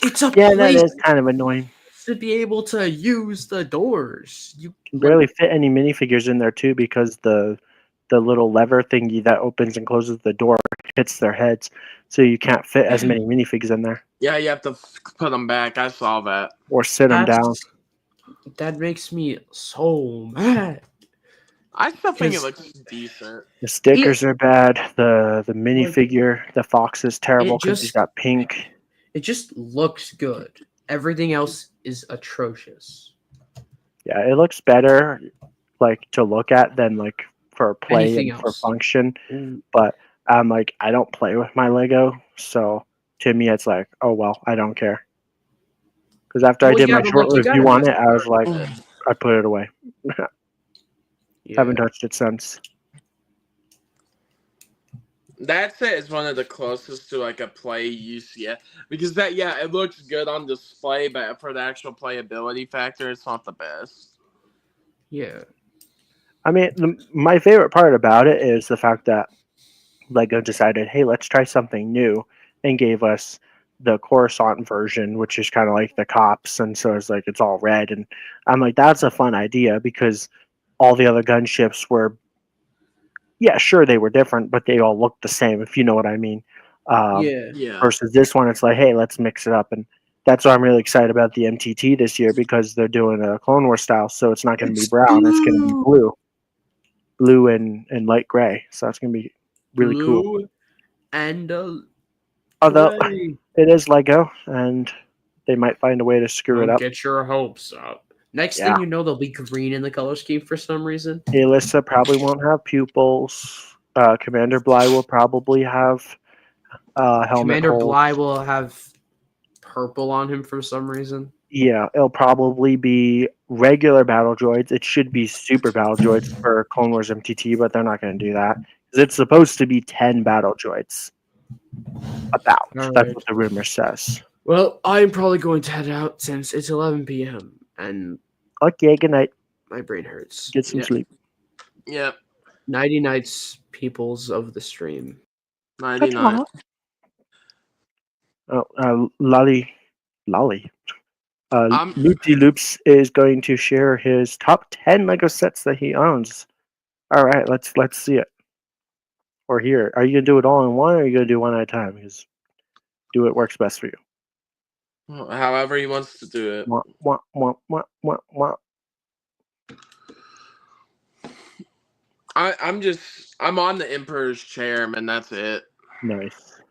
It's a Yeah, that place is kind of annoying. to be able to use the doors. You Can barely fit any minifigures in there too because the little lever thingy that opens and closes the door hits their heads, so you can't fit as many minifigs in there Yeah, you have to put them back. I saw that. or sit them down. That makes me so mad. I still think it 'Cause- looks decent. The stickers are bad. The minifigure, the fox is terrible because he's just- got pink. It just looks good. Everything else is atrocious. Yeah, it looks better like to look at than like for play Anything and for else. function. But I'm like, I don't play with my Lego, so to me it's like, oh well, I don't care. Because after I Well, did yeah, my but, short like, you gotta review on it, mess I was like, with it. I put it away. Yeah. Haven't touched it since. That set is one of the closest to like a play use yet, because that it looks good on display, but for the actual playability factor, it's not the best. Yeah. I mean, my favorite part about it is the fact that Lego decided, hey, let's try something new, and gave us the Coruscant version, which is kind of like the cops, and so it's like it's all red, and I'm like, that's a fun idea because all the other gunships were, yeah, sure they were different, but they all looked the same, if you know what I mean. Yeah. Yeah. Versus this one, it's like, hey, let's mix it up, and that's why I'm really excited about the MTT this year because they're doing a Clone War style, so it's not going to be brown, it's going to be blue and light gray, so that's going to be really cool. Blue and Although gray. it is Lego, and they might find a way to screw it Don't up. get your hopes up. Next Yeah. thing you know, they'll be green in the color scheme for some reason. Alyssa probably won't have pupils. Commander Bly will probably have helmet Commander holes. Bly will have purple on him for some reason. Yeah, it'll probably be regular battle droids. It should be super battle droids for Clone Wars MTT, but they're not going to do that because it's supposed to be 10 battle droids. About All that's right. what the rumor says. Well, I'm probably going to head out since it's 11 p.m. and Okay, good night. my brain hurts. Get some Yeah. sleep. Yep. Nighty nights, peoples of the stream. 99. Oh, Lolly. I'm- Loopy Loops is going to share his top 10 Lego sets that he owns. All right, let's see it. Or here, are you gonna do it all in one, or are you gonna do one at a time? Because do it works best for you. However he wants to do it. Wah, wah, wah, wah, wah, wah. I'm on the Emperor's chair, man. That's it. Nice.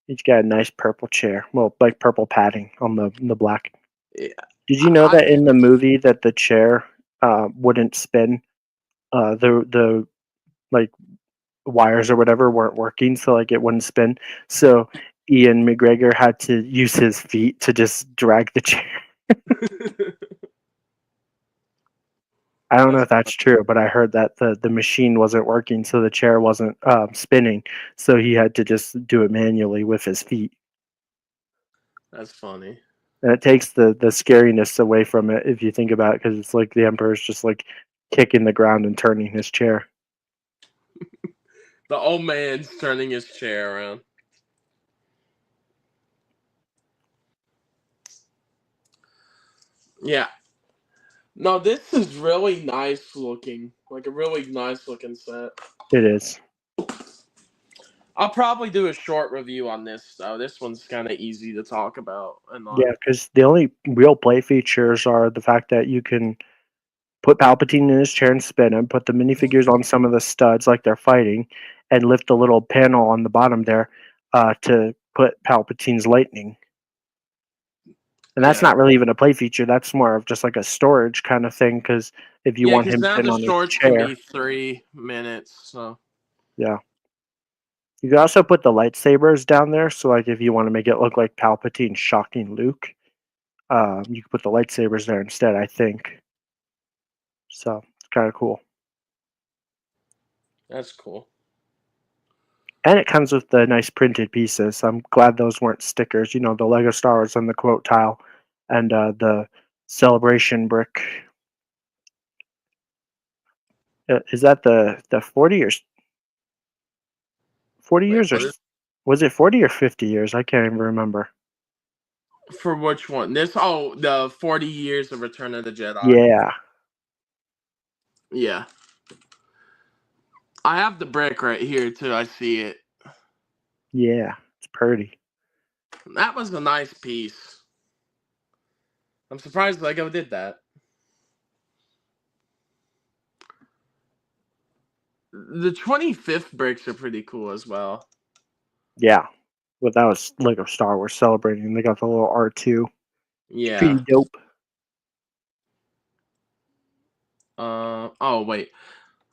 He's got a nice purple chair. Well, like purple padding on the black. Yeah. Did you know that in the movie that the chair wouldn't spin? The like wires or whatever weren't working, so like it wouldn't spin. So Ian McGregor had to use his feet to just drag the chair. I don't know if that's true, but I heard that the machine wasn't working, so the chair wasn't spinning, so he had to just do it manually with his feet. That's funny. And it takes the scariness away from it if you think about it, because it's like the Emperor's just like kicking the ground and turning his chair. The old man's turning his chair around. Yeah. No, this is really nice looking. Like a really nice looking set. It is. I'll probably do a short review on this though. This one's kind of easy to talk about. And Yeah, because the only real play features are the fact that you can put Palpatine in his chair and spin him, put the minifigures on some of the studs like they're fighting, and lift the little panel on the bottom there to put Palpatine's lightning. And that's not really even a play feature. That's more of just like a storage kind of thing. Because if you want him now sitting the on his shorts chair, can be 3 minutes. So yeah. You can also put the lightsabers down there. So like if you want to make it look like Palpatine shocking Luke, you can put the lightsabers there instead, I think. So it's kind of cool. that's cool. And it comes with the nice printed pieces. I'm glad those weren't stickers. You know, the Lego Star Wars and the quote tile and the celebration brick. Is that the 40 or 40 years or what is- was it 40 or 50 years? I can't even remember. For which one? The 40 years of Return of the Jedi. Yeah. Yeah. I have the brick right here too. I see it. Yeah. It's pretty. That was a nice piece. I'm surprised Lego did that. The 25th bricks are pretty cool as well. Yeah. But that was Lego Star Wars celebrating. They got the little R2. Yeah. Pretty dope. Oh wait.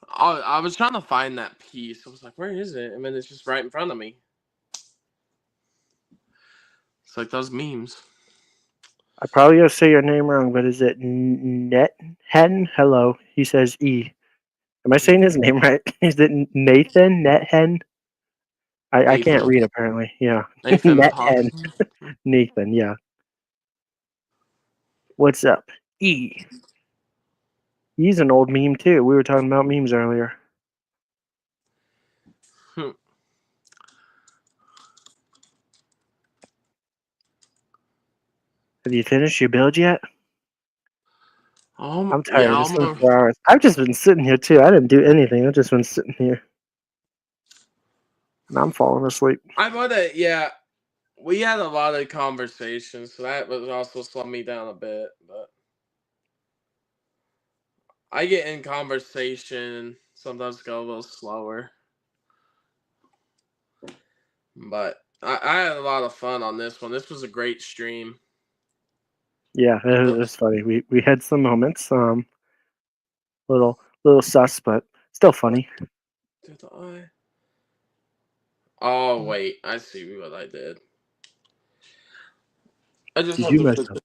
I was trying to find that piece. I was like, where is it? And then it's just right in front of me. It's like those memes. I probably gonna say your name wrong, but is it Net Hen? Hello. He says E. Am I saying his name right? Is it Nathan Nethen? I can't Nathan. read apparently. Yeah. Nathan Nethen. Hawk. Nathan, yeah. What's up? E. He's an old meme too. We were talking about memes earlier. Have you finished your build yet? I'm tired. Yeah, It's been 4 hours. I've just been sitting here too. I didn't do anything. I've just been sitting here. And I'm falling asleep. I would have, yeah. We had a lot of conversations, so that was also slowing me down a bit. But I get in conversation, sometimes go a little slower. But I had a lot of fun on this one. This was a great stream. Yeah, it was funny. We had some moments, little sus, but still funny. Did I? Oh wait, I see what I did. I just Did have you to mess put up?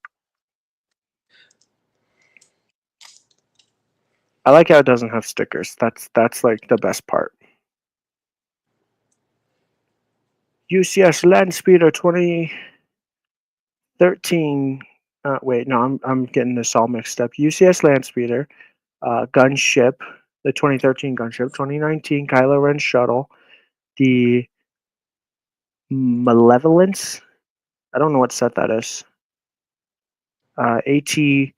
I like how it doesn't have stickers. That's like the best part. UCS Landspeeder 2013. Wait, no, I'm getting this all mixed up. UCS Landspeeder, Gunship, the 2013 Gunship, 2019 Kylo Ren Shuttle, the Malevolence. I don't know what set that is. AT-AP.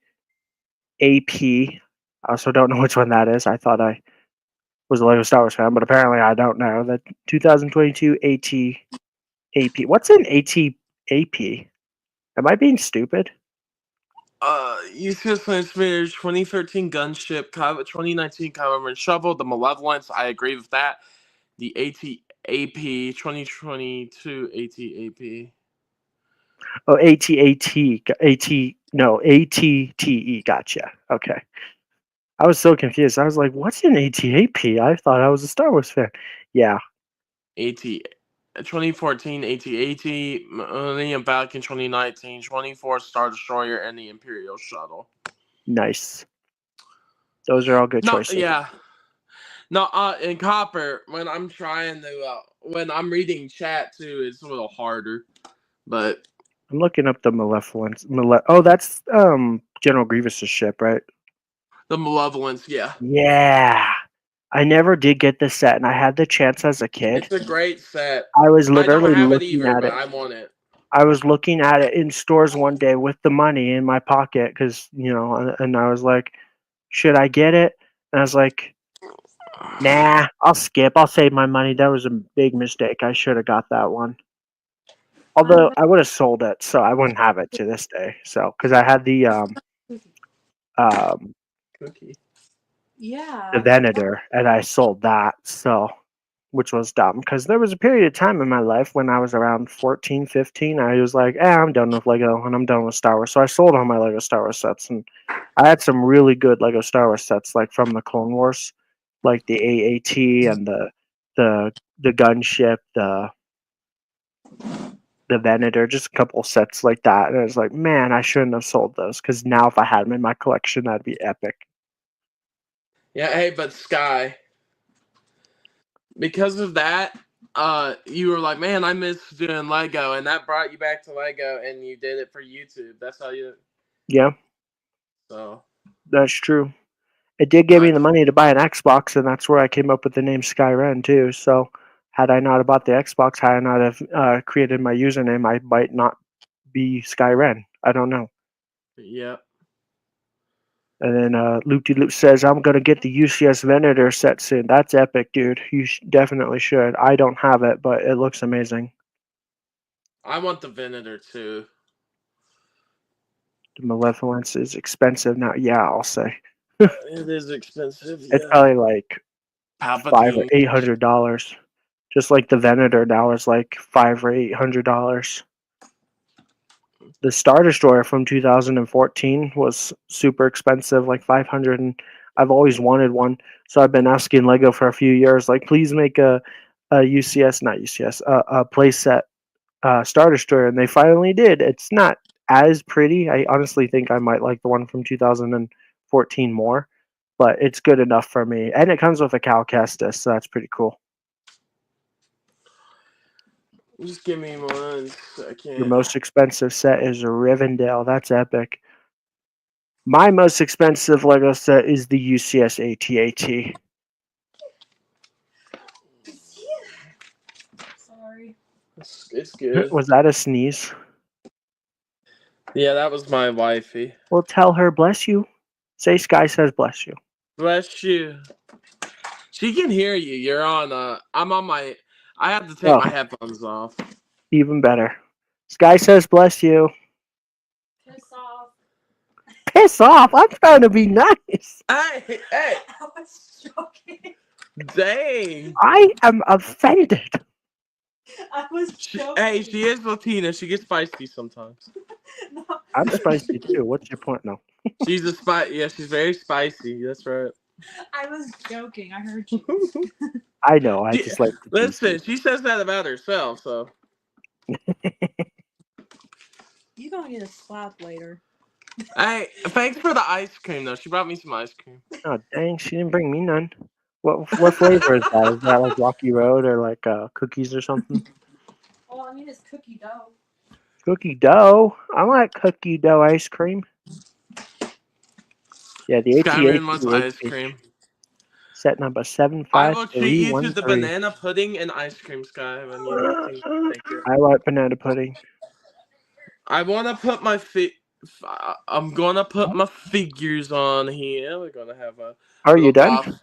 I also don't know which one that is. I thought I was a Lego Star Wars fan, but apparently I don't know. The 2022 AT-AP. What's an AT-AP? Am I being stupid? UCS Landspeeder 2013 Gunship, 2019 Kylo Ren Shovel, the Malevolence. I agree with that. The AT-AP 2022 AT-AP. Oh, no, ATTE. Gotcha. Okay. I was so confused. I was like, what's an AT-AP? I thought I was a Star Wars fan. Yeah. AT 2014 AT-AT, Millennium Falcon 2019, 24 Star Destroyer, and the Imperial Shuttle. Nice. Those are all good No, choices. yeah. No, in Copper, when I'm trying to, when I'm reading chat too, it's a little harder. But I'm looking up the Malevolence. Oh, that's General Grievous's ship, right? the Malevolence, yeah. Yeah. I never did get the set, and I had the chance as a kid. It's a great set. I was I literally don't have it looking either, at but it. I want it. I was looking at it in stores one day with the money in my pocket because, you know, and I was like, should I get it? And I was like, nah, I'll skip. I'll save my money. That was a big mistake. I should have got that one. Although I would have sold it, so I wouldn't have it to this day. So, because I had the Cookie. Yeah. Venator, and I sold that. So, which was dumb because there was a period of time in my life when I was around 14, 15. I was like, I'm done with Lego and I'm done with Star Wars. So I sold all my Lego Star Wars sets, and I had some really good Lego Star Wars sets, like from the Clone Wars, like the AAT and the gunship, the Venator, just a couple sets like that. And I was like, man, I shouldn't have sold those because now if I had them in my collection, that'd be epic. Yeah, hey, but Sky, because of that, you were like, man, I miss doing Lego, and that brought you back to Lego, and you did it for YouTube. That's how you. Yeah, So that's true. It did give me the money to buy an Xbox, and that's where I came up with the name Skyren too. So, had I not have bought the Xbox, had I not have created my username, I might not be Skyren. I don't know. yeah. And then Loop De Loop says, "I'm gonna get the UCS Venator set soon. That's epic, dude. You definitely should. I don't have it, but it looks amazing. I want the Venator too. The Malevolence is expensive now. Yeah, I'll say It is expensive. it's Yeah. probably like $500 or Palpatine. $800. Just like the Venator now is like $500 or $800. The Star Destroyer from 2014 was super expensive, like 500, and I've always wanted one. So I've been asking Lego for a few years, like, please make a UCS, not UCS, a playset Star Destroyer, and they finally did. It's not as pretty. I honestly think I might like the one from 2014 more, but it's good enough for me. And it comes with a Cal Kestis, so that's pretty cool. Just give me 1 second. Your most expensive set is Rivendell. That's epic. My most expensive Lego set is the UCS AT-AT. Sorry. It's good. Was that a sneeze? Yeah, that was my wifey. Well, tell her bless you. Say Sky says bless you. Bless you. She can hear you. You're on. I'm on my. I have to take Oh. my headphones off. Even better. Sky says bless you. Piss off. Piss off. I'm trying to be nice. Hey, I was joking. dang. I am offended. I was joking. Hey, she is Latina. She gets spicy sometimes. No. I'm spicy too. What's your point? No. She's a Yeah, she's very spicy. That's right. I was joking. I heard you. I know. I She- just like to tease Listen, she says that about herself. So You gonna get a slap later. hey, thanks for the ice cream though. She brought me some ice cream. Oh dang, she didn't bring me none. What flavor is that? Is that like Rocky Road or like cookies or something? Well, I mean, it's cookie dough. Cookie dough. I like cookie dough ice cream. Yeah, the Skyrim wants AT-AT ice cream. set number I will treat you to the 75313. banana pudding and ice cream, Sky. When you thank you. I like banana pudding. I want to put my I'm gonna put my figures on here. We're gonna have a. Are you little done? off-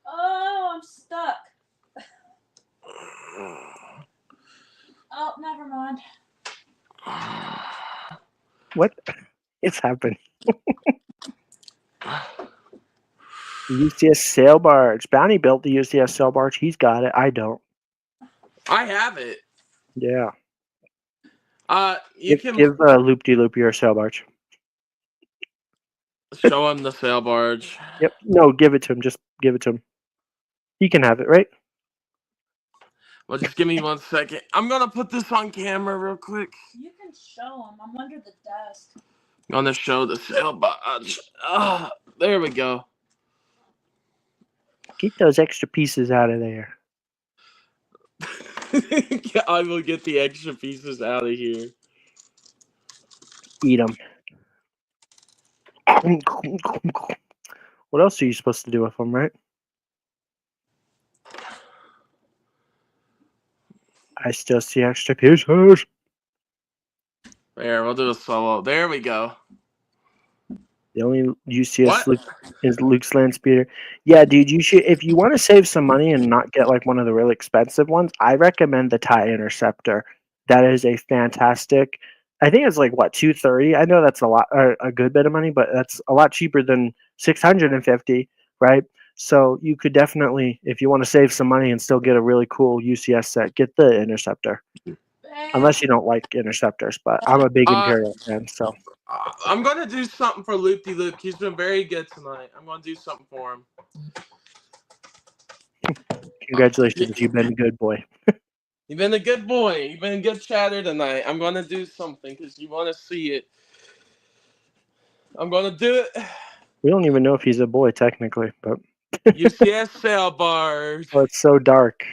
Oh, I'm stuck. Oh, never mind. What is happening? The UCS sail barge. Bounty built the UCS sail barge. He's got it. I don't. I have it. Yeah. You can give Loop De Loop your sail barge. show him the sail barge. Yep. No, give it to him. Just give it to him. He can have it, right? Well, just give me 1 second. I'm gonna put this on camera real quick. You can show him. I'm under the desk. I'm gonna show the sail barge. There we go. Get those extra pieces out of there. I will get the extra pieces out of here. Eat them. What else are you supposed to do with them, right? I still see extra pieces. There, we'll do a solo. There we go. The only UCS What? Luke is Luke's land speeder. Yeah, dude, you should, if you want to save some money and not get like one of the really expensive ones, I recommend the TIE Interceptor. That is a fantastic. I think it's like what, $230. I know that's a lot, a good bit of money, but that's a lot cheaper than $650, right? So you could definitely, if you want to save some money and still get a really cool UCS set, get the Interceptor. Unless you don't like Interceptors, but I'm a big Imperial fan, so. I'm gonna do something for Loop De Loop. He's been very good tonight. I'm gonna do something for him. Congratulations, you've been a good boy. You've been a good boy. You've been a good chatter tonight. I'm gonna do something because you want to see it. I'm gonna do it. We don't even know if he's a boy technically, but UCS sail barge. oh, it's so dark.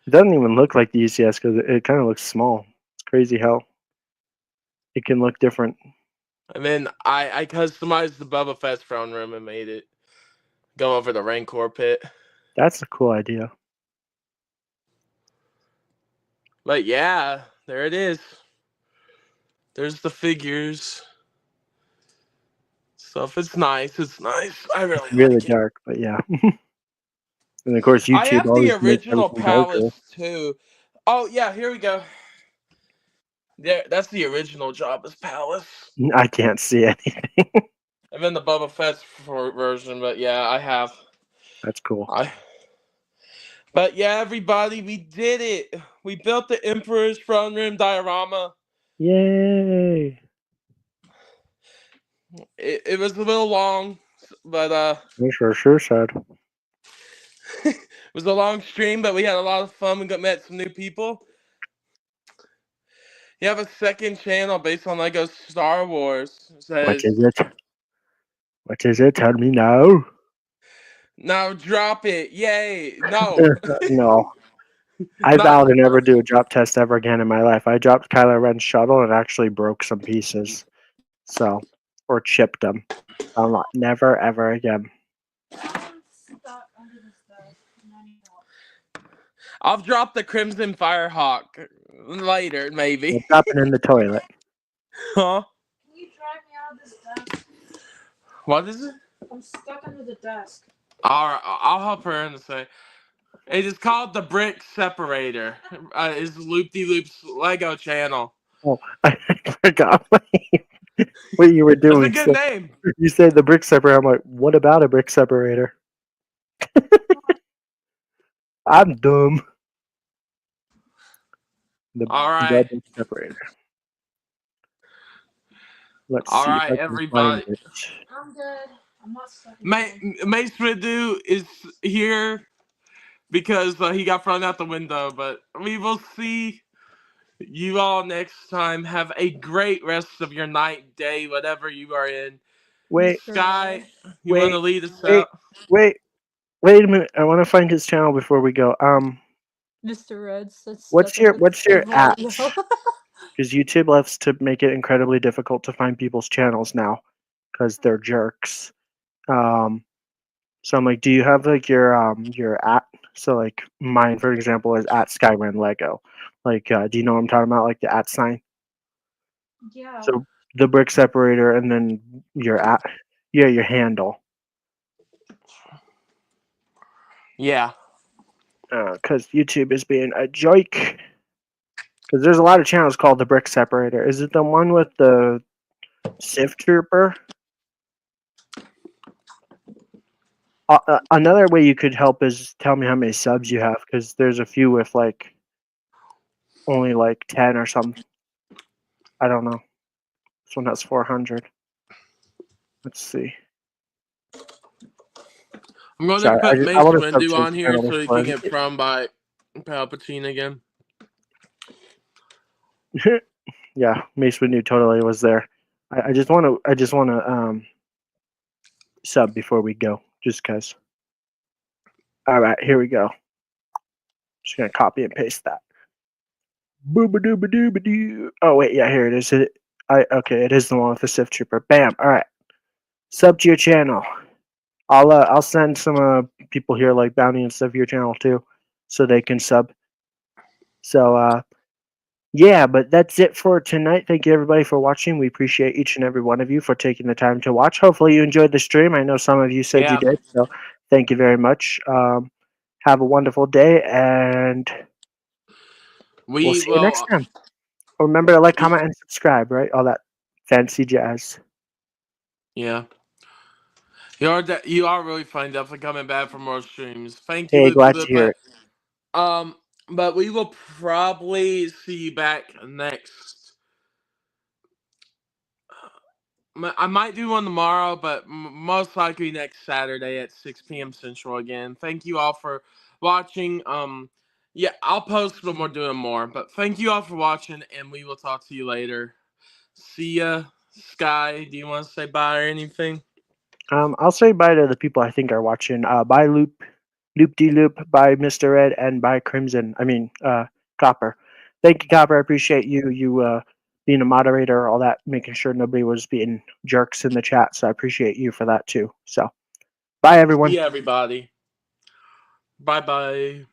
It doesn't even look like the UCS because it kind of looks small. It's crazy how it can look different. And then I customized the Boba Fett throne room and made it go over the Rancor pit. That's a cool idea. But yeah, there it is. There's the figures. Stuff. It's nice. It's nice. I really Really like it. dark, but yeah. And of course, YouTube I have always the makes original everything darker. palace too. Oh yeah, here we go. There, that's the original Jabba's palace. I can't see anything. been the Boba Fett version, but yeah, I have. That's cool. But yeah, everybody, we did it. We built the Emperor's Throne Room diorama. Yay! It was a little long, but You sure said. it was a long stream, but we had a lot of fun. We met some new people. You have a second channel based on Lego Star Wars. It What says, is it? What is it? Tell me now. now drop it. Yay. No. No. I vow to never do a drop test ever again in my life. I dropped Kylo Ren's shuttle and actually broke some pieces. So, or chipped them. I'm not, never ever again. I'm stuck under this desk. And I need help. I'll drop the Crimson Firehawk later, maybe. I'll drop it in the toilet. Huh? Can you drag me out of this desk? What is it? I'm stuck under the desk. Alright, I'll help her in a second. It is called the Brick Separator. It's Loop De Loop's Lego channel. Oh, I forgot what you were doing. It's a good name. You said the brick separator. I'm like, what about a brick separator? I'm dumb. Alright. Brick separator. Let's All see. if right, I can everybody. find it. I'm good. I'm not stuck. Mace Windu is here because he got thrown out the window, but we will see you all next time. Have a great rest of your night, day, whatever you are in. Wait, Sky, you Wait, want to lead us wait. out? wait a minute. I want to find his channel before we go. Mr. Red says. What's your at? Volleyball. Because YouTube loves to make it incredibly difficult to find people's channels now, because they're jerks. So I'm like, do you have like your at? So like mine, for example, is at Skyrim Lego. Like, do you know what I'm talking about? Like the at sign. Yeah. So the brick separator, and then your at, yeah, your handle. Yeah. Because YouTube is being a joke. Because there's a lot of channels called the brick separator. Is it the one with the Sith Trooper? Another way you could help is tell me how many subs you have, because there's a few with like only like 10 or something. I don't know. This one has 400. Let's see. I'm going Sorry, to I put just- Mace I wanna Windu sub on to here channel so he before can I- get thrown by Palpatine again. Yeah, Mace Windu totally was there. I just want to sub before we go, just cause. All right, here we go. Just gonna copy and paste that. Booba-dooba-dooba-doo. Oh wait, yeah, here it is. Okay, it is the one with the Sith Trooper. Bam. All right, sub to your channel. I'll send some people here like Bounty and stuff to your channel too, so they can sub. So yeah, but that's it for tonight. Thank you everybody for watching. We appreciate each and every one of you for taking the time to watch. Hopefully you enjoyed the stream. I know some of you said you did, so thank you very much. Have a wonderful day, and we'll see you next time. Remember to like, comment, and subscribe, right? All that fancy jazz. Yeah. You are really fun. Definitely coming back for more streams. Thank you. Hey, glad to hear it. But we will probably see you back next. I might do one tomorrow, but most likely next Saturday at 6 p.m. Central again. Thank you all for watching. Yeah, I'll post when we're doing more. But thank you all for watching, and we will talk to you later. See ya. Sky, do you want to say bye or anything? I'll say bye to the people I think are watching. Bye, Loop De Loop, bye, Mr. Red, and bye, Crimson. Copper. Thank you, Copper. I appreciate you being a moderator, all that, making sure nobody was being jerks in the chat. So I appreciate you for that too. So, bye, everyone. See ya, everybody. Bye-bye.